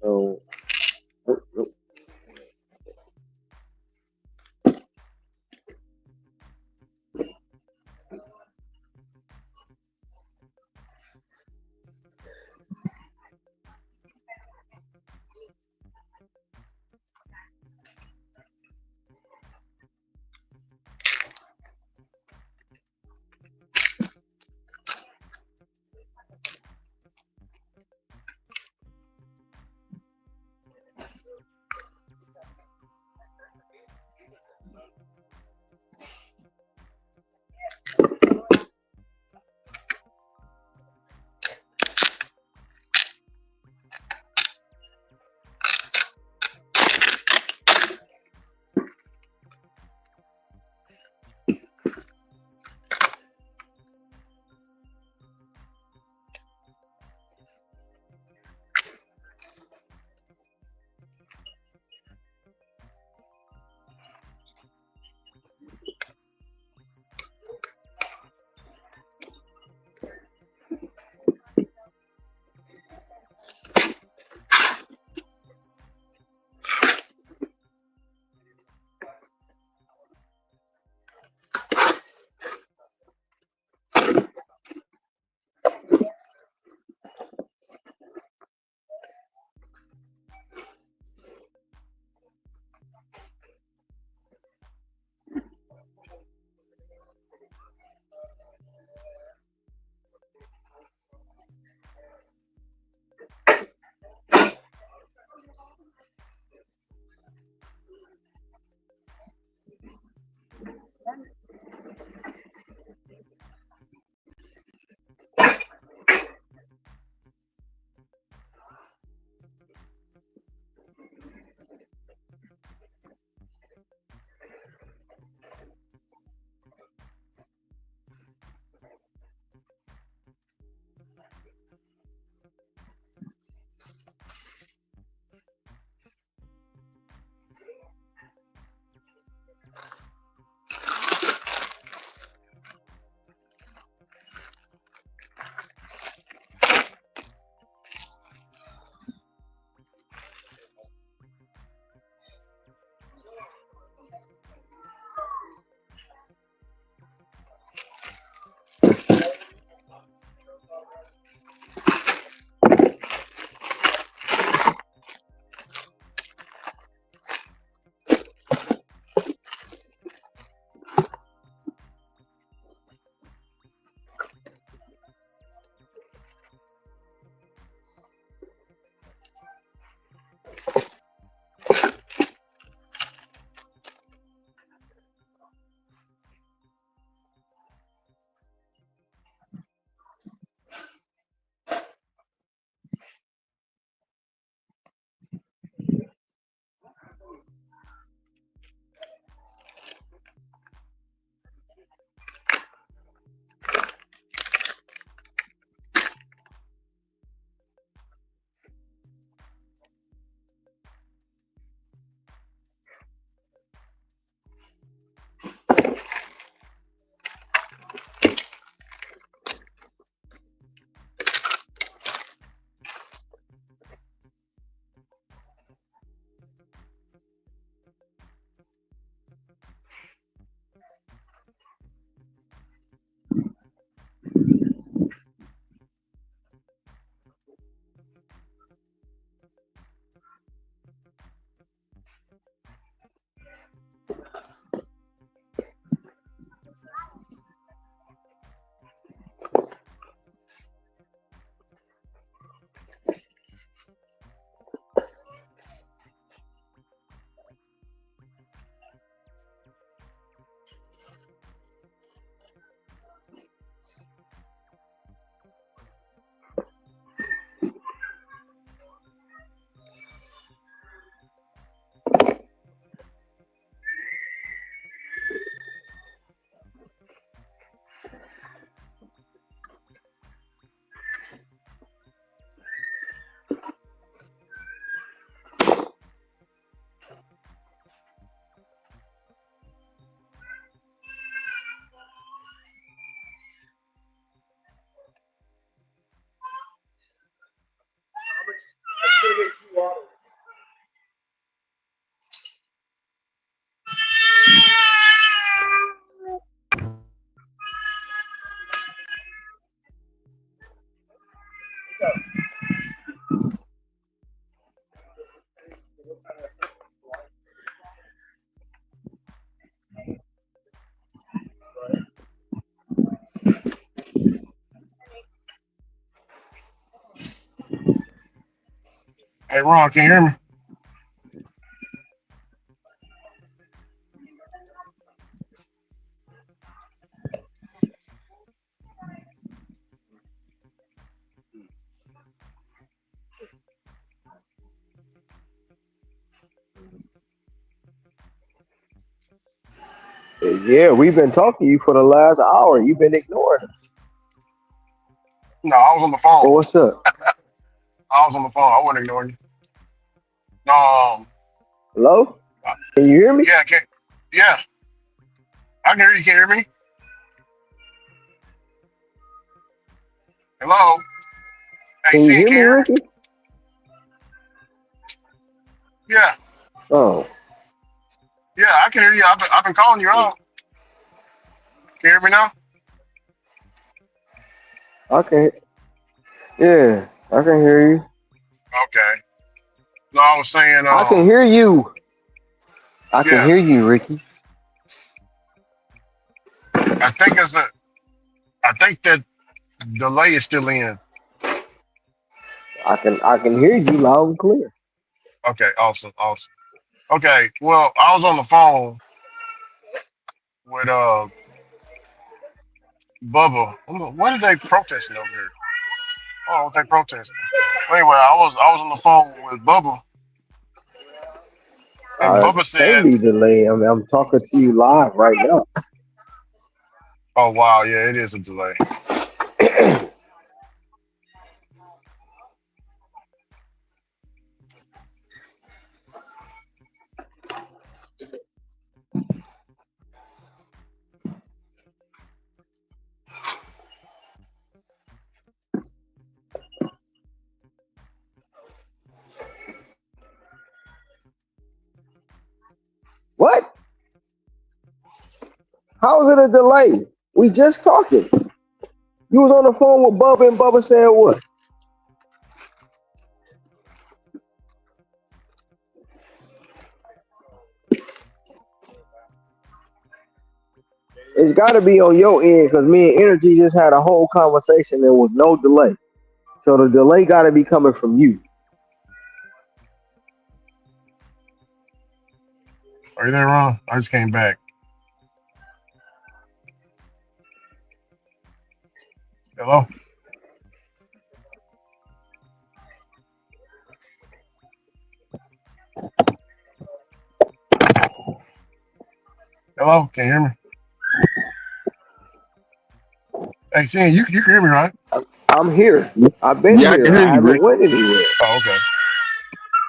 So, Hey, Ron, can you hear me? Yeah, we've been talking to you for the last hour. You've been ignoring us. No, I was on the phone. Well, what's up? I was on the phone. I wasn't ignoring you. No, Hello? uh, Can you hear me? yeah, yeah, I can hear you. Can you hear me? Hello? Hey, Can you C, hear can me, you hear me? Ricky? Yeah, Oh, yeah, I can hear you. I've been calling you out. Can you hear me now? okay. Yeah, I can hear you. Okay. No, I was saying, I can hear you. I can yeah, hear you, Ricky. I think it's a, I think that delay is still in. I can hear you loud and clear. Okay, awesome, awesome. Okay, well, I was on the phone with Bubba. What are they protesting over here? Oh, what they protesting? Well, anyway, I was on the phone with Bubba, and I Bubba can't said, be delayed. I mean, I'm talking to you live right now. "Oh wow, yeah, it is a delay." What? How is it a delay? We just talking. You was on the phone with Bubba and Bubba said what? It's got to be on your end because me and Energy just had a whole conversation. There was no delay. So the delay got to be coming from you. Are you there, Ron? I just came back. Hello, hello, can you hear me? Hey, see, you can hear me, right? I'm here. I've been Yeah, I can here. hear I you, haven't Rick. went anywhere. Oh, okay.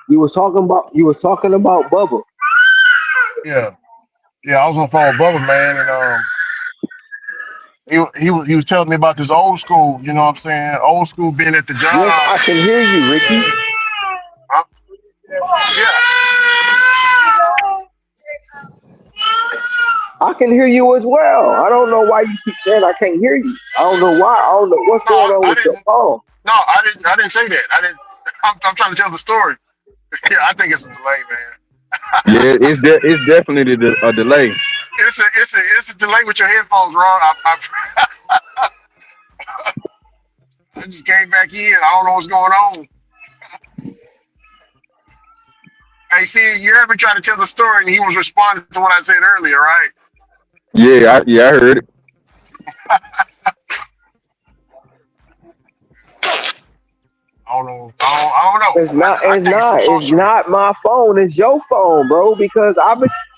You was talking about Bubba. Yeah, yeah, I was on the phone with Bubba, man, and he was telling me about this old school. You know what I'm saying? Old school being at the Yes, job. I can hear you, Ricky. Huh? Yeah. I can hear you as well. I don't know why you keep saying I can't hear you. I don't know why. I don't know what's No, going on I with your didn't. phone. No, I didn't. I didn't say that. I didn't. I'm trying to tell the story. Yeah, I think it's a delay, man. Yeah, it's definitely a delay. It's a delay with your headphones, Ron. I just came back in. I don't know what's going on. Hey, see, you ever try to tell the story and he was responding to what I said earlier, right? Yeah, I heard it. I don't know. I don't know. It's not. I It's think it's some not. It's sorcery. not my phone. It's your phone, bro. Because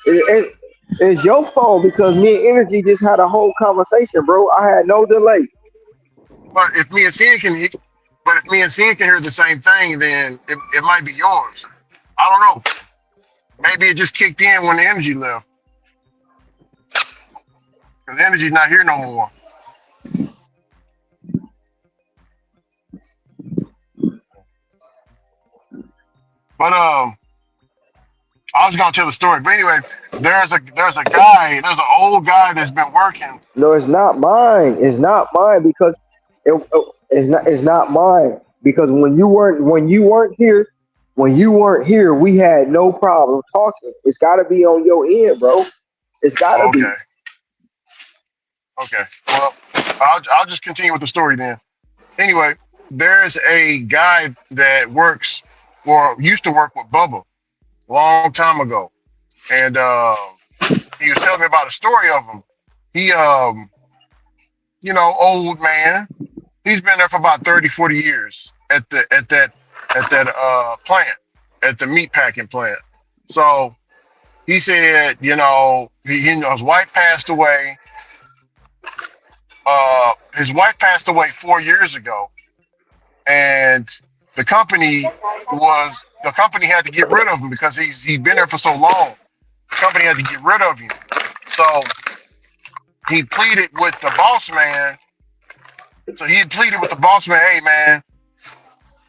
it's your phone because me and Energy just had a whole conversation, bro. I had no delay. But if me and Sin can, but if me and Sin can hear the same thing, then it might be yours. I don't know. Maybe it just kicked in when the energy left because the energy's not here no more. But I was gonna tell the story. But anyway, there's an old guy that's been working. No, it's not mine. It's not mine because it's not mine because when you weren't here, we had no problem talking. It's got to be on your end, bro. It's got to be. Okay, okay. Well, I'll just continue with the story then. Anyway, there's a guy that works or used to work with Bubba a long time ago, and he was telling me about a story of him. He old man. He's been there for about 30, 40 years at that plant, at the meat packing plant. So he said, his wife passed away. His wife passed away 4 years ago, and the company had to get rid of him because he'd been there for so long. The company had to get rid of him. So he pleaded with the boss man. So he had pleaded with the boss man, hey man,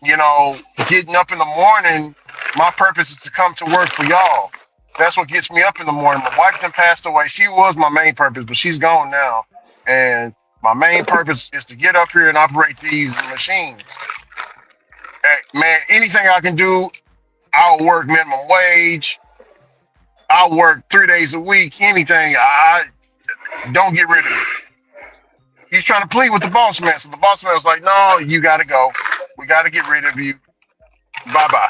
getting up in the morning, my purpose is to come to work for y'all. That's what gets me up in the morning. My wife done passed away. She was my main purpose, but she's gone now. And my main purpose is to get up here and operate these machines. Hey, man, anything I can do, I'll work minimum wage. I'll work 3 days a week. Anything. I don't get rid of me. He's trying to plead with the boss man. So the boss man was like, no, you got to go. We got to get rid of you. Bye-bye.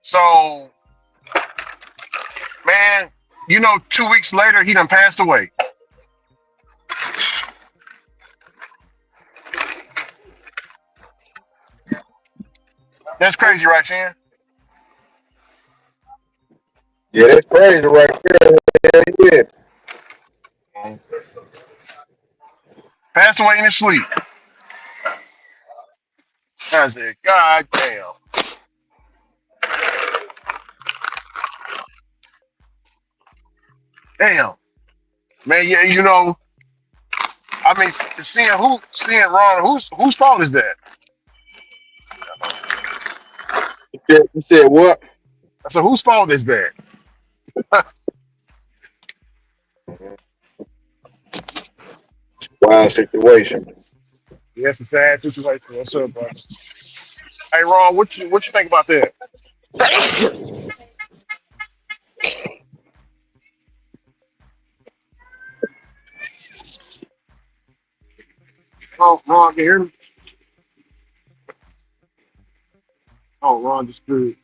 So, man, 2 weeks later, he done passed away. That's crazy, right, Shan? Yeah, that's crazy right there. Yeah. Passed away in his sleep. I said, God damn. Damn. Man, yeah, I mean, seeing Ron, whose fault is that? You said what? I said, whose fault is that? Wild situation. Yeah, it's a sad situation. What's up, brother? Hey, Ron, what you think about that? Oh, Ron, can you hear me? Oh, Ron disappeared.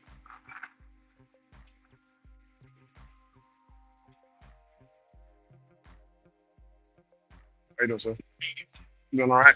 How you doing, sir? You doing all right?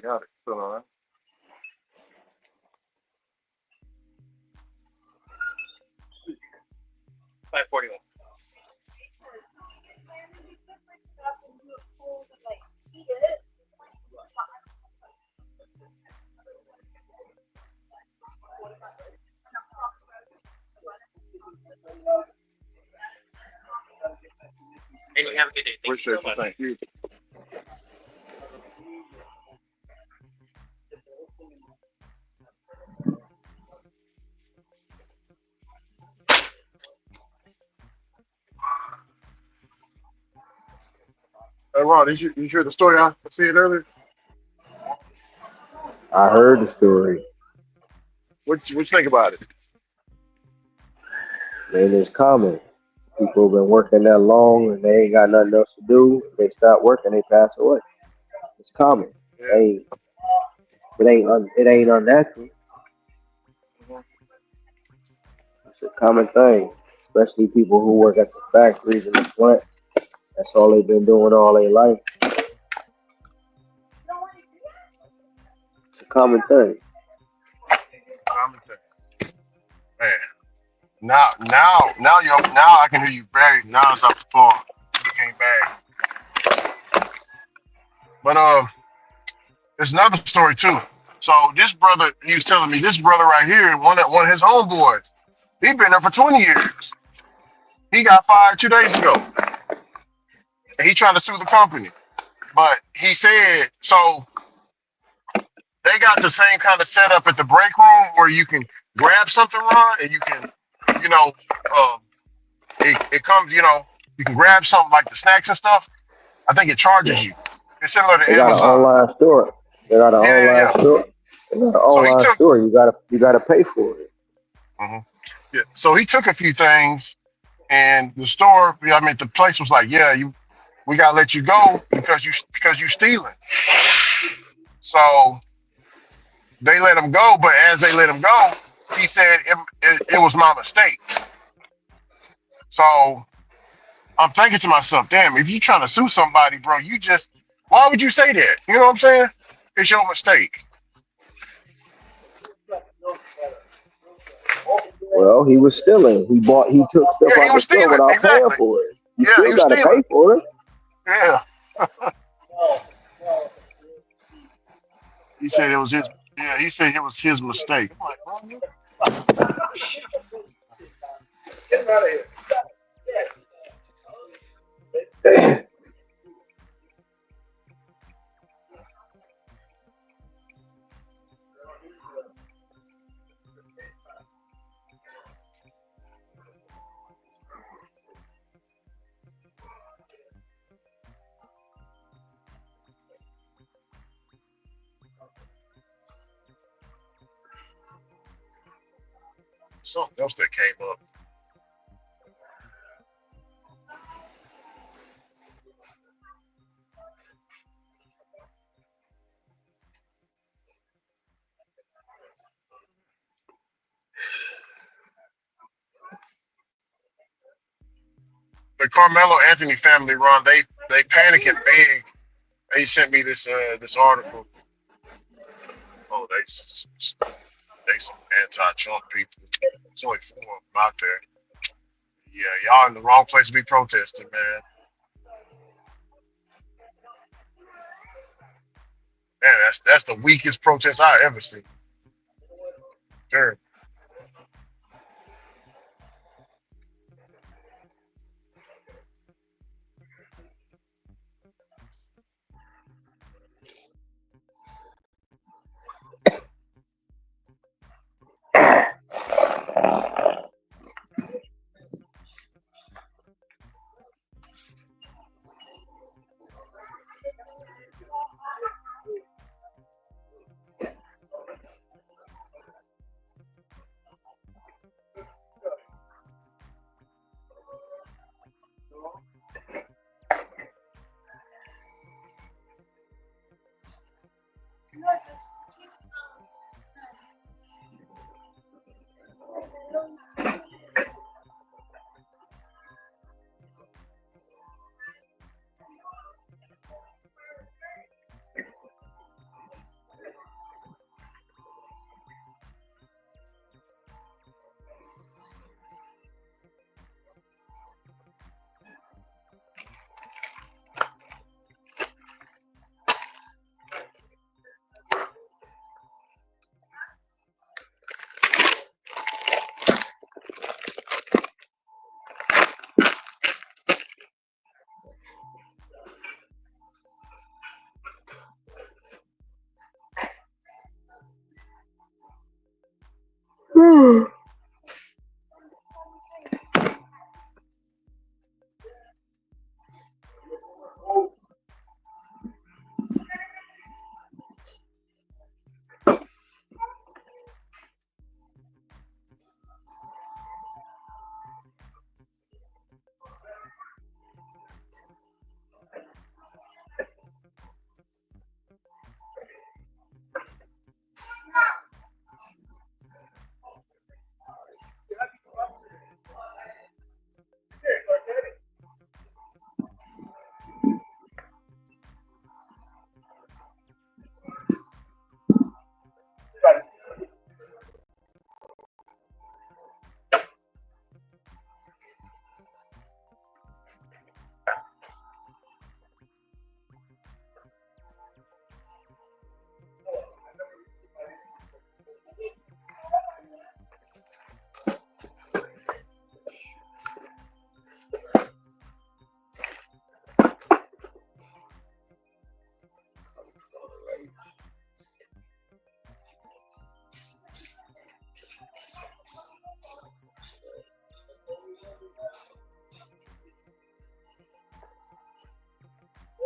Got it. Doing all right. Appreciate you. Thank you. Hey, Ron, did you hear the story I said earlier? I heard the story. What you think about it? Man, it's common. People have been working that long and they ain't got nothing else to do. They stop working, they pass away. It's common. Yeah. Hey, it ain't unnatural. Mhm. It's a common thing. Especially people who work at the factories and the plant. That's all they've been doing all their life. It's a common thing. Common thing. Man. Now I can hear you very. Now it's up to par. You came back. But there's another story too. So this brother, he was telling me this brother right here, one of his homeboys, he been there for 20 years. He got fired 2 days ago. And he tried to sue the company. But he said, so they got the same kind of setup at the break room where you can grab something, Ron, and you can, you know, um, it comes, you can grab something like the snacks and stuff. I think it charges you. It's similar to They got an Amazon. online store. They got an Yeah, yeah, online yeah. store. They got an So he online took, store. You gotta pay for it. yeah. So he took a few things, and the store, the place was like, yeah, we gotta let you go because you stealing. So they let him go, but as they let him go, he said it was my mistake. So I'm thinking to myself, damn, if you trying to sue somebody, bro, why would you say that? You know what I'm saying? It's your mistake. Well, he was stealing. He took stuff Yeah, he out the was store stealing. without paying Exactly. for it. You Yeah, he still was gotta stealing. pay for it. Yeah. He said it was his. Yeah, he said it was his mistake. I'm like, well, something else that came up. The Carmelo Anthony family, Ron, they panicking big. They sent me this article. Oh, they some anti-Trump people. There's only 4 of them out there. Yeah, y'all in the wrong place to be protesting, man. Man, that's the weakest protest I ever seen. Sure.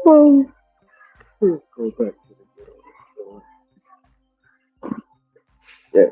Well, let's go back to the yeah.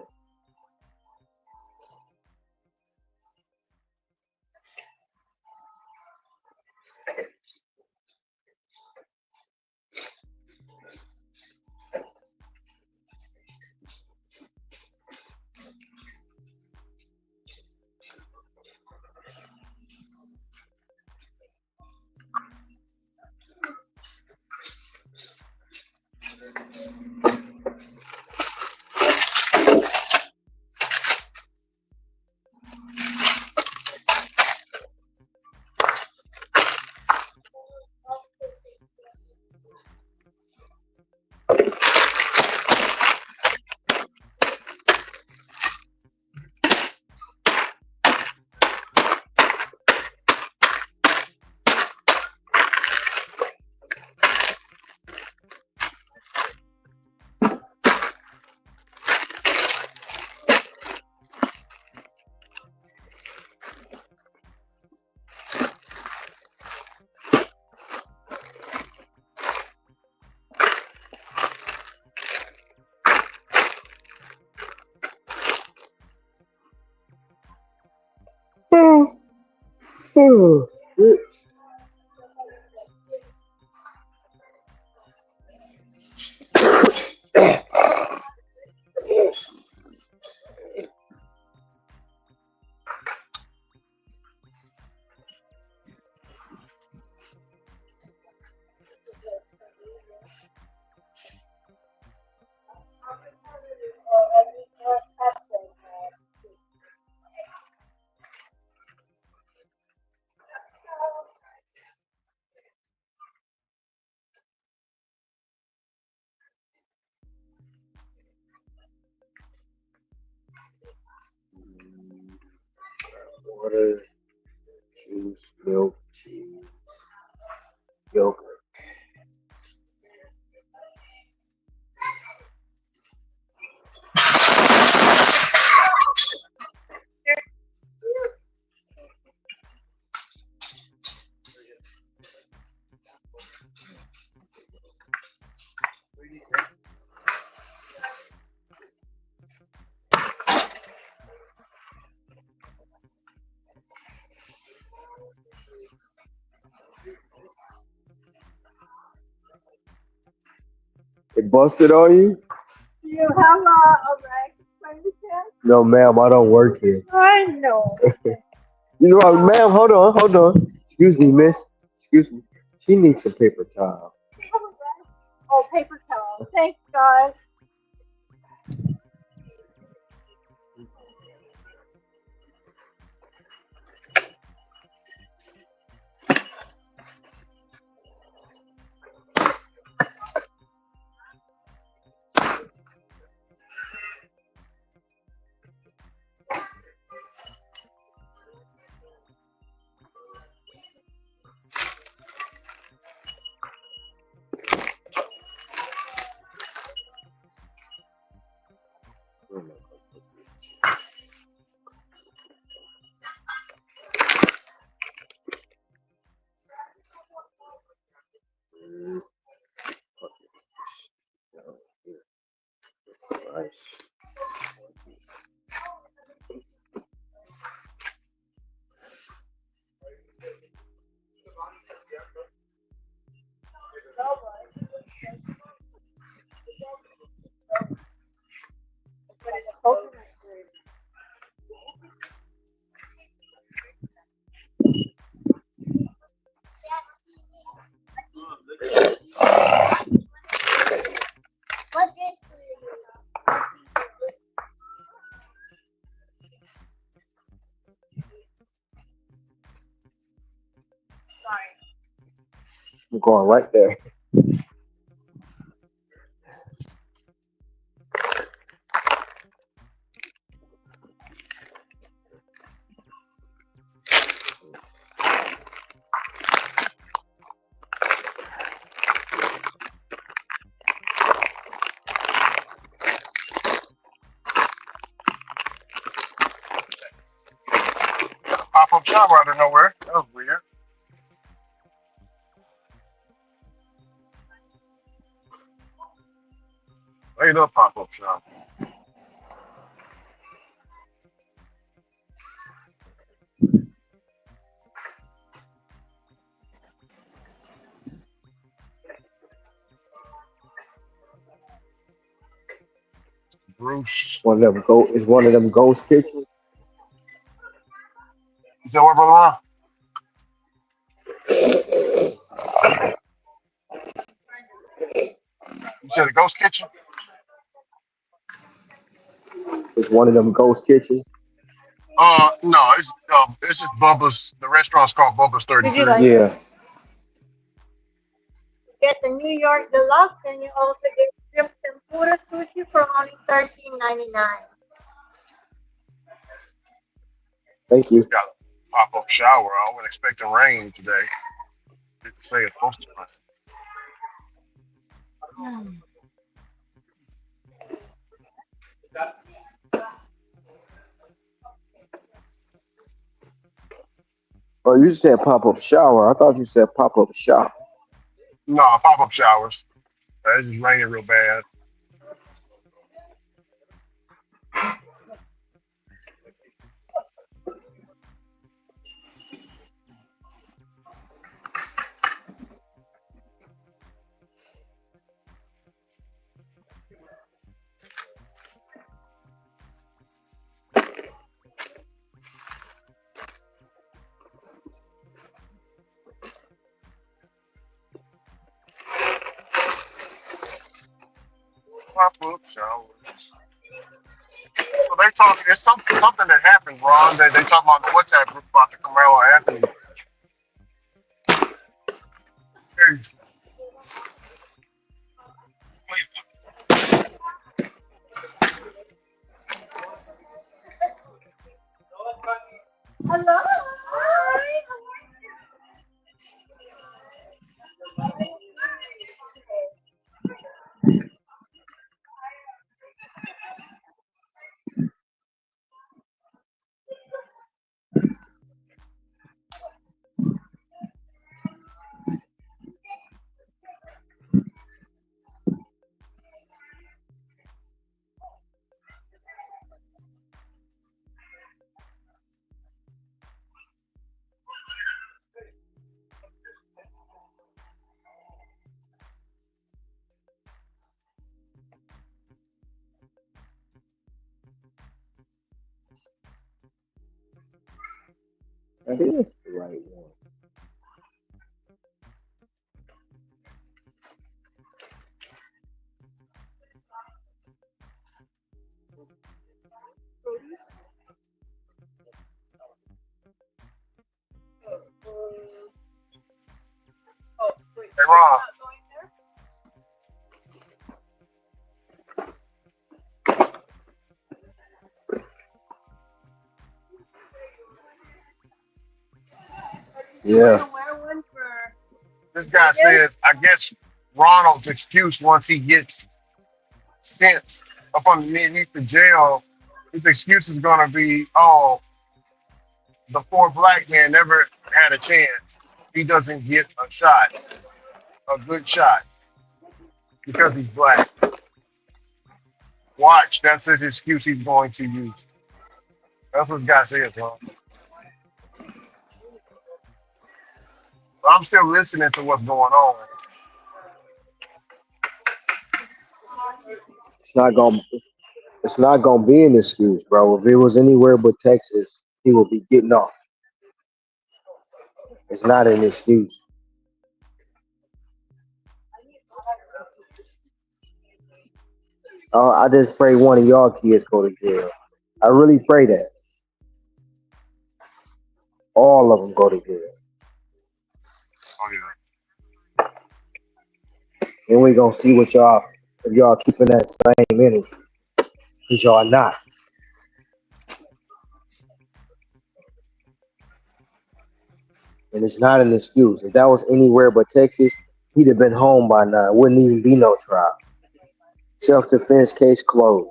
Oh, oh, shit. Water, juice, milk, cheese, yogurt. It busted on you? You have a rag cleanser? No, ma'am, I don't work here. I know. You know what, ma'am, hold on, hold on. Excuse me, miss. Excuse me. She needs some paper towel. Oh, paper towel. Thanks, guys. I'm going right there. Pop up shop out of nowhere. That was weird. Straight up pop up shop. Bruce. It's one of them ghost kitchens. You said what, brother Ron? You said the ghost kitchen? It's one of them ghost kitchens. No, it's just Bubba's. The restaurant's called Bubba's Did you 33. like Yeah. get the New York Deluxe and you also get shrimp tempura sushi for only $13.99. Thank you. Got a pop up shower. I wasn't expecting rain today. Didn't say it's supposed to rain. Oh, you said pop up shower. I thought you said pop up shop. No, pop up showers. It's just raining real bad. Pop up showers. So they talking. It's something that happened, Ron. They talking about the WhatsApp group about the Carmelo Anthony. Hello. Hi. That is the right one. Oh, wait. Hey, Ron. Not going there? Yeah. To wear one for This guy Vegas? says, I guess Ronald's excuse once he gets sent up underneath the jail, his excuse is going to be, oh, the poor black man never had a chance. He doesn't get a shot, a good shot, because he's black. Watch, that's his excuse he's going to use. That's what this guy says, bro. But I'm still listening to what's going on. It's not gonna it's not gonna be an excuse, bro. If it was anywhere but Texas, he would be getting off. It's not an excuse. I just pray one of y'all kids go to jail. I really pray that all of them go to jail. Oh, yeah. And we gonna see what y'all if y'all keeping that same energy, cause y'all not. And it's not an excuse. If that was anywhere but Texas, he'd have been home by now. It wouldn't even be no trial. Self-defense case closed.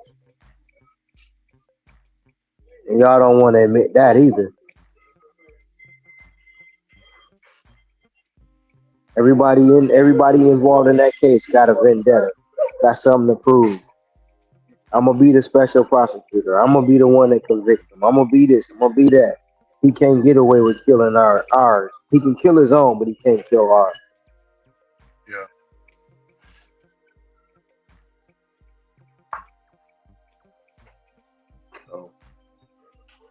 And y'all don't want to admit that either. Everybody involved in that case got a vendetta. Got something to prove. I'm gonna be the special prosecutor. I'm gonna be the one that convicts him. I'm gonna be this. I'm gonna be that. He can't get away with killing ours. He can kill his own, but he can't kill ours. Yeah. So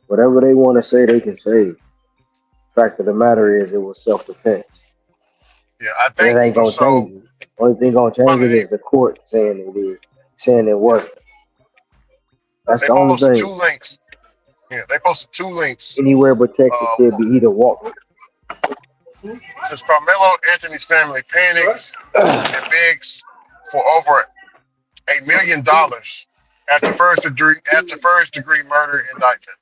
whatever they want to say, they can say. Fact of the matter is, it was self-defense, Yeah. I and it think ain't gonna so. change it. Only thing gonna change Brother, it is the court saying it is, saying it yeah. wasn't. That's They the only posted two thing. links. Yeah. They posted two links. Anywhere but Texas, there'd For, be either walk. since Carmelo Anthony's family panics and begs for over $1 million after first degree murder indictment.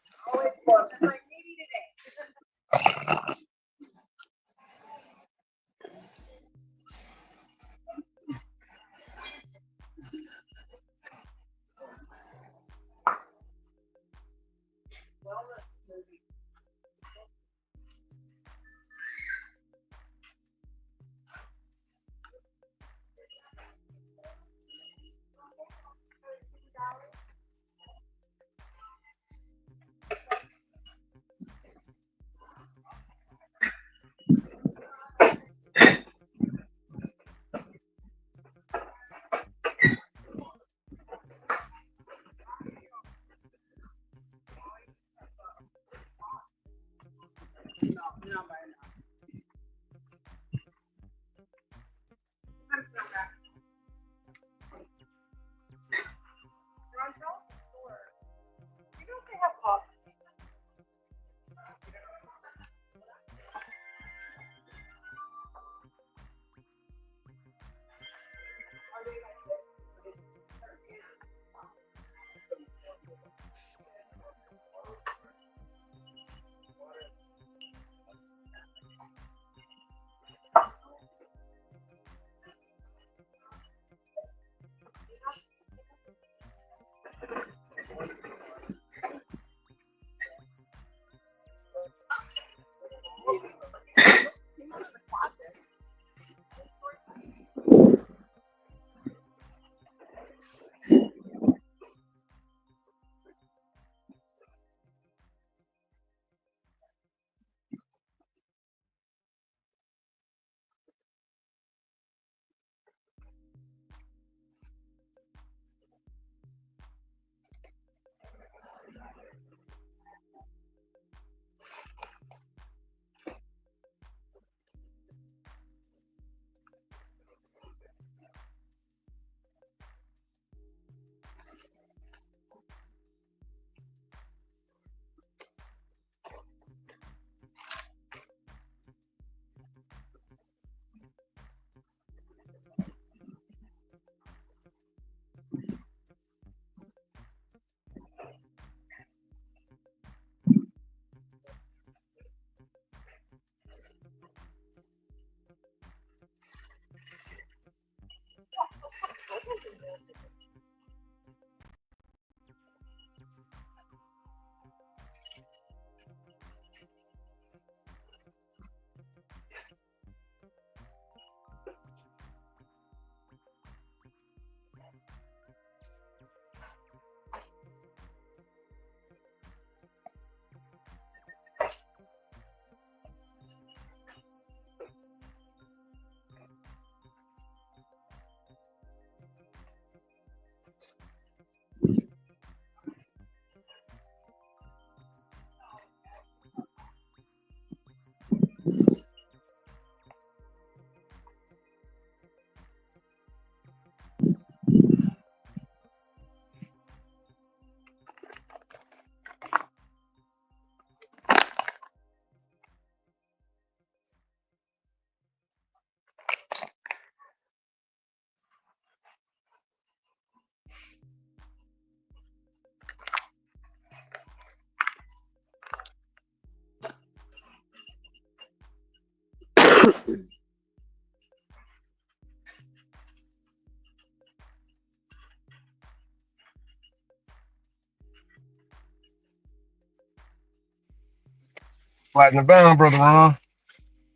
Platinum bound, brother Ron.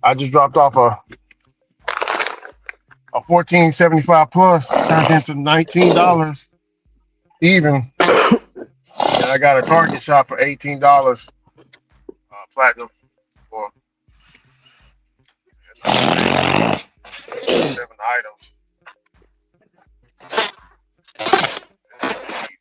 I just dropped off a 1475 plus, turned into $19. even. And I got a Target shop for $18 platinum for another 7 items. It's gonna be easy.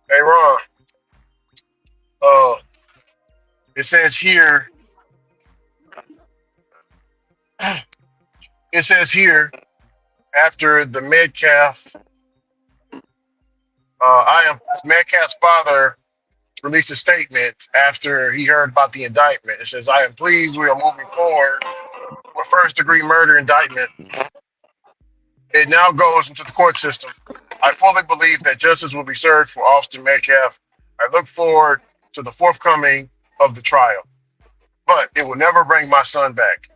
Hey Ron, uh, it says here, it says here after the Metcalf, I am Metcalf's father released a statement after he heard about the indictment. It says, "I am pleased we are moving forward with first degree murder indictment. It now goes into the court system. I fully believe that justice will be served for Austin Metcalf. I look forward to the forthcoming of the trial, but it will never bring my son back."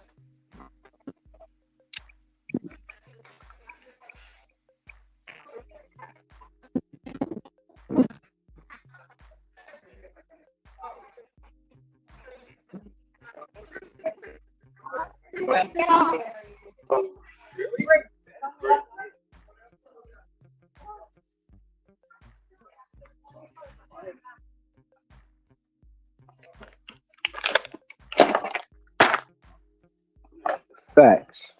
Facts.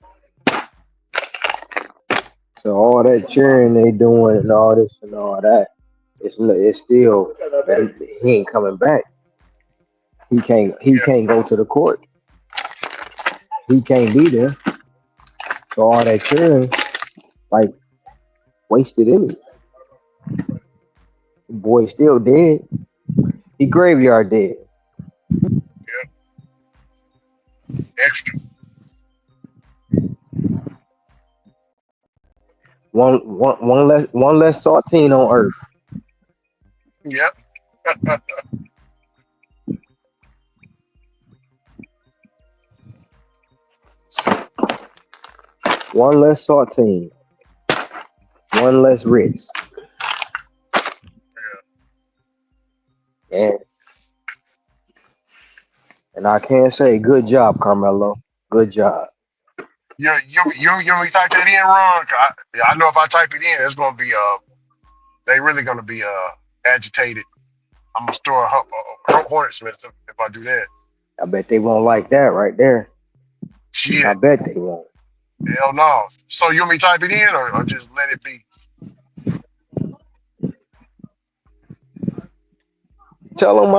So all that cheering they doing and all this and all that, it's still he ain't coming back. He Yeah, can't go to the court. He can't be there. So all that cheering, like, wasted energy. The boy still dead. He graveyard dead. yeah, extra. One less saltine on earth. Yep. One less saltine. One less risk. And and I can't say good job, Carmelo. Good job. You type that in, Ron? 'Cause I know if I type it in, it's gonna be they really gonna be agitated. I'm gonna store a hornet's nest if I do that. I bet they won't like that right there. I Shit, bet they won't. hell no. So you want me to type it in or just let it be? Tell them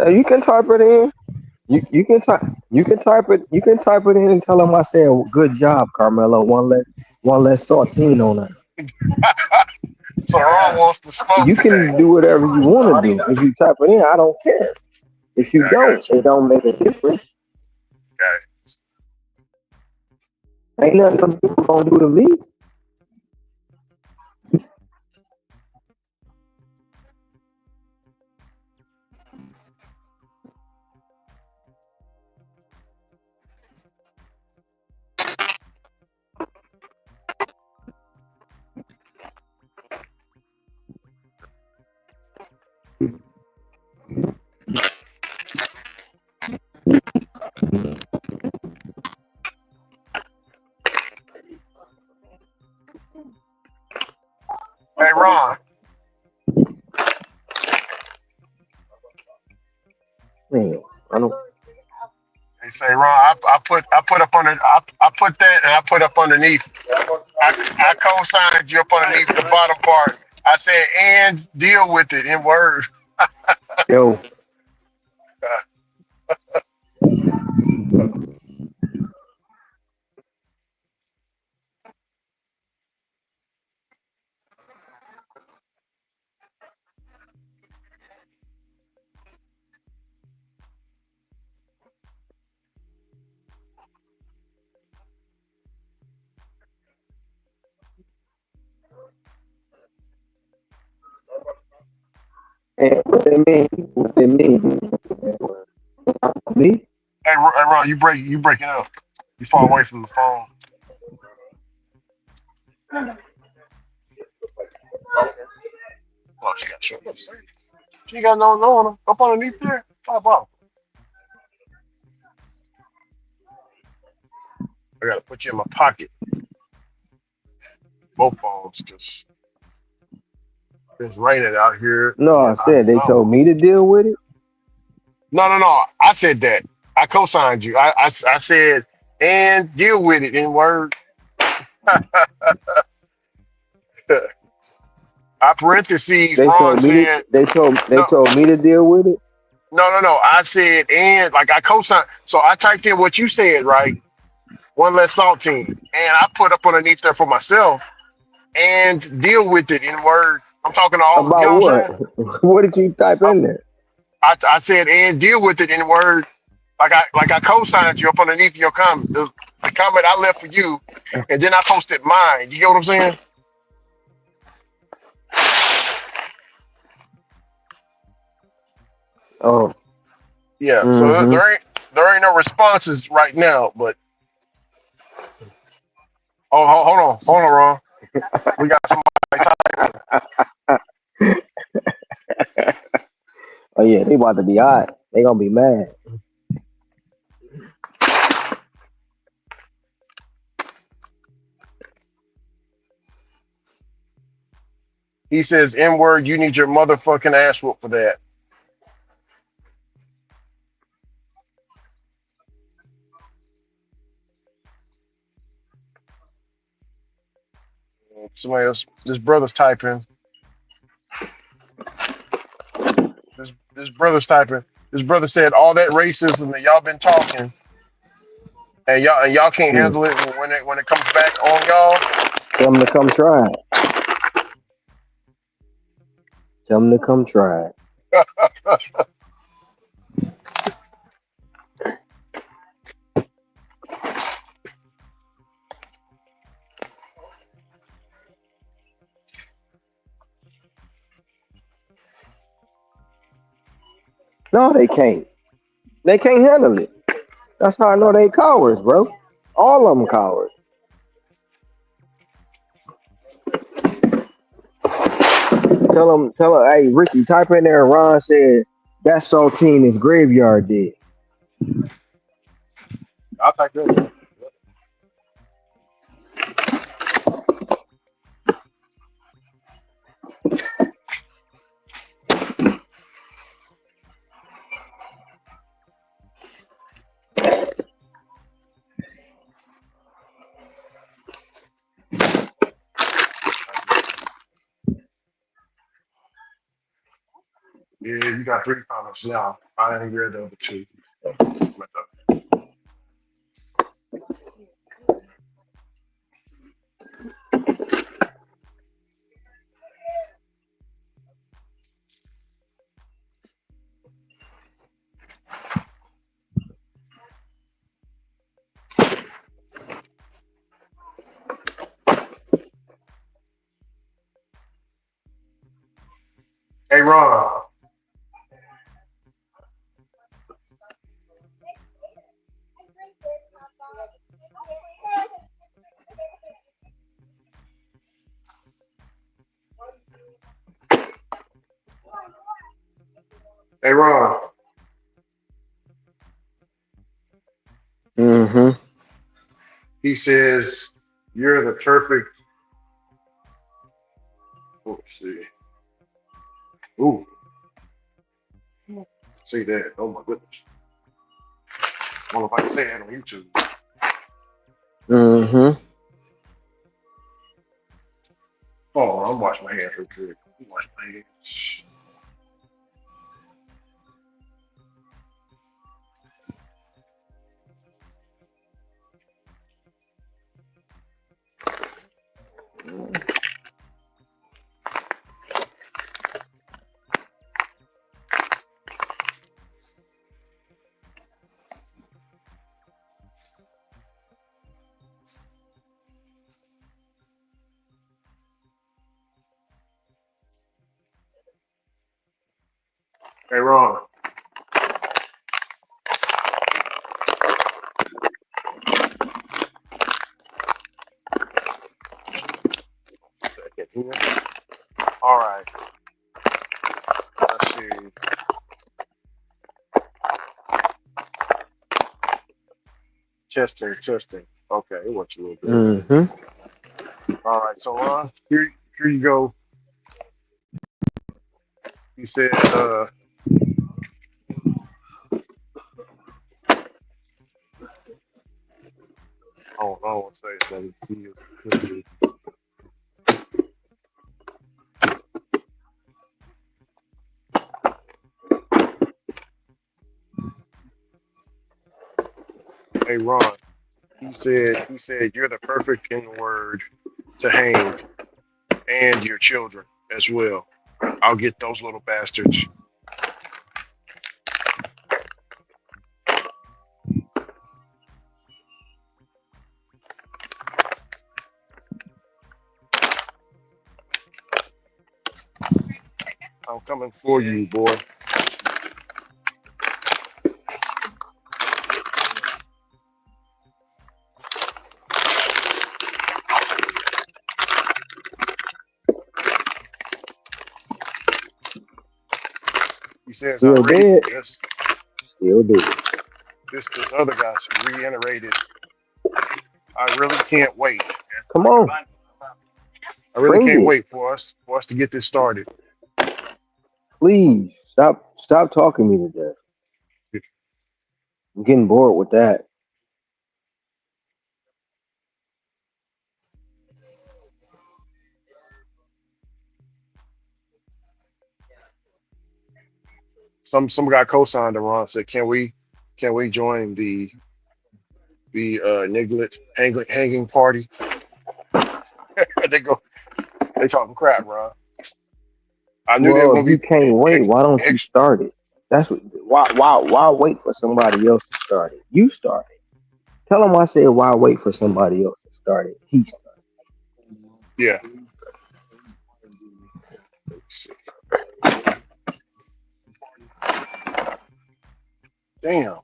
you can type it in. You can type it in and tell them I said good job, Carmelo. One less saltine on it. So Ron wants to smoke You today. can do whatever you want to do. If you type it in, I don't care. If you Yeah, I don't, got you. it don't make a difference. Got Ain't nothing them people gonna do to me. Hey Ron, Man, I don't. they say Ron, I put up under I put that and I put up underneath. I co-signed you up underneath the bottom part. I said and deal with it in word. Yo, And what they mean? What they mean? Me? Hey, Ron, you breaking up. You far away from the phone. Oh, she got short. She got no on her. Up underneath there. Pop up. I gotta put you in my pocket. Both phones, cause it's raining out here, No, I and I said they know. told me to deal with it. No. I said that. I co-signed you. I said and deal with it in word. I parentheses. They Ron told me to. said They no. told me to deal with it. No. I said and like I co-signed. So I typed in what you said, right? One less saltine, and I put up underneath there for myself and deal with it in word. I'm talking to all. You About know what I'm what? saying? What did you type I, in there? I said and deal with it in word. Like I co-signed you up underneath your comment. The comment I left for you, and then I posted mine. You get what I'm saying? Oh. Yeah. So Mm-hmm. there ain't no responses right now. But hold on, Ron. We got somebody typing. Oh yeah, they about to be hot. They gonna be mad. He says, "N word, you need your motherfucking ass whooped for that." Somebody else. This brother's typing. This brother's typing. This brother said all that racism that y'all been talking, and y'all can't Mm. handle it when it comes back on y'all. Tell them to come try it. Tell them to come try it. No, they can't. They can't handle it. That's how I know they cowards, bro. All of them cowards. Tell them, hey, Ricky, type in there. Ron said that saltine is graveyard dead. I'll type that in. Yeah, you got 3 comments now. I ain't read the other two. Hey, Ron. Hey, Ron. Mm-hmm. He says you're the perfect. Let's see. Ooh, see that. Oh my goodness. I don't know if I can say that on YouTube. Mm-hmm. Oh, I'm washing my hands real quick. I'm washing my hands. Hey, Ron. Second here. All right. Let's see. Testing, testing. Okay, what you will do. All right. So, Ron, here you go. He said, oh, I don't want to say his name. Hey, Ron. He said you're the perfect in word to hang and your children as well. I'll get those little bastards. I'm coming for you, boy. He says I Still rate dead. this. Still dead. This other guy's reiterated. I really can't wait. Come on, I really bring can't it, wait for us to get this started. please. Stop talking me to death. I'm getting bored with that. Some guy co-signed to Ron said, can we join the Niglet hanging party? They talking crap, Ron. I knew they were Well, if gonna you be can't wait, why don't you extra. start it? That's what. Why wait for somebody else to start it? You start it. Tell him I said why wait for somebody else to start it? He started. Yeah. Damn.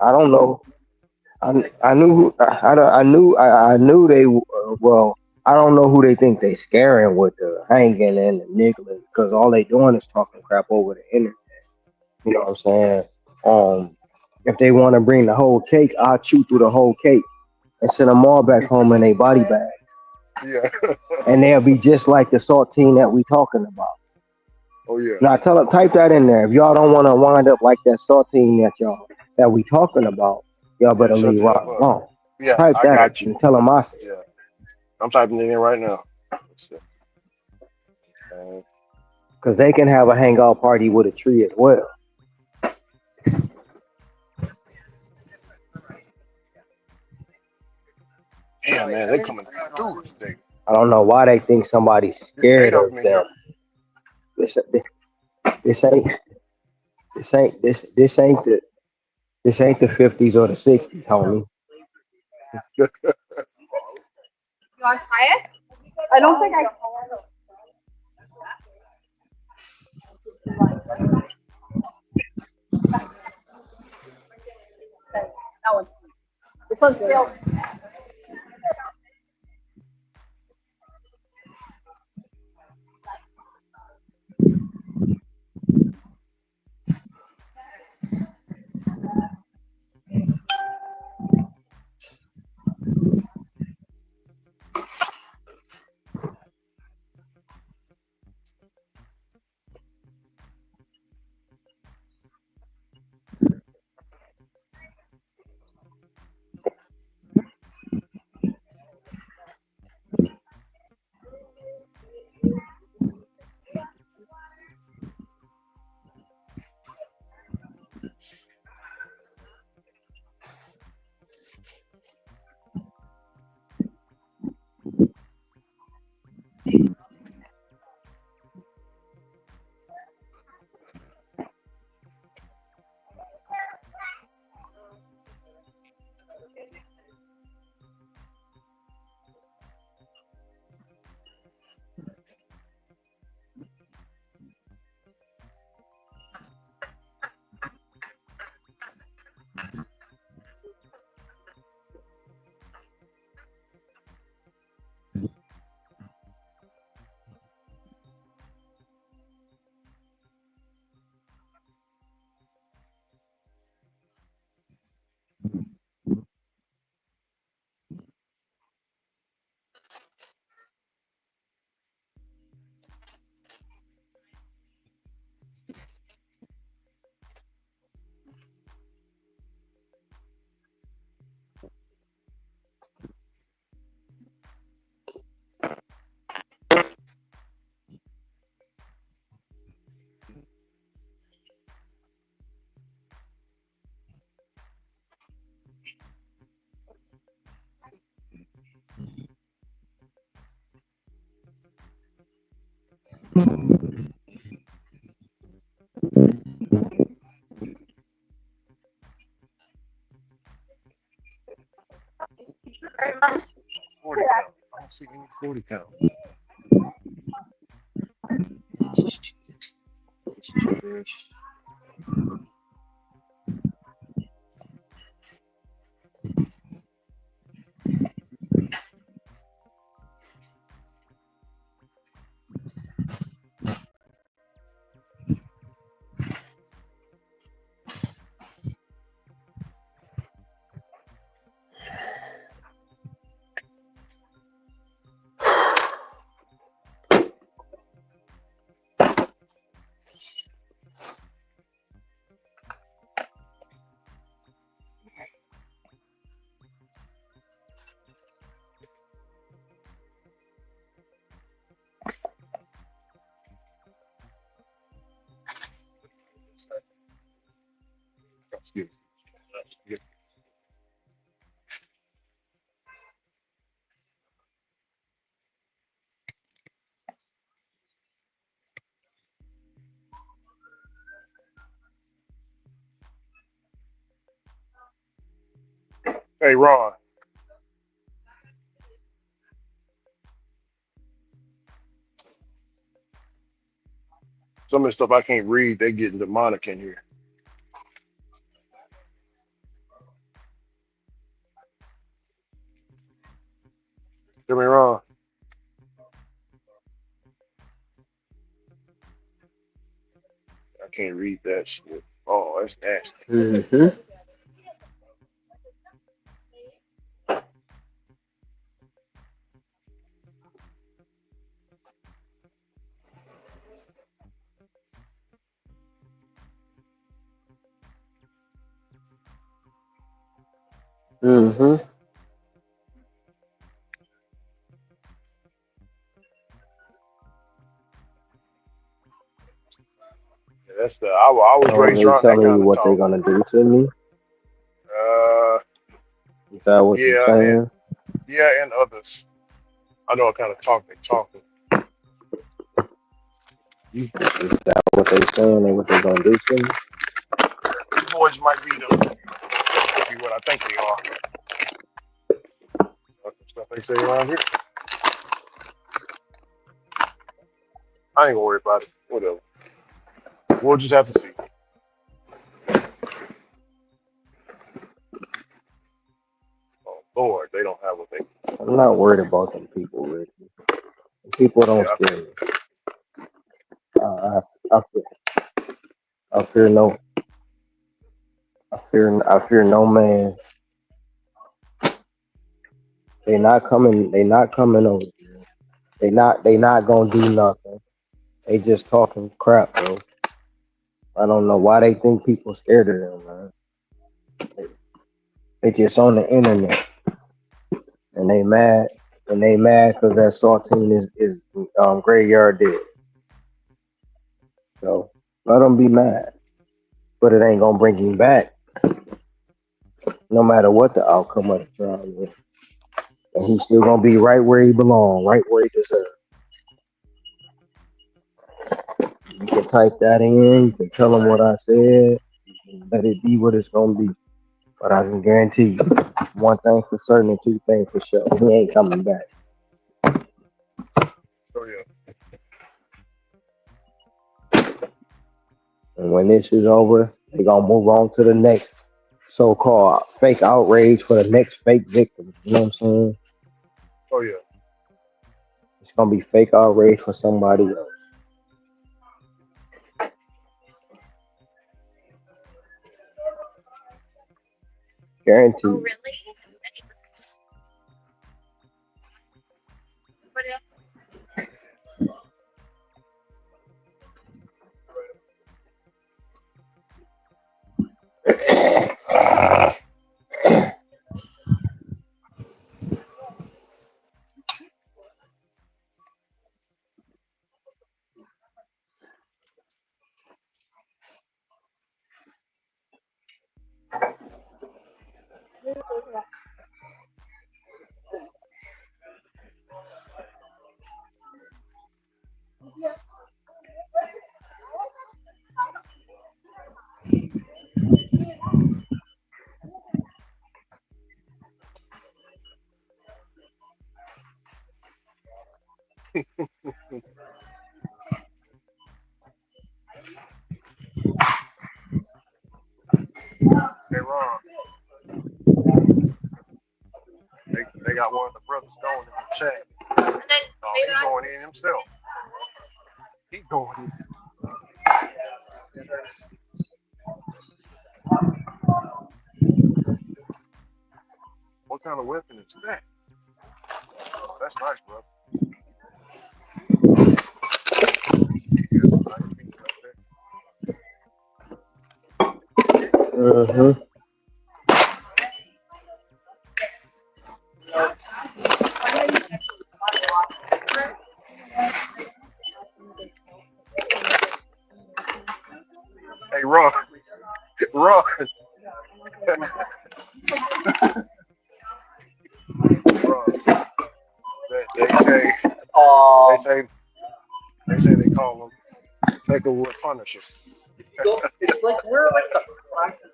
I don't know. I knew who I knew they well I don't know who they think they scaring with the hanging and the niggling because all they doing is talking crap over the internet. You know what I'm saying? If they want to bring the whole cake, I'll chew through the whole cake and send them all back home in a body bag, Yeah. and they'll be just like the saltine that we talking about. Oh yeah. Now tell them type that in there. If y'all don't want to wind up like that saltine that we talking about, y'all Yeah. better Shut leave the right F up. alone. Yeah, Type I that got you. and tell them I said. Yeah. I'm typing it in right now. Let's see. Because they can have a hangout party with a tree as well. Damn man, they coming through today. I don't know why they think somebody's It's eight scared of of them in them. here. This this ain't this ain't the 50s or the 60s, homie. You want to try it? I don't think I. That one. This one's real. Very much. 40 count. I don't see any 40 count. Excuse me. Hey, Ron. Some of the stuff I can't read, they getting demonic in here. Hear me, Ron? I can't read that shit. Oh, that's nasty. Mm-hmm. Mm-hmm. Yeah, that's the. I was So raised they around that telling you kind of what they're talk. gonna do to me. Uh, Is that what you're yeah, and saying? yeah, and others. I know what kind of talk they talking. You, Is that what they saying and what they gonna do to me? you boys might be what I think they are. That's the stuff they say around here. I ain't gonna worry about it. Whatever. We'll just have to see. Oh Lord, they don't have what they. I'm not worried about them people, Rick. People Yeah, don't I scare feel me. I, I, fear, I fear no. I fear no man. They not coming. They not coming over here. They not gonna do nothing. They just talking crap, bro. I don't know why they think people scared of them, man. They just on the internet and they mad because that saltine is graveyard dead. So let them be mad, but it ain't gonna bring him back, no matter what the outcome of the trial is. And he's still gonna be right where he belong, right where he deserves. You can type that in. You can tell him what I said. You can let it be what it's gonna be. But I can guarantee you one thing for certain and two things for sure. He ain't coming back. so yeah. And when this is over, they gonna move on to the next so-called fake outrage for the next fake victim. You know what I'm saying? Oh yeah. It's gonna be fake outrage for somebody else. Oh, Guaranteed. really? Hey Ron, they got one of the brothers going in the chat. Oh, he going in himself. He going in. What kind of weapon is that? Oh, that's nice, brother. Yeah, that's a nice piece right there. Uh-huh. Hey Ron, Ron, Ron. They say they Um, say they say they call him Peckerwood Punisher. it's like we're like the practice.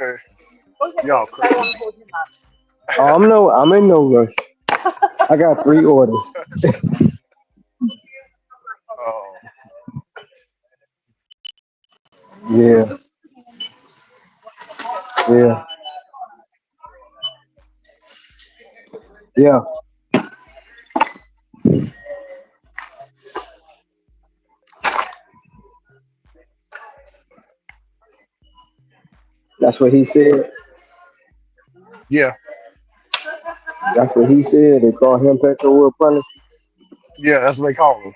Yeah, y'all crazy. Oh, I'm in no rush. I got 3 orders. Oh, Yeah, yeah, yeah. That's what he said. yeah, That's what he said. They call him Peckerwood Punish. yeah. That's what they call him.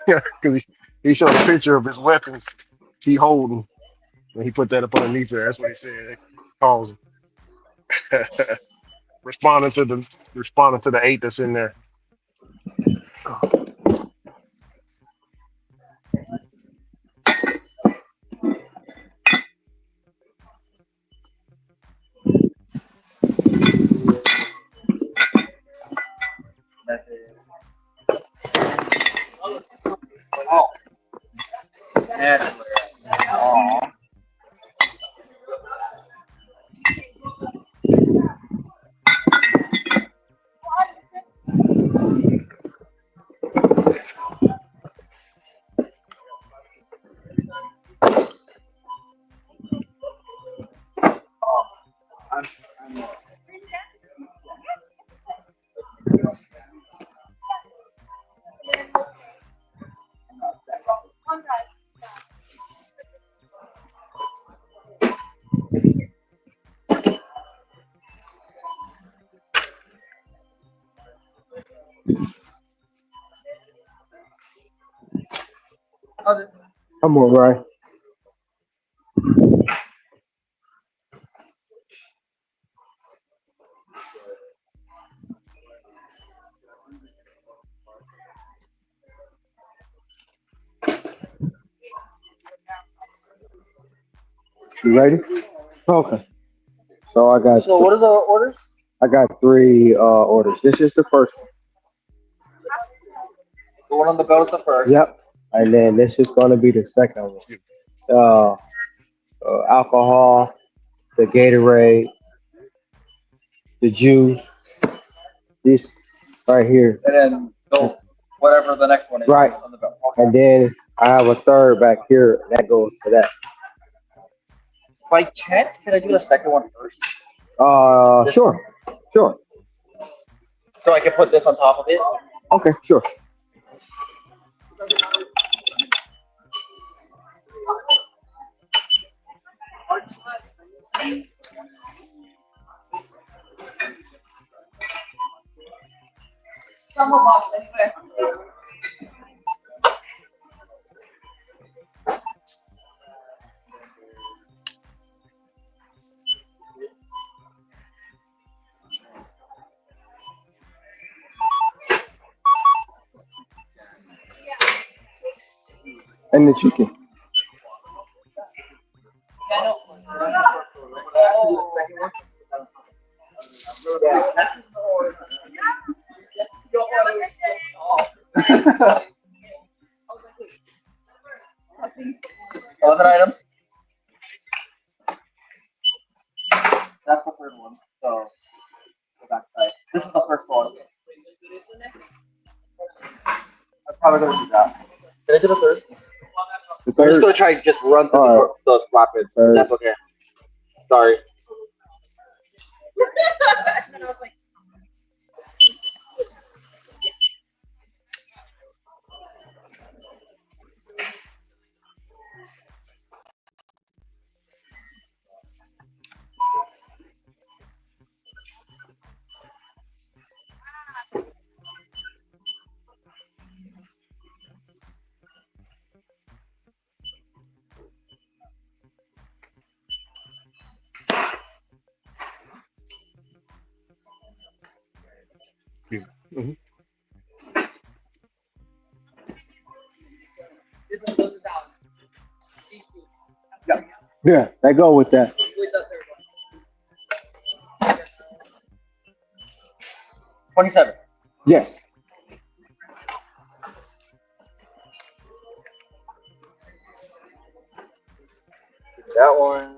Yeah, because he showed a picture of his weapons he holding, and he put that up underneath there. That's what he said. They calls him. responding to the responding to the 8 that's in there. Oh, that's oh. I'm all right. You ready? Okay. So So what are the orders? I got 3 orders. This is the first one. The one on the belt is the first. Yep. And then this is gonna be the second one. Excuse Uh, alcohol, the Gatorade, the juice. This right here. And then go whatever the next one is Right. on the belt. Okay. And then I have a third back here that goes to that. By chance, can I do the second one first? Sure. Sure. So I can put this on top of it? Okay, sure. And the chicken. 11 items. That's the third one. So go back side. This is the first one. I'm probably gonna do that. Can I do the third? The I'm just third. gonna try and just run through All right. those rapids. Third. That's okay. Sorry. Yeah, they go with that. 27. Yes. That one.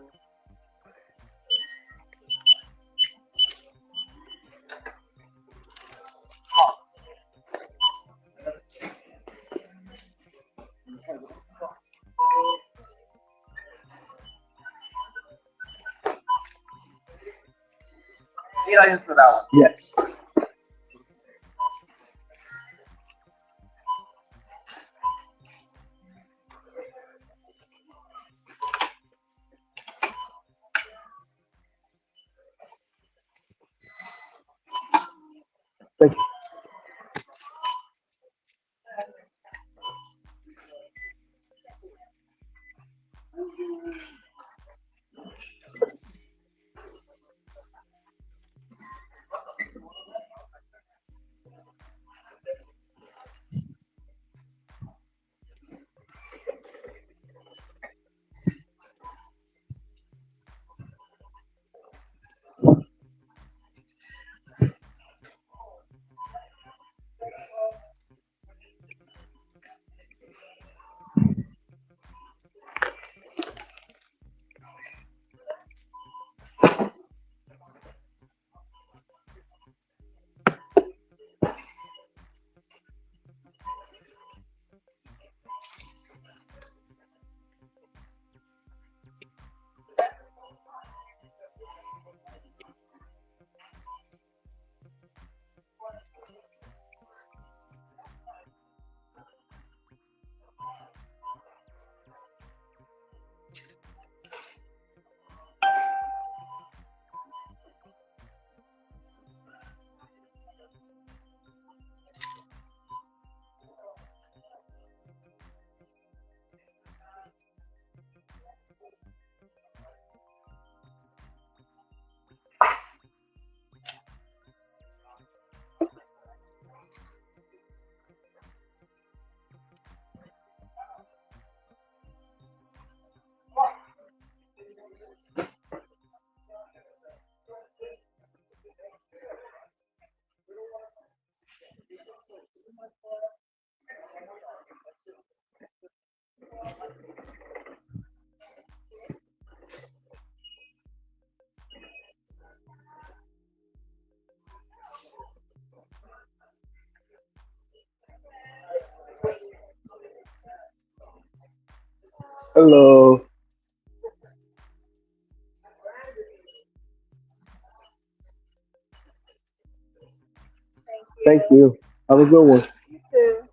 Eight items for that one. Yes. Thank you. Hello. Thank you. Have a good one. You too.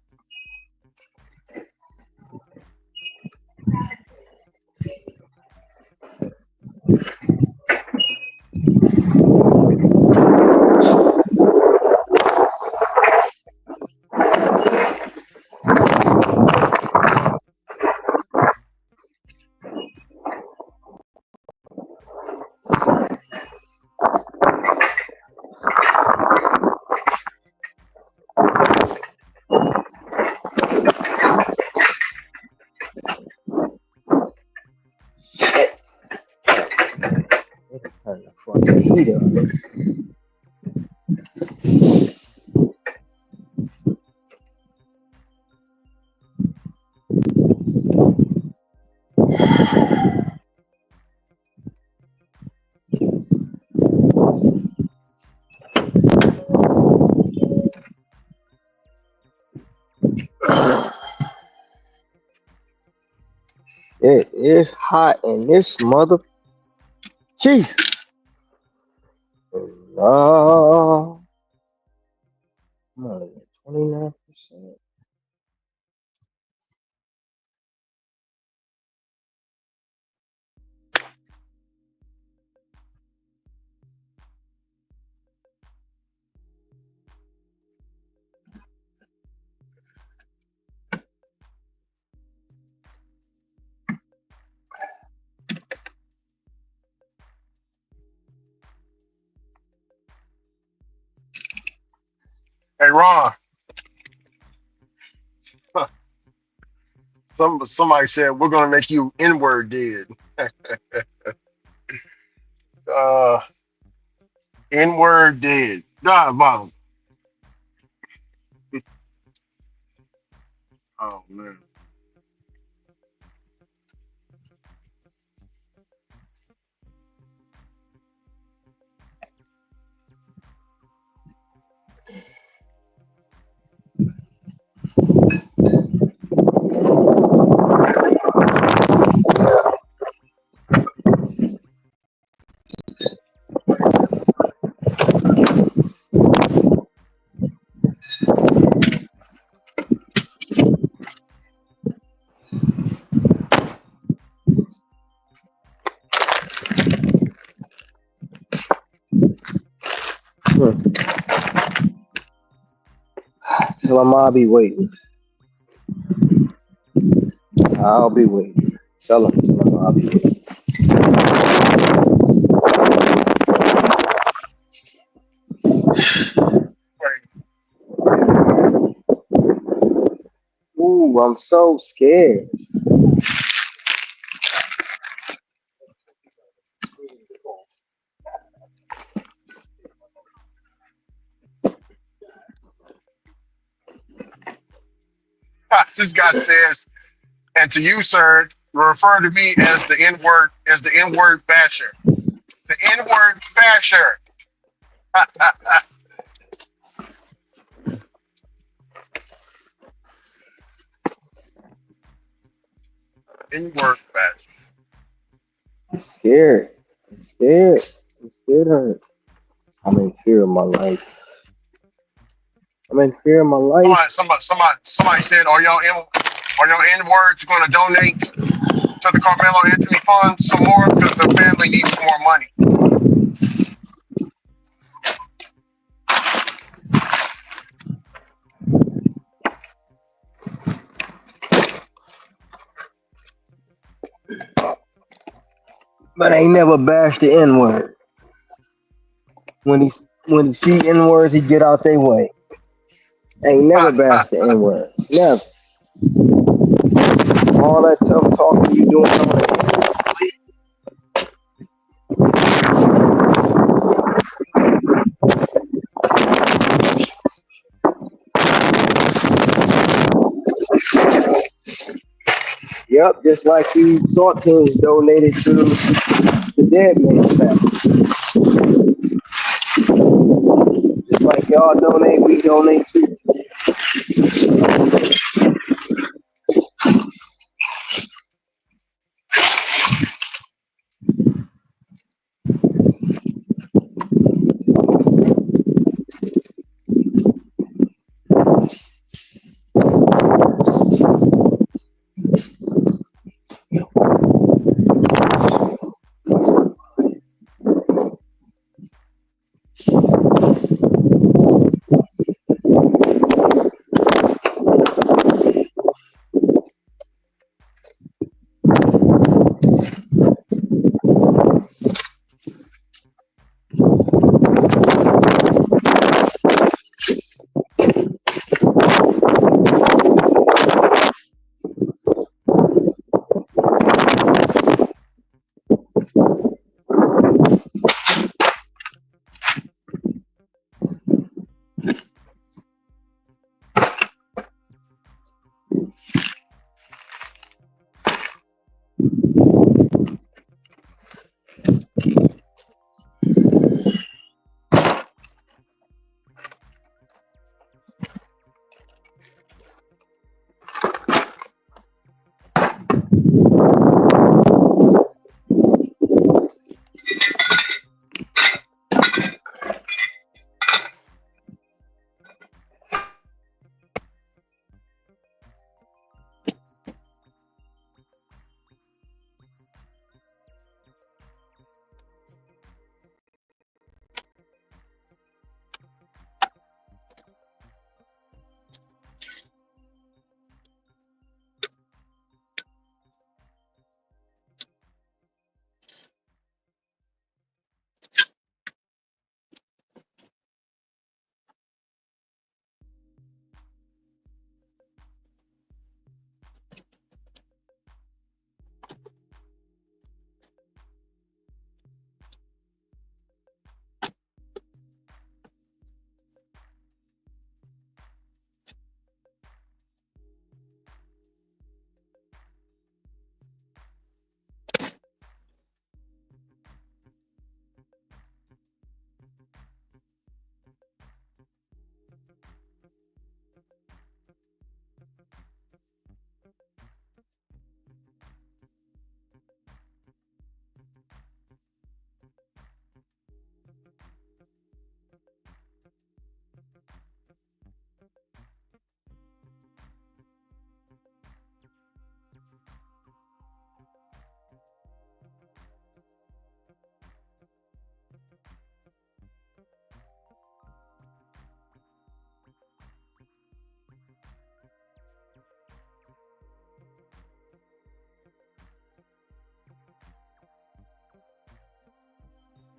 It is hot in this mother. Jesus. No. I'm only at 29%. Hey Ron, somebody said we're gonna make you N-word dead. Uh, N-word dead. Nah, mom. Oh man. Hmm. Tell him I'll be waiting. I'll be waiting. Tell him I'll be waiting. Ooh, I'm so scared. This guy says, and to you, sir, refer to me as the N-word, as the N-word basher. The N-word basher. N-word basher. I'm scared. I'm scared. I'm scared of it. I'm in fear of my life. I'm in fear of my life. Somebody said, are y'all N-words going to donate to the Carmelo Anthony Fund some more because the family needs some more money? But I ain't never bashed the N word. When he see N words, he get out their way. I ain't never bashed the N word. Never. All that tough talking you doing on it. Yep, just like you thought things donated to the dead man's family. Just like y'all donate, we donate too.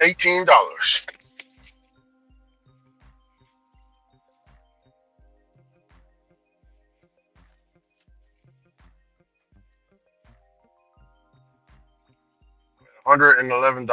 $18. 111.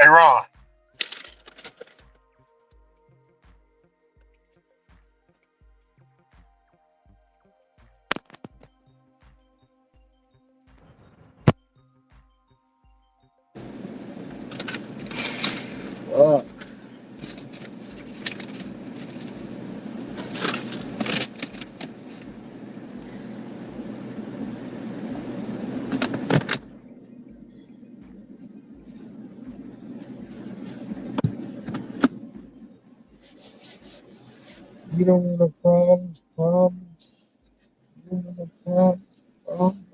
Hey Ron, Fuck. You don't want no problems. You don't want no problems.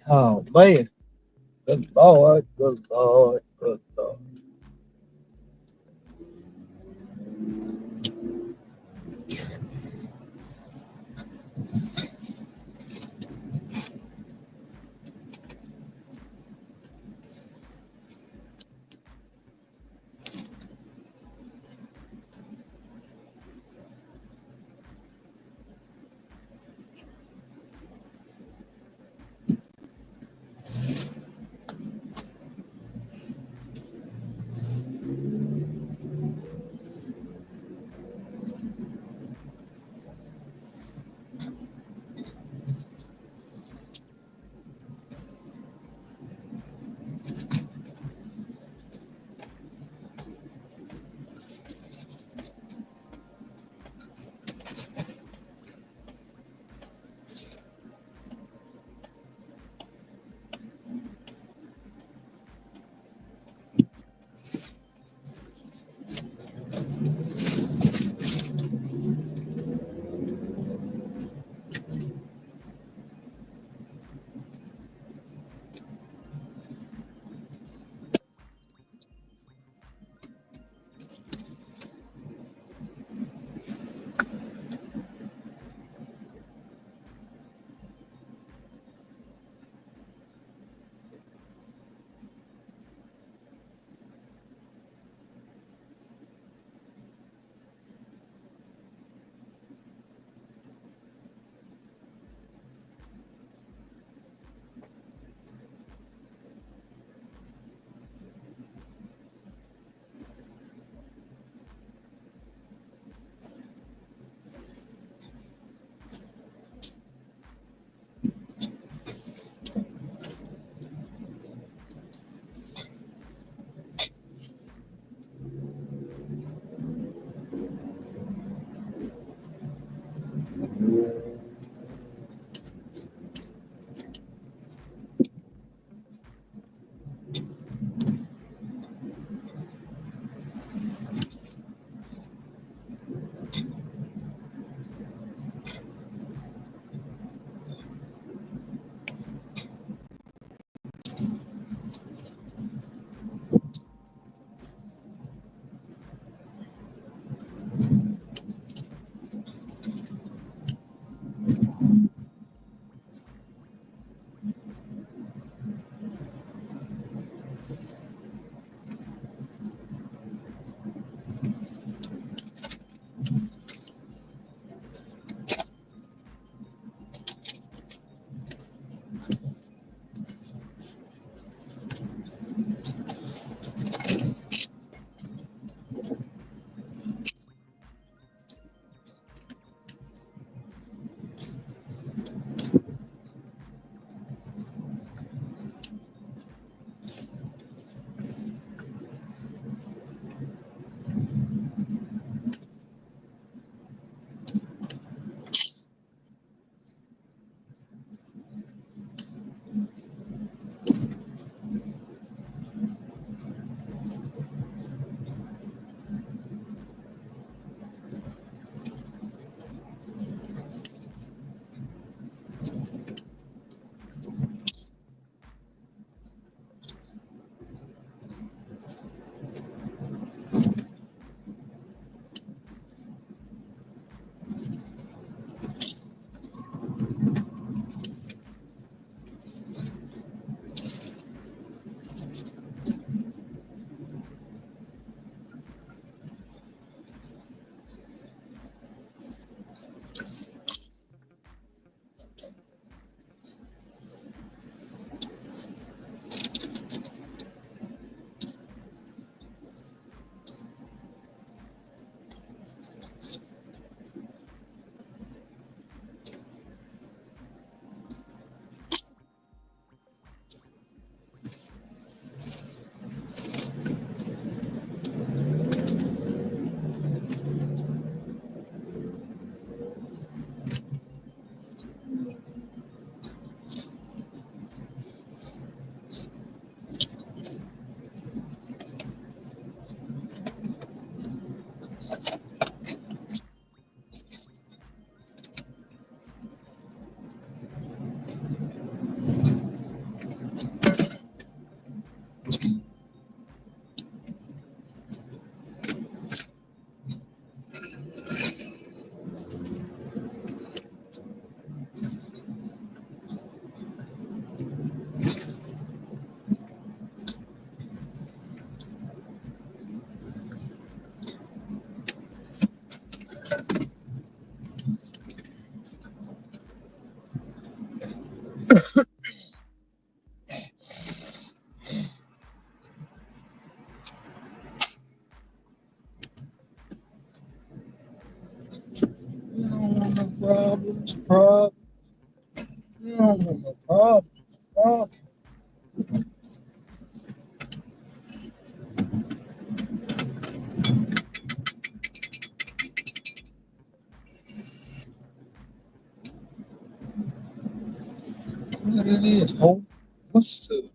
Oh man. Good Lord. Good Lord. Good Lord. Problems. You don't want no problems. What it is, home? What's up?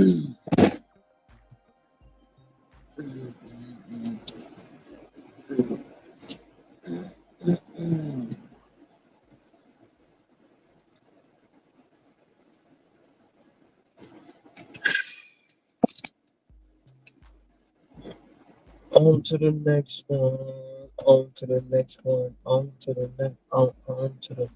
On to the next one. On to the next one. On to the next. On to the.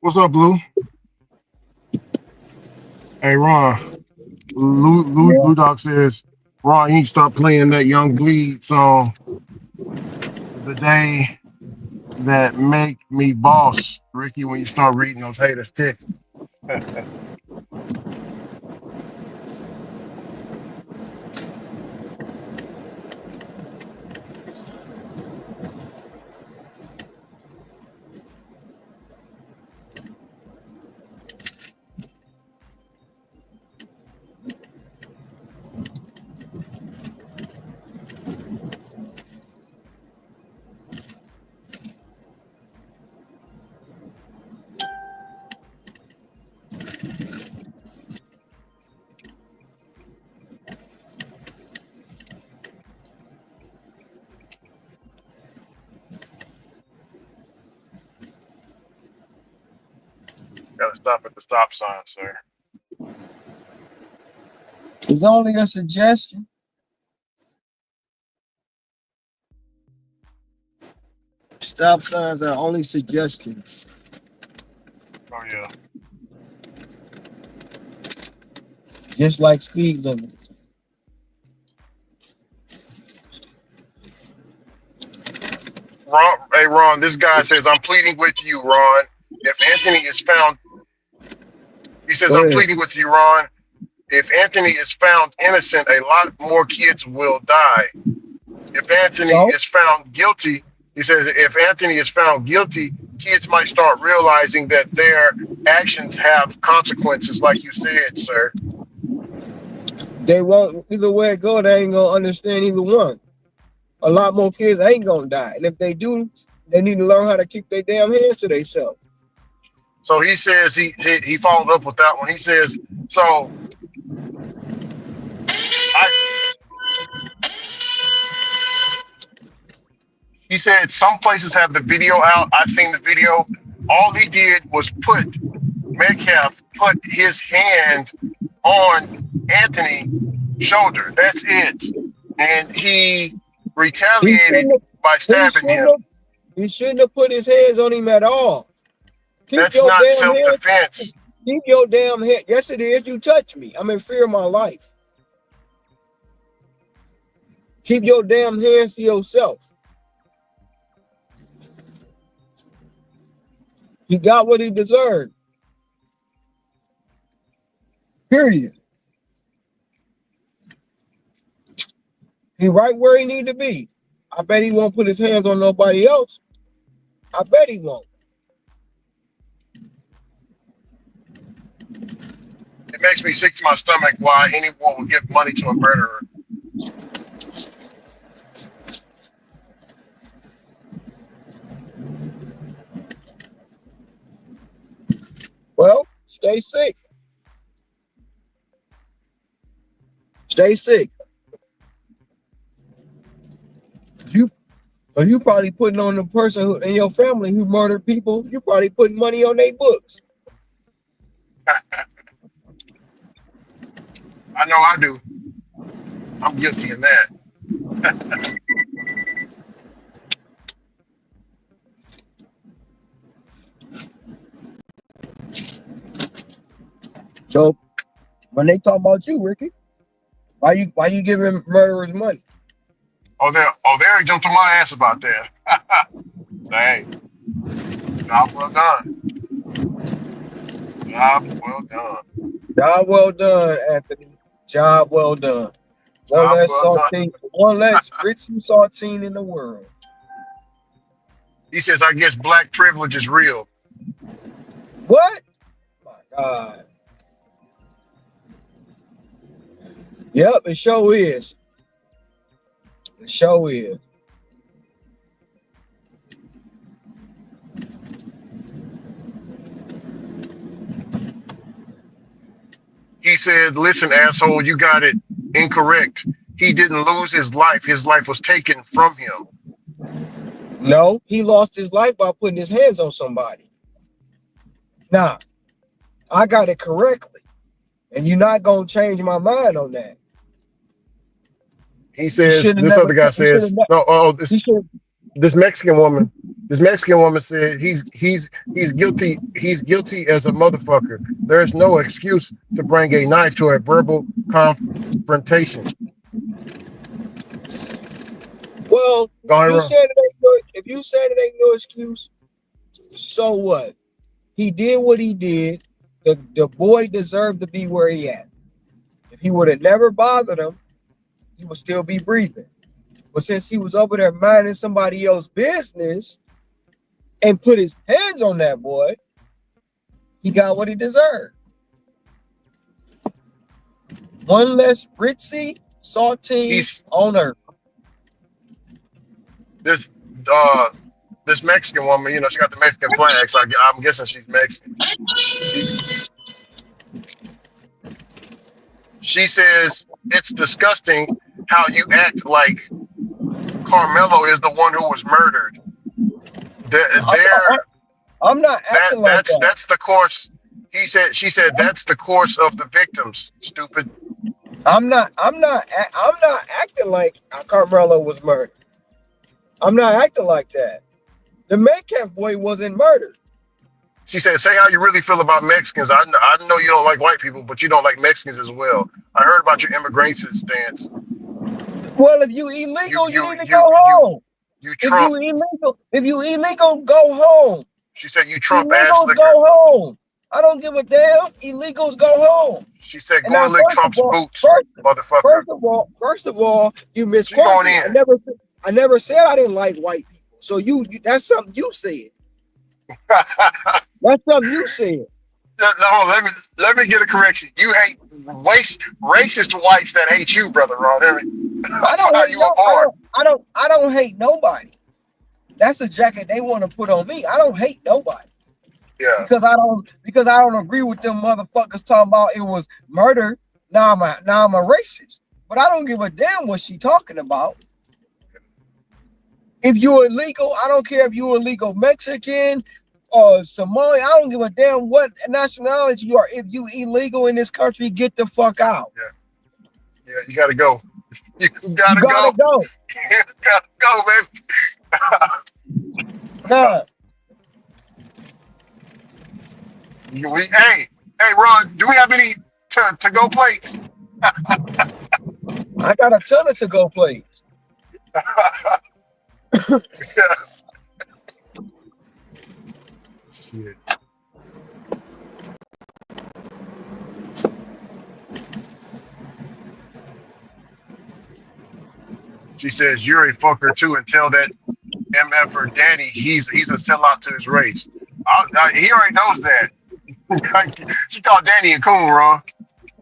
What's up, Blue? Hey, Ron. Lou Dog says, Ron, you need to start playing that Young Bleed song. The day that make me boss, Ricky, when you start reading those haters' texts. Gotta stop at the stop sign, sir. It's only a suggestion. Stop signs are only suggestions. Oh yeah. Just like speed limits. Hey Ron, this guy says, I'm pleading with you, Ron. If Anthony is found, he says, Go I'm ahead. pleading with you, Ron. If Anthony is found innocent, a lot more kids will die. If Anthony So is found guilty, he says, if Anthony is found guilty, kids might start realizing that their actions have consequences, like you said, sir. they won't, either way it go, they ain't gonna understand either one. A lot more kids ain't gonna die. And if they do, they need to learn how to keep their damn hands to themselves. So he says he followed up with that one. He says, so I he said some places have the video out. I've seen the video. All he did was Metcalf put his hand on Anthony's shoulder. That's it. And he He retaliated shouldn't have, by he stabbing shouldn't him. have, he shouldn't have put his hands on him at all. Keep That's your not damn hands, self-defense. keep your damn head. Yes, it is. You touch me. I'm in fear of my life. Keep your damn hands to yourself. He got what he deserved. Period. He right where he need to be. I bet he won't put his hands on nobody else. I bet he won't. It makes me sick to my stomach why anyone would give money to a murderer. Well, stay sick. Stay sick. You probably putting on the person who, in your family who murdered people. You probably putting money on their books. I know I do. I'm guilty in that. So when they talk about you, Ricky, why you giving murderers money? There he jumped on my ass about that. So, hey, job well done. Job well done. Job well done, Anthony. Job well done. One Job less well done. saltine, one less ritzy saltine in the world. He says, I guess black privilege is real. What? My God. Yep, it sure is. It sure is. He said, listen, asshole, you got it incorrect. He didn't lose his life. His life was taken from him. No, he lost his life by putting his hands on somebody. Now, I got it correctly. And you're not going to change my mind on that. He says, this other guy says, no, this Mexican woman This Mexican woman said he's guilty. He's guilty as a motherfucker. There's no excuse to bring a knife to a verbal confrontation. Well, Go ahead, Ron. if you said it ain't no excuse, so what? He did what he did. The boy deserved to be where he at. If he would have never bothered him, he would still be breathing. But since he was over there minding somebody else's business and put his hands on that boy, he got what he deserved. One less ritzy saltine He's on earth. this this Mexican woman. You know, she got the Mexican flag, so I'm guessing she's Mexican. She says it's disgusting how you act like Carmelo is the one who was murdered. I'm not acting like that. That's the course. She said that's the course of the victims. Stupid. I'm not acting like Carmelo was murdered. I'm not acting like that. The Metcalf boy wasn't murdered. She said, "Say how you really feel about Mexicans. I know you don't like white people, but you don't like Mexicans as well. I heard about your immigration stance. Well, if you illegal, you need to go home. You Trump. If you illegal, go home. She said you Trump ass Illegals licker. go home. I don't give a damn. Illegals go home. She said, "Go and lick Trump's boots, motherfucker." First of all, you misquoted me. I never said I didn't like white people. So you that's something you said. That's something you said. No, let me get a correction. You hate racist whites that hate you, brother Ron. I don't hate nobody. That's a jacket they want to put on me. I don't hate nobody. Yeah. Because I don't agree with them motherfuckers talking about it was murder. Now I'm a racist. But I don't give a damn what she talking about. If you're illegal, I don't care if you're illegal Mexican or Somali. I don't give a damn what nationality you are. If you illegal in this country, get the fuck out. Yeah, you gotta go. You gotta go. You gotta go, baby. Nah. Hey, Ron, do we have any to-go plates? I got a ton of to-go plates. Shit. She says you're a fucker too, and tell that MFer Danny he's a sellout to his race. He already knows that. She called Danny a coon, Ron.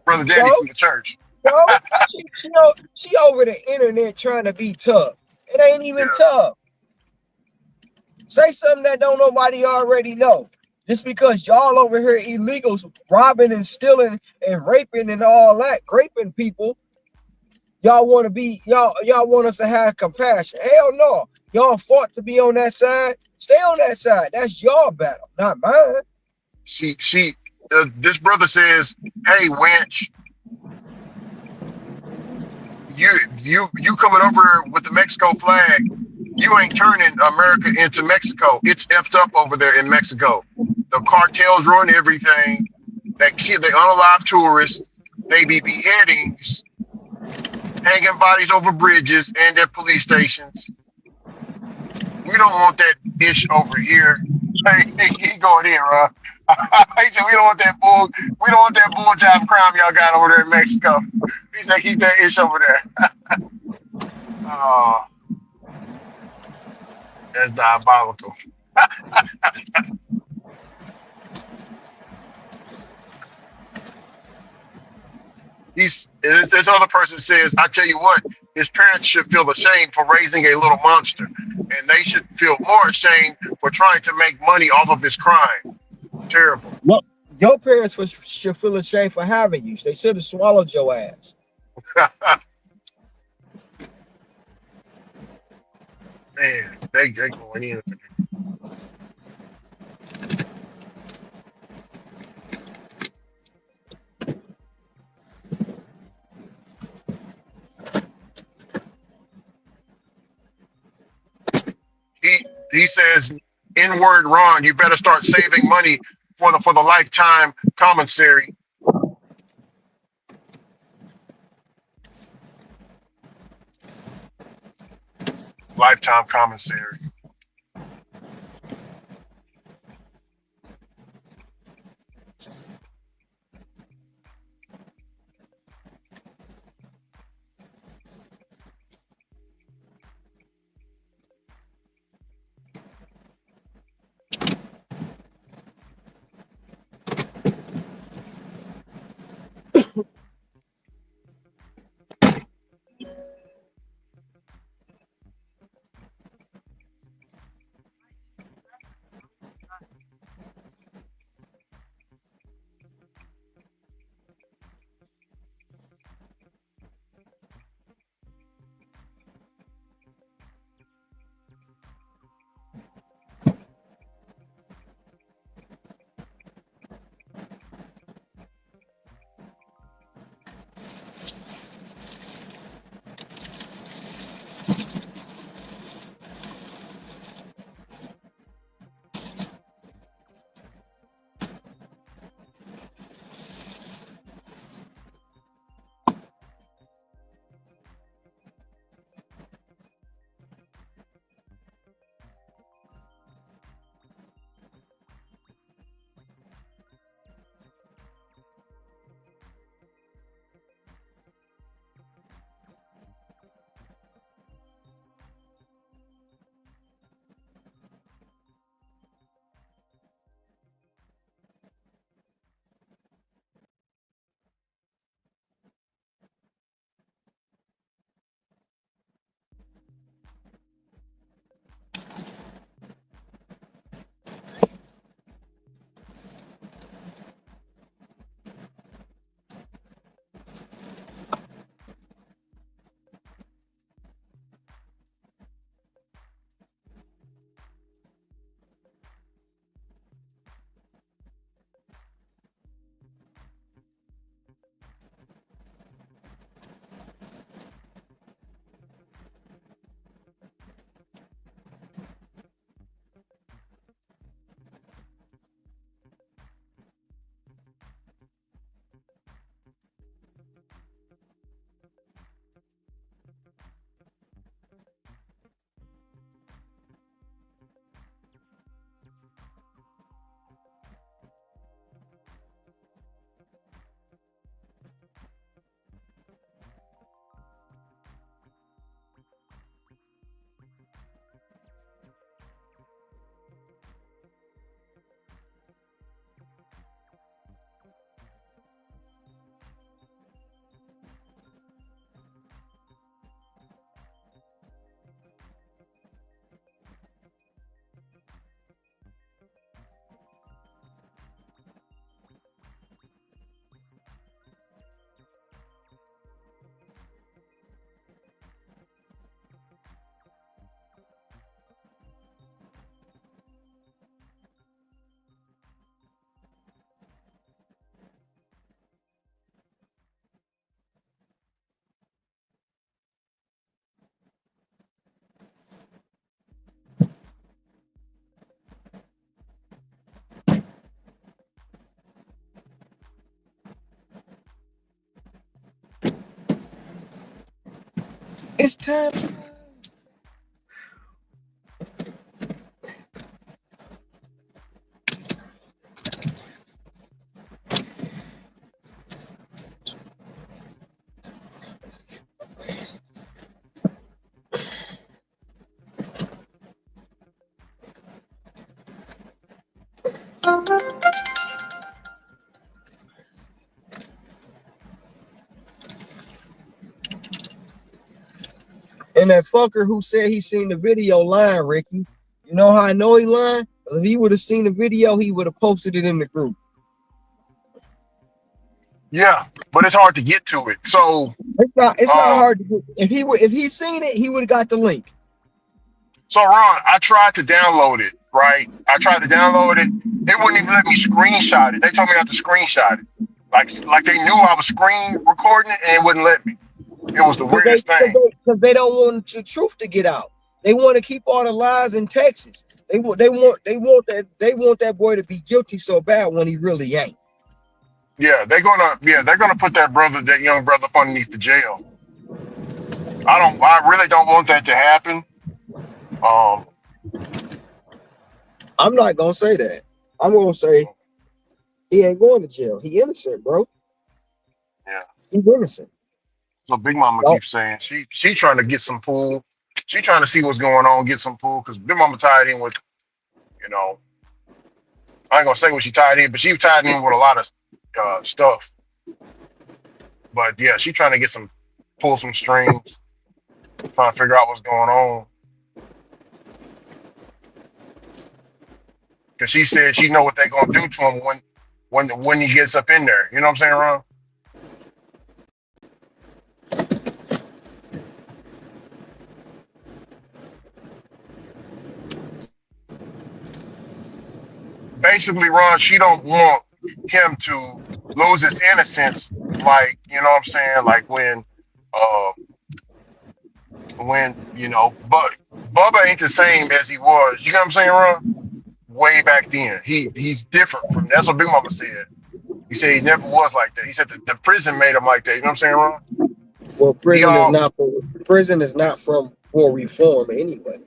Brother Danny from the church. So, she over the internet trying to be tough. It ain't even tough. Say something that don't nobody already know. Just because y'all over here illegals robbing and stealing and raping and all that, raping people, y'all want to be y'all want us to have compassion. Hell no. Y'all fought to be on that side. Stay on that side. That's your battle, not mine. This brother says, "Hey, wench, you coming over with the Mexico flag? You ain't turning America into Mexico. It's effed up over there in Mexico. The cartels ruin everything. They unalive tourists. They be beheadings, hanging bodies over bridges and at police stations. We don't want that ish over here." Hey, he going in, Ron. He said we don't want that bull jive crime y'all got over there in Mexico. He said keep that ish over there. Oh, that's diabolical. This other person says, "I tell you what, his parents should feel ashamed for raising a little monster, and they should feel more ashamed for trying to make money off of his crime." Terrible. Well, your parents should feel ashamed for having you. They should have swallowed your ass. Man, they going in. He says, "N-word Ron, you better start saving money for the lifetime commissary." Lifetime commissary. It's time. And that fucker who said he seen the video lying, Ricky. You know how I know he lying? If he would have seen the video, he would have posted it in the group. Yeah, but it's hard to get to it. So, It's not hard to get. If he seen it, he would have got the link. so Ron, I tried to download it, right? I tried to download it. It wouldn't even let me screenshot it. They told me not to screenshot it. Like they knew I was screen recording it and it wouldn't let me. It was the weirdest thing. Because they don't want the truth to get out. They want to keep all the lies in Texas. They want that boy to be guilty so bad when he really ain't. Yeah, they're gonna put that young brother up underneath the jail. I really don't want that to happen. Um, I'm not gonna say that. I'm gonna say he ain't going to jail. He innocent, bro. yeah. He's innocent. So Big Mama Well, keeps saying she trying to get some pool. She trying to see what's going on, get some pool, because Big Mama tied in with, you know, I ain't gonna say what she tied in, but she tied in with a lot of stuff. But yeah, she trying to get pull some strings, trying to figure out what's going on. Because she said she know what they're gonna do to him when he gets up in there. You know what I'm saying, Ron? Basically, Ron, she don't want him to lose his innocence, like, you know what I'm saying, like uh but Bubba ain't the same as he was. You know what I'm saying, Ron? Way back then, he's different from. That's what Big Mama said. He said he never was like that. He said the prison made him like that. You know what I'm saying, Ron? well, He prison is not for reform anyway.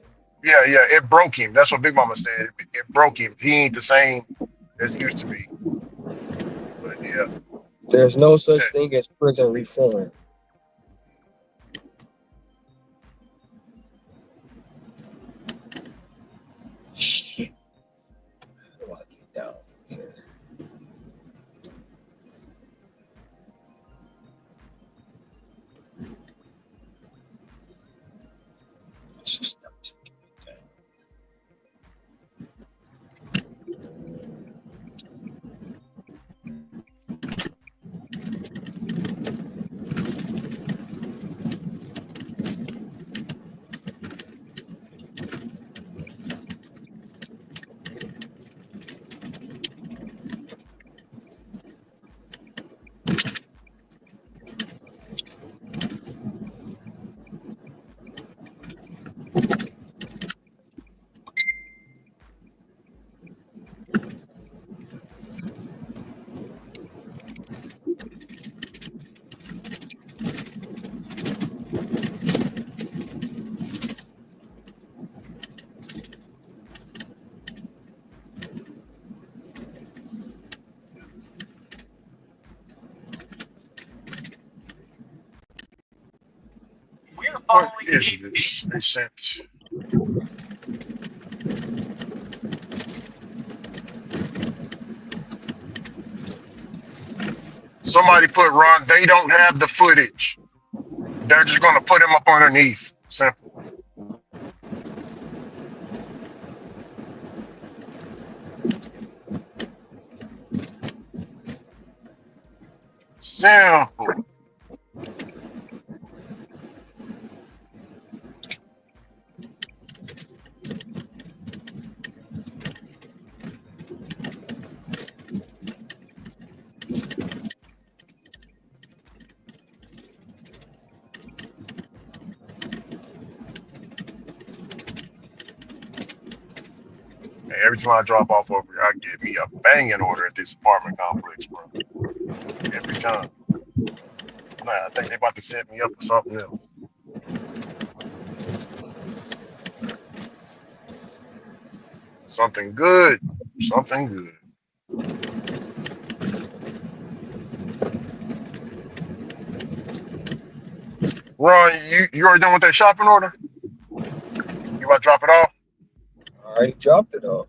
yeah, it broke him. That's what Big Mama said. It broke him. He ain't the same as he used to be. But yeah, There's no said, such thing as prison reform. Shit. How do I get down from here? It's just not taking me down. what is this? They sent. Somebody put Ron. They don't have the footage. They're just gonna put him up underneath. Simple. Simple. Hey, every time I drop off over here, I get me a banging order at this apartment complex, bro. Every time. Nah, I think they about to set me up for something else. Something good. Something good. Ron, you already done with that shopping order? You about to drop it off? I already dropped it off.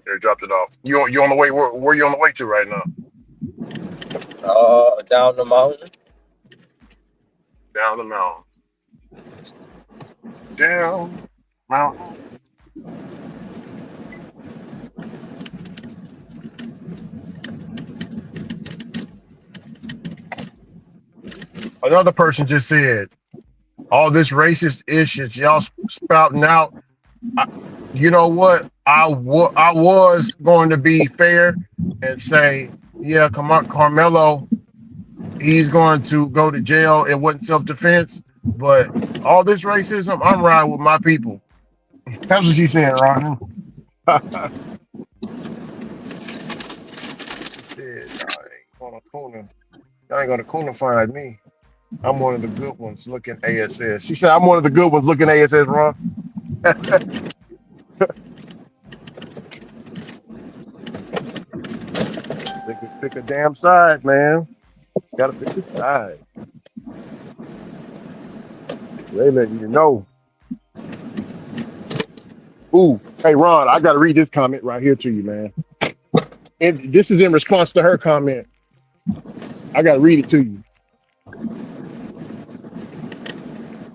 Yeah, dropped it off. You on the way? Where you on the way to right now? Down the mountain. Down the mountain. Down mountain. Another person just said, all this racist issues y'all spouting out. You know what? I was going to be fair and say, yeah, Carmelo, he's going to go to jail. It wasn't self-defense. But all this racism, I'm riding with my people. That's what she said, Ron. She said, y'all ain't gonna Kuna find me. I'm one of the good ones looking ASS. She said, I'm one of the good ones looking ASS, Ron. Pick a damn side, man. Gotta pick a side. They let you know. Ooh, hey Ron, I gotta read this comment right here to you, man. And this is in response to her comment. I gotta read it to you.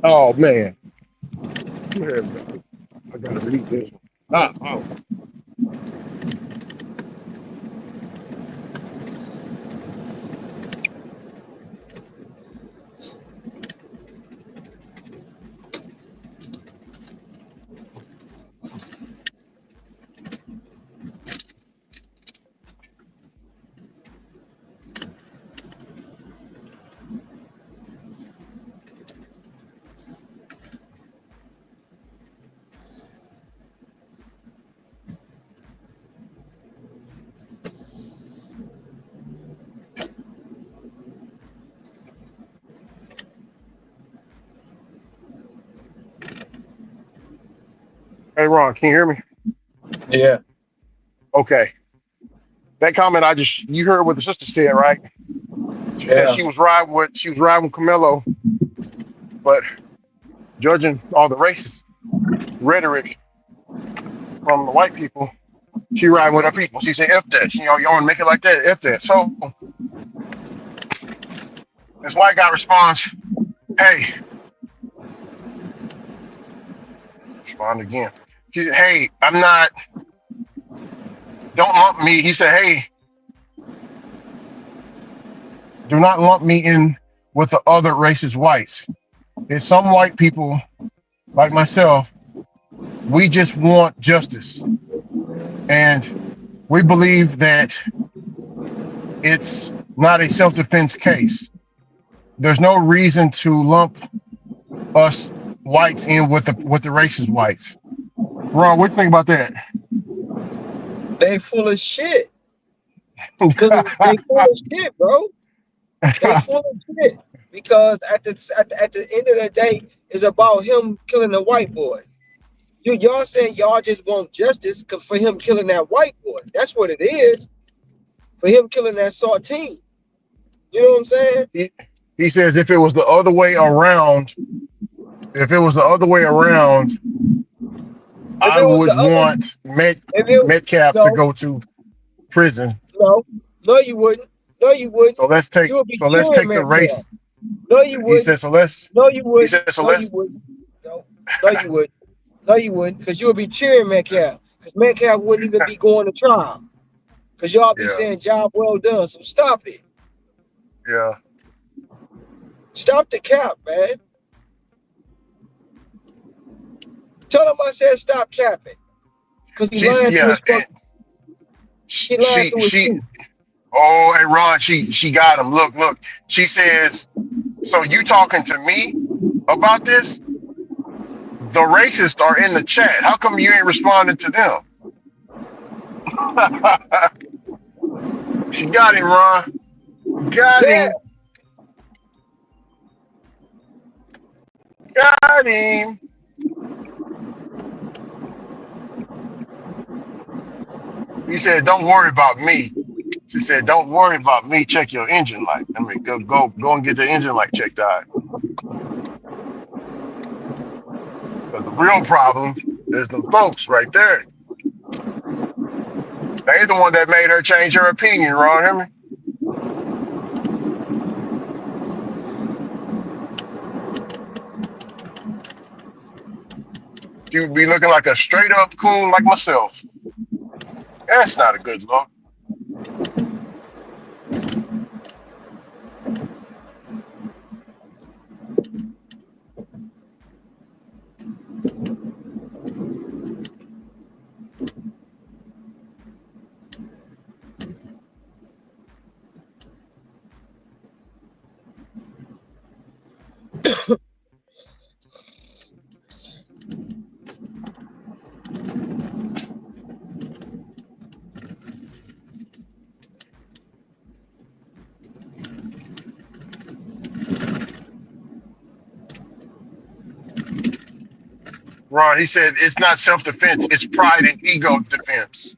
Oh man. Here we go. I gotta read this one. Oh. Hey Ron, can you hear me? Yeah. Okay. That comment you heard what the sister said, right? She said Yeah. she was riding with Camelo, but judging all the racist rhetoric from the white people, she riding with her people. She said, F that. Y'all wanna make it like that, F that. So this white guy responds, hey, respond again. She said, hey, don't lump me. He said, hey, do not lump me in with the other racist whites. There's some white people like myself, we just want justice. And we believe that it's not a self-defense case. There's no reason to lump us whites in with the racist whites. Ron, what do you think about that? They full of shit. Cause they full of shit, bro. They full of shit. Because at the end of the day, it's about him killing the white boy. Y'all saying y'all just want justice for him killing that white boy. That's what it is. For him killing that saltine. You know what I'm saying? he says if it was the other way around, if it was the other way around, If I it was the would other, want if it Metcalf to no, go to prison. no, no, you wouldn't. No, you wouldn't. You would be So let's cheering take the Metcalf. race. No, you He said wouldn't. so let's No, you he wouldn't. said so No, you let's wouldn't. No, no, you wouldn't. No, you wouldn't. Because you would be cheering Metcalf. Because Metcalf wouldn't even be going to trial. Because y'all be yeah, saying job well done. So stop it. yeah. Stop the cap, man. Tell him I said stop capping. Because he She's lying to yeah, his fuck. and He lying to his she teeth. oh hey Ron, she got him. Look. She says, so you talking to me about this? The racists are in the chat. How come you ain't responding to them? She got him, Ron. Got Yeah. him. Got him. He said, don't worry about me. She said, don't worry about me. Check your engine light. I mean, go and get the engine light checked out. Because the real problem is the folks right there. They the one that made her change her opinion, Ron. Hear me? She would be looking like a straight up coon like myself. That's not a good look. Ron, he said it's not self-defense, it's pride and ego defense.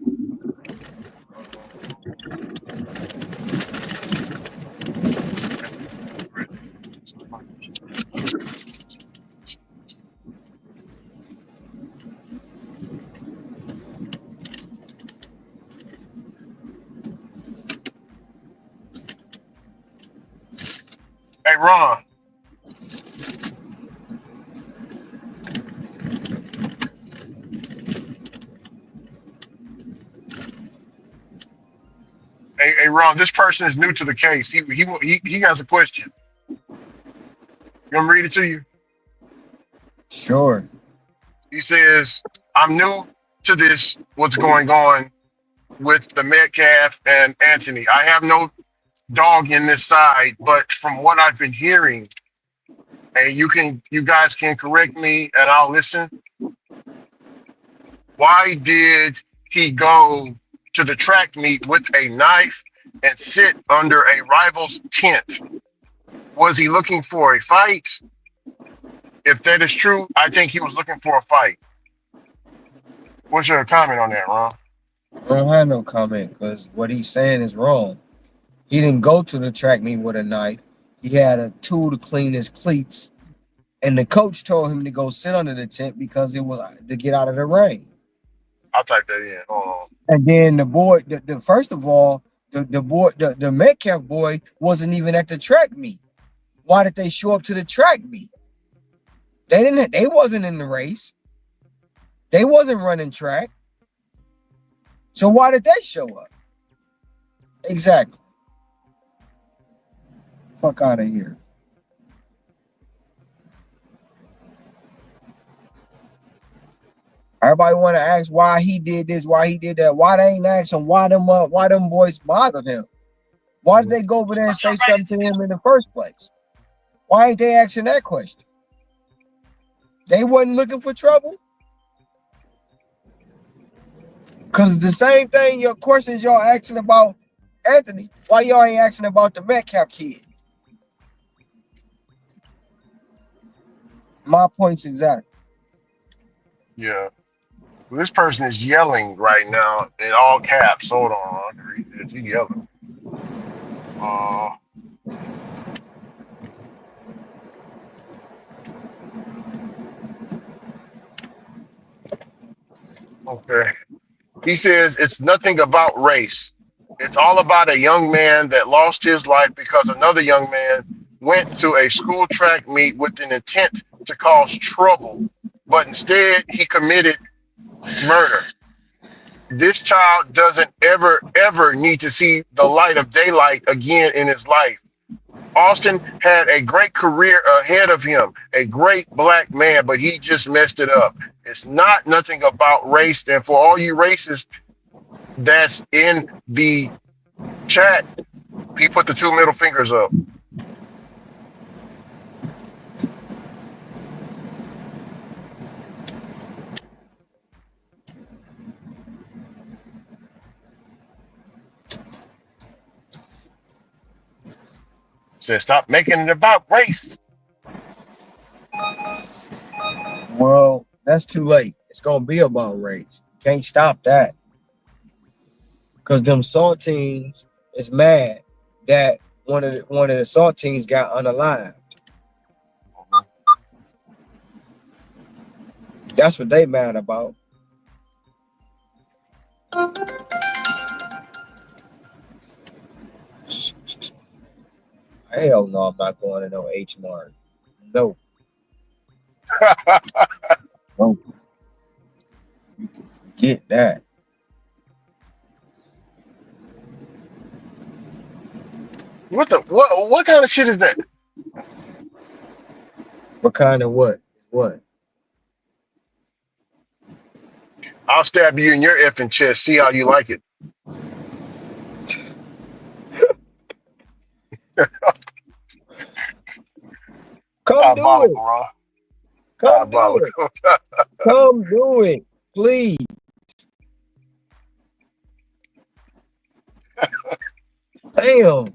Hey, Ron. Hey, Ron. This person is new to the case. He has a question. You want me to read it to you? Sure. He says, "I'm new to this. What's going on with the Metcalf and Anthony? I have no dog in this side, but from what I've been hearing, and you guys can correct me, and I'll listen. Why did he go to the track meet with a knife and sit under a rival's tent? Was he looking for a fight? If that is true, I think he was looking for a fight." What's your comment on that, Ron? I don't have no comment because what he's saying is wrong. He didn't go to the track meet with a knife. He had a tool to clean his cleats, and the coach told him to go sit under the tent because it was to get out of the rain. I'll type that in. Hold on. And then the boy, the first of all, the boy, the Metcalf boy wasn't even at the track meet. Why did they show up to the track meet? They didn't. They wasn't in the race. They wasn't running track. So why did they show up? Exactly. Fuck out of here. Everybody want to ask why he did this, why he did that. Why they ain't asking why them boys bothered him? Why did they go over there and say something to him in the first place? Why ain't they asking that question? They wasn't looking for trouble? Because the same thing, your questions y'all asking about Anthony, why y'all ain't asking about the Metcalf kid? My point's exact. Yeah. This person is yelling right now in all caps. Hold on, I can read this. He yelling. Uh, okay. He says it's nothing about race. It's all about a young man that lost his life because another young man went to a school track meet with an intent to cause trouble, but instead he committed murder. This child doesn't ever need to see the light of daylight again in his life. Austin had a great career ahead of him, a great black man, but he just messed it up. It's not nothing about race. And for all you racists that's in the chat, he put the two middle fingers up. Said, stop making it about race. Well, that's too late. It's gonna be about race. Can't stop that. Cause them saltines is mad that one of the saltines got unalive. That's what they mad about. Hell no, I'm not going to no H Mart. No. No. Get that. What kind of shit is that? What kind of what? What? I'll stab you in your effing chest. See how you like it. Come do it. Raw. Come do it. Come do it, please. Damn.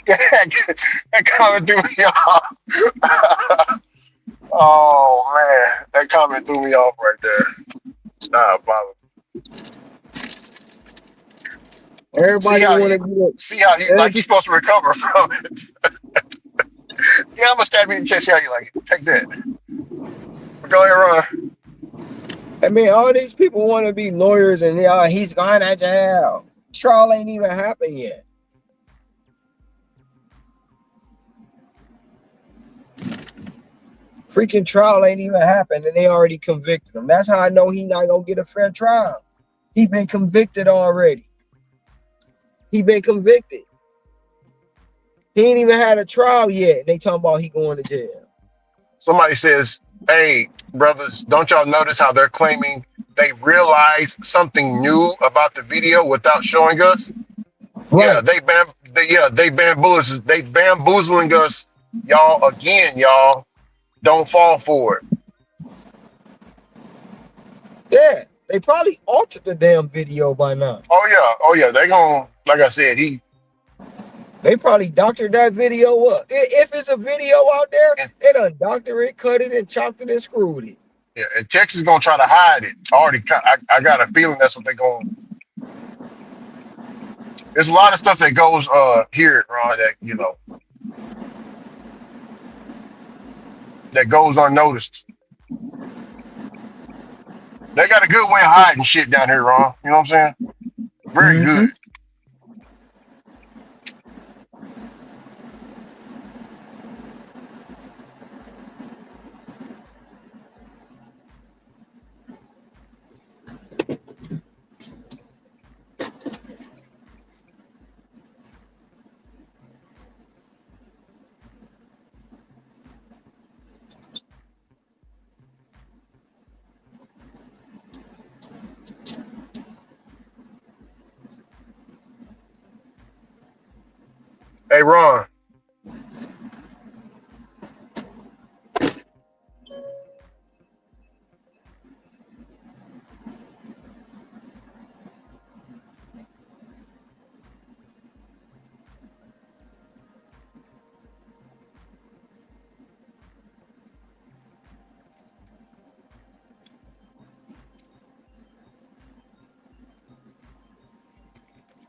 That comment threw me off. comment threw me off right there. Nah, bother. See Everybody how want he, to be like, see how he like he's supposed to recover from it. Yeah, I'm gonna stab you in the chest. See how you like it. Take that. Go ahead, run. I mean, all these people want to be lawyers, and he's going to jail. Trial ain't even happened yet. Freaking trial ain't even happened, and they already convicted him. That's how I know he not gonna get a fair trial. He been convicted already. He been convicted. He ain't even had a trial yet. They talking about he going to jail. Somebody says, "Hey, brothers, don't y'all notice how they're claiming they realized something new about the video without showing us? Yeah, Right. they bamboozling us, y'all again, y'all. Don't fall for it." Yeah. They probably altered the damn video by now. Oh yeah, they gon' like I said, he They probably doctored that video up. If it's a video out there, and they done doctored it, cut it, and chopped it and screwed it. yeah, and Texas gonna try to hide it. I got a feeling that's what they going. There's a lot of stuff that goes here, Ron, that that goes unnoticed. They got a good way of hiding shit down here, Ron. You know what I'm saying? Very Mm-hmm. good. Hey, Ron.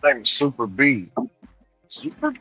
Name is Super B. Super B.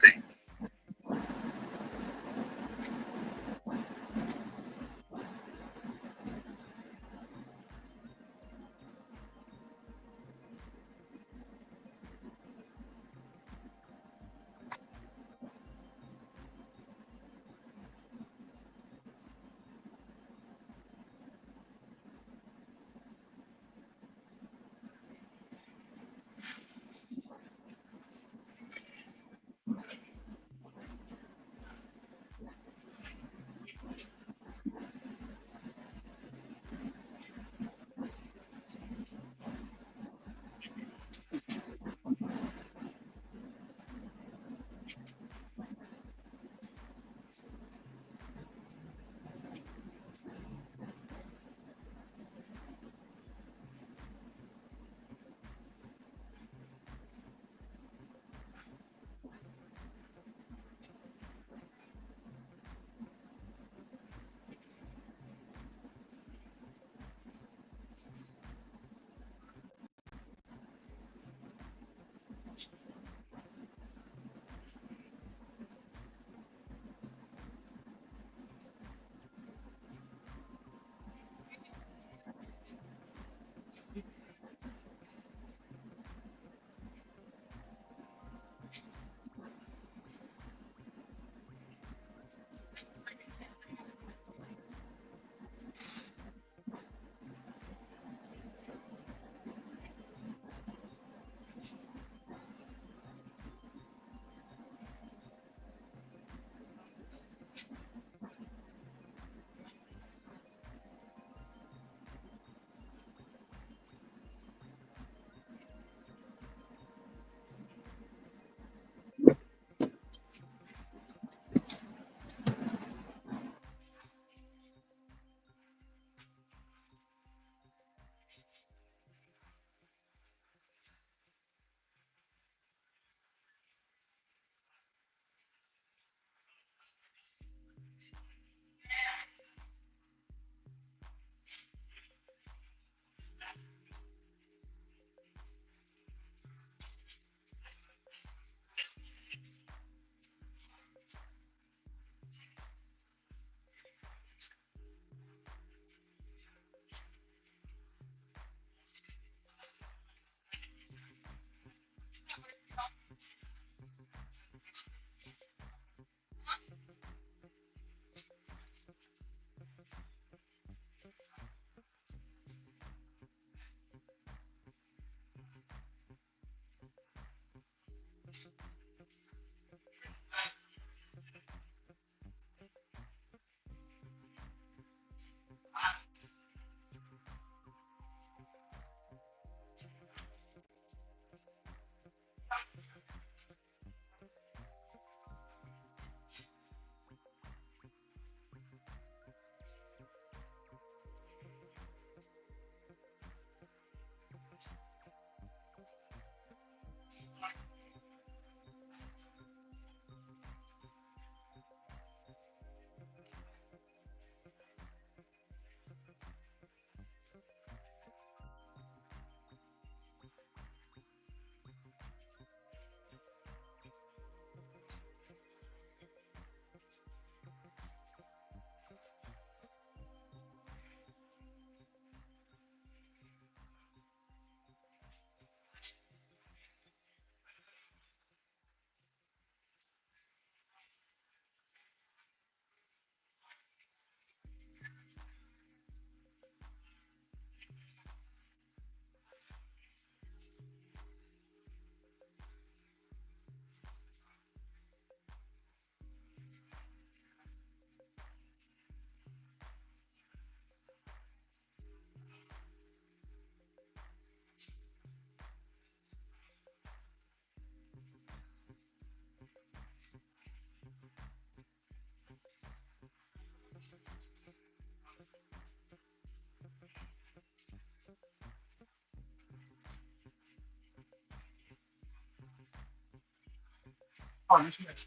Oh, this is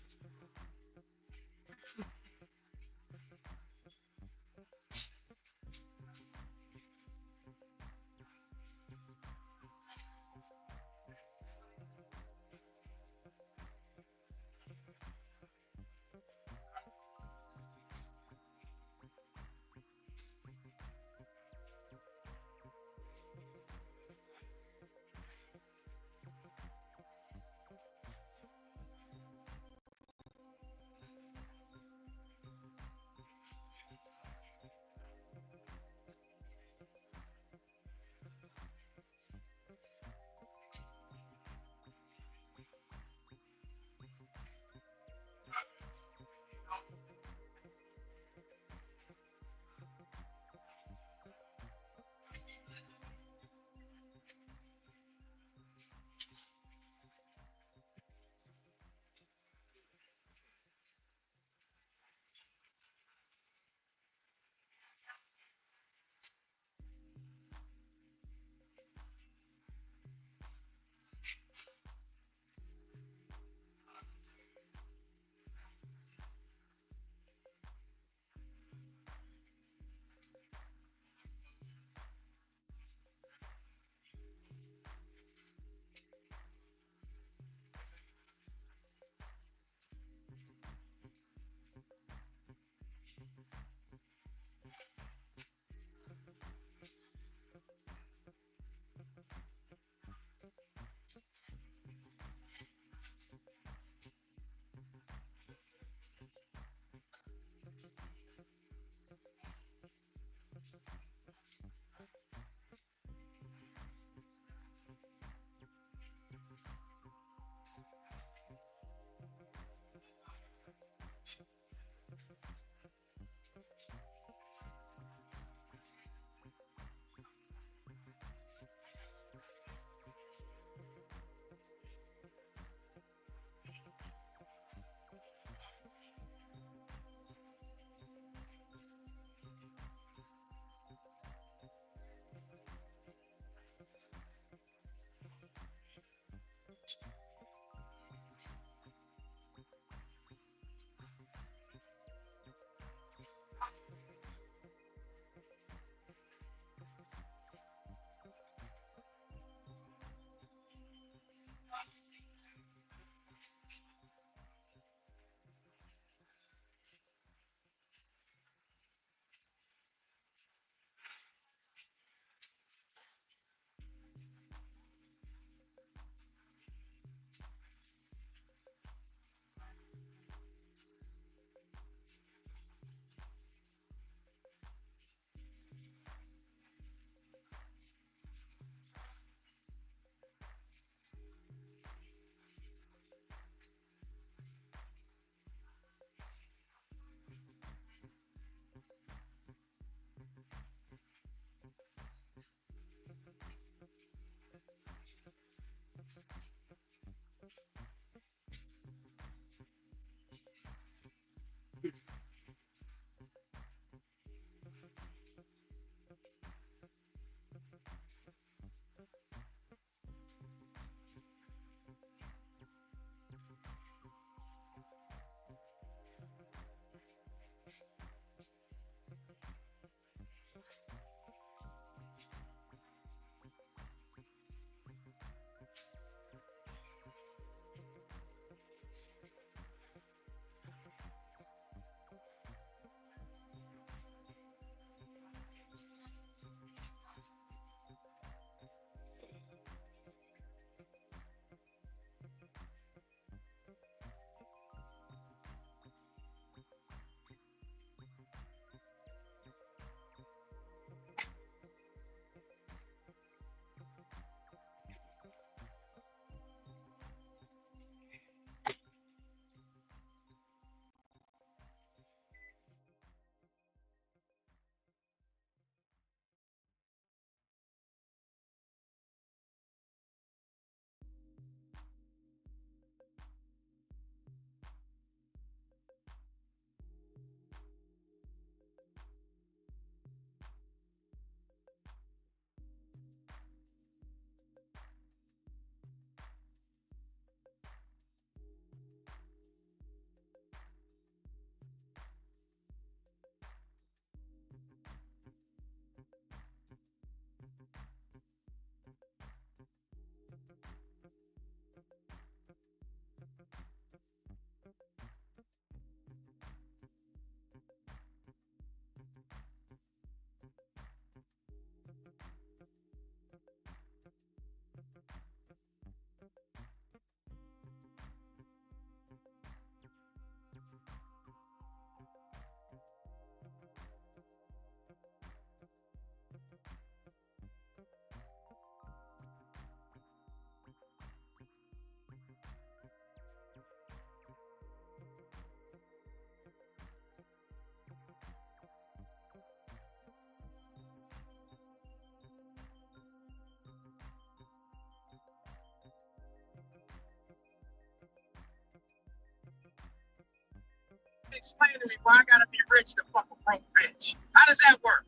explain to me why I gotta be rich to fuck a broke bitch. How does that work?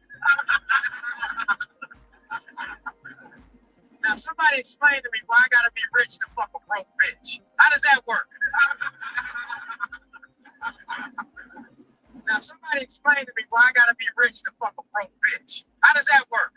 Now somebody explain to me why I gotta be rich to fuck a broke bitch. How does that work? Now somebody explain to me why I gotta be rich to fuck a broke bitch. How does that work?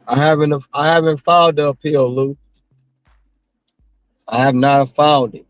I haven't filed the appeal, Lou. I have not filed it.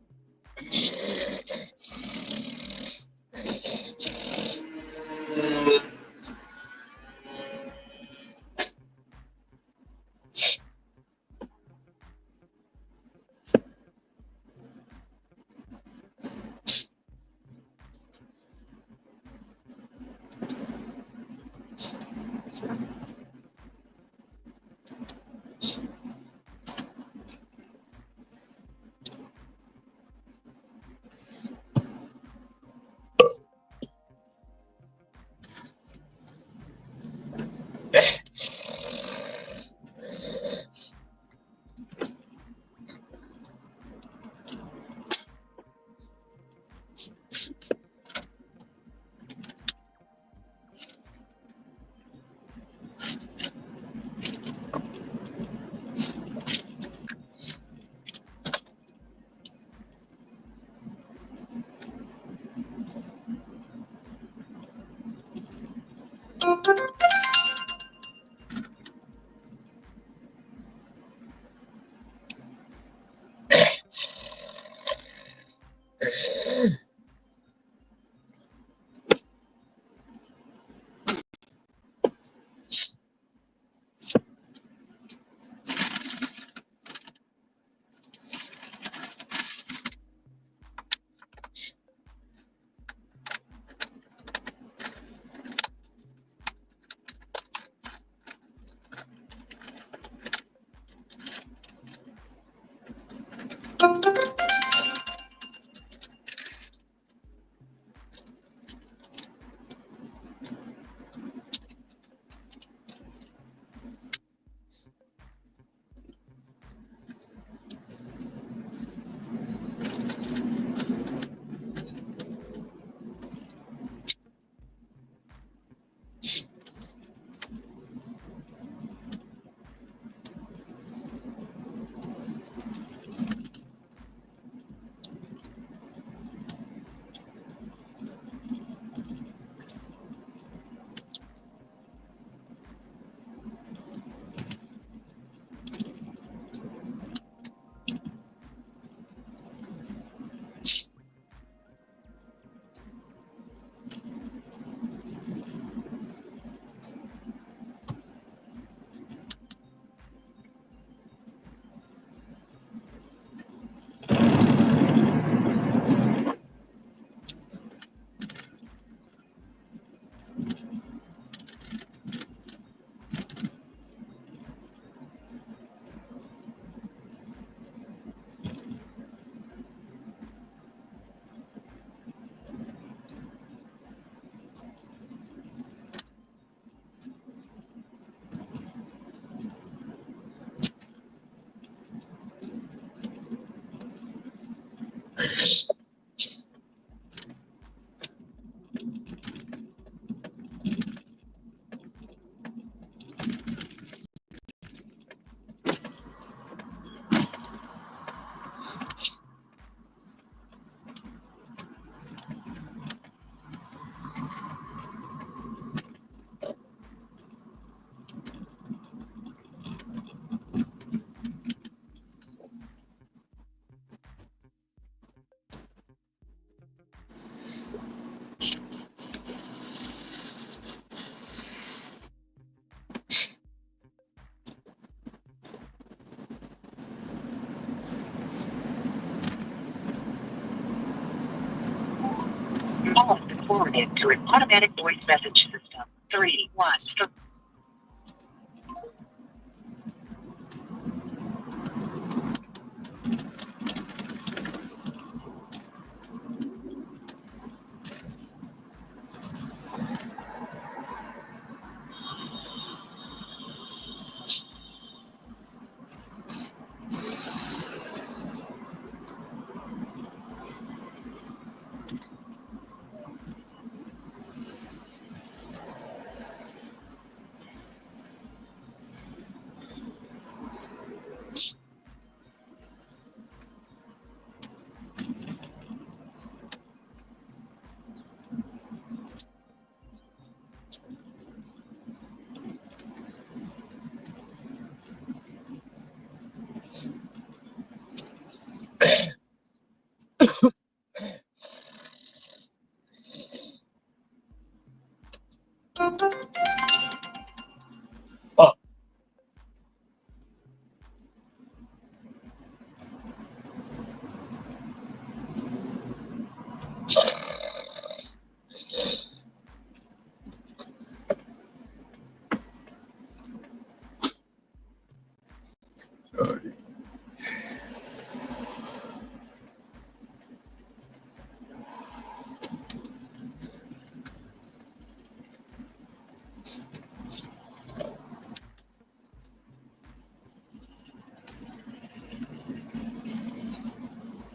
Call has been forwarded to an automatic voice message system. 3-1.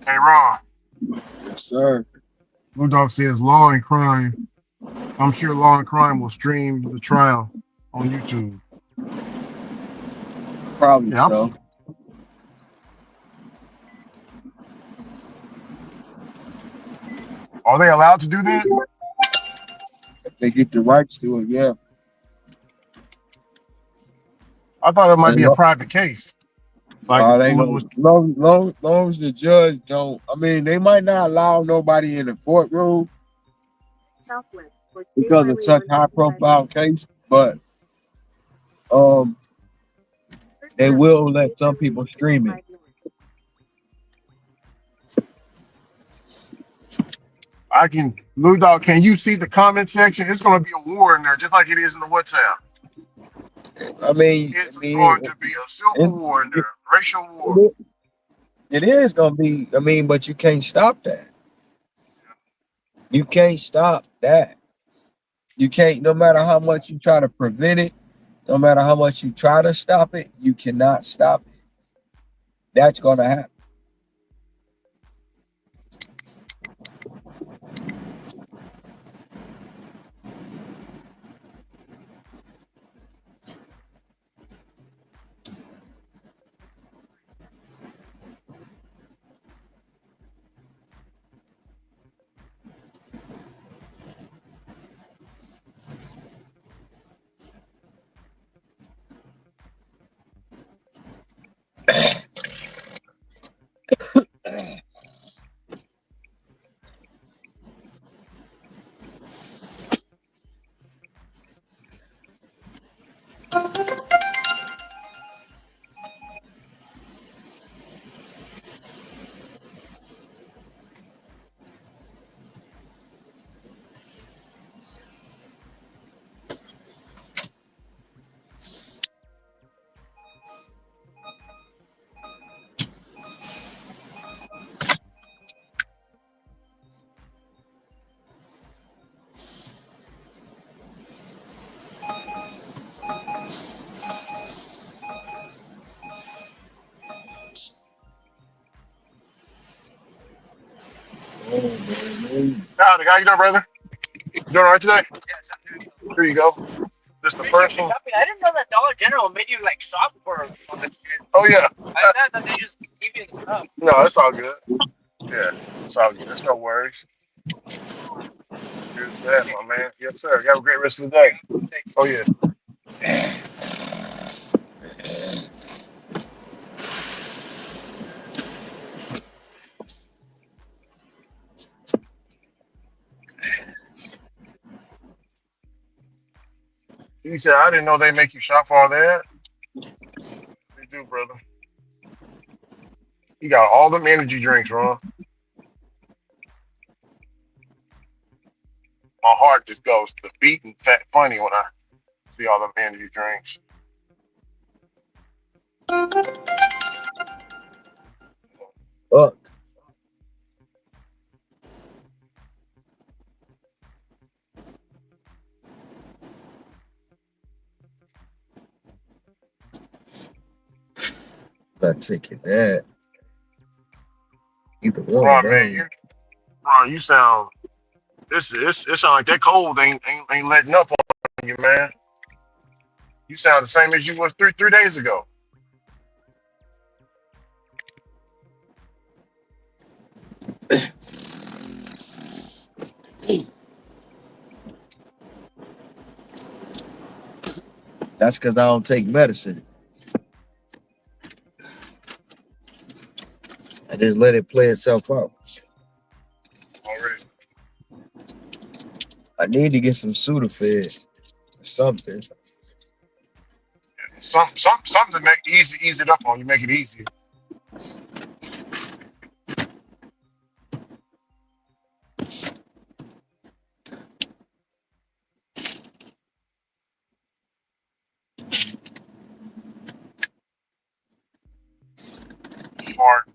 Hey Ron, Yes, sir. Blue Dog says Law and Crime. I'm sure Law and Crime will stream the trial on YouTube. Probably Yeah, so. are they allowed to do that? If they get the rights to it, yeah. I thought it might As be a long, private case. Like if they dude gonna was long as the judge don't. I mean, they might not allow nobody in the courtroom Southwest for State because it's Highway such high 155 profile case, but um, turn they left will on let State some Highway people stream it. 155 North. I can Blue Dog, can you see the comment section? It's gonna be a war in there, just like it is in the WhatsApp. I mean, It's going to be a civil it, war in it, there, racial war. it, it is gonna be. I mean, but you can't stop that. You can't stop that. You can't. No matter how much you try to prevent it, no matter how much you try to stop it, you cannot stop it. That's gonna happen. Oh man. Howdy, how you doing, brother? You doing all right today? Yes, I'm doing so. Here you go. Just the Thank you first for one. shopping. I didn't know that Dollar General made you like shop for all this shit. Oh yeah. I thought that they just give you the stuff. No, it's all good. Yeah, it's all good. It's no worries. Here's that, my man. Yes, sir. You have a great rest of the day. Thank you. Oh yeah. He said, I didn't know they make you shop for all that. They do, brother. You got all them energy drinks, Ron. My heart just goes to the beat and fat funny when I see all them energy drinks. Fuck. Not taking that. Either one of Ron, man, those. Ron, you sound it sound like that cold ain't letting up on you, man. You sound the same as you was three days ago. That's because I don't take medicine. I just let it play itself out. Already. I need to get some Sudafed or something. Something to make ease it up on you, make it easier. Heart.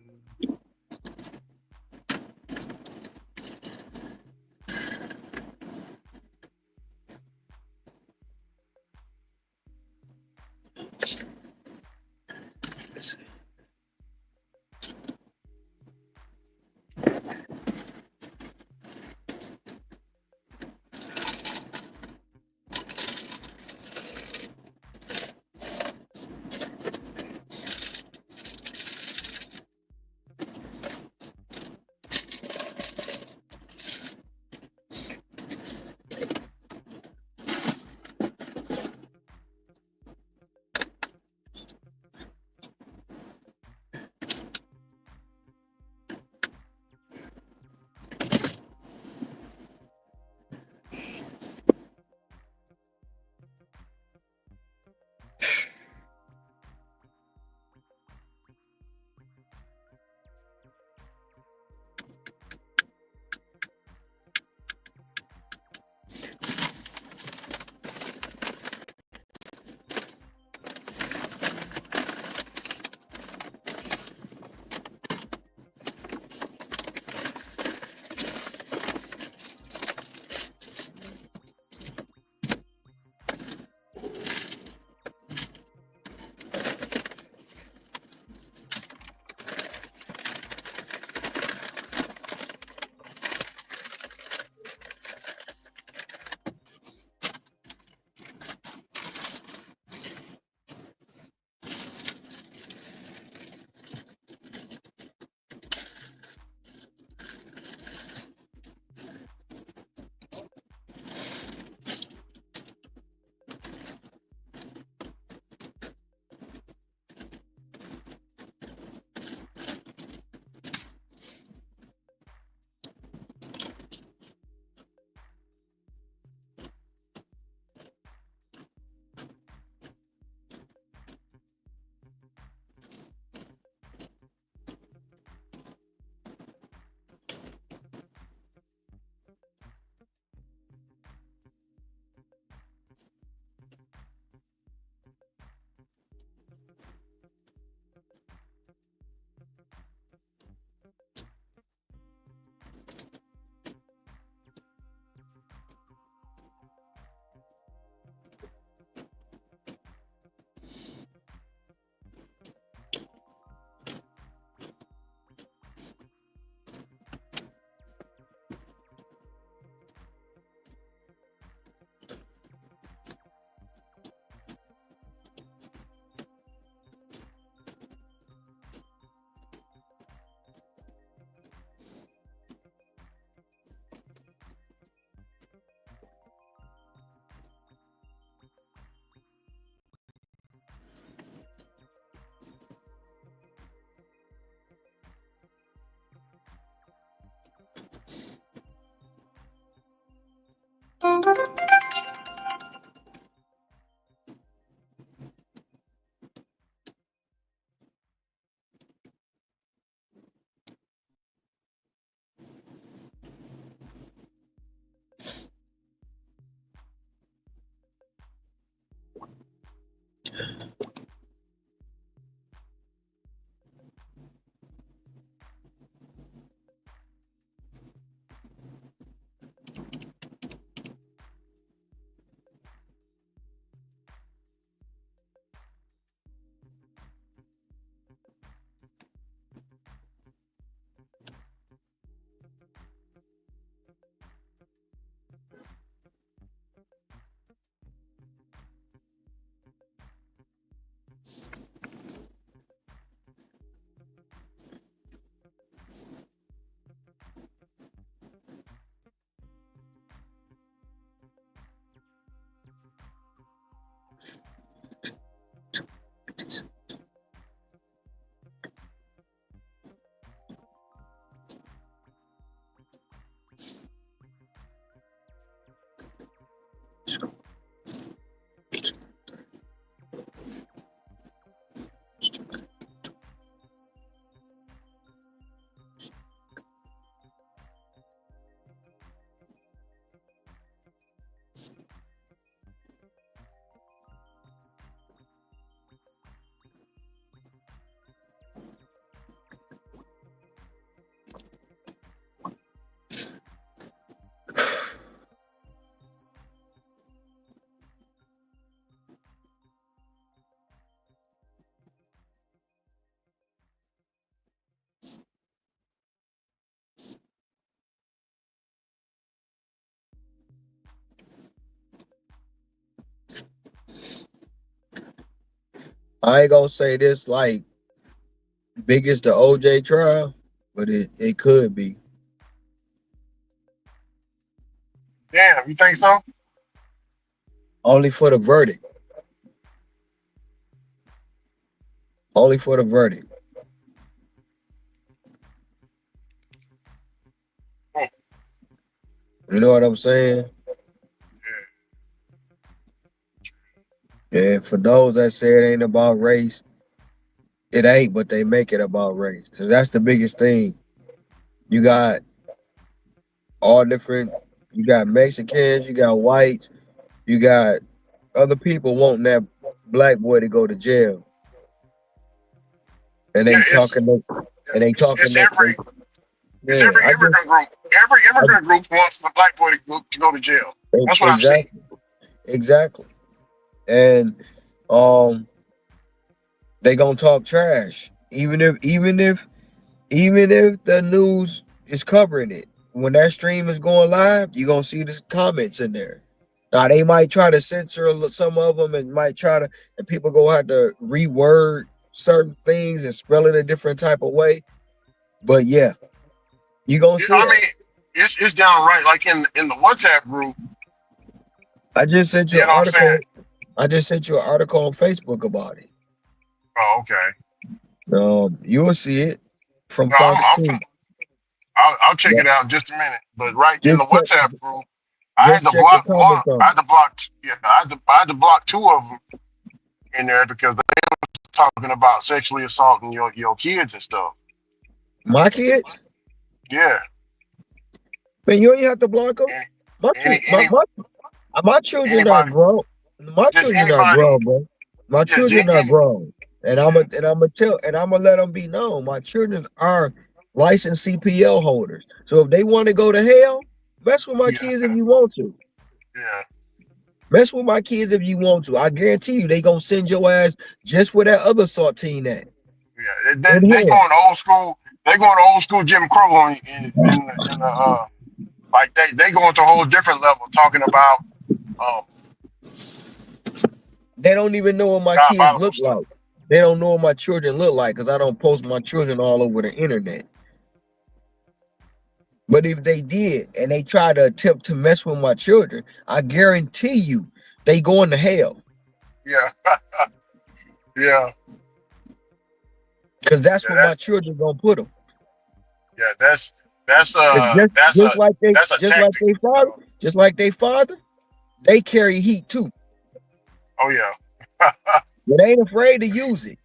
I ain't gonna say this like big as the OJ trial, but it could be. Damn, you think so? Only for the verdict. Only for the verdict. Hmm. You know what I'm saying? And for those that say it ain't about race, it ain't, but they make it about race. So that's the biggest thing. You got all different. You got Mexicans. You got whites. You got other people wanting that black boy to go to jail, and Yeah, they talking. And they it's talking. it's Yeah, every I just immigrant group. Every immigrant group wants the black boy to go to jail. That's what I've seen. exactly, exactly. And um, they gonna talk trash, even if the news is covering it. When that stream is going live, you gonna see the comments in there. Now they might try to censor some of them, and might try to, and people gonna have to reword certain things and spell it a different type of way. But yeah, you gonna see I that. mean, it's downright like in the WhatsApp group. I just sent You you know an what I'm saying? article. I just sent you an article on Facebook about it. Oh, okay. You will see it from No, Fox 2. I'll check Yeah. it out in just a minute. But right in Just the check, WhatsApp group, I had just to check the block one. comments I on had to block. Yeah, I had to block two of them in there because they talking about sexually assaulting your kids and stuff. it. My kids, Yeah. man, you ain't have to block them. Any My any kid, any my children not anybody, grown. My just children not anybody, grown, bro. My just children not any. grown, and I'm gonna let them be known. My children are licensed CPL holders. So if they want to go to hell, mess with my Yeah, kids if you want to. yeah, Mess with my kids if you want to. I guarantee you, they gonna send your ass just where that other saltine at. yeah. In They hell. going old school. They going old school Jim Crow in the like they going to a whole different level talking about um They don't even know what my kids diabolical look stuff. like. They don't know what my children look like because I don't post my children all over the internet. But if they did and they try to attempt to mess with my children, I guarantee you they going to hell. Yeah, yeah, Because that's yeah. where my children gonna put them. Yeah, Just, just like they that's a just like tactic. they You father, know? just like they father. They carry heat too. Oh yeah. But they ain't afraid to use it.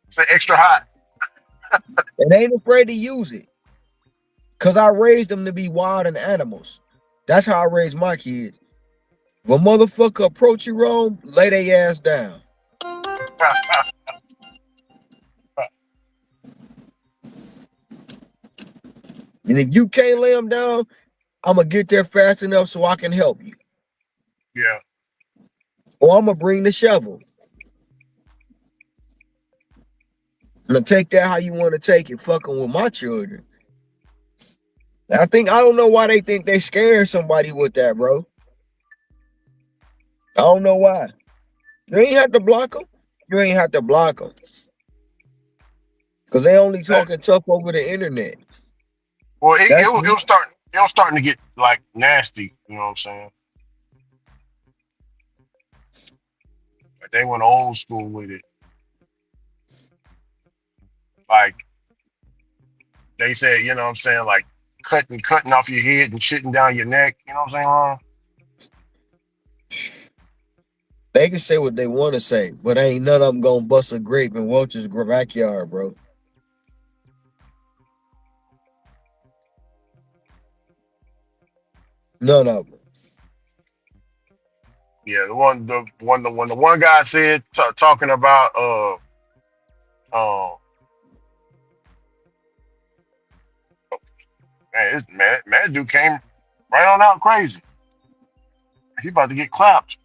Say extra hot. And they ain't afraid to use it. Cause I raised them to be wild and animals. That's how I raised my kids. If a motherfucker approach you wrong, lay their ass down. And if you can't lay them down, I'm gonna get there fast enough so I can help you. Yeah. Or I'm gonna bring the shovel. I'm gonna take that how you want to take it, fucking with my children. I don't know why they think they scaring somebody with that, bro. I don't know why. You ain't have to block them. You ain't have to block them. Cause they only That, talking tough over the internet. well, That's me. it was starting to get like nasty. You know what I'm saying? Like they went old school with it. Like they said, you know what I'm saying, like cutting off your head and shitting down your neck. You know what I'm saying, Ron? They can say what they want to say, but ain't none of them gonna bust a grape in Welch's backyard, bro. None of them. Yeah, the one guy said talking about man, man, dude came right on out crazy. He about to get clapped.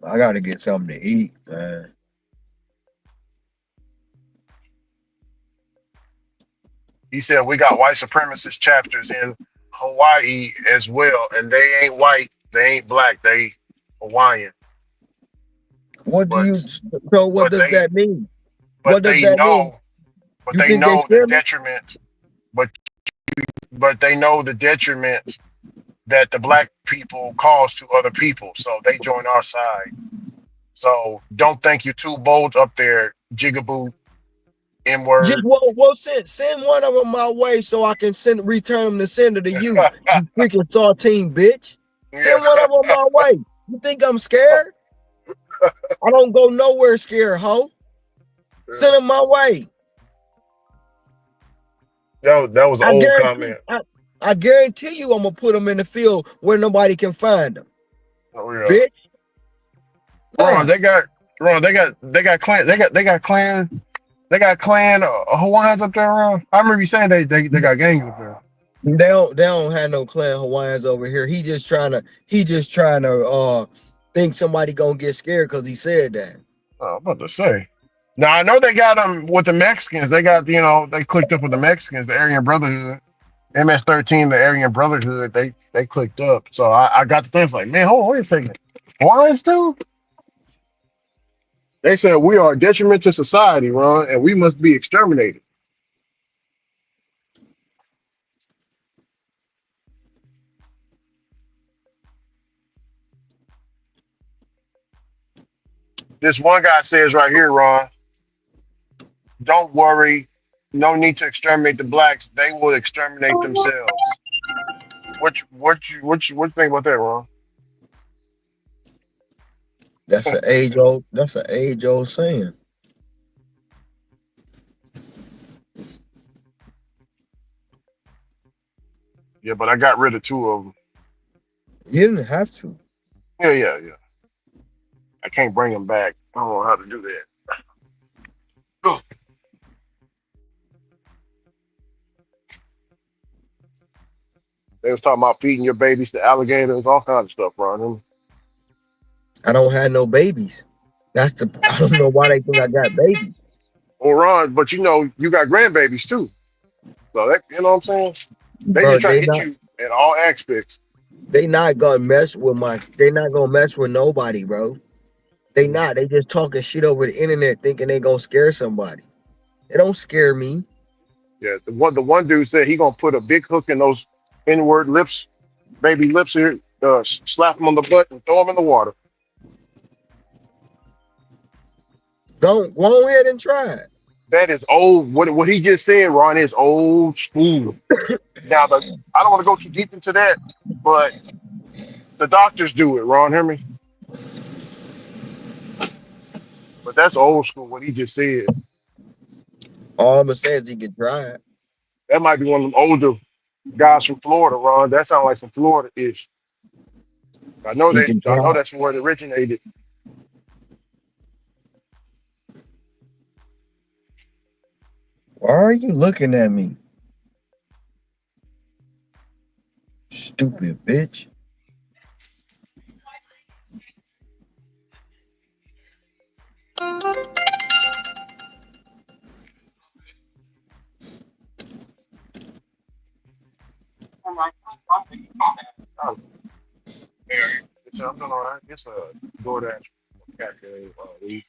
I gotta get something to eat, man. He said we got white supremacist chapters in Hawaii as well, and they ain't white, they ain't black, they Hawaiian. What do you? But So what but does they that mean? but What does they that mean? know but You they think they know the friendly? detriment. But they know the detriment that the black people cause to other people, so they join our side. So don't think you're too bold up there, jigaboo, N Just word. send one of them my way so I can return them to sender to you. You freaking saltine bitch. Yeah. Send one of them my way. You think I'm scared? I don't go nowhere scared, ho. Send them my way. That was an I old guarantee. comment. I guarantee you, I'm gonna put them in the field where nobody can find them, Oh yeah. bitch. Ron, Nah, they got clan Hawaiians up there, Ron. I remember you saying they got gangs up there. they don't have no clan Hawaiians over here. He just trying to think somebody gonna get scared because he said that. Oh, I'm about to say. Now I know they got them with the Mexicans. They got, they clicked up with the Mexicans, the Aryan Brotherhood, MS-13, the Aryan Brotherhood. They clicked up. So I got the things like, man, hold on, wait a second, Hawaiians too? They said we are a detriment to society, Ron, and we must be exterminated. This one guy says right here, Ron, don't worry, no need to exterminate the blacks. They will exterminate themselves. What you think about that, Ron? That's an age old. That's an age old saying. Yeah, but I got rid of two of them. You didn't have to. Yeah. I can't bring them back. I don't know how to do that. Ugh. They was talking about feeding your babies to alligators, all kinds of stuff, Ron. I don't have no babies. That's the. I don't know why they think I got babies, Or Ron, but you know, you got grandbabies too. So that you know what I'm saying? They bro. just trying to hit you in all aspects. They not gonna mess with my. They not gonna mess with nobody, bro. They not. They just talking shit over the internet, thinking they gonna scare somebody. It don't scare me. Yeah, the one dude said he gonna put a big hook in those inward lips, baby lips here, slap him on the butt and throw him in the water. Go ahead and try it. That is old. What he just said, Ron, is old school. Now, I don't want to go too deep into that, but the doctors do it, Ron. Hear me? But that's old school. What he just said. All I'm gonna say is he can try it. That might be one of them older guys from Florida, Ron. That sounds like some Florida ish. I know He that. can I try know it. that's where it originated. Why are you looking at me, stupid bitch? Oh, it's, I'm doing all right. It's a DoorDash cafe week.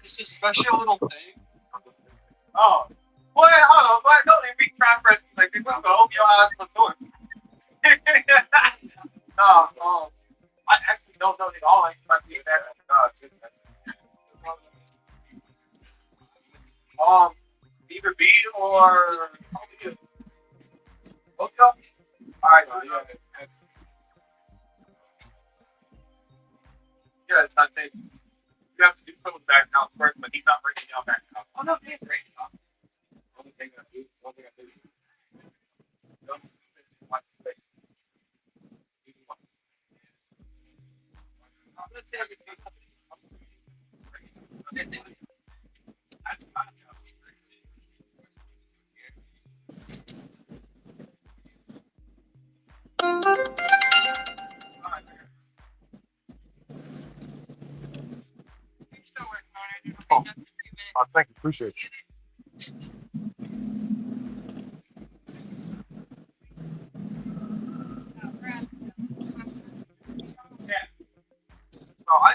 It's a special little thing. Oh. Well, hold on. But don't let me try first. Like, I'm going to open your eyes for the door. No, I actually don't know at all. I might be that. Either B or both of y'all? All right, yeah. Yeah, it's not safe. You have to do someone's back out first, but he's not bringing y'all back out. Oh, no, he's bringing y'all. Only thing I do, one thing I do. Don't watch the face. Let's say everything. That's fine. Oh, I thank you. Appreciate you. Yeah. So I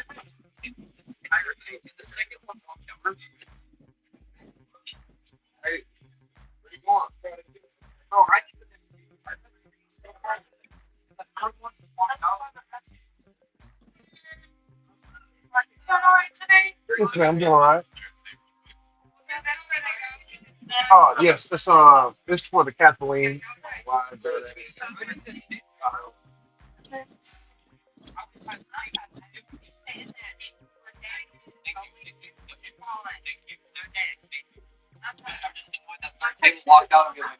think the second one on camera. Hey, what do you want? Oh, I think the third one is $1. Yes, ma'am. I'm doing all right. Yes, it's for the Kathleen. Walk out and be like,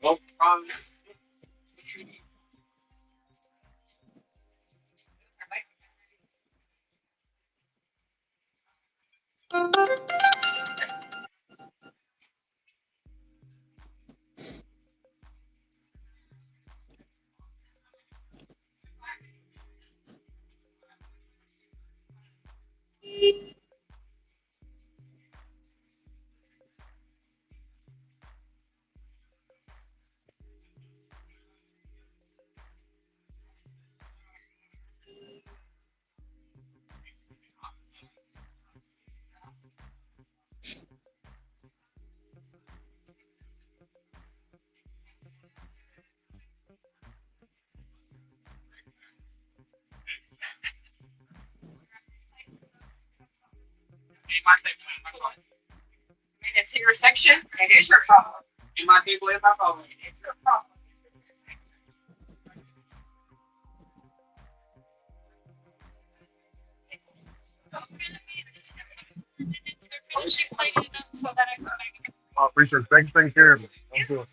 well, mean, it's your section. It is your problem. And my people is my problem. It's your problem. She played it up so that I could. I appreciate it. Thanks for taking care of me. I'm sure.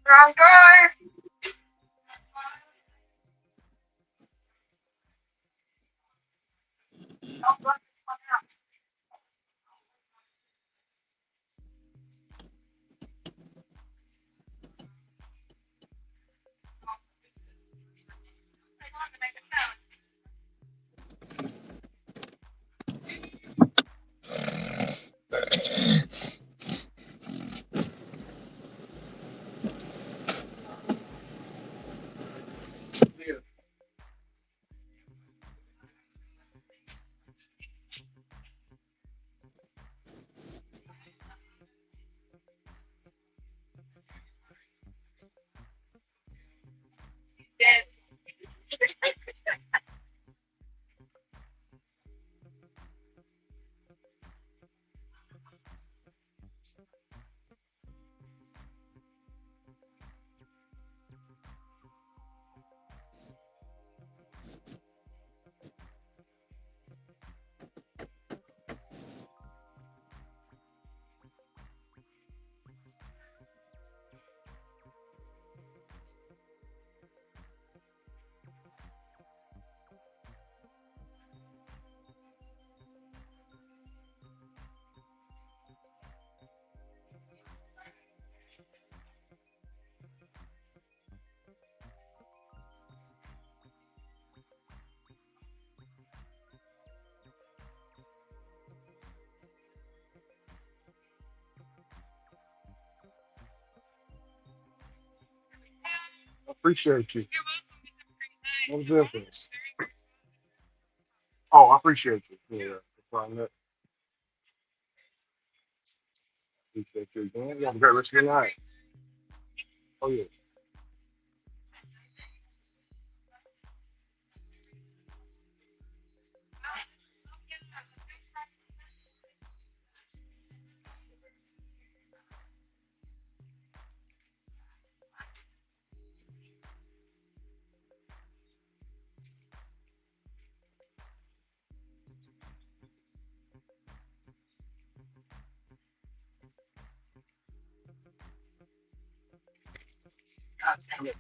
Wrong door. Dead. I appreciate you. What's the difference? Oh, I appreciate you. Yeah, that's why I'm appreciate you. Man, you have a great rest of your night. Oh yeah. God damn it.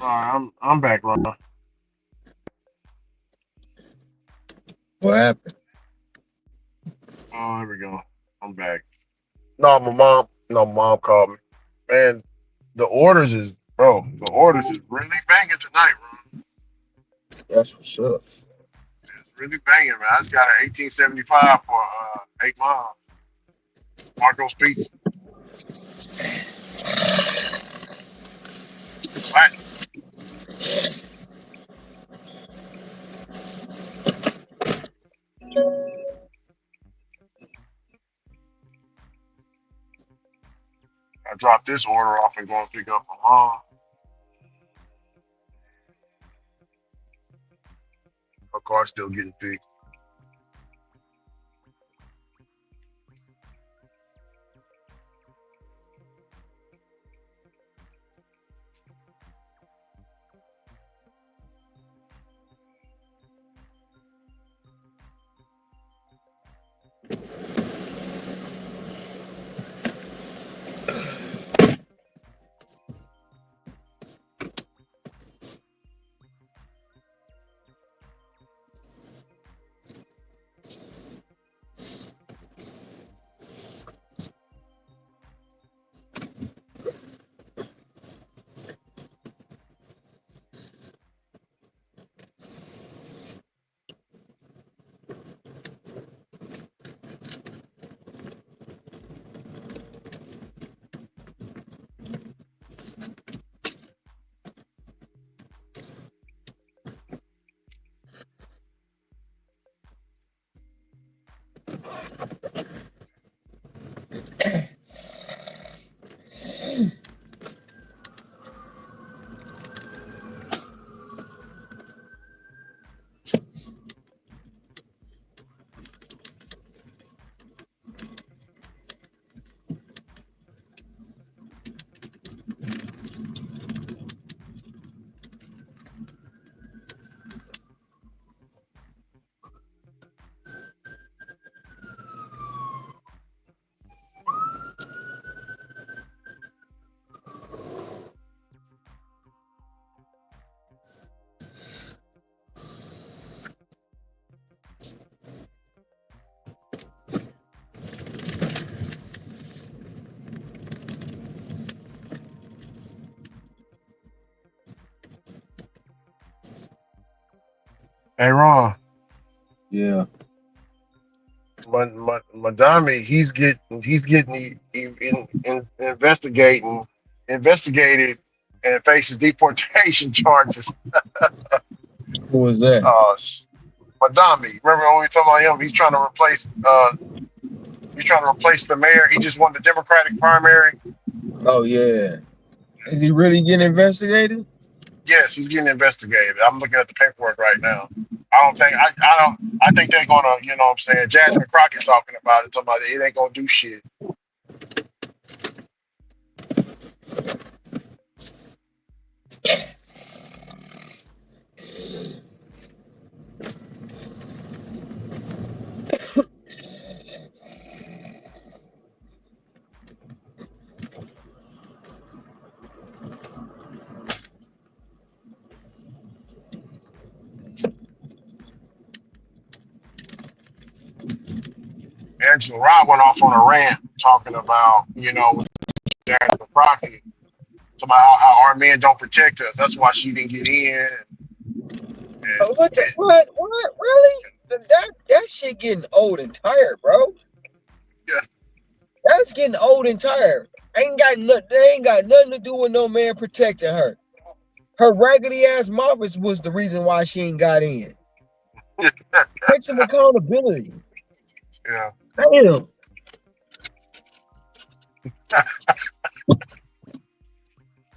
All right, I'm back, Ron. What happened? Oh, here we go. I'm back. No, my mom. No, mom called me. Man, the orders is bro. The orders is really banging tonight, Ron. That's what's up. It's really banging, man. I just got an 1875 for 8 miles. Marco's Pizza. Platinum. I dropped this order off and go and pick up my mom. Her car's still getting fixed. Hey, Ron. Yeah. Madami, he's getting investigated and faces deportation charges. Who was that? Madami, remember when we were talking about him? He's trying to replace the mayor. He just won the Democratic primary. Oh yeah. Is he really getting investigated? Yes, he's getting investigated. I'm looking at the paperwork right now. I think they're gonna, you know what I'm saying, Jasmine Crockett's talking about it, talking about it ain't gonna do shit. Angela Rye went off on a rant talking about, with Jasmine Crockett, talking about how our men don't protect us. That's why she didn't get in. Oh, what the what? Really? That shit getting old and tired, bro. Yeah. That's getting old and tired. They ain't got nothing to do with no man protecting her. Her raggedy ass mouth was the reason why she ain't got in. Take some accountability. Yeah. Damn.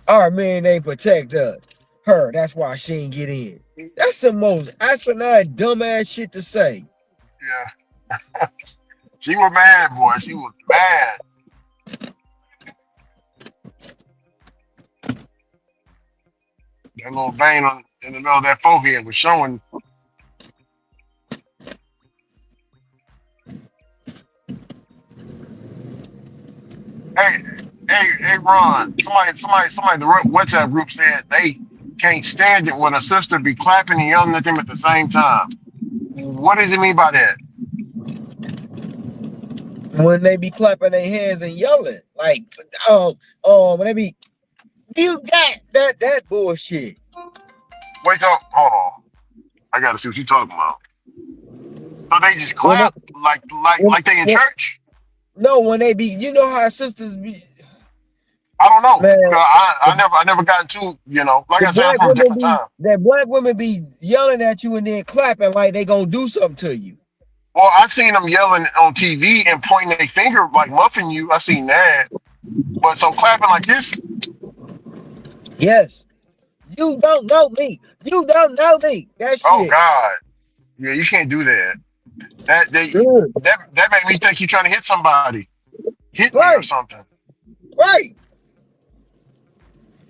Our man ain't protect her. That's why she ain't get in. That's the most asinine, dumbass shit to say. Yeah. She was mad, boy. She was mad. That little vein in the middle of that forehead was showing. Hey, Ron. Somebody in the WhatsApp group said they can't stand it when a sister be clapping and yelling at them at the same time. What does it mean by that? When they be clapping their hands and yelling, like, when they be, you got that bullshit. Wait till hold on. I gotta see what you talking about. So they just When they, clap like when, they in when church? no, when they be, you know how sisters be, I don't know. man. 'Cause I never got into, like The I said, I'm black from a women different be time. that black women be yelling at you and then clapping like they gonna do something to you. Well, I seen them yelling on TV and pointing their finger like muffing you. I seen that. But so clapping like this, Yes. You don't know me. You don't know me. That oh shit. God. Yeah, you can't do that. Good. That made me think you trying to hit somebody. Hit me or Right. something. Right.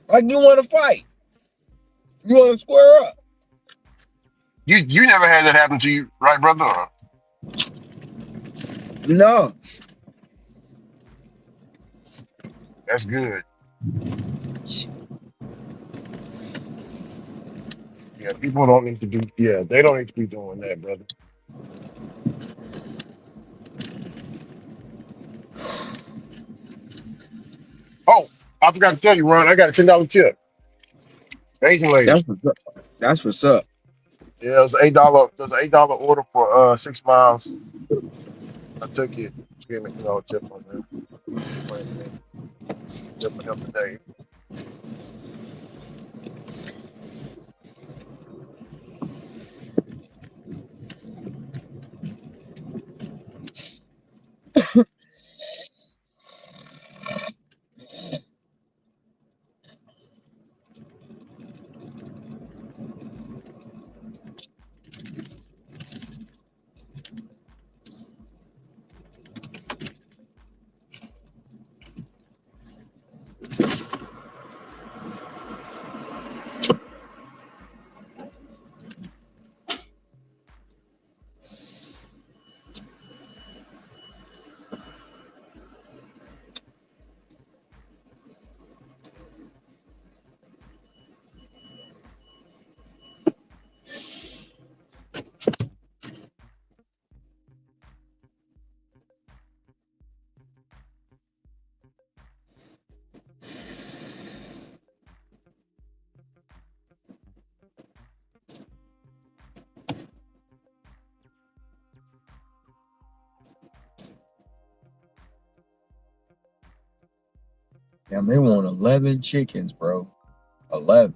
Like you wanna fight. You wanna square up. You never had that happen to you, right, brother? No. That's good. Yeah, people don't need to be. Yeah, they don't need to be doing that, brother. Oh, I forgot to tell you, Ron. I got a $10 tip. Asian lady. That's what's up. That's what's up. Yeah, it was $8. There's an $8 order for 6 miles. I took it. Just gave me a tip on there. Playing me. Tipping him today. Damn, they want 11 chickens, bro. 11.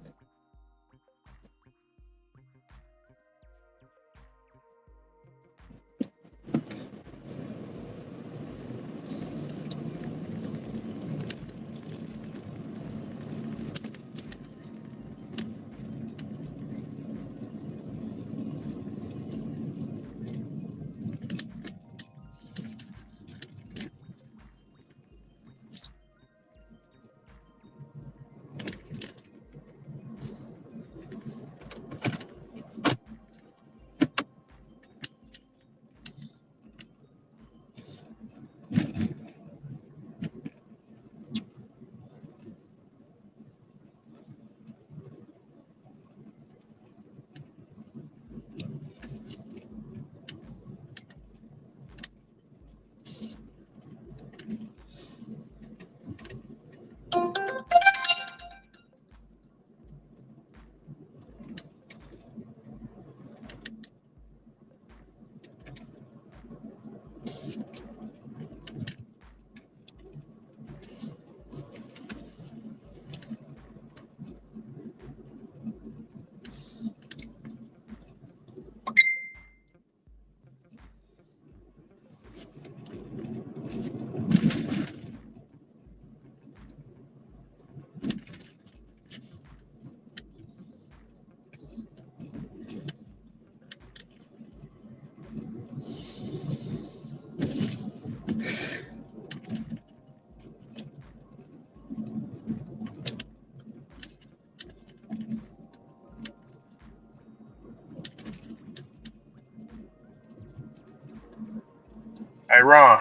Hey, Ron.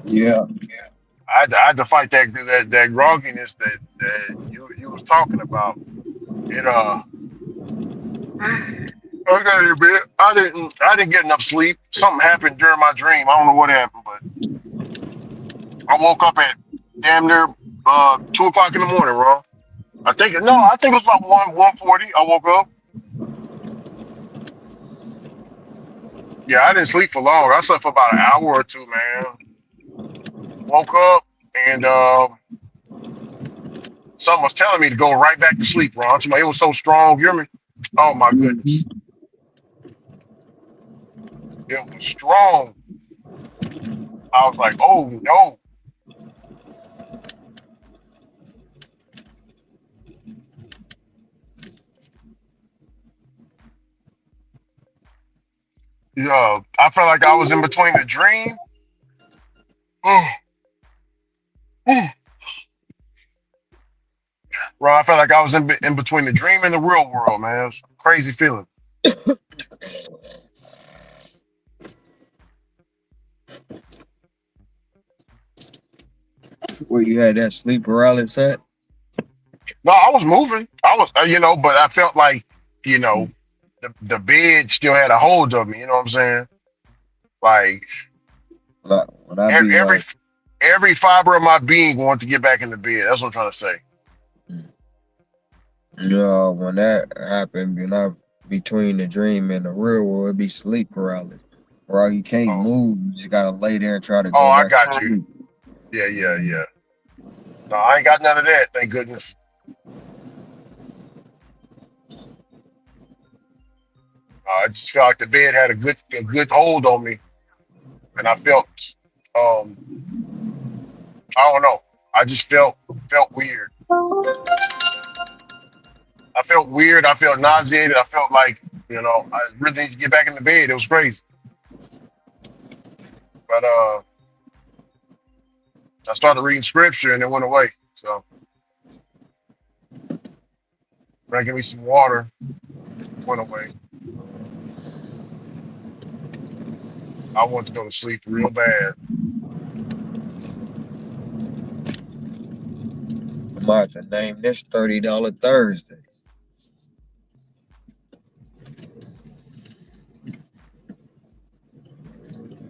Yeah. I had to fight that grogginess that you was talking about. And I got here, bit. I didn't get enough sleep. Something happened during my dream. I don't know what happened, but I woke up at damn near 2 o'clock in the morning, bro. I think it was about 1:40. I woke up. Yeah, I didn't sleep for long. I slept for about an hour or two, man. Woke up and something was telling me to go right back to sleep, Ron. It was so strong, you hear me? Oh my Mhm. goodness. It was strong. I was like, oh no. Yeah. I felt like I was in between the dream. Ron, I felt like I was in between the dream and the real world, man. It was a crazy feeling. Where you had that sleep paralysis at? No, I was moving. I was, but I felt like, you know, the bed still had a hold of me. You know what I'm saying? Like When I every be every, like, every fiber of my being wanted to get back in the bed. That's what I'm trying to say. when that happened, between the dream and the real world, it be sleep paralysis. Bro, you can't Oh, move. You just gotta lay there and try to oh, go I back got to you. sleep. Yeah, yeah, yeah. No, I ain't got none of that. Thank goodness. I just felt like the bed had a good hold on me, and I felt, um, I don't know. I just felt weird. I felt weird. I felt nauseated. I felt like, I really need to get back in the bed. It was crazy. But I started reading scripture and it went away. So drinking me some water went away. I wanted to go to sleep real bad. I'm about to name this $30 Thursday.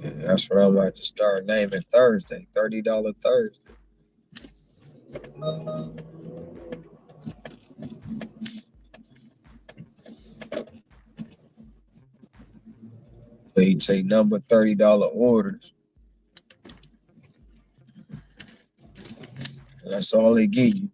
Yeah, that's what I'm about to start naming Thursday. $30 Thursday. So you take number $30 orders. And that's all they give you.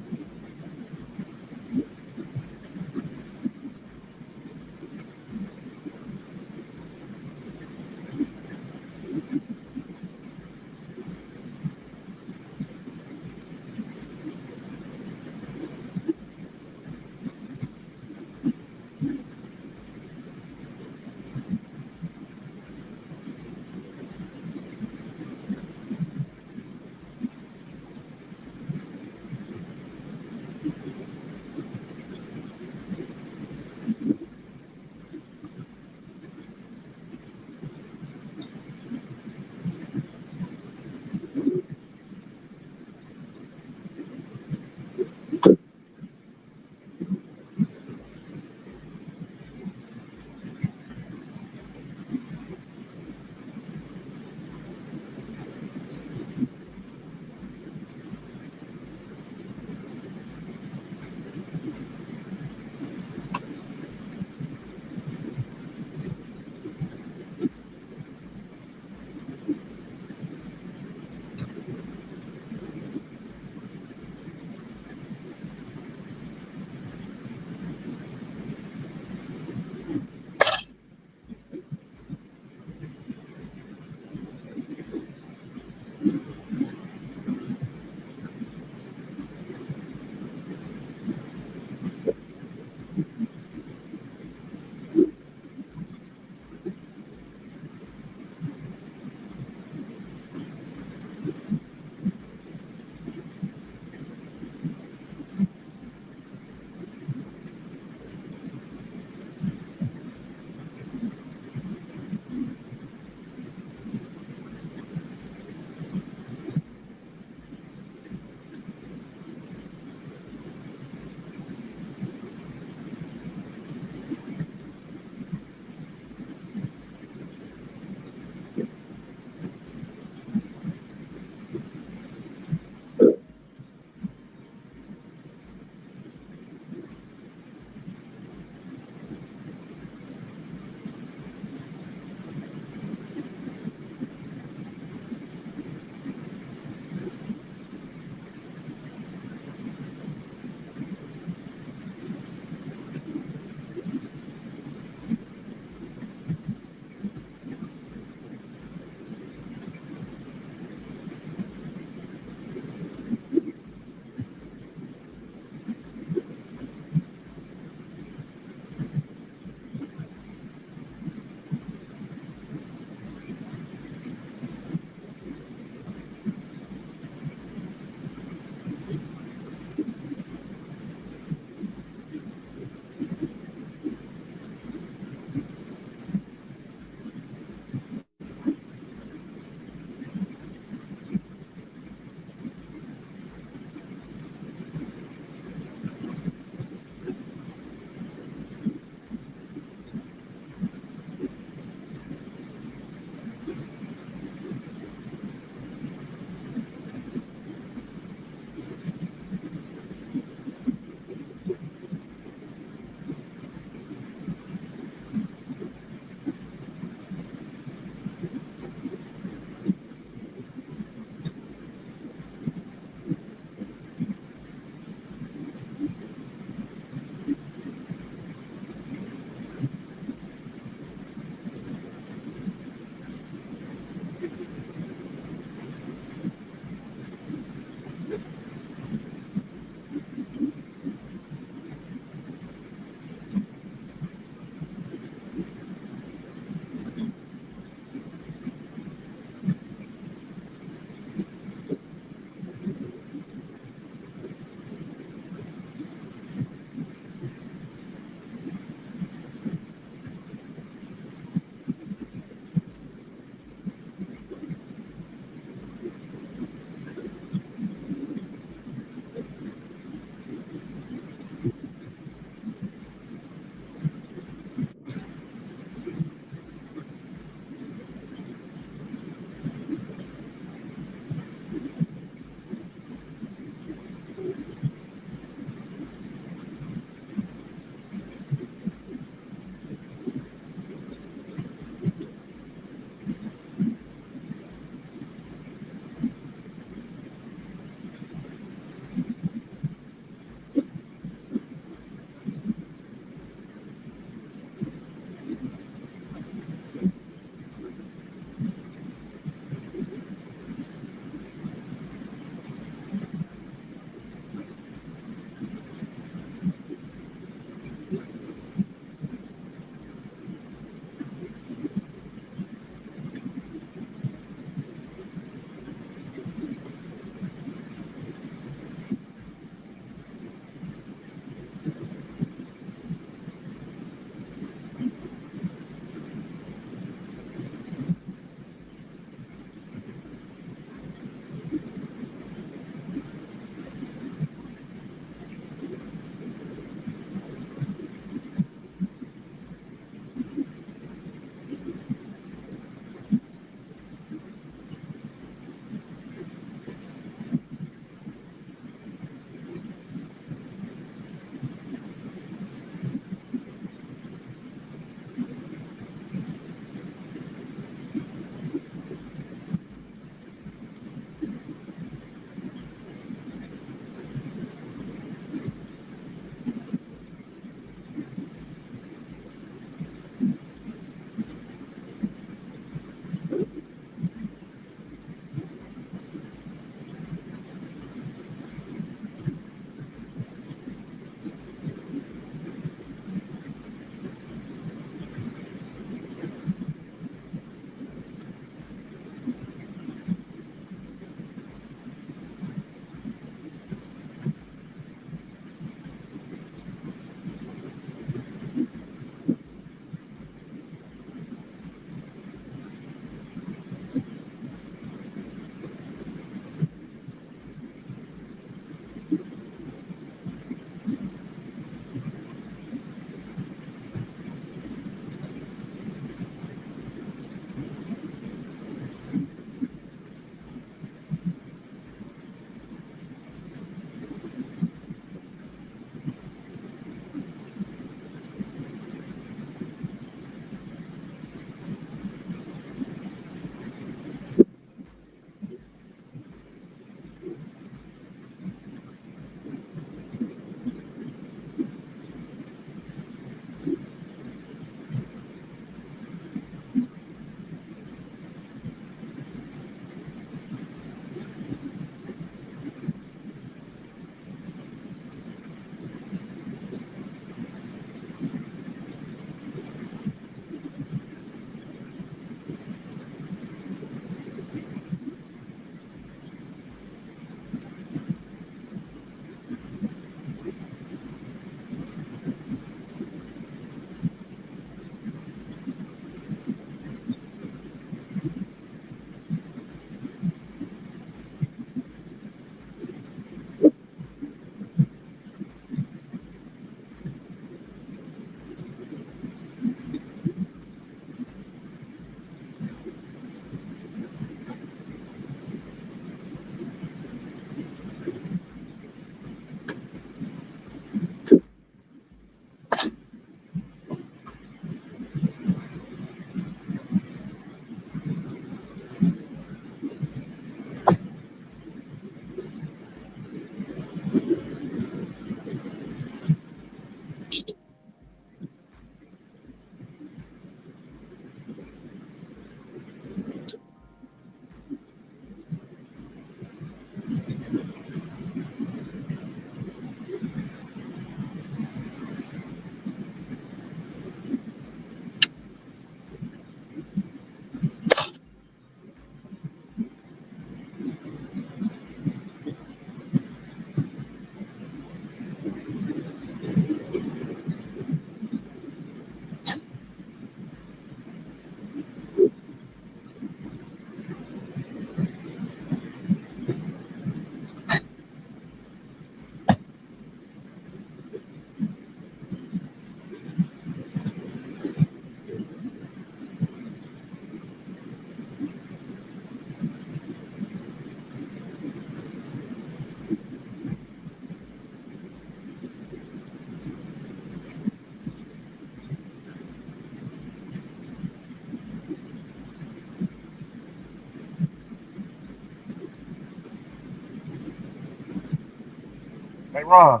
Ron.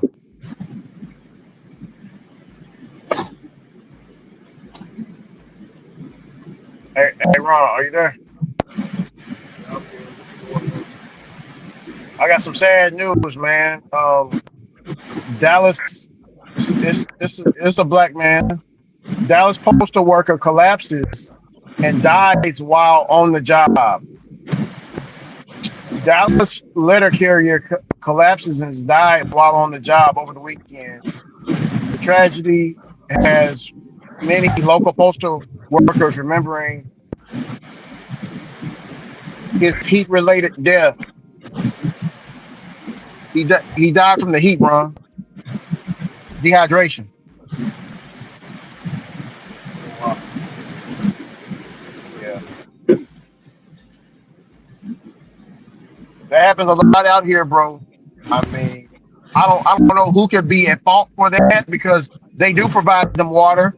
Hey, Ron, are you there? I got some sad news, man. Dallas, it's a black man. Dallas postal worker collapses and dies while on the job. Dallas letter carrier collapses and died while on the job over the weekend. The tragedy has many local postal workers remembering his heat-related death. He died from the heat, Ron. Dehydration. Yeah, that happens a lot out here, bro. I mean, I don't know who could be at fault for that because they do provide them water,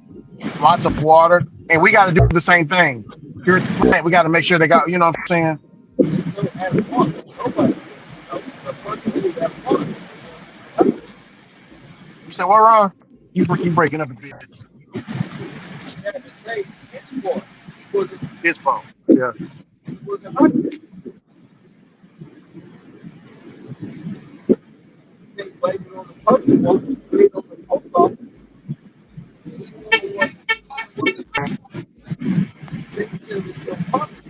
lots of water, and we got to do the same thing here at the plant. We got to make sure they got, you know what I'm saying? No, at fault. Nobody. The person who is at fault. You said what, Ron? You breaking up a bit. It's sad to say it's his fault. He wasn't. His fault. Yeah. He wasn't occupancy. They blame it on the person. Blame it on the post office. He wasn't taking care of himself properly.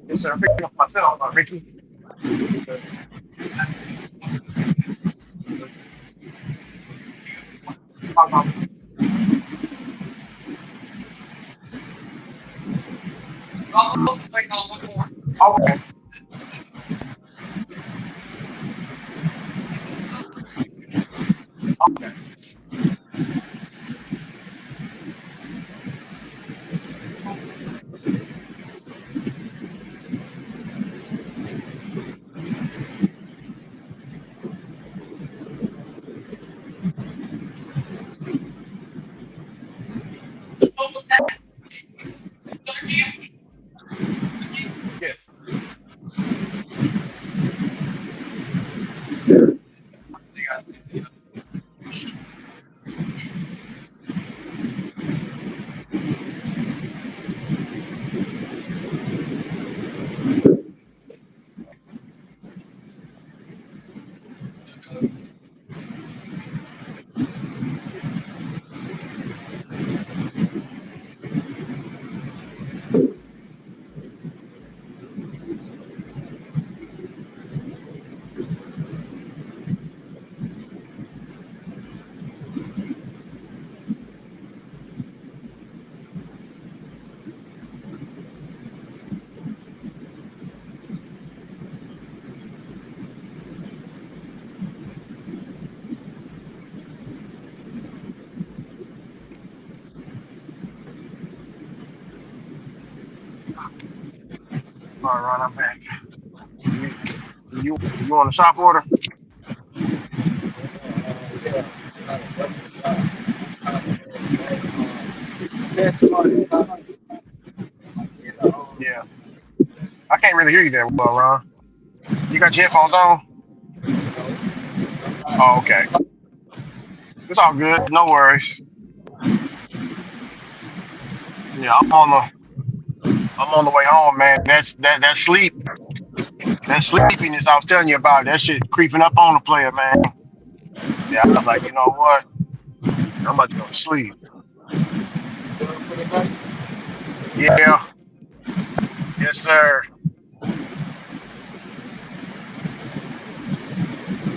Yes, sir. I'm picking up myself, Ricky. Okay. Okay. Yes. All right, Ron, I'm back. You you on the shop order? That's somebody Yeah. I can't really hear you that well, Ron. You got your headphones on? Oh, okay. It's all good. No worries. Yeah, I'm on the way home, man. That sleep, that sleepiness I was telling you about, that shit creeping up on the player, man. Yeah, I was like, you know what? I'm about to go to sleep. Yeah, yes, sir.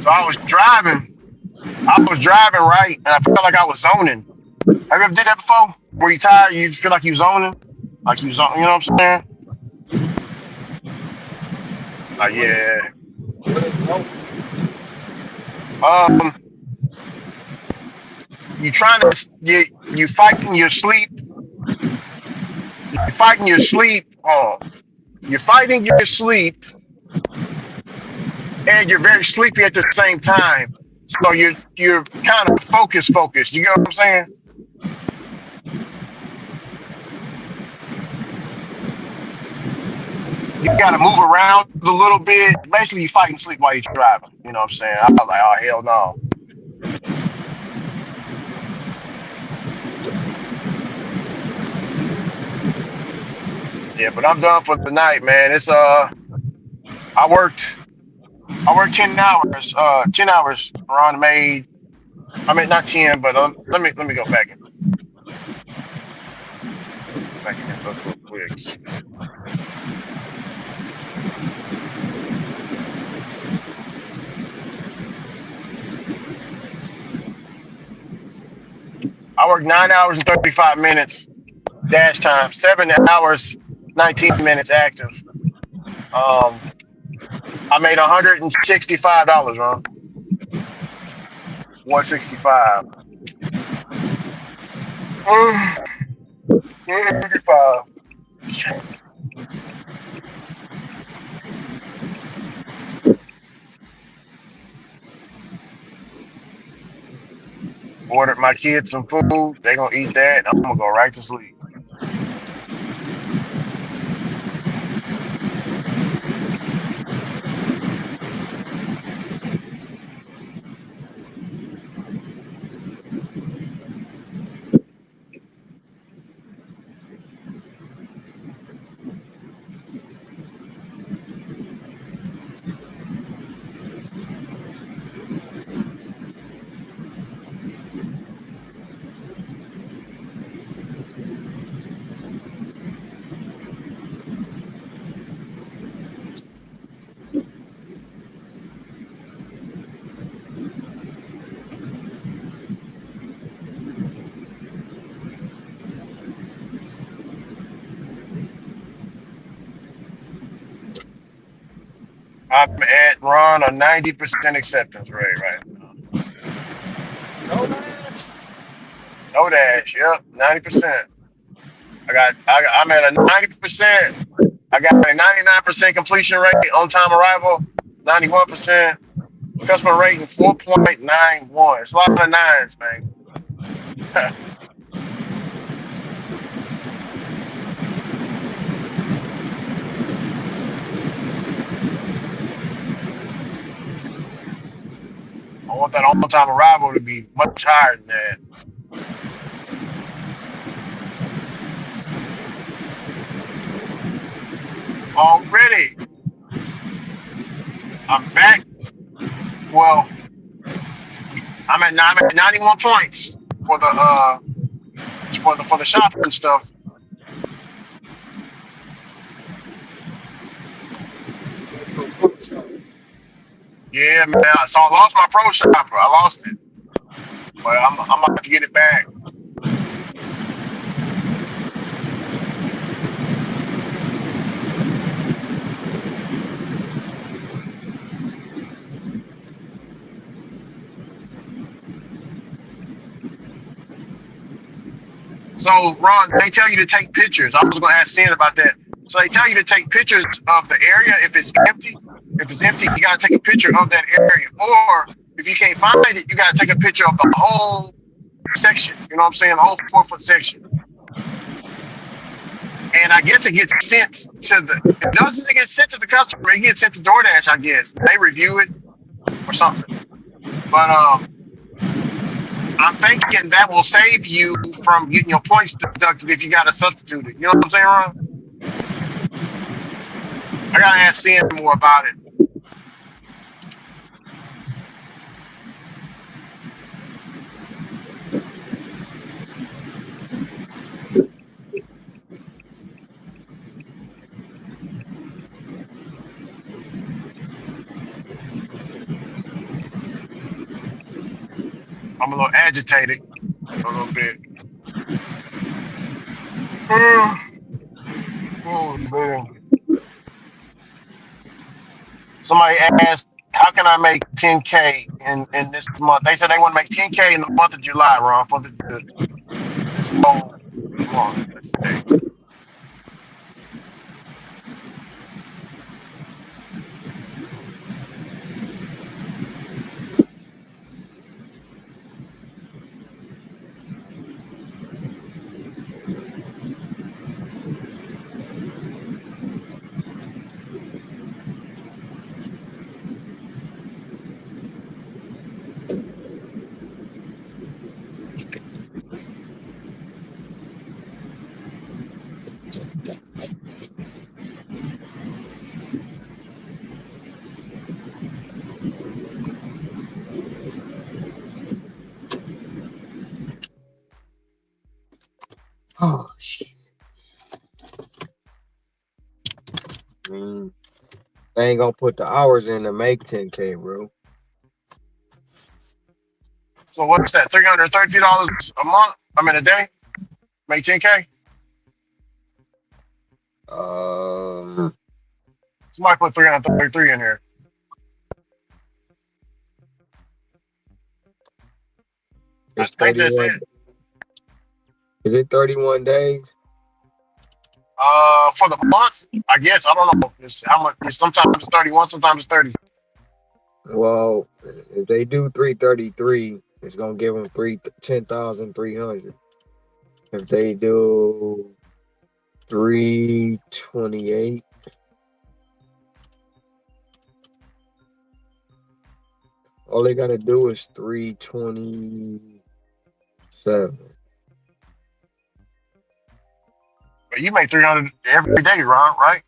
So I was driving right, and I felt like I was zoning. Have you ever did that before? Where you tired, you feel like you zoning, like you zone, you know what I'm saying? Yeah. Um, You trying to you fighting your sleep. You fighting your sleep. You're fighting your sleep, and you're very sleepy at the same time. So you're kind of focused. You get what I'm saying? You got to move around a little bit. Basically, you fighting sleep while you're driving. You know what I'm saying? I was like, oh hell no. Yeah, but I'm done for the night, man. It's I worked I worked 10 hours. 10 hours. Ron made. I mean not 10, but let me go back in and look real quick. I worked 9 hours and 35 minutes dash time. 7 hours, 19 minutes active. Um, I made $165, Ron. 165. 165. Ordered my kids some food. They gonna eat that. I'm gonna go right to sleep. I'm at Ron a 90% acceptance rate right now. No dash. Yep, 90%. I'm at a 90%. I got a 99% completion rate, on time arrival, 91%. Customer rating 4.91. It's a lot of nines, man. I want that on time arrival to be much higher than that. Already, I'm back. Well, I'm at 91 points for the shopping stuff. Yeah, man. So I lost my pro shopper. I lost it, but I'm about to get it back. So, Ron, they tell you to take pictures. I was going to ask Sin about that. So they tell you to take pictures of the area if it's empty. If it's empty, you got to take a picture of that area. Or if you can't find it, you got to take a picture of the whole section. You know what I'm saying? The whole 4 foot section. And I guess it gets sent to it doesn't get sent to the customer. It gets sent to DoorDash, I guess. They review it or something. But I'm thinking that will save you from getting your points deducted if you got to substitute it. You know what I'm saying, Ron? I gotta ask Sin more about it. I'm a little agitated, a little bit. Oh man. Somebody asked, how can I make 10K in this month? They said they want to make 10K in the month of July, Ron. For the so hold on, let's see. Oh shit. I mean, they ain't gonna put the hours in to make 10K, bro. So what's that? $333 a month? I mean a day? Make 10K? Um, Somebody put 333 in here. I it's think that's 31. it. Is it 31 days? For the month, I guess I don't know. It's how much? Sometimes it's 31, sometimes it's 30. Well, if they do 333, it's gonna give them 10,300. If they do 328, all they gotta do is 327. But you make 300 every day, Ron, right?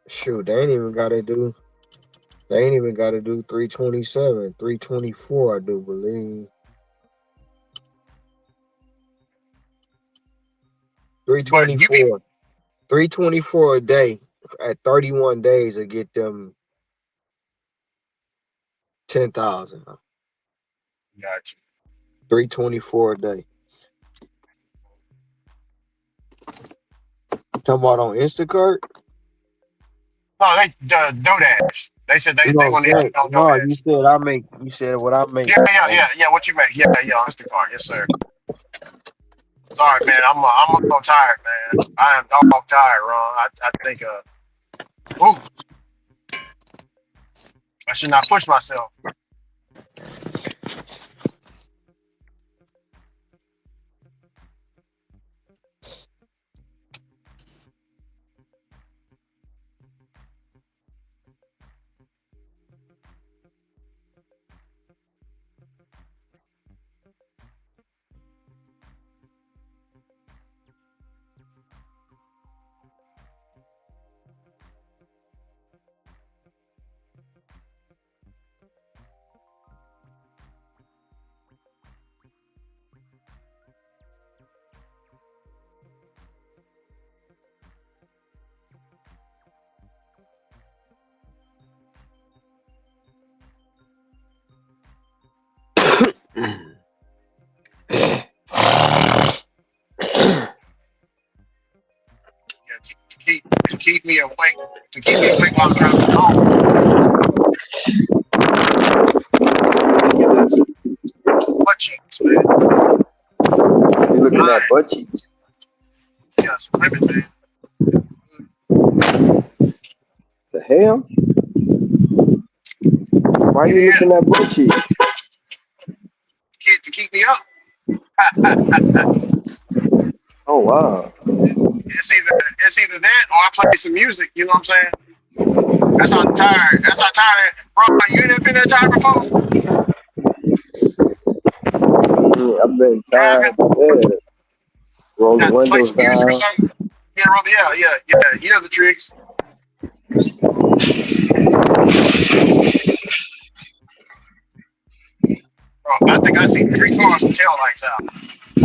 Shoot, they ain't even gotta do 327, 324, I do believe. But you be 324. 324 a day at 31 days to get them 10,000. got you. 324 a day. Talking about on Instacart? No, they DoorDash. They said they No, want to hit you on no, you DoorDash. said you said what I make. Yeah. What you make? Yeah. On Instacart, yes, sir. Sorry, man. I'm a little tired, man. I am dog tired, Ron. I think ooh, I should not push myself. Yeah, to keep me awake, while I'm driving home. Yeah, that's butt cheeks, man. You looking at Right. butt cheeks? Yeah, some women, man. The hell? Why you Yeah. looking at butt cheeks? To keep me up. Oh wow. It's either that or I play some music. You know what I'm saying? That's how tired. Bro, you ain't never been that tired before? I've been tired. Driving, Yeah. Roll the got to play windows some music or down. something. Yeah, brother. Yeah. You know the tricks. Bro, I think I see 3 cars with tail lights out.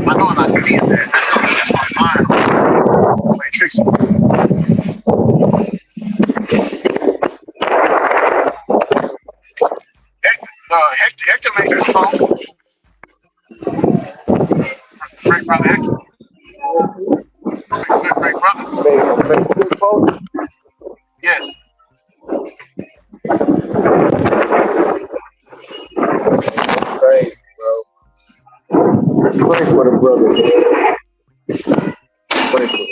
I know I'm not seeing that. That's my mind playing tricks on me. Hector makes good phone. Great brother Hector. Great brother. Make Facebook post. Yes. for the brother, man. Pray for him.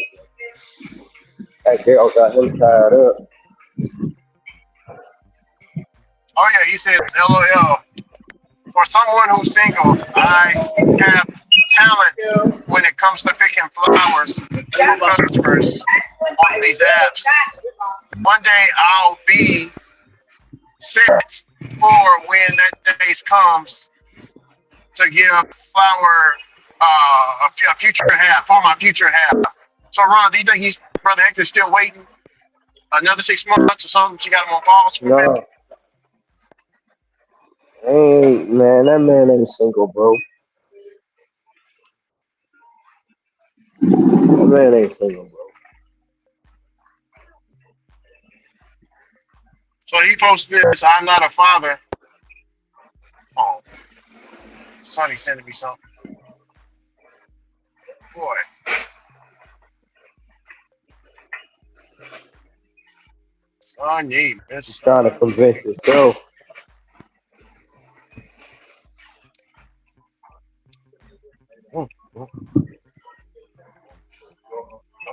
That girl got him tied up. Oh yeah, he says, LOL. For someone who's single, I have talent when it comes to picking flowers for customers on these apps. One day I'll be set for when that day comes to give flower a future half for my future half. So Ron, do you think he's brother Hector's still waiting another 6 months or something? She got him on pause for a minute. No, ain't man. That man ain't single, bro. That man ain't single, bro. So he posted this, I'm not a father. Oh, Sonny sending me something. Boy. Sonny, He's miss trying to convince himself. I'll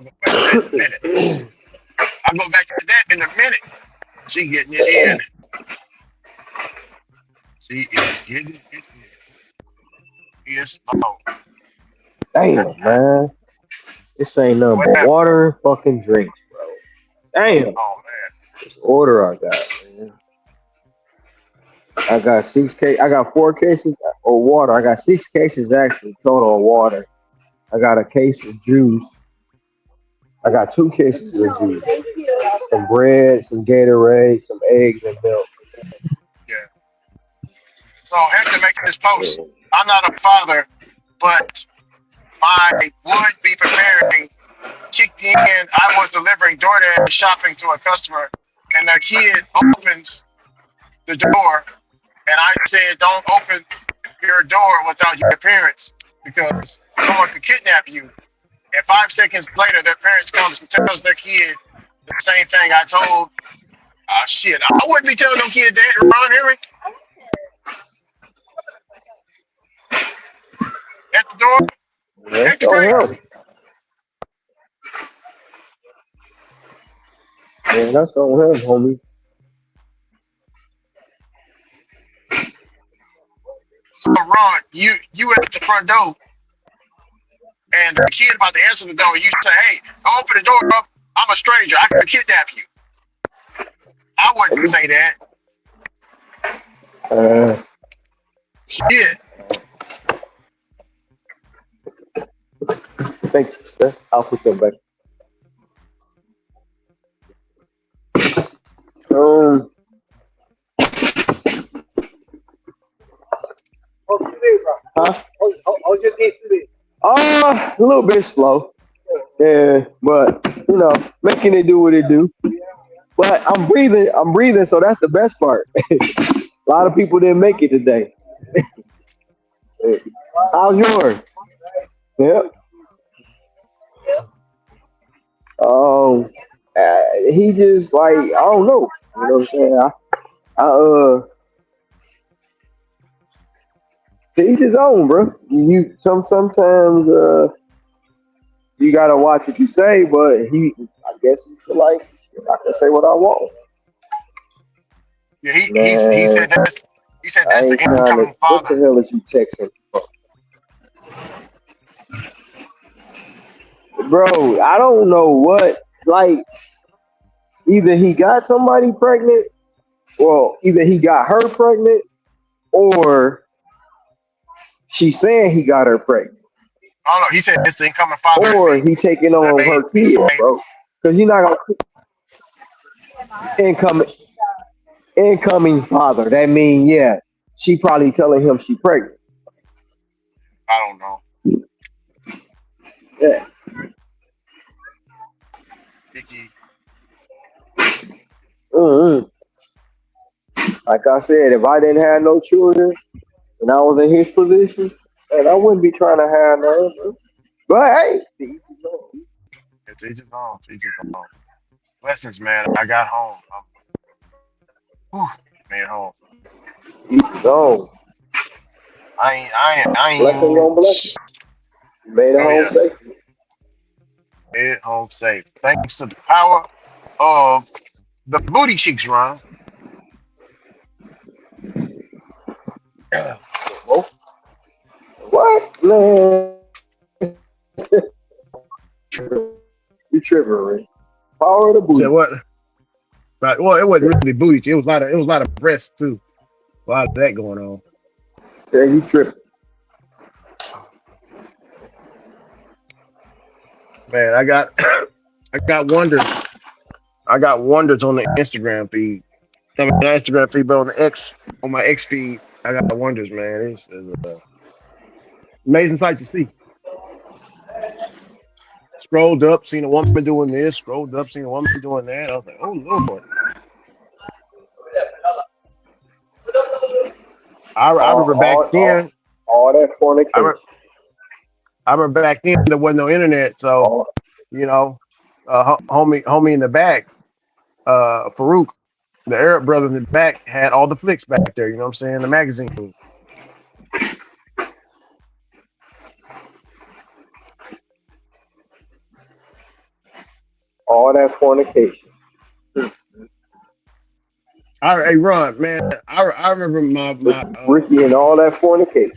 go back to that in a minute. I'll go back to that in a minute. She getting it in. She is getting it in. Yes, no. Damn, man. This ain't nothing but Whatever. water and fucking drinks, bro. Damn. Oh man. This order I got, man. I got 6 I got 4 cases of water. I got 6 cases actually total of water. I got a case of juice. I got 2 cases of juice. Some bread, some Gatorade, some eggs and milk. Yeah. So Hector makes this post. Yeah. I'm not a father, but my would be preparing kicked in. I was delivering DoorDash shopping to a customer, and their kid opens the door, and I said, "Don't open your door without your parents, because someone could kidnap you." And 5 seconds later, their parents comes and tells their kid the same thing I told. Shit, I wouldn't be telling no kid that. Ron Henry at the door. That's Hector on him. crazy. Man, that's on him, homie. So Ron, you at the front door, and the kid about to answer the door, and you say, "Hey, open the door up. I'm a stranger. I could kidnap you." I wouldn't say that. Shit. Thank you, sir. I'll put them back. Um, huh? How's your day today? A little bit slow. Yeah, but you know, making it do what it do. But I'm breathing. I'm breathing, so that's the best part. A lot of people didn't make it today. How's yours? Yep. Um, he just like I don't know. You know what I'm saying? I to each his own, bro. Sometimes you gotta watch what you say, but I guess he feel like I can say what I want. Yeah, he Man, said that's I the ain't trying to. incoming What the father. hell is you texting, bro? I don't know what. Like, either he got somebody pregnant, well, either he got her pregnant, or she's saying he got her pregnant, I don't know. He said it's the incoming father in or me. he taking That on made her me kid, say, bro. Because you're not gonna incoming incoming father. That mean, yeah, she probably telling him she pregnant. I don't know. Yeah. Vicky. Mm-hmm. Like I said, if I didn't have no children and I was in his position, and I wouldn't be trying to have none. Bro. But hey, It's his home. It's his home. Blessings, man. I got home. Whew, made it home. each his own. I Blessing on ain't. blessing. You made it Oh home yeah, safe. head home safe. Thanks to the power of the booty cheeks, Ron. Oh, what? Man. You tripping, Ray. Power of the Said booty. what? Right. Well, it wasn't really booty. It was a lot of breasts too. A lot of that going on. Yeah, you tripping. Man, I got I got wonders. I got wonders on the Instagram feed. I mean, not Instagram feed, but on my X feed, I got wonders, man. It's amazing sight to see. Scrolled up, seen a woman doing this. Scrolled up, seen a woman doing that. I was like, oh Lord. I All, remember back all, then. all, all that I fornication. remember, I remember back then there wasn't no internet, so All, you know, homie in the back, Farouk, the Arab brother in the back, had all the flicks back there. You know what I'm saying? The magazine. all that fornication. Hey, Ron, man, I remember Ricky and all that fornication.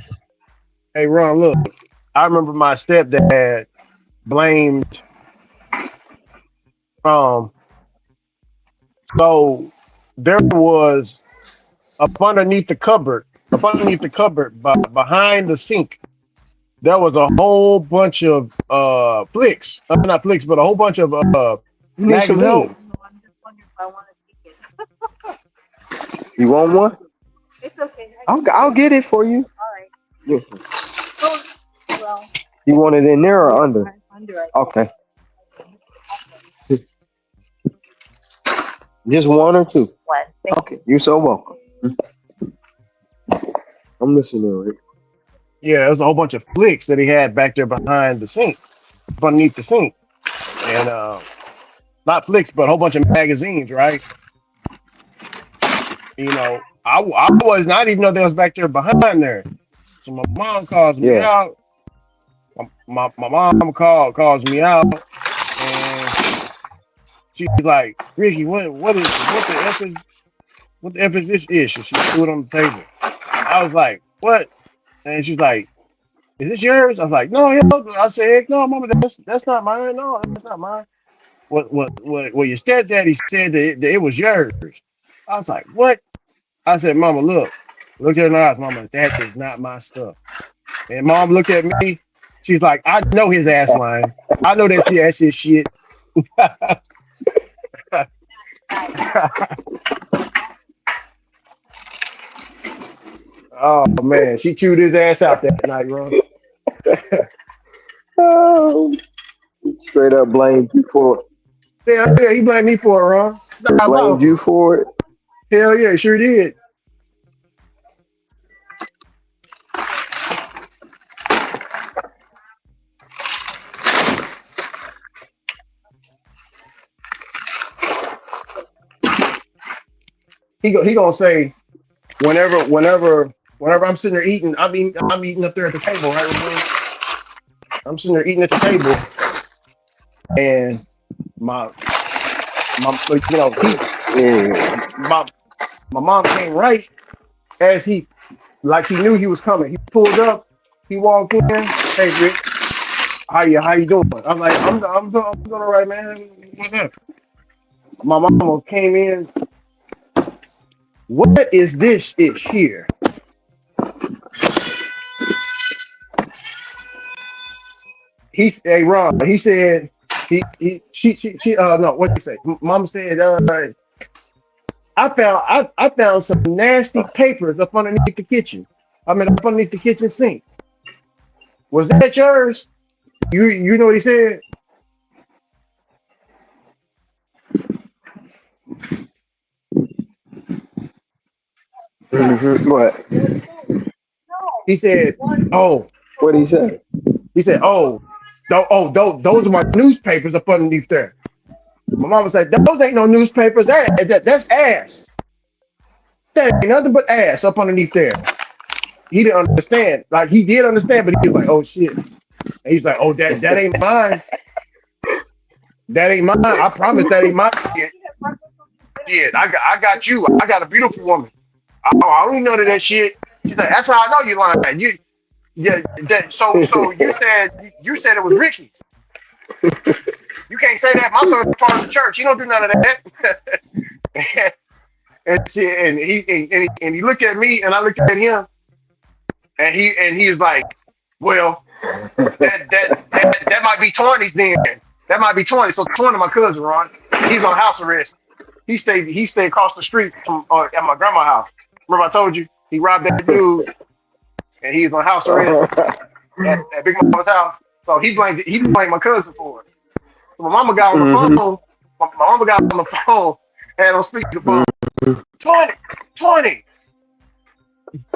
hey, Ron, look, I remember my stepdad blamed, um, so there was up underneath the cupboard, behind the sink, there was a whole bunch of flicks, not flicks, but a whole bunch of You need some help? magazines. No, I'm just wondering if I want to take it. You want one? It's okay. I'll get it for you. All right. Yeah. Oh, well, You want it in there or yes, under? I'm under it. Okay. Just one or two? What? Okay. You're so welcome. I'm listening, Rick. Yeah, there was a whole bunch of flicks that he had back there behind the sink, underneath the sink, and not flicks, but a whole bunch of magazines, right? You know, I was not even know they was back there behind there. So my mom calls me Yeah. out. My mom calls me out, and she's like, Ricky, what the F is this issue? She threw it on the table. I was like, what? And she's like, is this yours? I was like, no, hell, I said, heck no, mama, that's not mine. No, that's not mine. What your stepdaddy said that it was yours. I was like, what? I said, mama, look at her in the eyes, mama, that is not my stuff. And mom looked at me. She's like, I know his ass lying. I know that's his shit. Oh man, she chewed his ass out that night, bro. Oh, straight up blamed you for it. Yeah, he blamed me for it, Ron. Blamed you Diabolical. for it. Hell yeah, sure did. He gonna say whenever I'm sitting there eating, I'm eating up there at the table, right, Ramon? I'm sitting there eating at the table, and my he Yeah. my my mom came right as he like she knew he was coming. He pulled up, he walked in. Hey Rick, how you doing? I'm like I'm doing all right, man. What's up? My mama came in. What is this ish here? Hey Ron, he said he she no, what did he say? Mom said I found some nasty papers up underneath the kitchen. I mean up underneath the kitchen sink. Was that yours? You know what he said? What? He said, "Oh, What did he say? he said, those are my newspapers up underneath there." My mama said, "Those ain't no newspapers. That's ass. That ain't nothing but ass up underneath there." He didn't understand. Like he did understand, but he was like, "Oh shit." And he's like, "Oh, that ain't mine. That ain't mine. I promise that ain't mine shit. Shit, I got you. I got a beautiful woman. I don't even know that shit." She's like, "That's how I know you lying. You yeah. That so you said it was Ricky's. You can't say that. My son's part of the church. He don't do none of that." and he looked at me and I looked at him and he's like, "Well, that might be 20s then. That might be 20. So 20, my cousin Ron, he's on house arrest. He stayed across the street from at my grandma's house. Remember I told you he robbed that dude and he's on house arrest at Big Mama's house. So he blamed my cousin for it. So my mama got on the Mm-hmm. phone. My mama got on the phone and on speakerphone. 20, 20.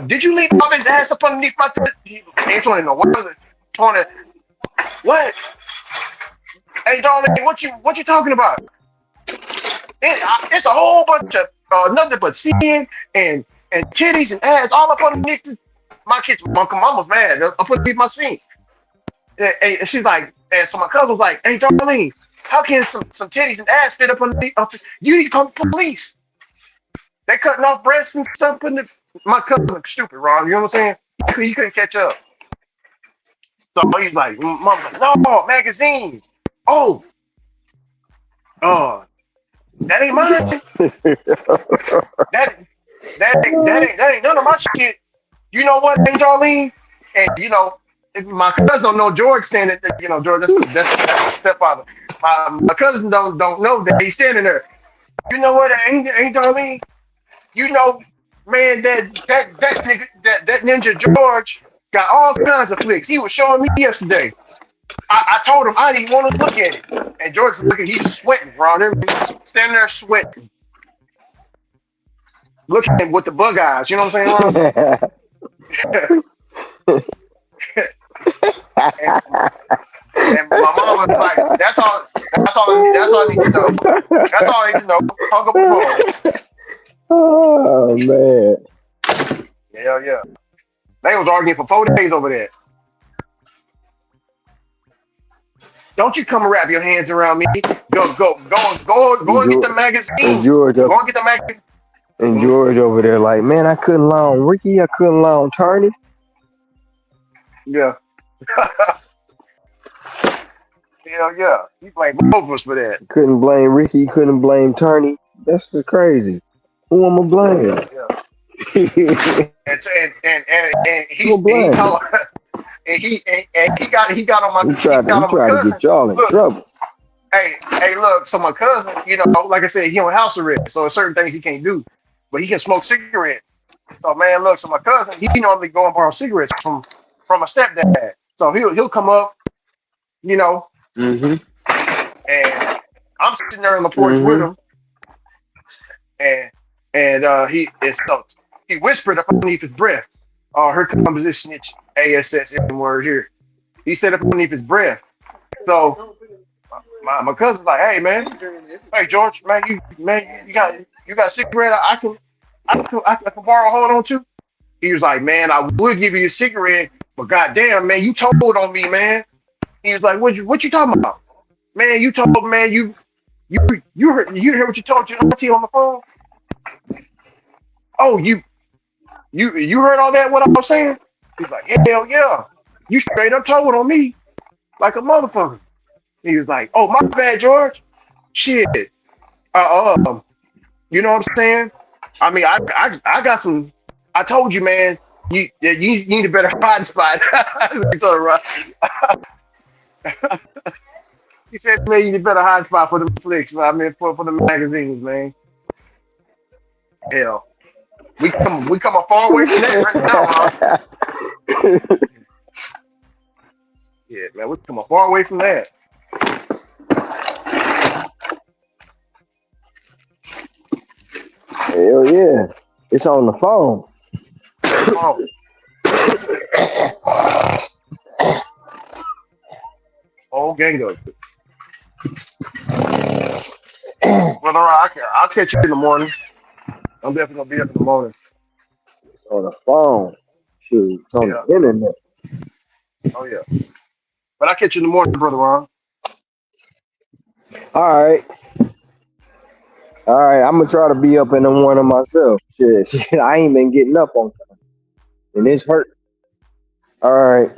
Did you leave all his ass up underneath my Ain't 20 no what was it? 20. What? Hey darling, what you talking about? It's a whole bunch of nothing but sin and titties and ass all up underneath my kitchen. My mom was mad. I put underneath my sink. And she's like, and so my cousin was like, "Hey Darlene, how can some titties and ass fit up underneath? You need to call the police. They cutting off breasts and stuff." My cousin looked stupid, Ron. You know what I'm saying? He couldn't catch up. So he's like, Mom's like, "No, magazines. Oh, uh, that ain't mine. That that ain't none of my shit. You know what, ain't Darlene?" And if my cousin don't know George standing there, George, that's my stepfather. My cousin don't know that he's standing there. You know what, ain't Darlene? You know, man, that nigga, that ninja George got all kinds of flicks. He was showing me yesterday. I told him I didn't want to look at it. And George is looking, he's sweating, Ron. Standing there sweating, looking with the bug eyes. You know what I'm saying, Ron? and, and my mom was like, That's all I need to know. That's all I need to know. Hung up the phone. Oh man. Yeah, yeah. They was arguing for 4 days over that. Don't you come and wrap your hands around me. Go and get the And magazines. George up Go and get the magazine. and George over there like, man, I couldn't loan Ricky, I couldn't loan Turney. Yeah. Hell yeah. You blame both of us for that. Couldn't blame Ricky, couldn't blame Turney. That's just crazy. Who am I Yeah, blame? yeah. Who And am I he blame? told and he got on He my tried to cousin. get y'all in Look, trouble. hey, look. So my cousin, like I said, he on house arrest. So there's certain things he can't do, but he can smoke cigarettes. So man, look. So my cousin, he normally go and borrow cigarettes from my stepdad. So he'll come up, you know, Mm-hmm. and I'm sitting there on the porch with Mm-hmm. him, and he whispered up underneath his breath, "Oh, here comes this snitch ASSM word here." He said up underneath his breath. So my cousin's like, "Hey man, hey George, man, you got a cigarette I can borrow, hold on to." He was like, "Man, I would give you a cigarette, but goddamn, man, you told on me, man." He was like, "What you talking about, man? You told, man, you heard what you told your auntie on the phone? Oh, you heard all that? What I was saying?" He's like, "Hell yeah, you straight up told on me like a motherfucker." He was like, "Oh, my bad, George. Shit. You know what I'm saying? I mean, I got some. I told you, man. You need a better hiding spot." He told her, right. He said, "Man, you need a better hiding spot for the flicks, man. I mean, for the magazines, man. Hell, we come a far away from that right now, Ron. Yeah, man, we come a far away from that. Hell yeah. It's on the phone. On the phone, whole gang of it. Well, all right, I'll catch you in the morning. I'm definitely gonna be up in the morning. It's on the phone. Shoot, it's on Yeah. the internet. Oh yeah. But I'll catch you in the morning, brother Ron. All right. All right. I'm gonna try to be up in the morning myself. Shit, I ain't been getting up on time, and it's hurt. All right.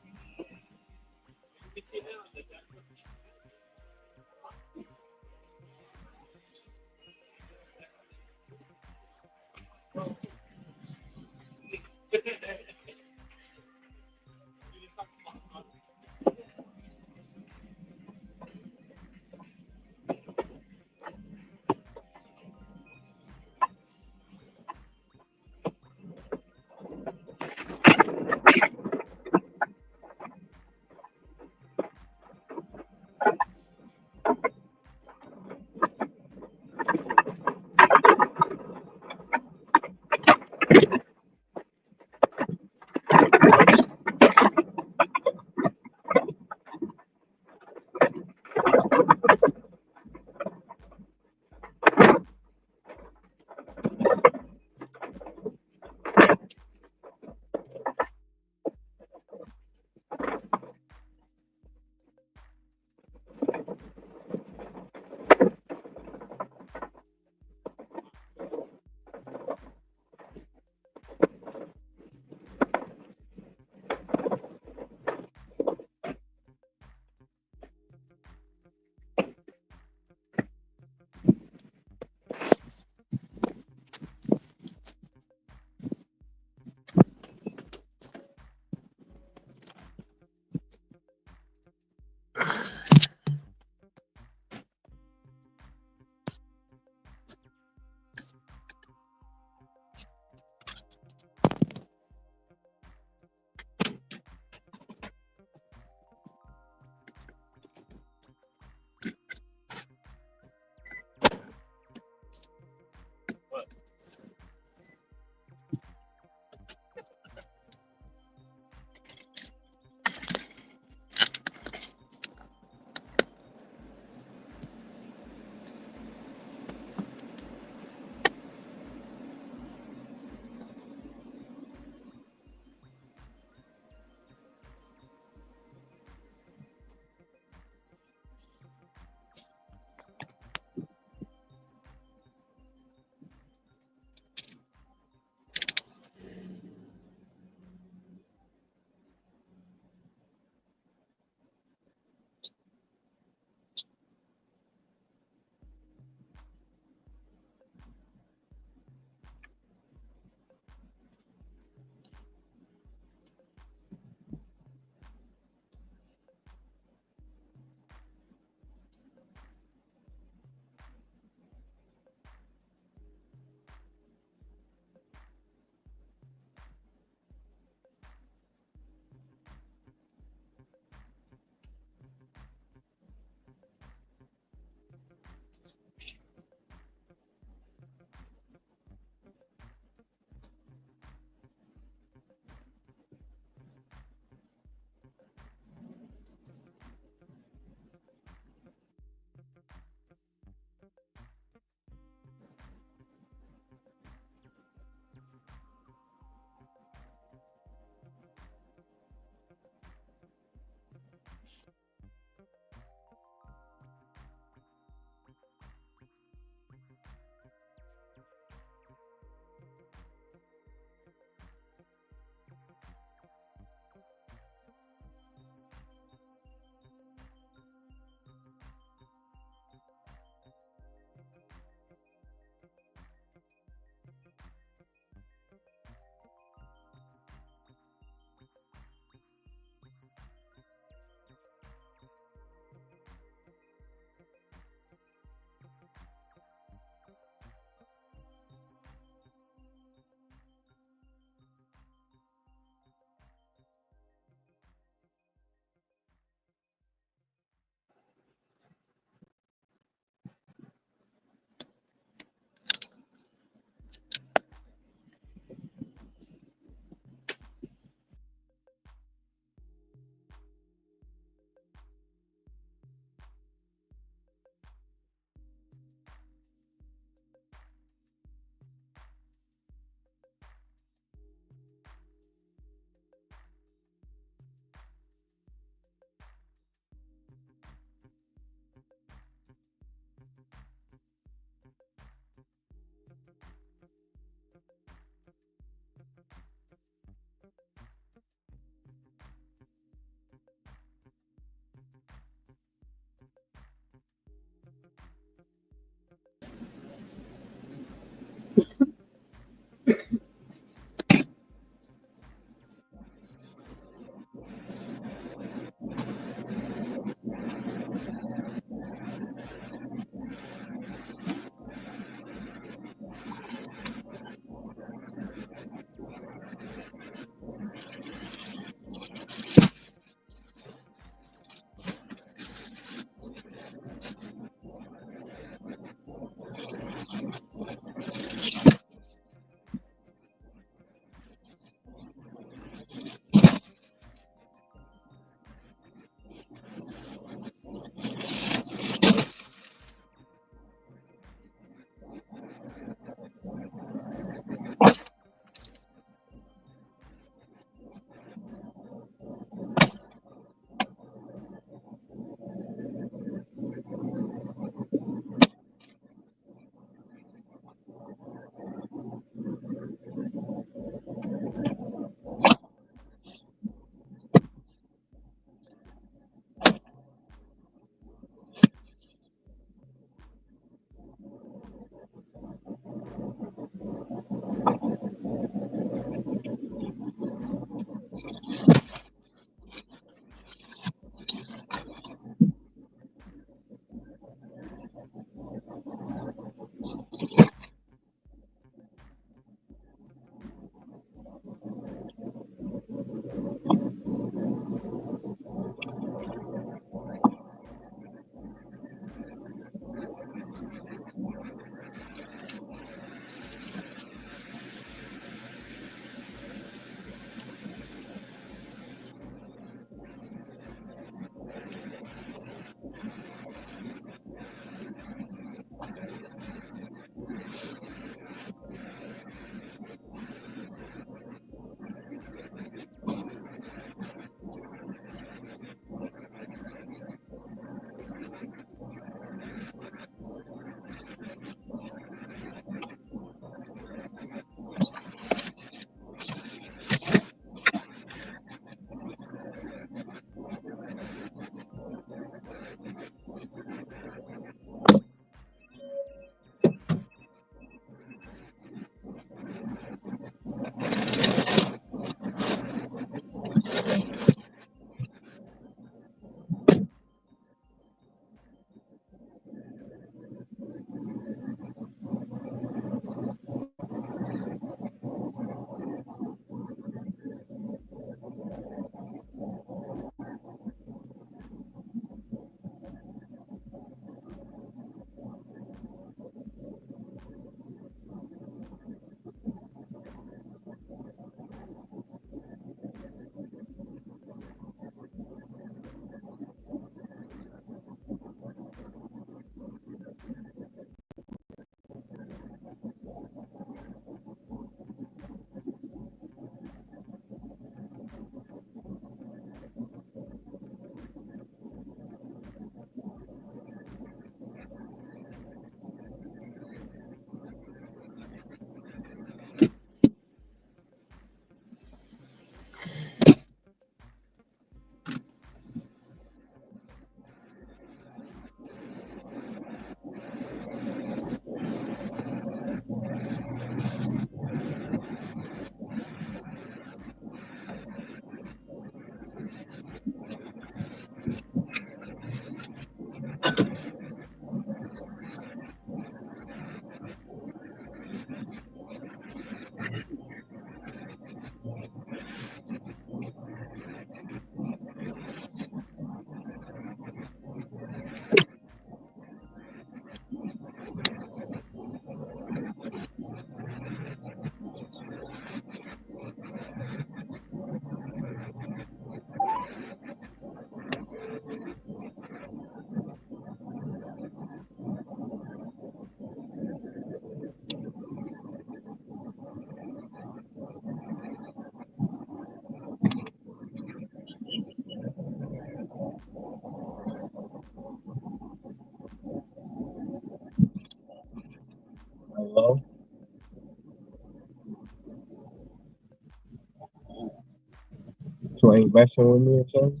You ain't messing with me or something?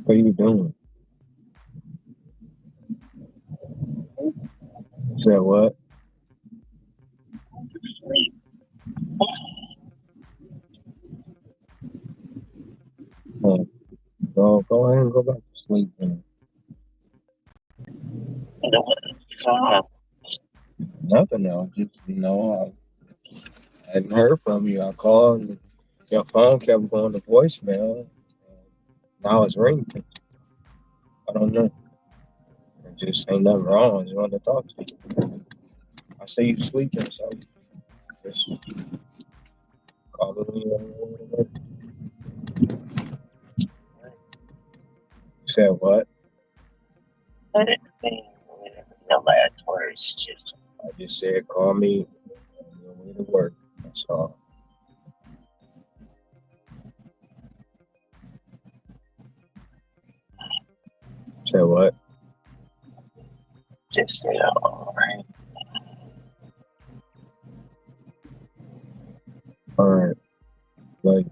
What are you doing? You said what? Uh, go ahead and go back to sleep. Man. Nothing else. Just I hadn't heard from you. I called. And your phone kept going to voicemail. Now it's ringing. I don't know. It just ain't nothing wrong. I just wanted to talk to you. I see you sleeping, so just call me when you. You said what? I just said call me on your way to work. That's all. Said what? All right. Like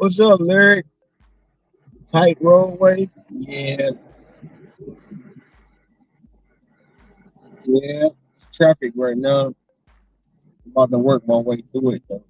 What's up, Lyric? Tight roadway? Yeah, yeah. Traffic right now. I'm about to work my way through it though.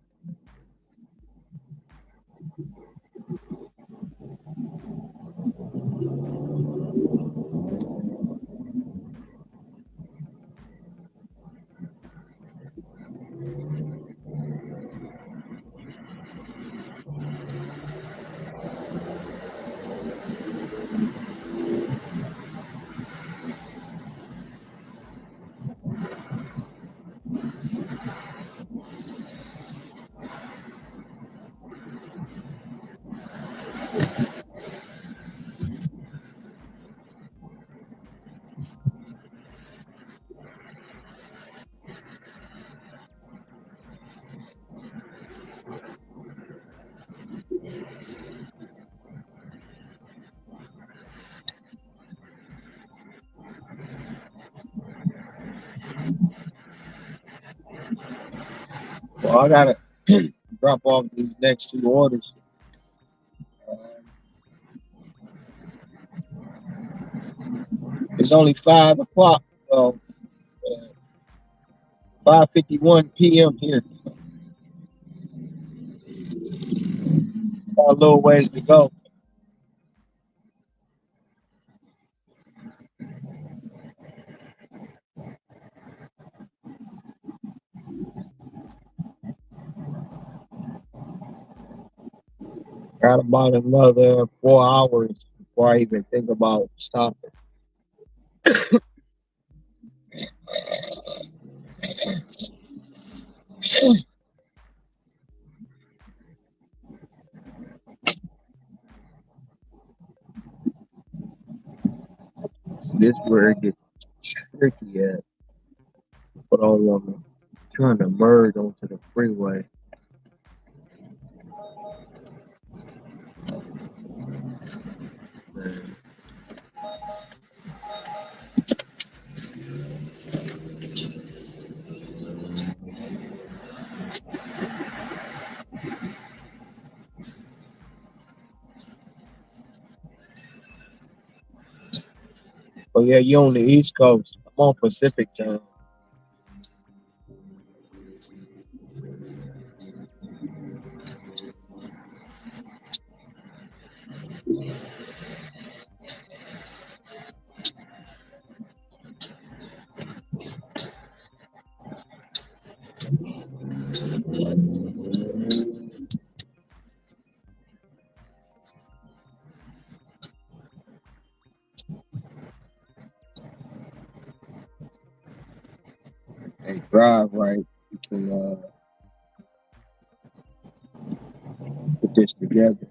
Well, I gotta drop off these next two orders. It's only 5 o'clock, so 5:51 p.m. here. Got a little ways to go. Got about another 4 hours before I even think about stopping. This where it gets tricky at. But I'm trying to merge onto the freeway. Man. But yeah, you on the East Coast. I'm on Pacific time. Hey, drive right. You can put this together.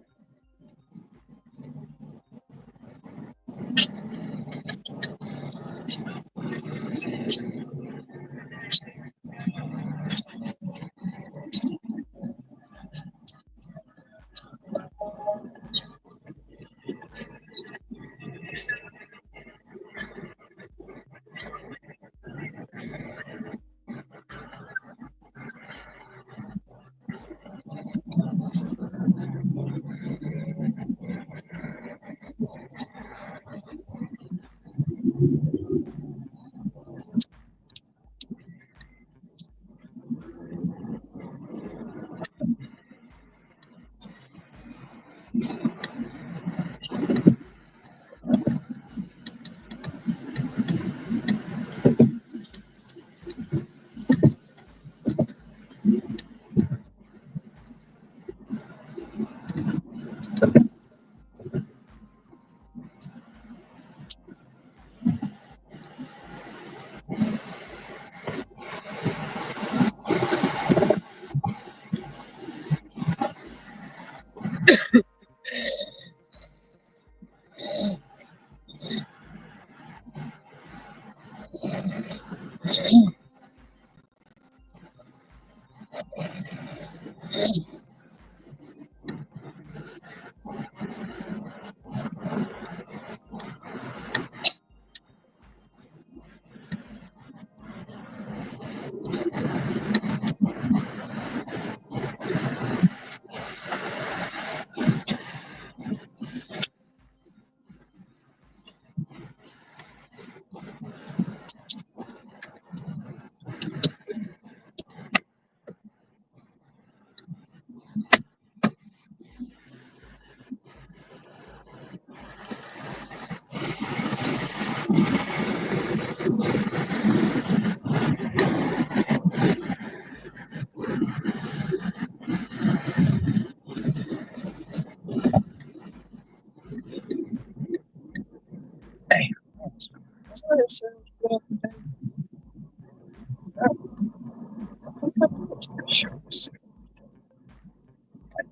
I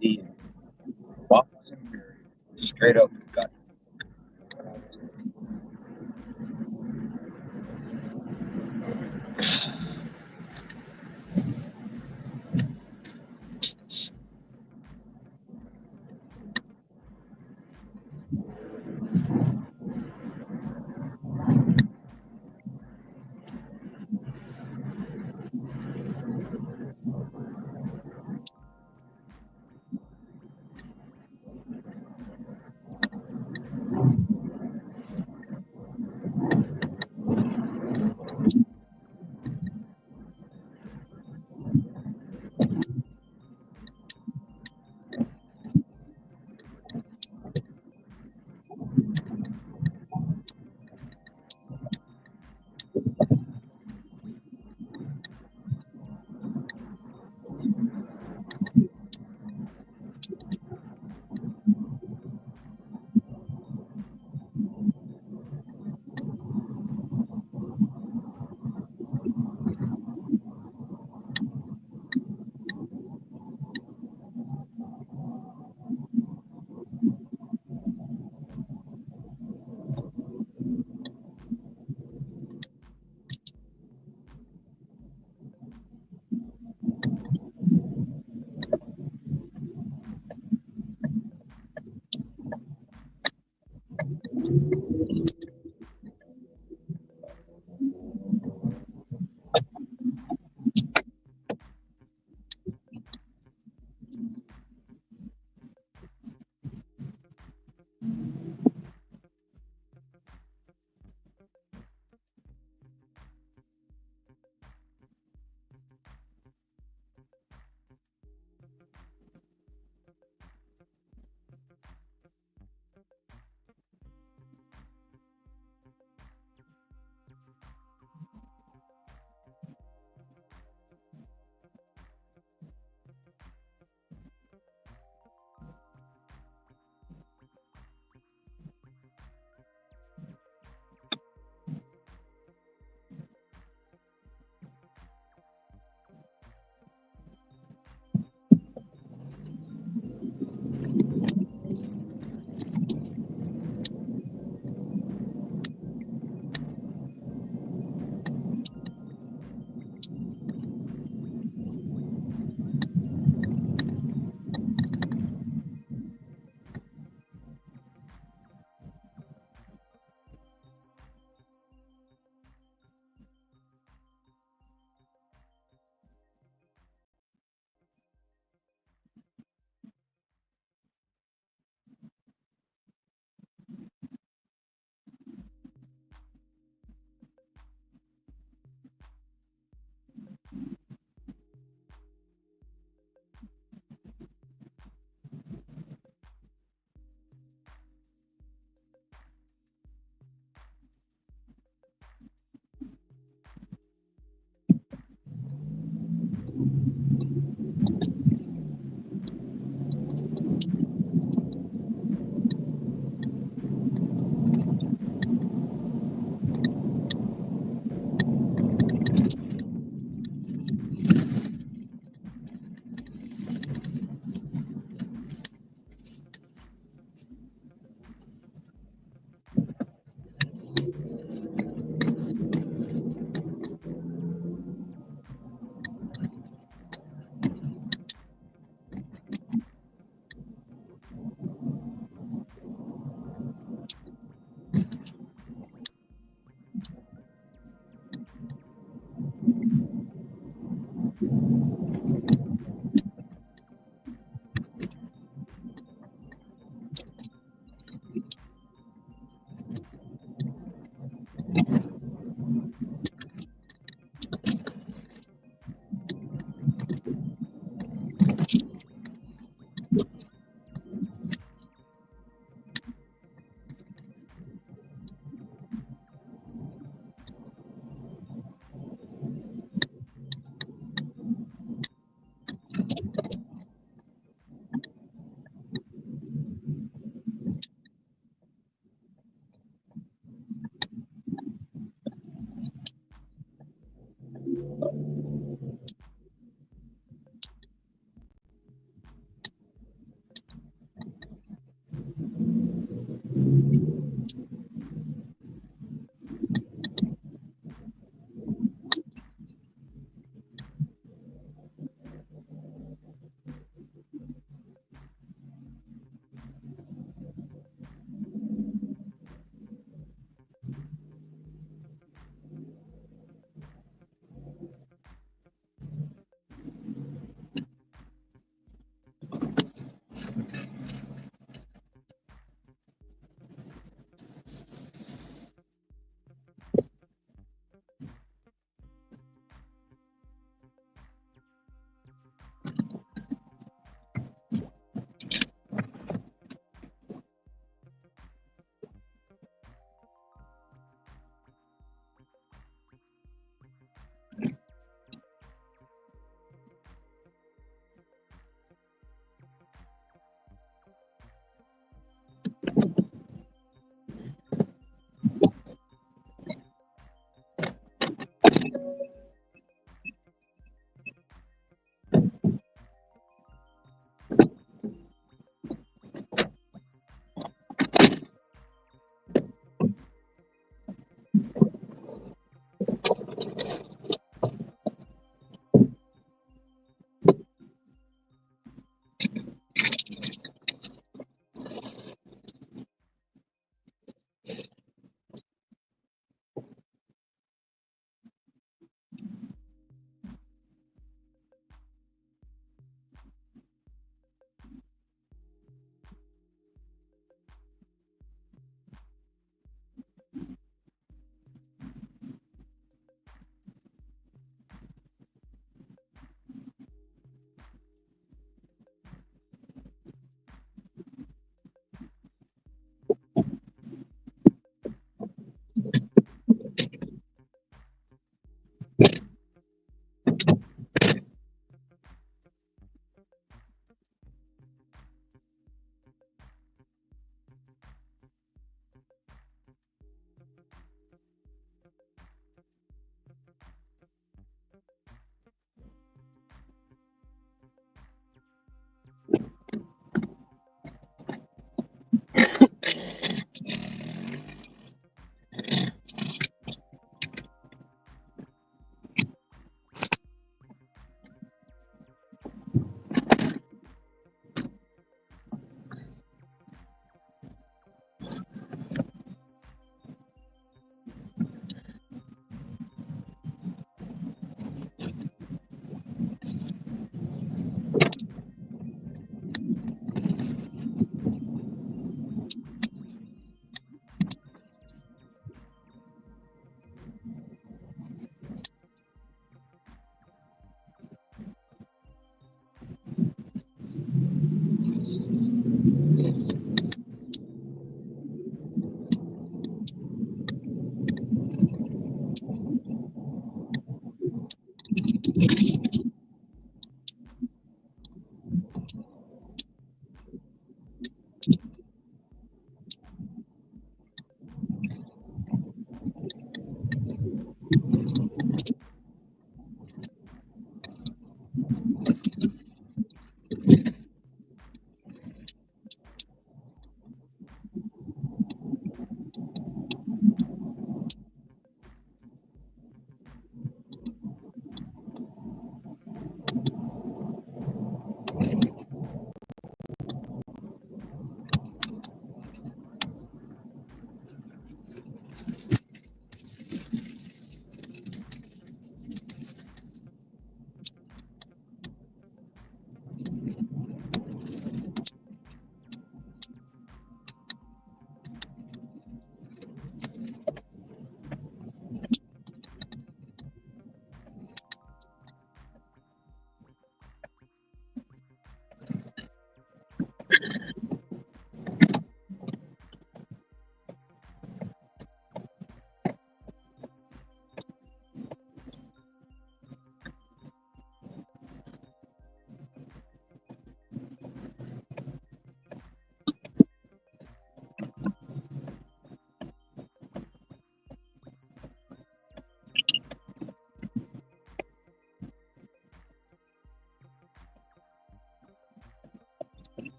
did. Waffles and berries. Straight up. Got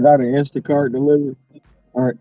I got an Instacart delivery. All right.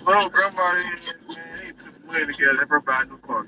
Oh, grandma, man, he put some money together. Let her buy a new car.